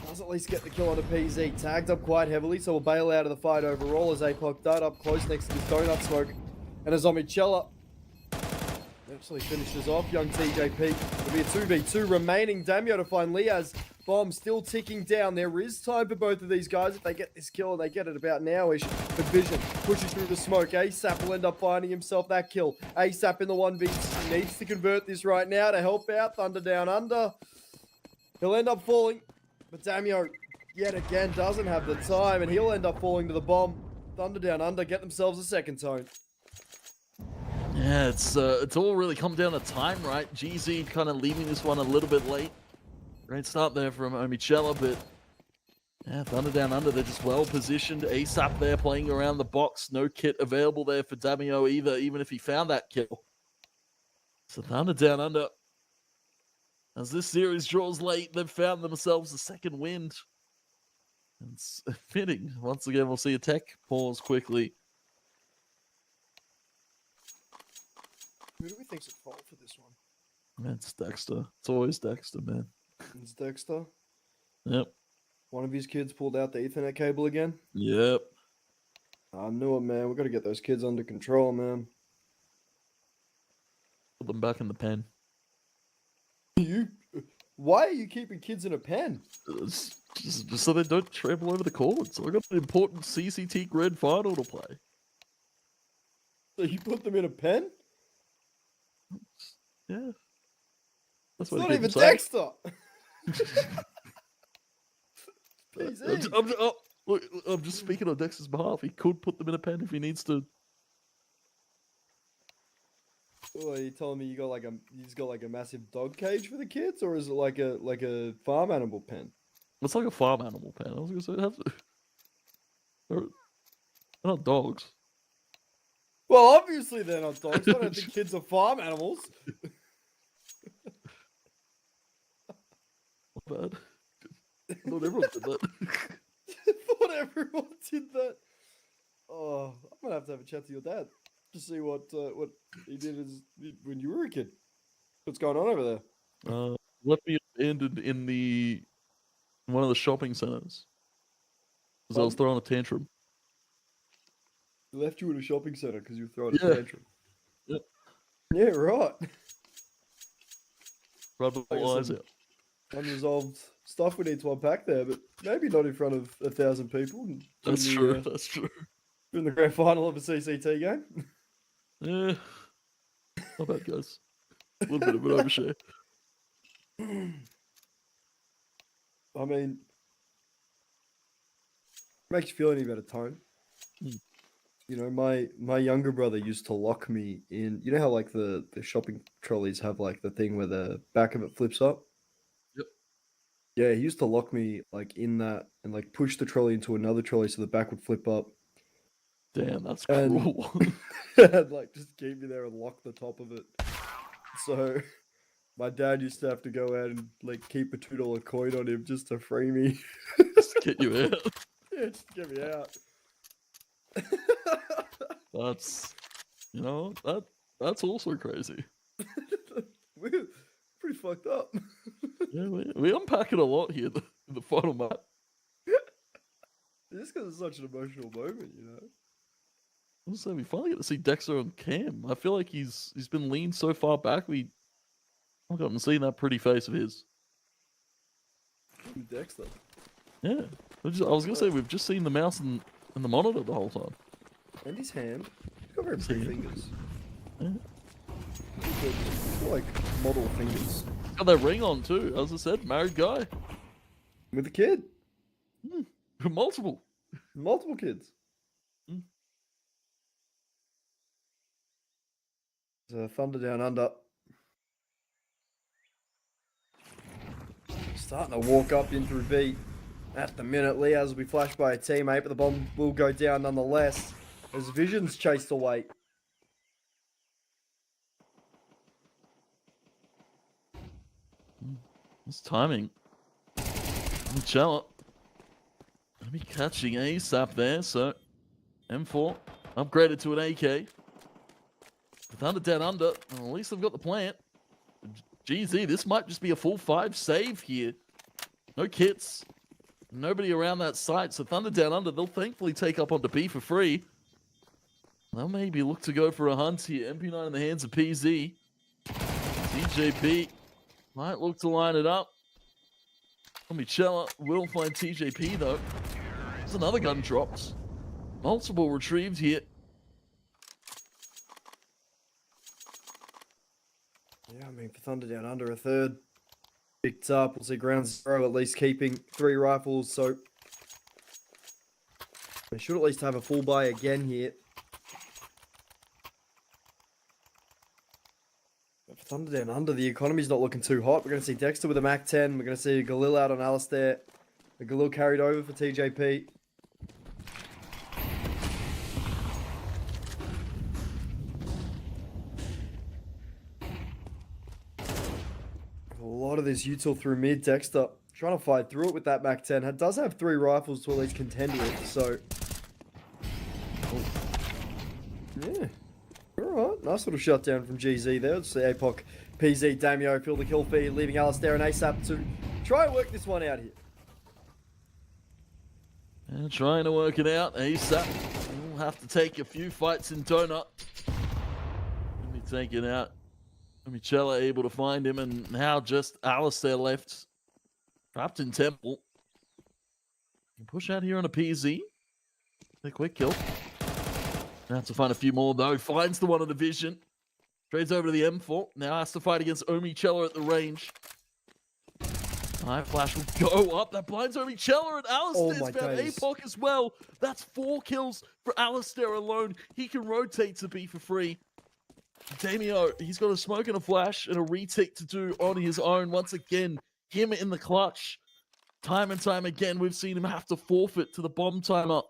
Does at least get the kill on a PZ. Tagged up quite heavily, so we'll bail out of the fight overall as APOC died up close next to this donut smoke. And as Omichela eventually finishes off young TJP. It'll be a 2v2 remaining. Damio to find Liaz. Bomb still ticking down. There is time for both of these guys if they get this kill, and they get it about now-ish. But Vision pushes through the smoke. ASAP will end up finding himself that kill. ASAP in the 1v. Needs to convert this right now to help out Thunder Down Under. He'll end up falling, but Damio yet again doesn't have the time, and he'll end up falling to the bomb. Thunder Down Under get themselves a second tone. Yeah, it's all really come down to time, right? GZ kind of leaving this one a little bit late. Great start there from Omichela, but yeah, Thunder Down Under, they're just well positioned. ASAP there playing around the box. No kit available there for Damio either, even if he found that kill. So Thunder Down Under, as this series draws late, they've found themselves a second wind. And it's fitting. Once again, we'll see a tech pause quickly. Who do we think's at fault for this one? Man, it's Dexter. It's always Dexter, man. It's Dexter. Yep. One of his kids pulled out the Ethernet cable again. Yep. I knew it, man. We got to get those kids under control, man. Put them back in the pen. Why are you keeping kids in a pen? Just so they don't trample over the cords. So I got an important CCT grand final to play. So you put them in a pen? Yeah. That's It's not even Dexter. I'm just speaking on Dexter's behalf. He could put them in a pen if he needs to. Oh, are you telling me he's got like a massive dog cage for the kids, or is it like a farm animal pen? It's like a farm animal pen. I was gonna say they're not dogs. Well, obviously they're not dogs. I don't think kids are farm animals. Bad. Not everyone did that. Thought everyone did that. Oh, I'm gonna have to have a chat to your dad to see what he did when you were a kid. What's going on over there? Left me abandoned in one of the shopping centers because I was throwing a tantrum. He left you in a shopping center because you were throwing a Yeah. tantrum. Yep. Yeah, right. Rubbing my eyes out. Unresolved stuff we need to unpack there, but maybe not in front of 1,000 people. That's true. That's true. In the grand final of a CCT game. Yeah. Not bad, guys. A little bit of an overshare. I mean, makes you feel any better, Tone. You know, my younger brother used to lock me in. You know how like the shopping trolleys have like the thing where the back of it flips up? Yep. Yeah, he used to lock me like in that and like push the trolley into another trolley so the back would flip up. Damn, that's And- cruel. And like just keep me there and lock the top of it. So my dad used to have to go out and like keep a $2 coin on him just to free me. Just to get you out. Yeah, just to get me out. That's, that's also crazy. We're pretty fucked up. Yeah, we unpack it a lot here in the final map. Just because it's such an emotional moment, you know. Also, we finally get to see Dexter on cam. I feel like he's been leaned so far back. We haven't gotten to see that pretty face of his. Dexter. Yeah, I was gonna say we've just seen the mouse and the monitor the whole time. And his hand. He's got very His pretty hand. fingers. Yeah. They're like model fingers. Got that ring on too. As I said, married guy. With a kid. Multiple. Multiple kids. Mm. So Thunder Down Under. Starting to walk up in through B. At the minute, Leaz will be flashed by a teammate, but the bomb will go down nonetheless. As Vision's chased away. It's timing. Michelle gonna be catching ASAP there, so M4 upgraded to an AK. Thunder Down Under, well, at least they've got the plant. GZ, this might just be a full 5 save here. No kits. Nobody around that site, so Thunder Down Under, they'll thankfully take up onto B for free. They'll maybe look to go for a hunt here. MP9 in the hands of PZ. TJP might look to line it up. Michella will find TJP though. There's another gun dropped. Multiple retrieved here. Yeah, I mean, for Thunder Down Under, a third picked up. We'll see ground zero at least keeping 3 rifles, so they should at least have a full buy again here. But for Thunder Down Under, the economy's not looking too hot. We're going to see Dexter with a Mac 10. We're going to see Galil out on Alistair. The Galil carried over for TJP. A lot of this util through mid. Dexter trying to fight through it with that Mac 10. Does have 3 rifles to at least contend with, so... Yeah. Alright, nice little shutdown from GZ there. Let's see APOC, PZ, Damio fill the kill feed, leaving Alistair and ASAP to try and work this one out here. And trying to work it out. ASAP will have to take a few fights in Donut. Let me take it out. Michella able to find him, and now just Alistair left. Trapped in Temple. Can push out here on a PZ. A quick kill. Have to find a few more though. Finds the one in the vision. Trades over to the M4. Now has to fight against Omichella at the range. Night Flash will go up. That blinds Omichella, and Alistair's my found days. APOC as well. That's 4 kills for Alistair alone. He can rotate to B for free. Damio, he's got a smoke and a flash and a retake to do on his own. Once again, him in the clutch. Time and time again, we've seen him have to forfeit to the bomb timer.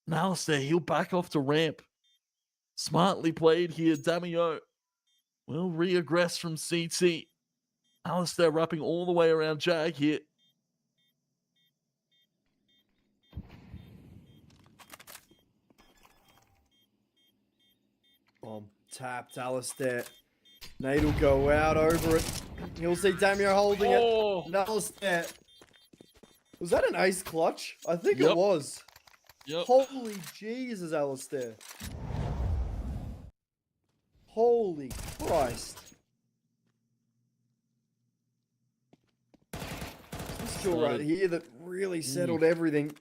And Alistair, he'll back off to ramp. Smartly played here. Damio will reaggress from CT. Alistair wrapping all the way around Jag here. Tapped Alistair. Nate will go out over it. He'll see Damio holding it. And Alistair. Was that an ace clutch? I think it was. Yep. Holy Jesus, Alistair. Holy Christ. This kill right here that really settled everything.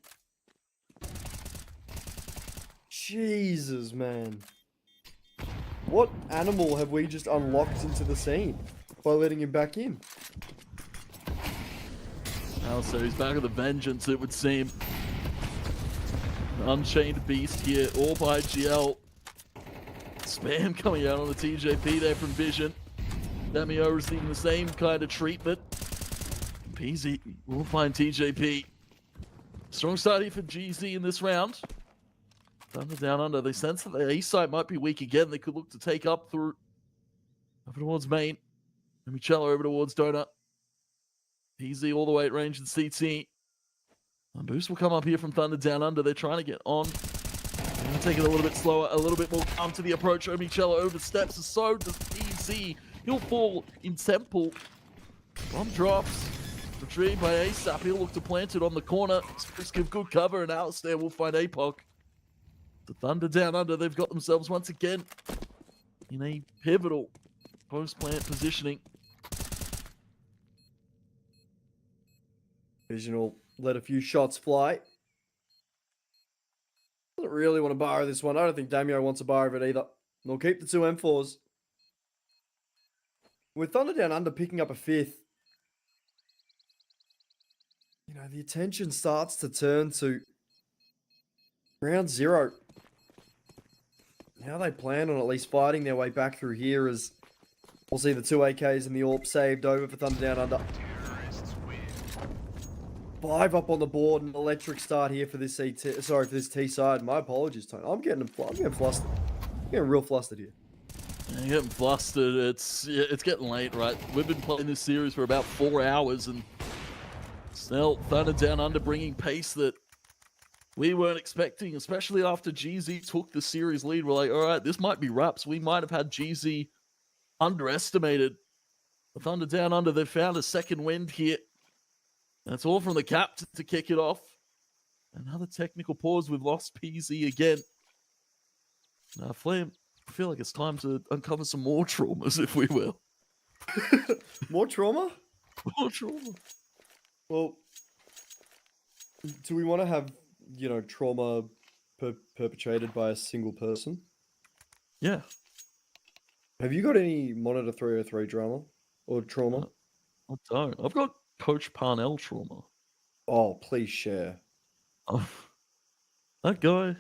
Jesus, man. What animal have we just unlocked into the scene by letting him back in? So he's back with a vengeance, it would seem. An unchained beast here, all by GL. Spam coming out on the TJP there from Vision. Damio receiving the same kind of treatment. PZ will find TJP. Strong start here for GZ in this round. Thunder down under. They sense that the A site might be weak again. They could look to take up through over towards main. And Michelle over towards Donut. PZ all the way at range in CT. And Boost will come up here from Thunder down under. They're trying to get on. They're going to take it a little bit slower, a little bit more calm to the approach. Omicello oversteps, and so does PZ. He'll fall in temple. Bomb drops. Retrieved by ASAP. He'll look to plant it on the corner. Spruce give good cover, and Alistair will find APOC. The Thunder down under, they've got themselves once again in a pivotal post-plant positioning. Vision will let a few shots fly. Doesn't really want to borrow this one. I don't think Damio wants to borrow it either. They'll keep the two M4s. With Thunder down under picking up a fifth, you know, the attention starts to turn to round 0. How they plan on at least fighting their way back through here as we'll see the 2 AKs and the AWP saved over for Thunder down under. 5 up on the board, an electric start here for this CT. Sorry, for this T side. My apologies, Tony. I'm getting flustered. I'm getting real flustered here. You're getting flustered. It's getting late, right? We've been playing this series for about 4 hours, and still Thunder down under bringing pace that we weren't expecting, especially after GZ took the series lead. We're like, all right, this might be wraps. We might have had GZ underestimated. The Thunder down under, they've found a second wind here. That's all from the captain to kick it off. Another technical pause. We've lost PZ again. Now, Flame, I feel like it's time to uncover some more traumas, if we will. More trauma? More trauma. Well, do we want to have, you know, trauma perpetrated by a single person? Yeah. Have you got any Monitor 303 drama or trauma? I don't. I've got Coach Parnell trauma. Oh, please share. Oh, that guy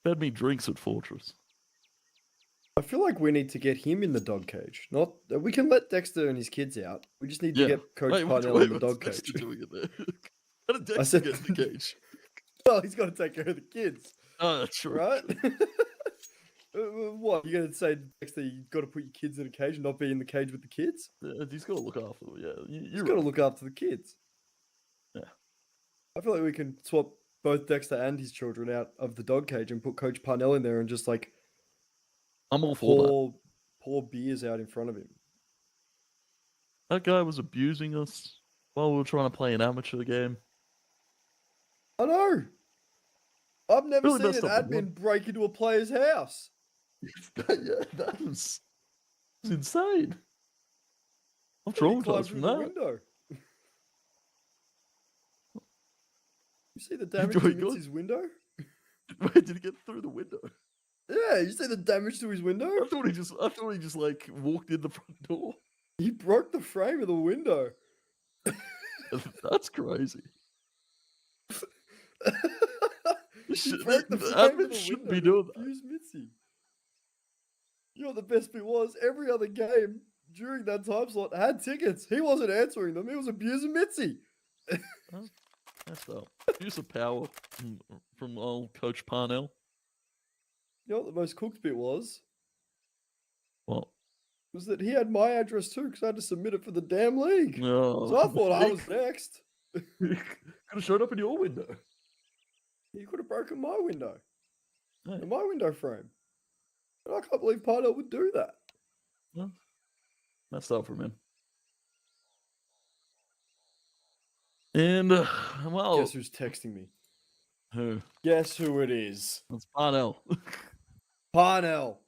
fed me drinks at Fortress. I feel like we need to get him in the dog cage. Not we can let Dexter and his kids out. We just need to get Coach Parnell in the dog cage. Doing it there? How did Dexter I said, get in the cage? Well, he's got to take care of the kids. Oh, that's true. Right? What? You're going to say, Dexter, you've got to put your kids in a cage and not be in the cage with the kids? Yeah, he's got to look after them. Yeah, He's got to look after the kids. Yeah. I feel like we can swap both Dexter and his children out of the dog cage and put Coach Parnell in there and just like I'm all for pour beers out in front of him. that. That guy was abusing us while we were trying to play an amateur game. I know. I've never Really seen an admin break into a player's house. Yeah, that was insane. I'm He traumatized climbed from through the that. window. You see the damage Enjoy to his window? Wait, did he get through the window? Yeah, you see the damage to his window? I thought he just like walked in the front door. He broke the frame of the window. That's crazy. He broke the frame of Admin the shouldn't window be to doing that. abuse Mitzi. You know what the best bit was? Every other game during that time slot had tickets. He wasn't answering them. He was abusing Mitzi. That's up. Use of power from old Coach Parnell. You know what the most cooked bit was? Well, Was that he had my address too because I had to submit it for the damn league. no. So I thought I was next. Could have showed up in your window. You could have broken my window. Hey. My window frame. And I can't believe Parnell would do that. Well, messed up from him. And, well... Guess who's texting me? Who? Guess who it is? That's Parnell. Parnell.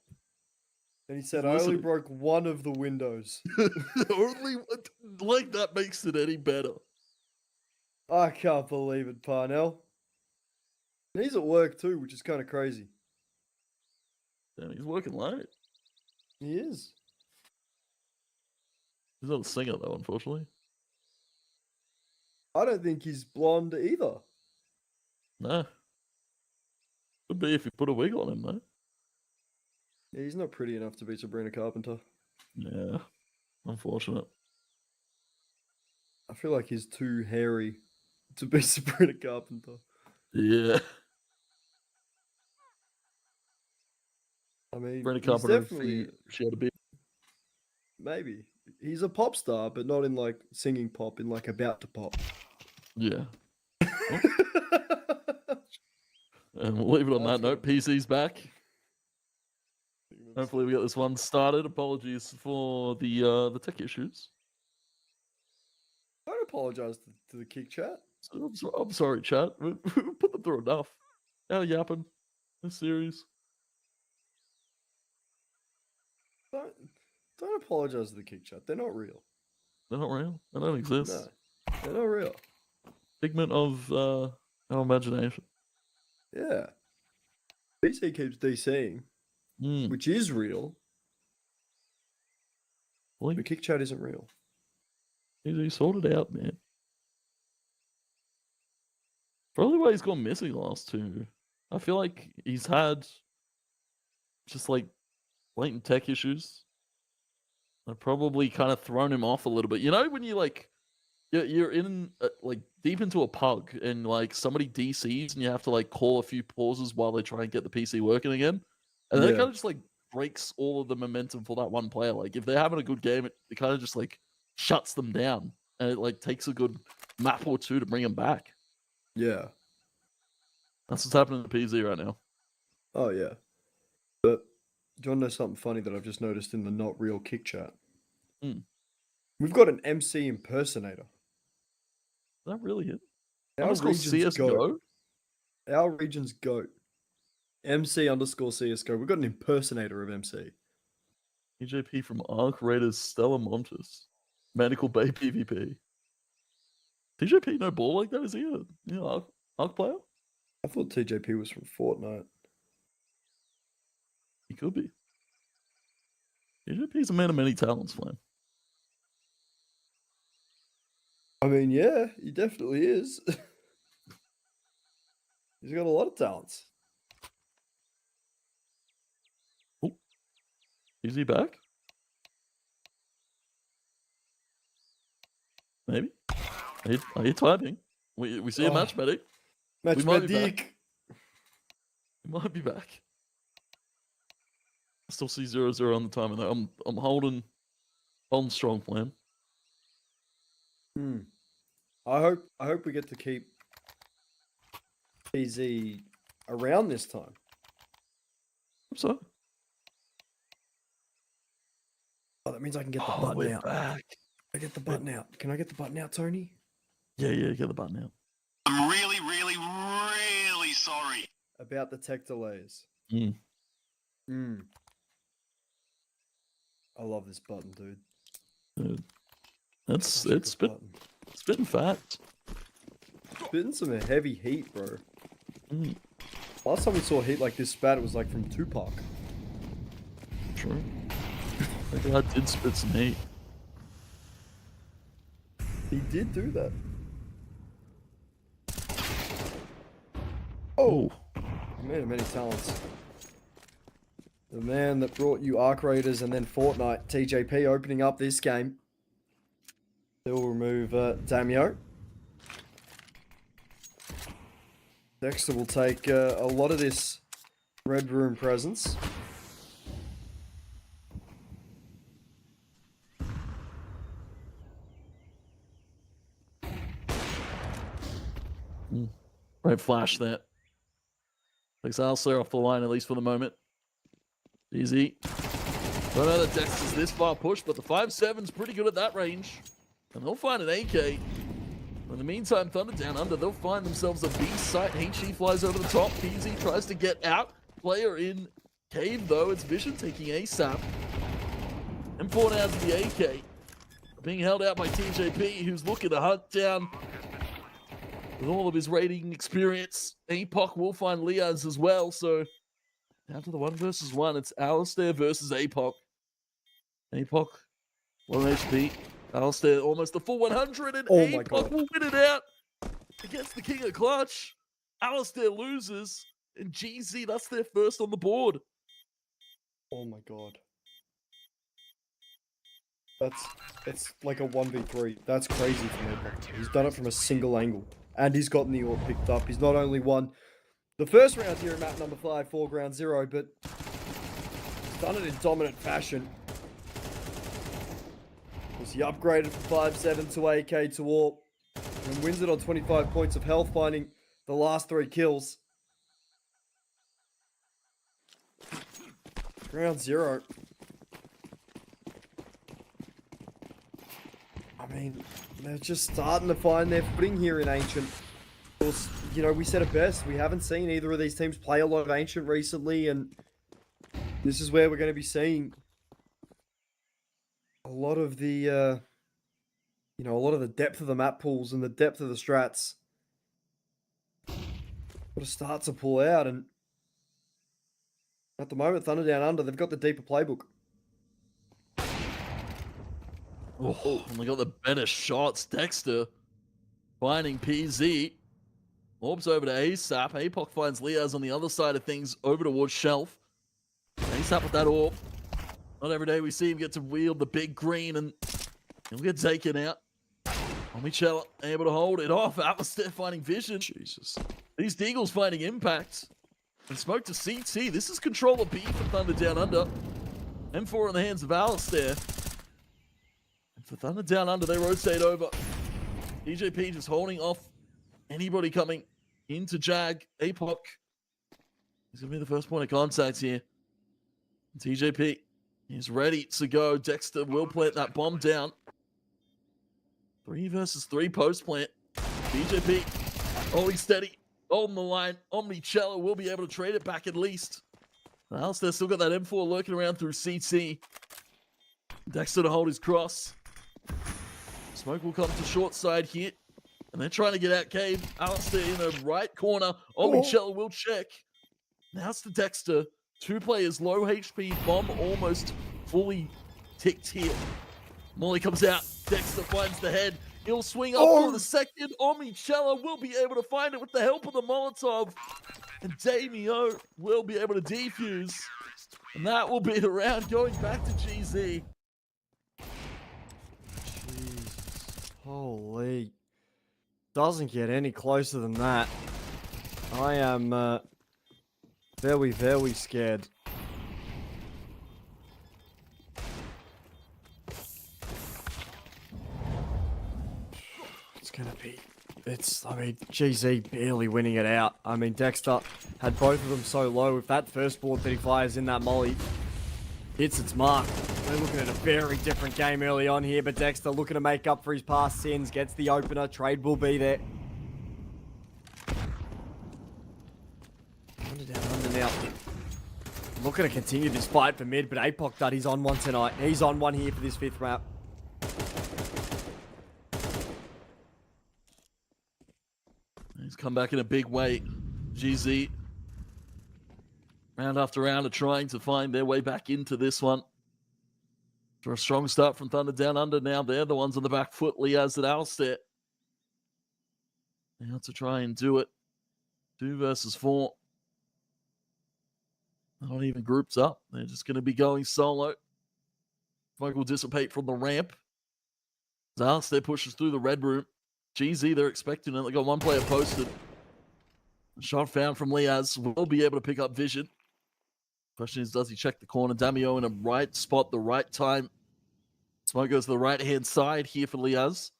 And he said, I only Listening. broke one of the windows. Only... Like, that makes it any better. I can't believe it, Parnell. And he's at work too, which is kind of crazy. Damn, he's working late. He is. He's not a singer, though, unfortunately. I don't think he's blonde either. No. Could be if you put a wig on him, though. Yeah, he's not pretty enough to be Sabrina Carpenter. Yeah. Unfortunate. I feel like he's too hairy to be Sabrina Carpenter. Yeah. I mean, Sabrina he's Carpenter, if definitely she had a bit. maybe he's a pop star, but not in like singing pop, in like about to pop. Yeah. And we'll leave it on that note. PC's back. Hopefully we get this one started. Apologies for the tech issues. Don't apologize to the kick chat. I'm sorry, chat. We put them through enough. How yapping? This series. Don't apologize to the kick chat. They're not real. They're not real. They don't exist. No, they're not real. Figment of our imagination. Yeah. PC keeps DCing, Mm. which is real. Well, The kick chat isn't real. he sorted out, man. Probably why he's gone missing last two. I feel like he's had just like blatant tech issues. They've probably kind of thrown him off a little bit. You know, when you like, you're in like deep into a pug and like somebody DCs and you have to like call a few pauses while they try and get the PC working again. And then it Yeah. kind of just like breaks all of the momentum for that one player. Like if they're having a good game, it kind of just like shuts them down and it like takes a good map or two to bring them back. Yeah. That's what's happening to PZ right now. Oh, yeah. But do you want to know something funny that I've just noticed in the not real kick chat? Hmm. We've got an MC impersonator. Is that really it? Our Underscore region's CSGO? goat. Our region's goat. MC underscore CSGO. We've got an impersonator of MC. EJP from Arc Raiders Stella Montes. Medical Bay PvP. TJP no ball like that? Is he a Arc player? I thought TJP was from Fortnite. He could be. TJP's a man of many talents, man. I mean, yeah, he definitely is. He's got a lot of talents. Is he back? Maybe. Are you typing? We see a match, medic. Match We might be medic. He might be back. I still see 0-0 on the timer though. I'm holding strong, plan. I hope we get to keep PZ around this time. Hope so. Oh, that means I can get the Oh, button we're out. back. I get the button out. Can I get the button out, Tony? Yeah, get the button out. I'm really, really, really sorry. About the tech delays. Mm. I love this button, dude. Dude. It's Such a good spitting button. fat. Spitting some heavy heat, bro. Mm. Last time we saw heat like this spat, it was like from Tupac. True. That guy did spit some heat. He did do that. Oh, man of many talents. The man that brought you Arc Raiders and then Fortnite, TJP, opening up this game. They'll remove Damio. Dexter will take a lot of this Red Room presence. Right flash there. Takes Alistair off the line, at least for the moment. Easy. Don't know that Dex is this far pushed, but the 5-7's pretty good at that range. And they'll find an AK. In the meantime, THUNDERdOWNUNDER, they'll find themselves a B site. HE flies over the top. PZ tries to get out. Player in cave, though. It's Vision taking ASAP. M4 now to the AK. Being held out by TJP, who's looking to hunt down with all of his raiding experience. APOC will find Liaz as well, so down to the 1 versus 1. It's Alistair versus APOC. APOC, 1 HP. Alistair almost the full 100, and APOC will win it out against the King of Clutch. Alistair loses, and GZ, that's their first on the board. Oh my god. It's like a 1v3. That's crazy for me. He's done it from a single angle. And he's gotten the AWP picked up. He's not only won the first round here in map number 5, foreground 0, but he's done it in dominant fashion. As he upgraded from 5-7 to AK to AWP and wins it on 25 points of health, finding the last 3 kills. Round 0. I mean, they're just starting to find their footing here in Ancient. Of course, you know, we said it best. We haven't seen either of these teams play a lot of Ancient recently, and this is where we're going to be seeing a lot of the, you know, a lot of the depth of the map pools and the depth of the strats. Got to start to pull out, and at the moment, THUNDERdOWNUNDER, they've got the deeper playbook. Oh, and they got the better shots. Dexter finding PZ. Orbs over to ASAP. APOC finds Liaz on the other side of things over towards Shelf. ASAP with that AWP. Not every day we see him get to wield the big green, and he'll get taken out. Michelle able to hold it off. Alistair finding Vision. Jesus. These Deagles finding impact. And smoke to CT. This is controller B for THUNDERdOWNUNDER. M4 in the hands of Alistair. And for THUNDERdOWNUNDER, they rotate over. DJP just holding off anybody coming into Jag. APOC. He's going to be the first point of contact here. TJP is ready to go. Dexter will plant that bomb down. 3 versus 3 post plant. DJP holding steady. Holding the line. Omnicello will be able to trade it back at least. Alistair still got that M4 lurking around through CT. Dexter to hold his cross. Smoke will come to short side here. And they're trying to get out cave. Alistair in the right corner. Omnicello will check. Now it's to Dexter. 2 players, low HP. Bomb almost fully ticked here. Molly comes out. Dexter finds the head. He'll swing up for the second. Omnicello will be able to find it with the help of the Molotov. And Damio will be able to defuse. And that will be the round going back to GZ. Jesus. Holy. Doesn't get any closer than that. I am very, very scared. I mean, GZ barely winning it out. I mean, Dexter had both of them so low. If that first board that he fires in that molly hits its mark, we're looking at a very different game early on here. But Dexter looking to make up for his past sins, gets the opener. Trade will be there. Under now. Looking to continue this fight for mid, but APOC, he's on one tonight. He's on one here for this 5th map. He's come back in a big way. GZ. Round after round are trying to find their way back into this one. For a strong start from THUNDERdOWNUNDER now. They're the ones on the back foot. Liaz and Alistair. Now to try and do it. 2 versus 4. Not even groups up. They're just going to be going solo. Smoke will dissipate from the ramp. As Alistair pushes through the red room. GZ, they're expecting it. They got 1 player posted. A shot found from Liaz. Will be able to pick up Vision. Question is, does he check the corner? Damio in a right spot, the right time. Smoke goes to the right-hand side here for Liaz.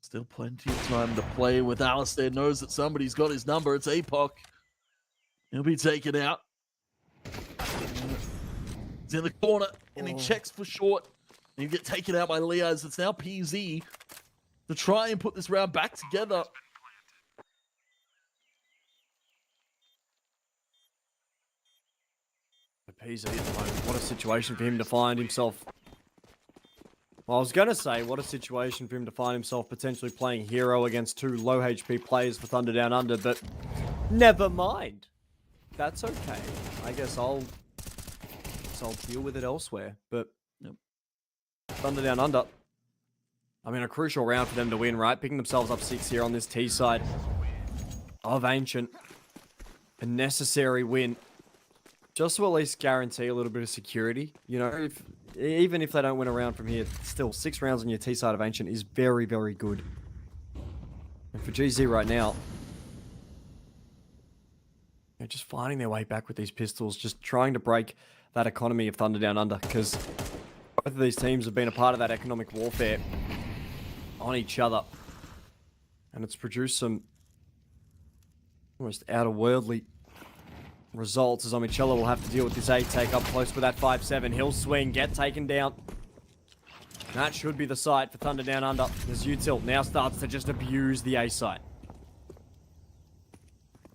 Still plenty of time to play with Alistair. Knows that somebody's got his number. It's APOC. He'll be taken out. He's in the corner, and he checks for short. And he'll get taken out by Liaz. It's now PZ to try and put this round back together. PZ at the moment. What a situation for him to find himself. Well, I was going to say, what a situation for him to find himself potentially playing hero against two low HP players for Thunder Down Under, but never mind. That's okay. I guess I'll deal with it elsewhere. But Thunder Down Under. I mean, a crucial round for them to win, right? Picking themselves up 6 here on this T side of Ancient. A necessary win. Just to at least guarantee a little bit of security. You know, even if they don't win a round from here, still 6 rounds on your T side of Ancient is very, very good. And for GZ right now, they're just finding their way back with these pistols, just trying to break that economy of Thunder Down Under, because both of these teams have been a part of that economic warfare on each other. And it's produced some almost outer-worldly results, as Omichella will have to deal with this A take up close with that 5-7. He'll swing, get taken down. That should be the site for Thunder Down Under, as Util now starts to just abuse the A site.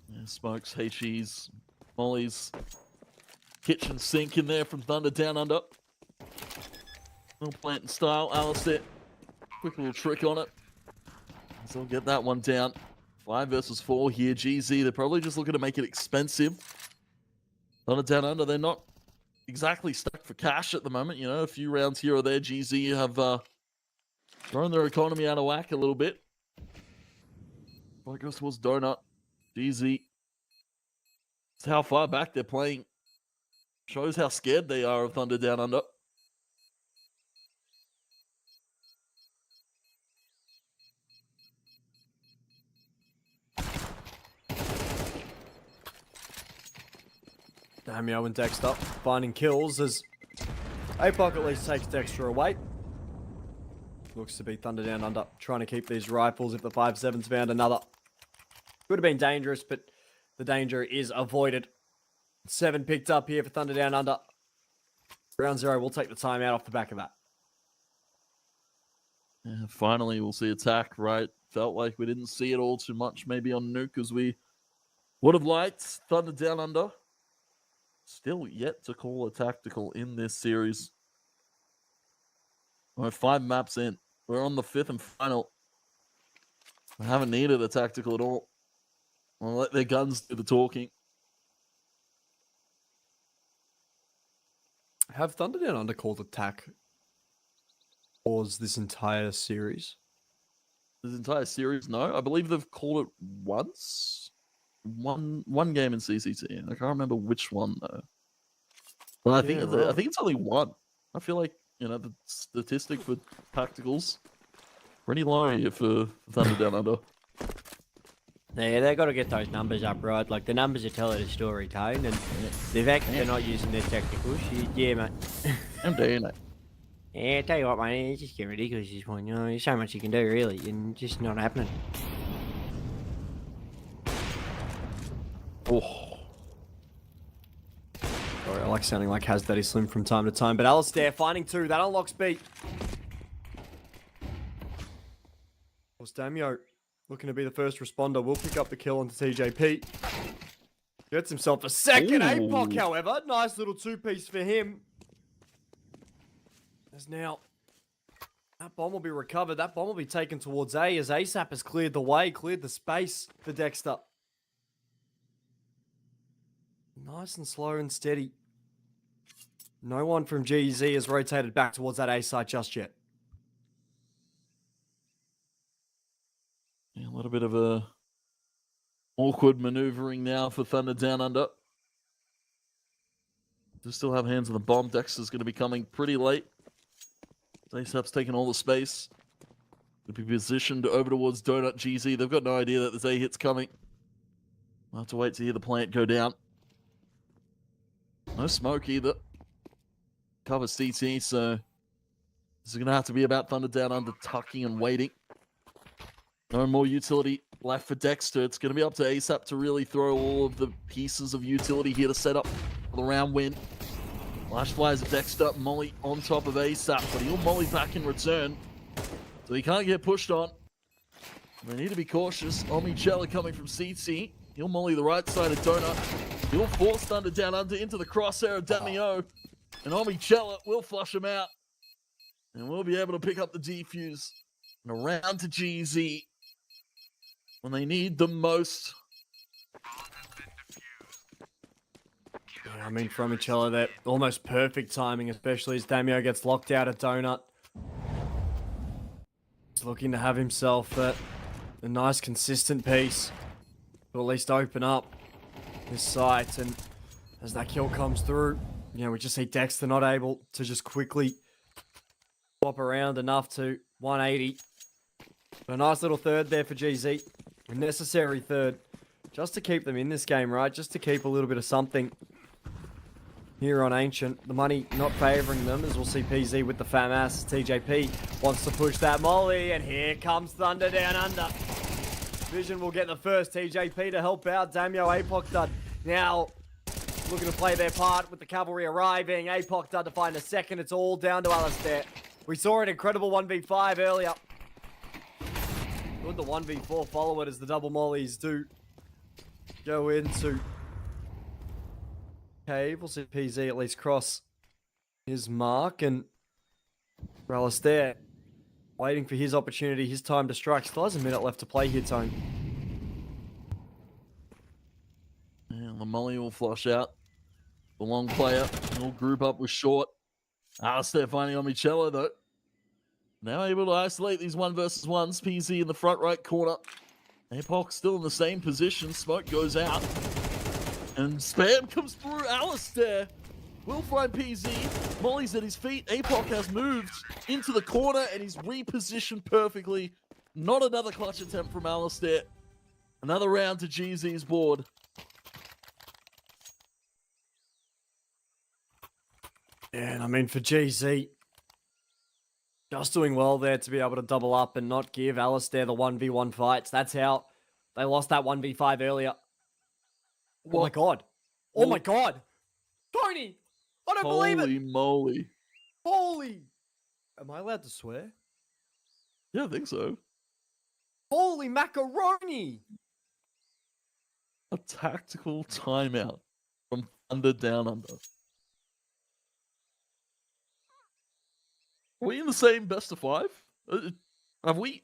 Yeah, smokes, HEs, Molly's kitchen sink in there from Thunder Down Under. Little planting style, Alistair. Quick little trick on it. So they'll get that one down. 5 versus 4 here. GZ, they're probably just looking to make it expensive. Thunder Down Under, they're not exactly stuck for cash at the moment. You know, a few rounds here or there. GZ have thrown their economy out of whack a little bit. Well, it goes towards Donut. GZ. It's how far back they're playing. Shows how scared they are of Thunder Down Under. Damio and Dexter finding kills as APOC at least takes Dexter away. Looks to be Thunder Down Under, trying to keep these rifles if the 5-7's found another. Could have been dangerous, but the danger is avoided. 7 picked up here for Thunder Down Under. Round 0, we'll take the timeout off the back of that. Yeah, finally, we'll see attack, right? Felt like we didn't see it all too much, maybe on Nuke, as we would have liked. Thunder Down Under. Still yet to call a tactical in this series. We're 5 maps in. We're on the 5th and final. I haven't needed a tactical at all. I'll let their guns do the talking. Have Thunder Down Under called attack pause this entire series? This entire series, no. I believe they've called it once. One game in CCT. I can't remember which one though. Well, I think it's only one. I feel like, you know, the statistic for tacticals pretty low here for Thunder Down Under. Yeah, they got to get those numbers up right. Like the numbers are telling a story, Tone, and the fact that they're not using their technicals, yeah, mate. I'm doing it. Yeah, tell you what, mate, it's just getting ridiculous at this point. You know, there's so much you can do, really, and just not happening. Oh. Sorry, I like sounding like Has Daddy Slim from time to time, but Alistair finding 2. That unlocks B. Damio looking to be the first responder. Will pick up the kill onto TJP. Gets himself a second. APOC, however. Nice little 2-piece for him. As now, that bomb will be recovered. That bomb will be taken towards A as ASAP has cleared the way, cleared the space for Dexter. Nice and slow and steady. No one from GZ has rotated back towards that A site just yet. Yeah, a little bit of a awkward maneuvering now for Thunder Down Under. They still have hands on the bomb. Dexter's going to be coming pretty late. ASAP's taking all the space. Could be positioned over towards Donut GZ. They've got no idea that there's A hits coming. We'll have to wait to hear the plant go down. No smoke either. Cover CT, so this is going to have to be about Thunder Down Under tucking and waiting. No more utility left for Dexter. It's going to be up to ASAP to really throw all of the pieces of utility here to set up for the round win. Flash flies Dexter, Molly on top of ASAP, but he'll Molly back in return. So he can't get pushed on. They need to be cautious. Omichella coming from CT. He'll Molly the right side of Donut. He'll force Thunder Down Under into the crosshair of Damio. And Omichella will flush him out. And we'll be able to pick up the defuse. And around to GZ. When they need the most. Yeah, I mean, for Omichella, that almost perfect timing, especially as Damio gets locked out at Donut. He's looking to have himself a nice, consistent piece to at least open up his sight. And as that kill comes through, you know, we just see Dexter not able to just quickly swap around enough to 180. But a nice little third there for GZ. A necessary third. Just to keep them in this game, right? Just to keep a little bit of something here on Ancient. The money not favouring them, as we'll see PZ with the fat ass. TJP wants to push that molly, and here comes Thunder Down Under. Vision will get the first. TJP to help out. Damio Apoc Dud now looking to play their part with the cavalry arriving. Apoc Dud to find a second. It's all down to Alistair. We saw an incredible 1v5 earlier. Good the 1v4 follow it as the double mollies do go into cave. We'll see PZ at least cross his mark, and for Alistair waiting for his opportunity, his time to strike. Still has a minute left to play here, Tone. And the molly will flush out. The long player will group up with short. Alistair finding Omichella though. Now able to isolate these 1 versus 1s. PZ in the front right corner. Apoc still in the same position. Smoke goes out. And spam comes through. Alistair will find PZ. Molly's at his feet. Apoc has moved into the corner and he's repositioned perfectly. Not another clutch attempt from Alistair. Another round to GZ's board. Yeah, and I mean, for GZ, just doing well there to be able to double up and not give Alistair the 1v1 fights. That's how they lost that 1v5 earlier. Oh my god. Oh my god. Tony! I don't believe it! Holy moly. Holy! Am I allowed to swear? Yeah, I think so. Holy macaroni! A tactical timeout from Thunder Down Under. Are we in the same best of 5? Have we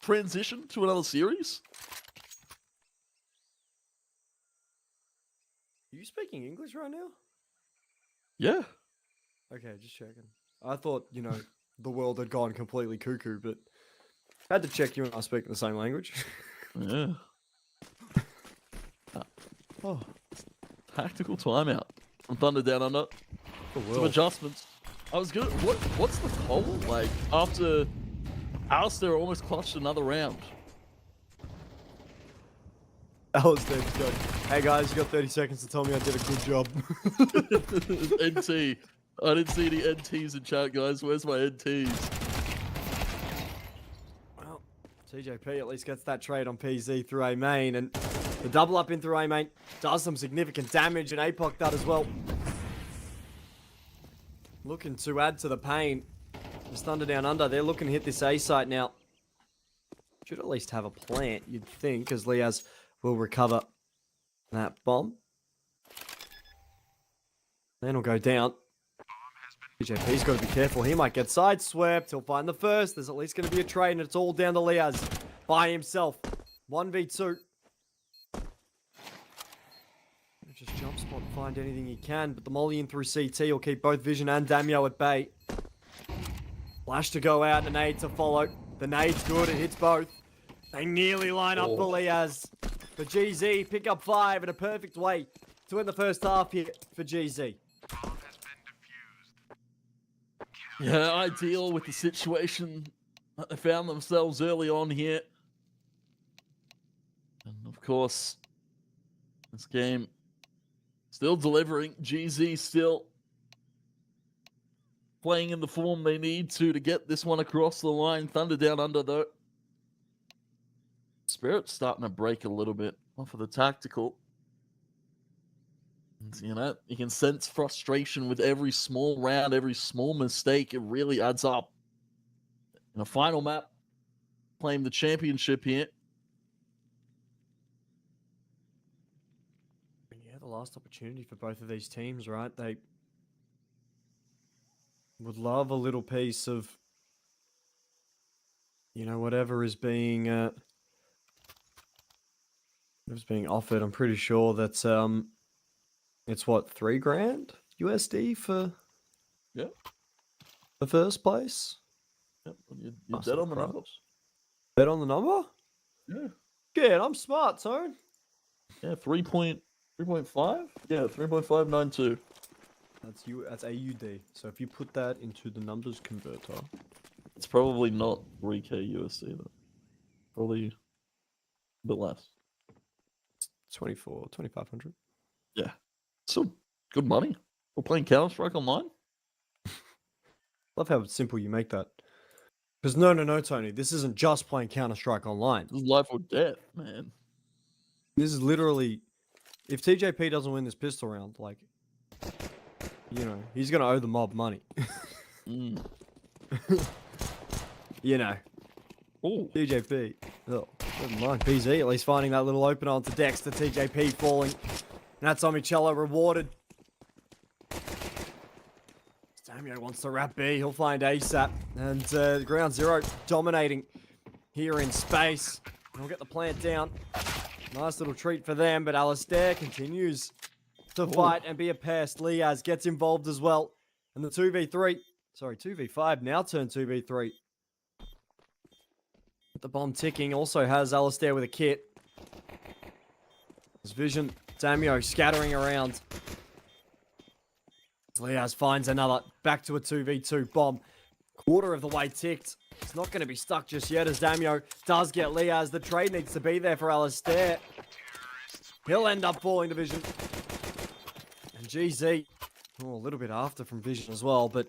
transitioned to another series? Are you speaking English right now? Yeah. Okay, just checking. I thought, you know, the world had gone completely cuckoo, but I had to check you and I speak the same language. Yeah. Oh, Tactical timeout from Thunder Down Under. Some adjustments. I was good. What's the call like after Alistair almost clutched another round? Alistair's going, hey guys, you got 30 seconds to tell me I did a good job. NT. I didn't see any NTs in chat, guys. Where's my NTs? Well, TJP at least gets that trade on PZ through A main, and the double up in through A main does some significant damage, and Apoc does as well. Looking to add to the pain. Just Thunder Down Under. They're looking to hit this A site now. Should at least have a plant, you'd think, as Liaz will recover that bomb. Then he'll go down. TJP's got to be careful. He might get sideswept. He'll find the first. There's at least going to be a trade, and it's all down to Liaz by himself. 1v2. Just jump spot and find anything he can, but the molly in through CT will keep both Vision and Damio at bay. Flash to go out, and a nade to follow. The nade's good, it hits both. They nearly line up for Liaz. For GZ, pick up 5 in a perfect way to win the first half here for GZ. Yeah, ideal with the situation that they found themselves early on here. And of course, this game Still delivering. GZ still playing in the form they need to get this one across the line. Thunder down under, though. Spirit's starting to break a little bit off of the tactical. And, you know, you can sense frustration with every small round, every small mistake. It really adds up. In a final map, claim the championship here. Yeah, the last opportunity for both of these teams, right? They would love a little piece of, you know, whatever is being offered. I'm pretty sure that's it's what, $3,000 USD for the first place. Yep, you're dead on the numbers. Bet on the number? Yeah. Good, I'm smart, Tone. Yeah, 3.5? Yeah, 3.592. That's AUD. So if you put that into the numbers converter, It's probably not 3K USD though. Probably a bit less. 2,500. Yeah. Still good money. We're playing Counter-Strike online. Love how simple you make that. Because no, Tony, this isn't just playing Counter-Strike online. This is life or death, man. This is literally, if TJP doesn't win this pistol round, like, you know, he's gonna owe the mob money. Mm. You know. Oh, TJP. Oh, never mind. PZ at least finding that little opener onto Dexter. TJP falling. And that's Omicello rewarded. Stamio wants to wrap B. He'll find ASAP. And ground zero dominating here in space. And we'll get the plant down. Nice little treat for them, but Alistair continues to fight and be a pest. Liaz gets involved as well. And the 2v5 now turn 2v3. The bomb ticking also has Alistair with a kit. His vision, Damio scattering around. Liaz finds another. Back to a 2v2 bomb. Quarter of the way ticked. It's not going to be stuck just yet as Damio does get Liaz. The trade needs to be there for Alistair. He'll end up falling to Vision. And GZ, a little bit after from Vision as well, but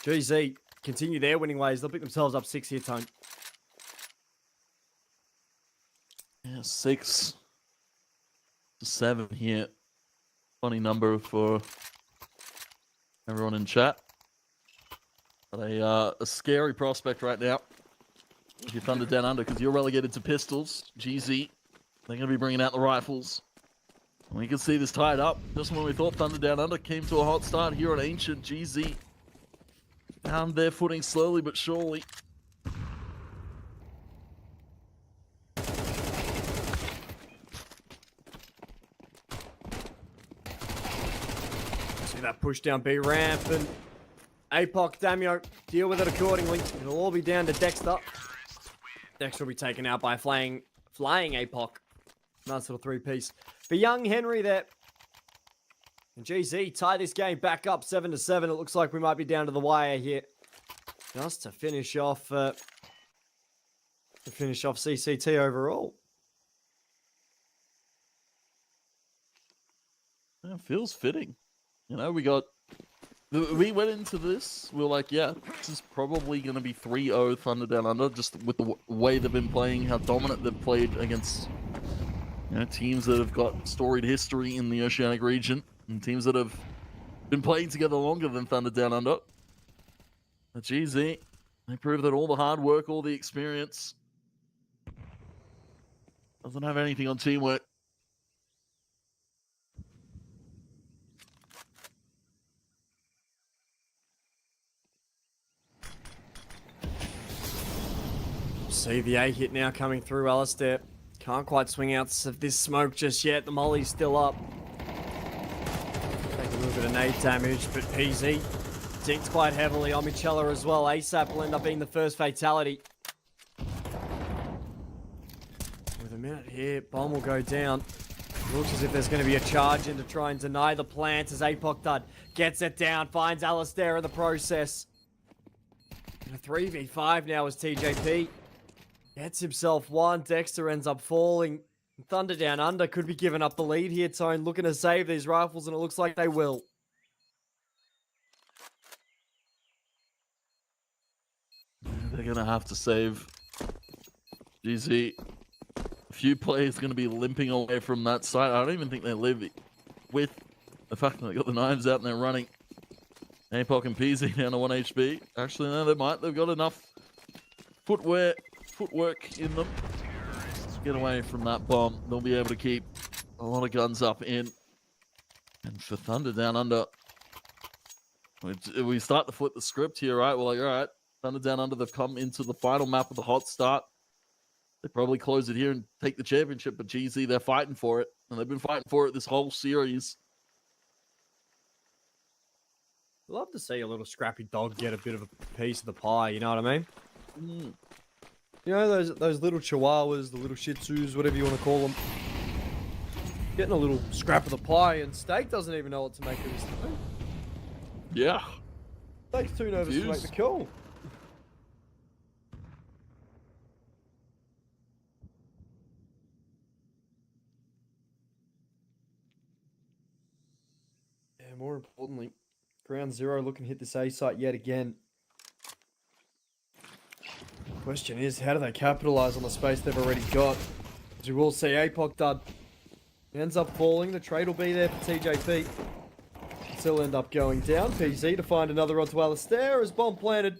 GZ continue their winning ways. They'll pick themselves up 6 here, Tone. yeah, 6 to 7 here. Funny number for everyone in chat. But a scary prospect right now. If you Thunder down under, because you're relegated to pistols. GZ, they're going to be bringing out the rifles. And we can see this tied up. Just when we thought Thunder down under came to a hot start here on Ancient, GZ found their footing slowly but surely. See that push down B ramp and APOC, Damio, deal with it accordingly. It'll all be down to Dexter. Dexter will be taken out by flying APOC. Nice little 3-piece for young Henry there. And GZ tie this game back up 7 to 7. It looks like we might be down to the wire here. Just to finish off CCT overall. Yeah, feels fitting. You know, we went into this, we were like, yeah, this is probably going to be 3-0 Thunder Down Under, just with the way they've been playing, how dominant they've played against, you know, teams that have got storied history in the Oceanic region, and teams that have been playing together longer than Thunder Down Under. But GZ, they prove that all the hard work, all the experience doesn't have anything on teamwork. See the A hit now coming through. Alistair can't quite swing out of this smoke just yet. The molly's still up. Take a little bit of nade damage, but PZ dinked quite heavily. Omicello as well. ASAP will end up being the first fatality. With a minute here, bomb will go down. Looks as if there's going to be a charge in to try and deny the plant as APOC Dud gets it down, finds Alistair in the process. And a 3v5 now as TJP gets himself one. Dexter ends up falling. Thunder Down Under could be giving up the lead here, Tone, looking to save these rifles, and it looks like they will. They're going to have to save. GZ. A few players going to be limping away from that site. I don't even think they live with the fact that they got the knives out and they're running. APOC and PZ down to 1 HP. Actually, no, they might. They've got enough footwork in them to get away from that bomb. They'll be able to keep a lot of guns up in. And for Thunder Down Under, we start to flip the script here, right? We're like, all right, Thunder Down Under, they've come into the final map of the hot start. They probably close it here and take the championship, but GZ, they're fighting for it. And they've been fighting for it this whole series. Love to see a little scrappy dog get a bit of a piece of the pie, you know what I mean? Mm. You know, those little chihuahuas, the little shih tzus, whatever you want to call them. Getting a little scrap of the pie, and Steak doesn't even know what to make of this thing. Yeah. Steak's too nervous to make the call. Yeah, more importantly, Ground Zero looking to hit this A site yet again. Question is, how do they capitalize on the space they've already got? As we will see, APOC dud. Ends up falling. The trade will be there for TJP. Still end up going down. PZ to find another onto Alistair as bomb planted.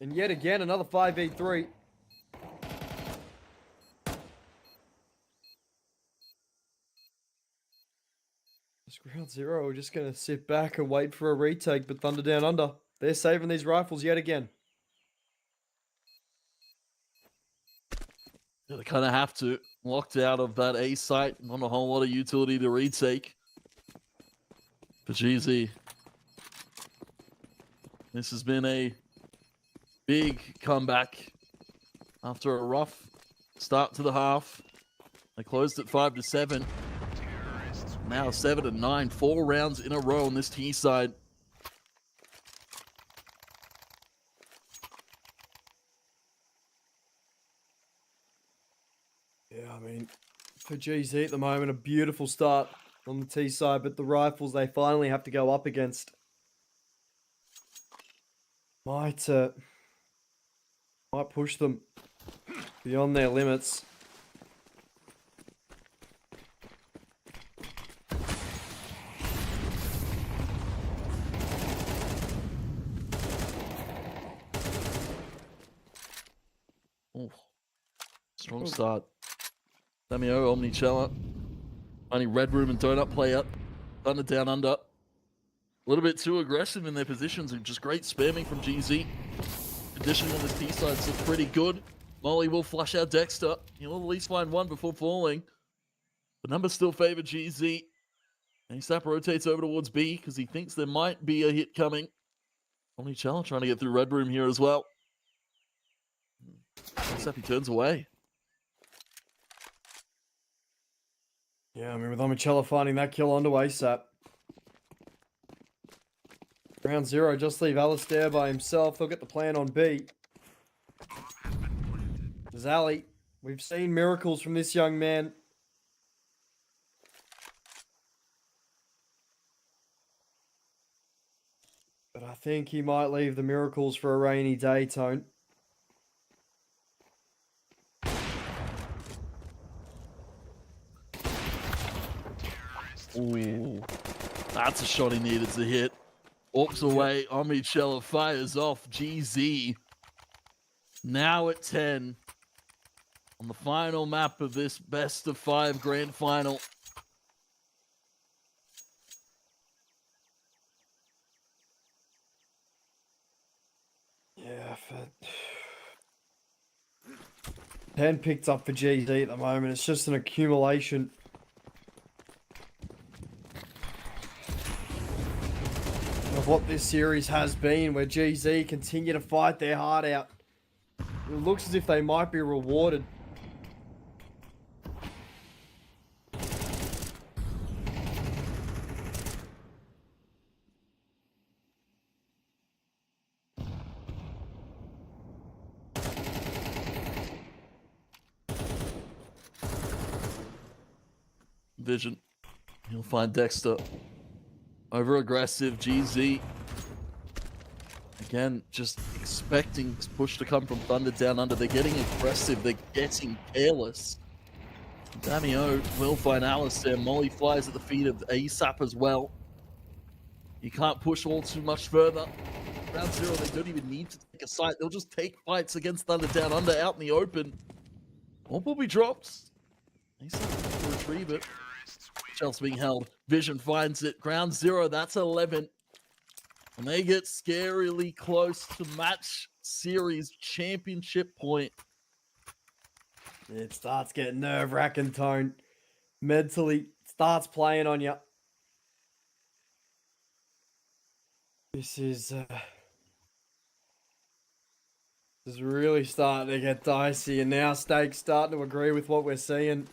And yet again, another 5v3. Ground Zero are just going to sit back and wait for a retake, but Thunder Down Under, they're saving these rifles yet again. Yeah, they kind of have to. Locked out of that A site, not a whole lot of utility to retake. For GZ, this has been a big comeback after a rough start to the half. They closed at 5-7. Now 7-9, 4 rounds in a row on this T side. Yeah, I mean, for GZ at the moment, a beautiful start on the T side, but the rifles they finally have to go up against might push them beyond their limits. Oh, strong start. Samio, Omnichella, only Red Room and Donut player. Thunder Down Under. A little bit too aggressive in their positions and just great spamming from GZ. Conditioning on this T side is pretty good. Molly will flush out Dexter. He'll at least find one before falling. The numbers still favor GZ. And ASAP rotates over towards B because he thinks there might be a hit coming. Omnichella trying to get through Red Room here as well. ASAP, he turns away. Yeah, I mean, with Omnichella finding that kill onto ASAP. Round Zero, just leave Alistair by himself. They'll get the plan on B. Zally, we've seen miracles from this young man. But I think he might leave the miracles for a rainy day, Tone. Ooh, that's a shot he needed to hit. Walks away. Omnichella fires off. GZ now at 10 on the final map of this best of 5 grand final. Yeah, 10 picked up for GZ at the moment. It's just an accumulation. Of what this series has been, where GZ continue to fight their heart out. It looks as if they might be rewarded. Vision. He'll find Dexter. Over aggressive. GZ. Again, just expecting this push to come from Thunder Down Under. They're getting aggressive. They're getting careless. Damio will find Alistair. Molly flies at the feet of ASAP as well. You can't push all too much further. Round 0, they don't even need to take a site. They'll just take fights against Thunder Down Under out in the open. Orb will be dropped. ASAP will retrieve it. Chelsea being held. Vision finds it. Ground 0, that's 11. And they get scarily close to match series championship point. It starts getting nerve-wracking, Tone. Mentally, starts playing on you. This is really starting to get dicey, and now Stake's starting to agree with what we're seeing.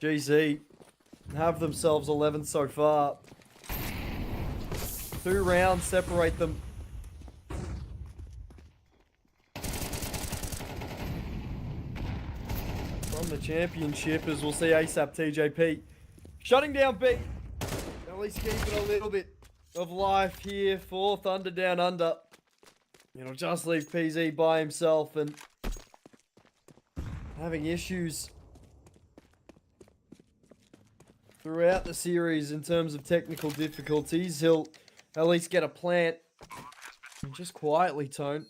GZ have themselves 11 so far. 2 rounds separate them. From the championship, as we'll see ASAP TJP shutting down B. At least keeping a little bit of life here for Thunder Down Under. It'll just leave PZ by himself and having issues throughout the series in terms of technical difficulties. He'll at least get a plant. And just quietly, Tone.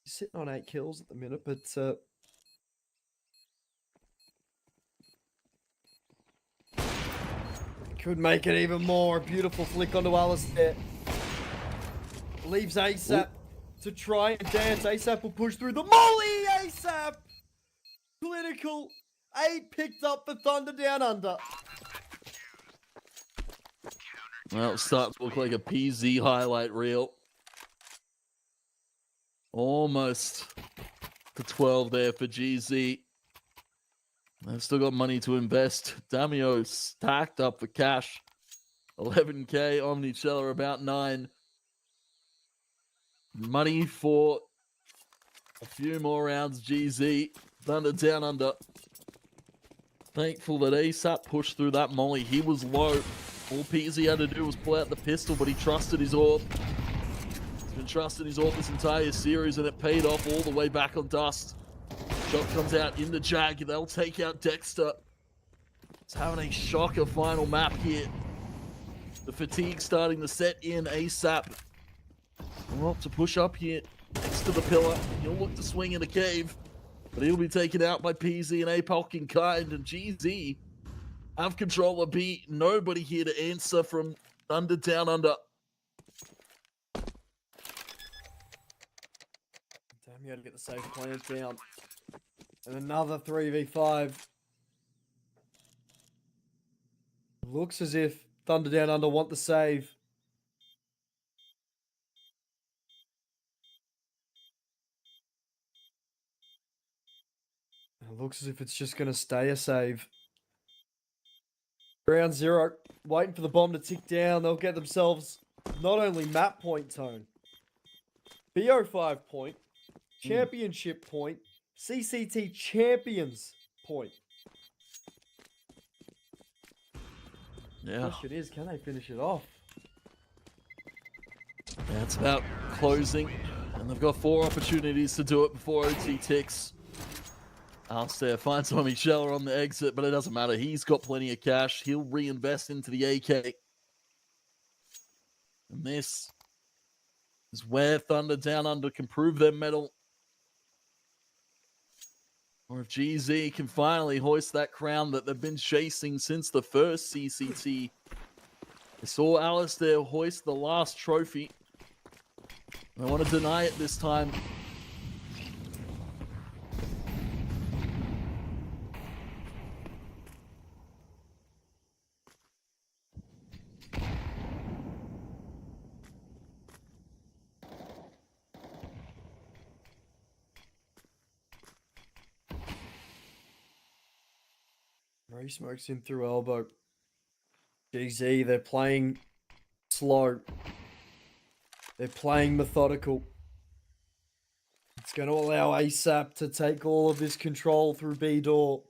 He's sitting on 8 kills at the minute, but could make it even more. A beautiful flick onto Alistair. Leaves ASAP to try and dance. ASAP will push through the molly. ASAP! Clinical. 8 picked up for Thunder Down Under. Well, it starts to look like a PZ highlight reel. Almost to 12 there for GZ. They've still got money to invest. Damio stacked up for cash. 11k, Omnichella about 9. Money for a few more rounds, GZ. Thunder Down Under. Thankful that ASAP pushed through that molly. He was low. All PZ had to do was pull out the pistol, but he trusted his orb. He's been trusting his orb this entire series, and it paid off all the way back on Dust. Shot comes out in the Jag. They'll take out Dexter. It's having a shocker final map here. The fatigue starting to set in ASAP. Well, to push up here next to the pillar. He'll look to swing in a cave, but he'll be taken out by PZ and Apalk in kind, and GZ have control of B. Nobody here to answer from Thunder Down Under. Damn, you had to get the safe plant down. And another 3v5. Looks as if Thunder Down Under want the save. It looks as if it's just going to stay a save. Round 0, waiting for the bomb to tick down. They'll get themselves not only map point, Tone, BO5 point, championship point, CCT champions point. Yeah. The question is, can they finish it off? Yeah, it's about closing, and they've got 4 opportunities to do it before OT ticks. Alistair finds Michelle on the exit, but it doesn't matter. He's got plenty of cash. He'll reinvest into the AK. And this is where Thunder Down Under can prove their mettle. Or if GZ can finally hoist that crown that they've been chasing since the first CCT. They saw Alistair hoist the last trophy. They want to deny it this time. He smokes him through elbow. GZ, they're playing slow. They're playing methodical. It's going to allow ASAP to take all of this control through B door.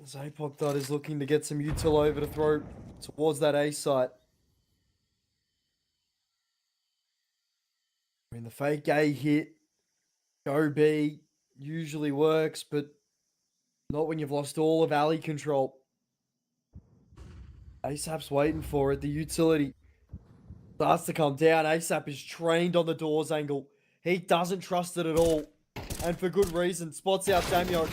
As APOC is looking to get some util over to throw towards that A site. I mean, the fake A hit, go B, usually works, but not when you've lost all of alley control. ASAP's waiting for it. The utility starts to come down. ASAP is trained on the doors angle. He doesn't trust it at all. And for good reason. Spots out Damio.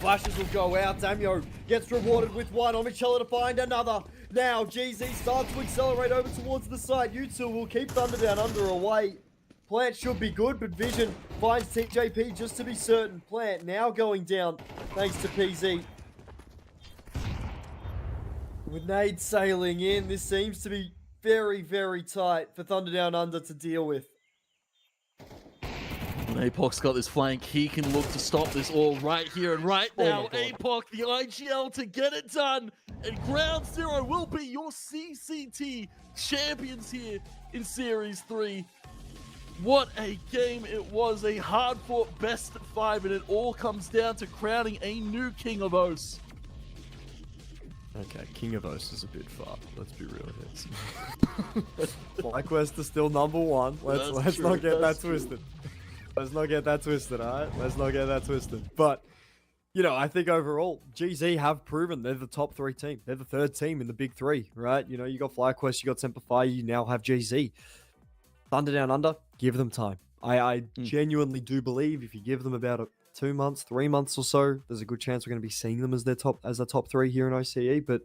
Flashes will go out. Damio gets rewarded with one. Omicella to find another. Now GZ starts to accelerate over towards the side. U2 will keep THUNDERdOWNUNDER away. Plant should be good, but Vision finds TJP just to be certain. Plant now going down thanks to PZ. With nade sailing in, this seems to be very, very tight for THUNDERdOWNUNDER to deal with. And APOC's got this flank. He can look to stop this all right here and right now. my God. APOC, the IGL to get it done. And Ground Zero will be your CCT champions here in Series 3. What a game it was. A hard-fought best of 5, and it all comes down to crowning a new King of Os. Okay, King of Os is a bit far. Let's be real here. FlyQuest is still number one. Let's not get that twisted. Let's not get that twisted, alright? Let's not get that twisted. But, you know, I think overall, GZ have proven they're the top 3 team. They're the 3rd team in the big 3, right? You know, you got FlyQuest, you got Semperfi, you now have GZ. THUNDERdOWNUNDER, give them time. I genuinely do believe if you give them about 2 months, 3 months or so, there's a good chance we're going to be seeing them as the top 3 here in OCE. But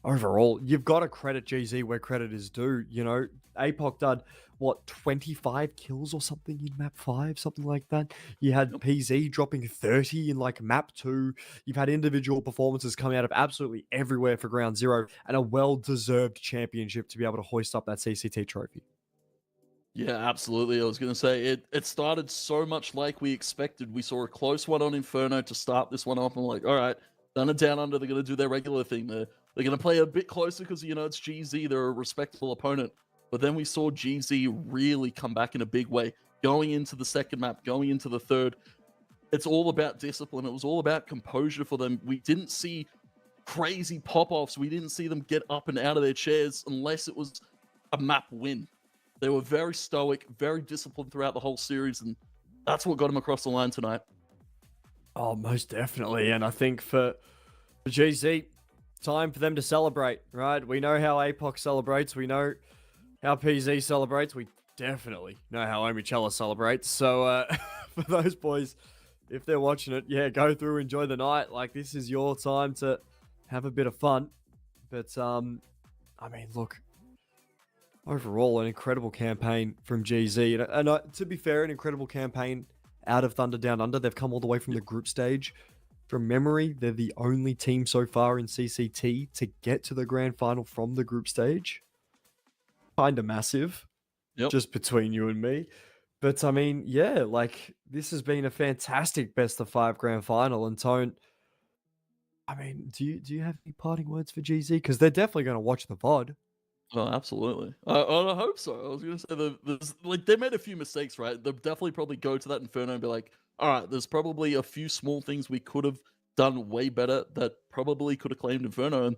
overall, you've got to credit GZ where credit is due. You know, APOC did, what, 25 kills or something in map 5, something like that. You had PZ dropping 30 in like map 2. You've had individual performances coming out of absolutely everywhere for Ground Zero, and a well-deserved championship to be able to hoist up that CCT trophy. Yeah, absolutely. I was going to say, it started so much like we expected. We saw a close one on Inferno to start this one off, and we're like, all right, THUNDERdOWNUNDER, they're going to do their regular thing. They're going to play a bit closer because, you know, it's GZ. They're a respectable opponent. But then we saw GZ really come back in a big way, going into the second map, going into the third. It's all about discipline. It was all about composure for them. We didn't see crazy pop-offs. We didn't see them get up and out of their chairs unless it was a map win. They were very stoic, very disciplined throughout the whole series, and that's what got them across the line tonight. Oh, most definitely. And I think for GZ, time for them to celebrate, right? We know how APOC celebrates. We know how PZ celebrates. We definitely know how Omicella celebrates. So for those boys, if they're watching it, yeah, go through, enjoy the night. Like, this is your time to have a bit of fun. But, I mean, look, overall, an incredible campaign from GZ. And to be fair, an incredible campaign out of THUNDERdOWNUNDER. They've come all the way from the group stage. From memory, they're the only team so far in CCT to get to the grand final from the group stage. Kind of massive, just between you and me. But I mean, yeah, like, this has been a fantastic best of 5 grand final. And Tone, I mean, do you have any parting words for GZ? Because they're definitely going to watch the VOD. Oh, absolutely. I hope so. I was going to say, like, they made a few mistakes, right? They'll definitely probably go to that Inferno and be like, all right, there's probably a few small things we could have done way better that probably could have claimed Inferno, and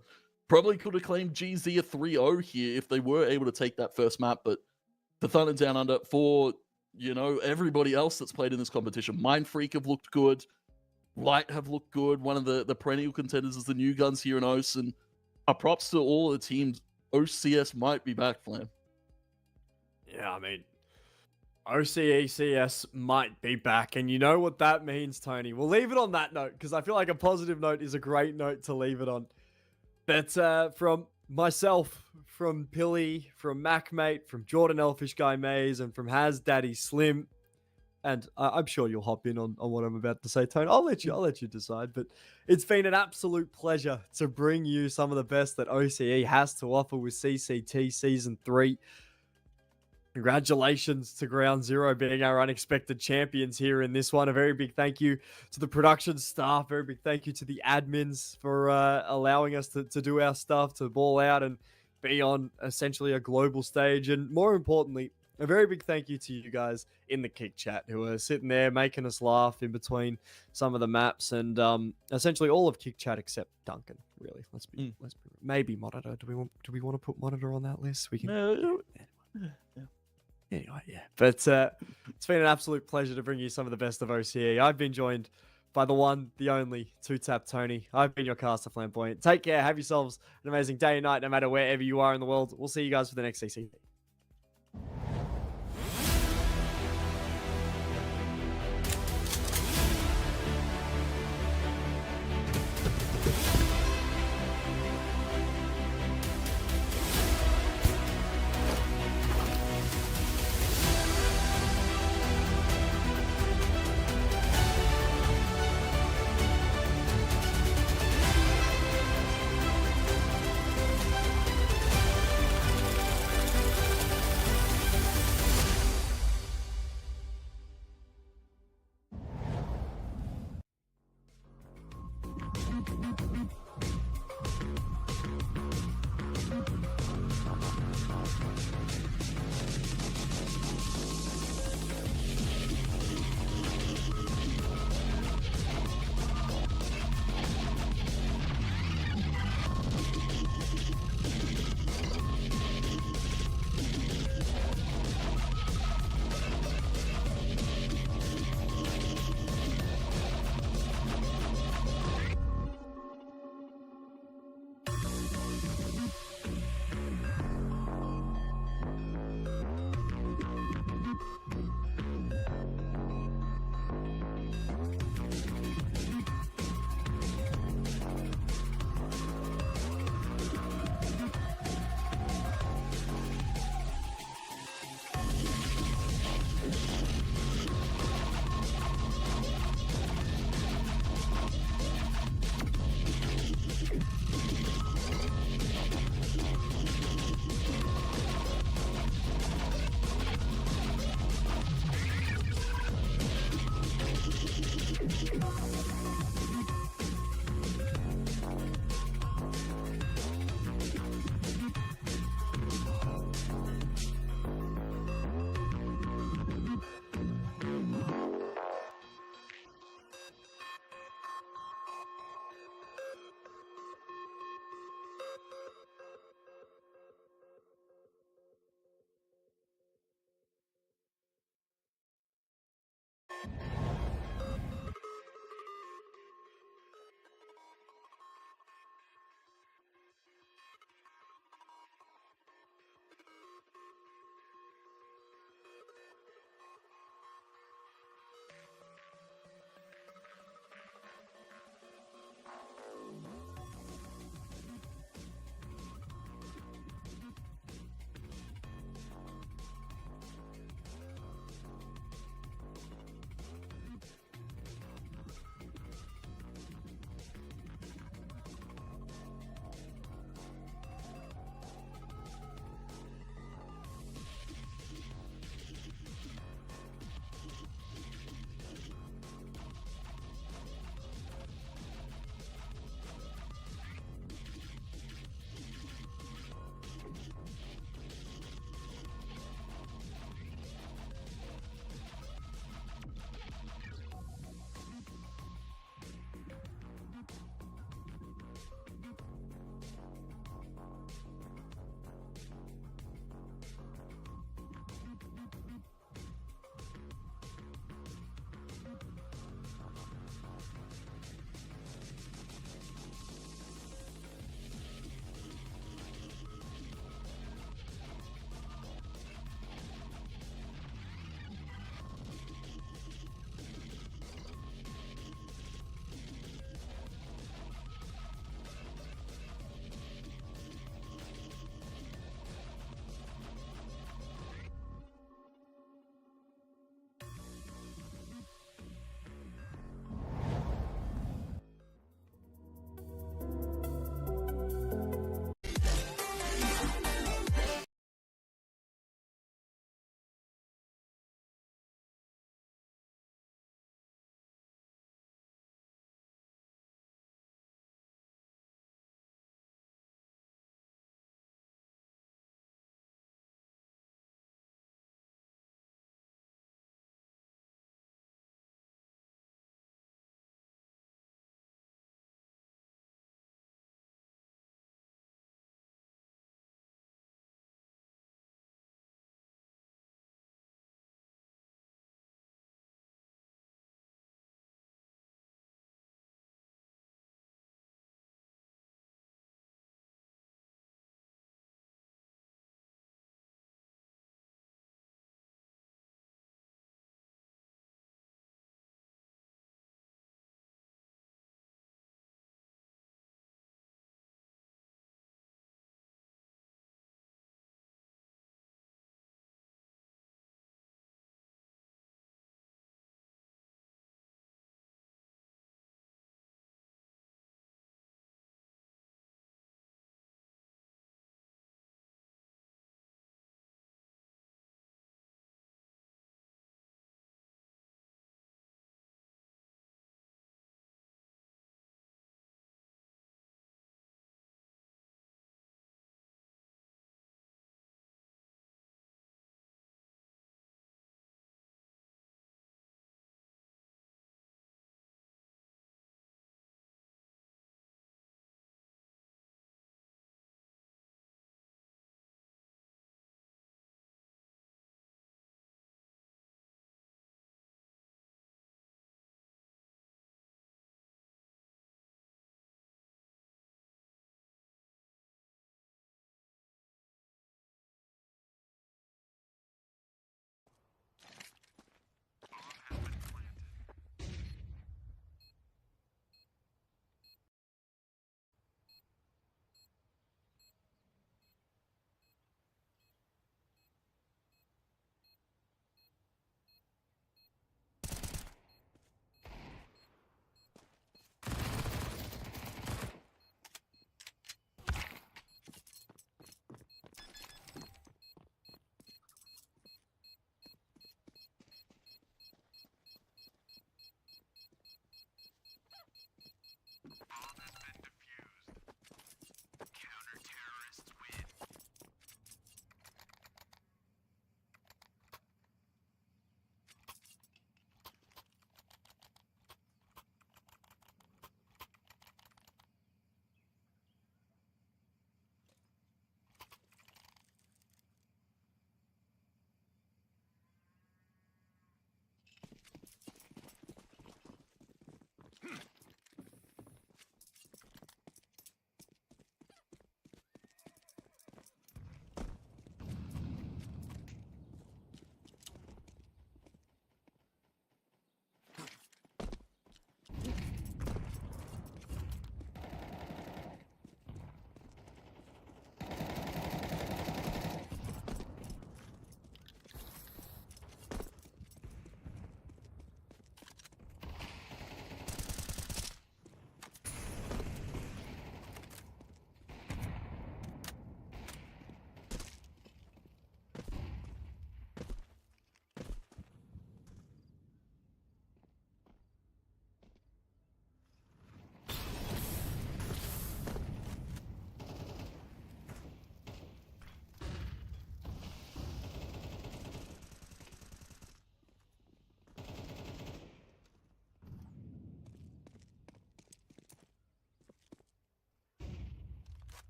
probably could have claimed GZ a 3-0 here if they were able to take that first map. But for THUNDERdOWNUNDER, for, you know, everybody else that's played in this competition, Mindfreak have looked good, Light have looked good. One of the perennial contenders is the new guns here in OS, and props to all the teams. OCS might be back, Flam. Yeah, I mean, OCECS might be back, and you know what that means, Tony. We'll leave it on that note, because I feel like a positive note is a great note to leave it on. But from myself, from Pilly, from MacMate, from Jordan Elfish Guy Mays, and from Has Daddy Slim, and I'm sure you'll hop in on what I'm about to say, Tony. I'll let you decide. But it's been an absolute pleasure to bring you some of the best that OCE has to offer with CCT Season 3. Congratulations to Ground Zero being our unexpected champions here in this one. A very big thank you to the production staff. Very big thank you to the admins for allowing us to do our stuff, to ball out and be on essentially a global stage. And more importantly, a very big thank you to you guys in the Kick Chat who are sitting there making us laugh in between some of the maps, and essentially all of Kick Chat except Duncan. Really, let's be maybe Monitor. Do we want to put Monitor on that list? We can. Anyway, yeah. But it's been an absolute pleasure to bring you some of the best of OCE. I've been joined by the one, the only, Two Tap Tony. I've been your caster, Flamboyant. Take care. Have yourselves an amazing day and night, no matter wherever you are in the world. We'll see you guys for the next CCT.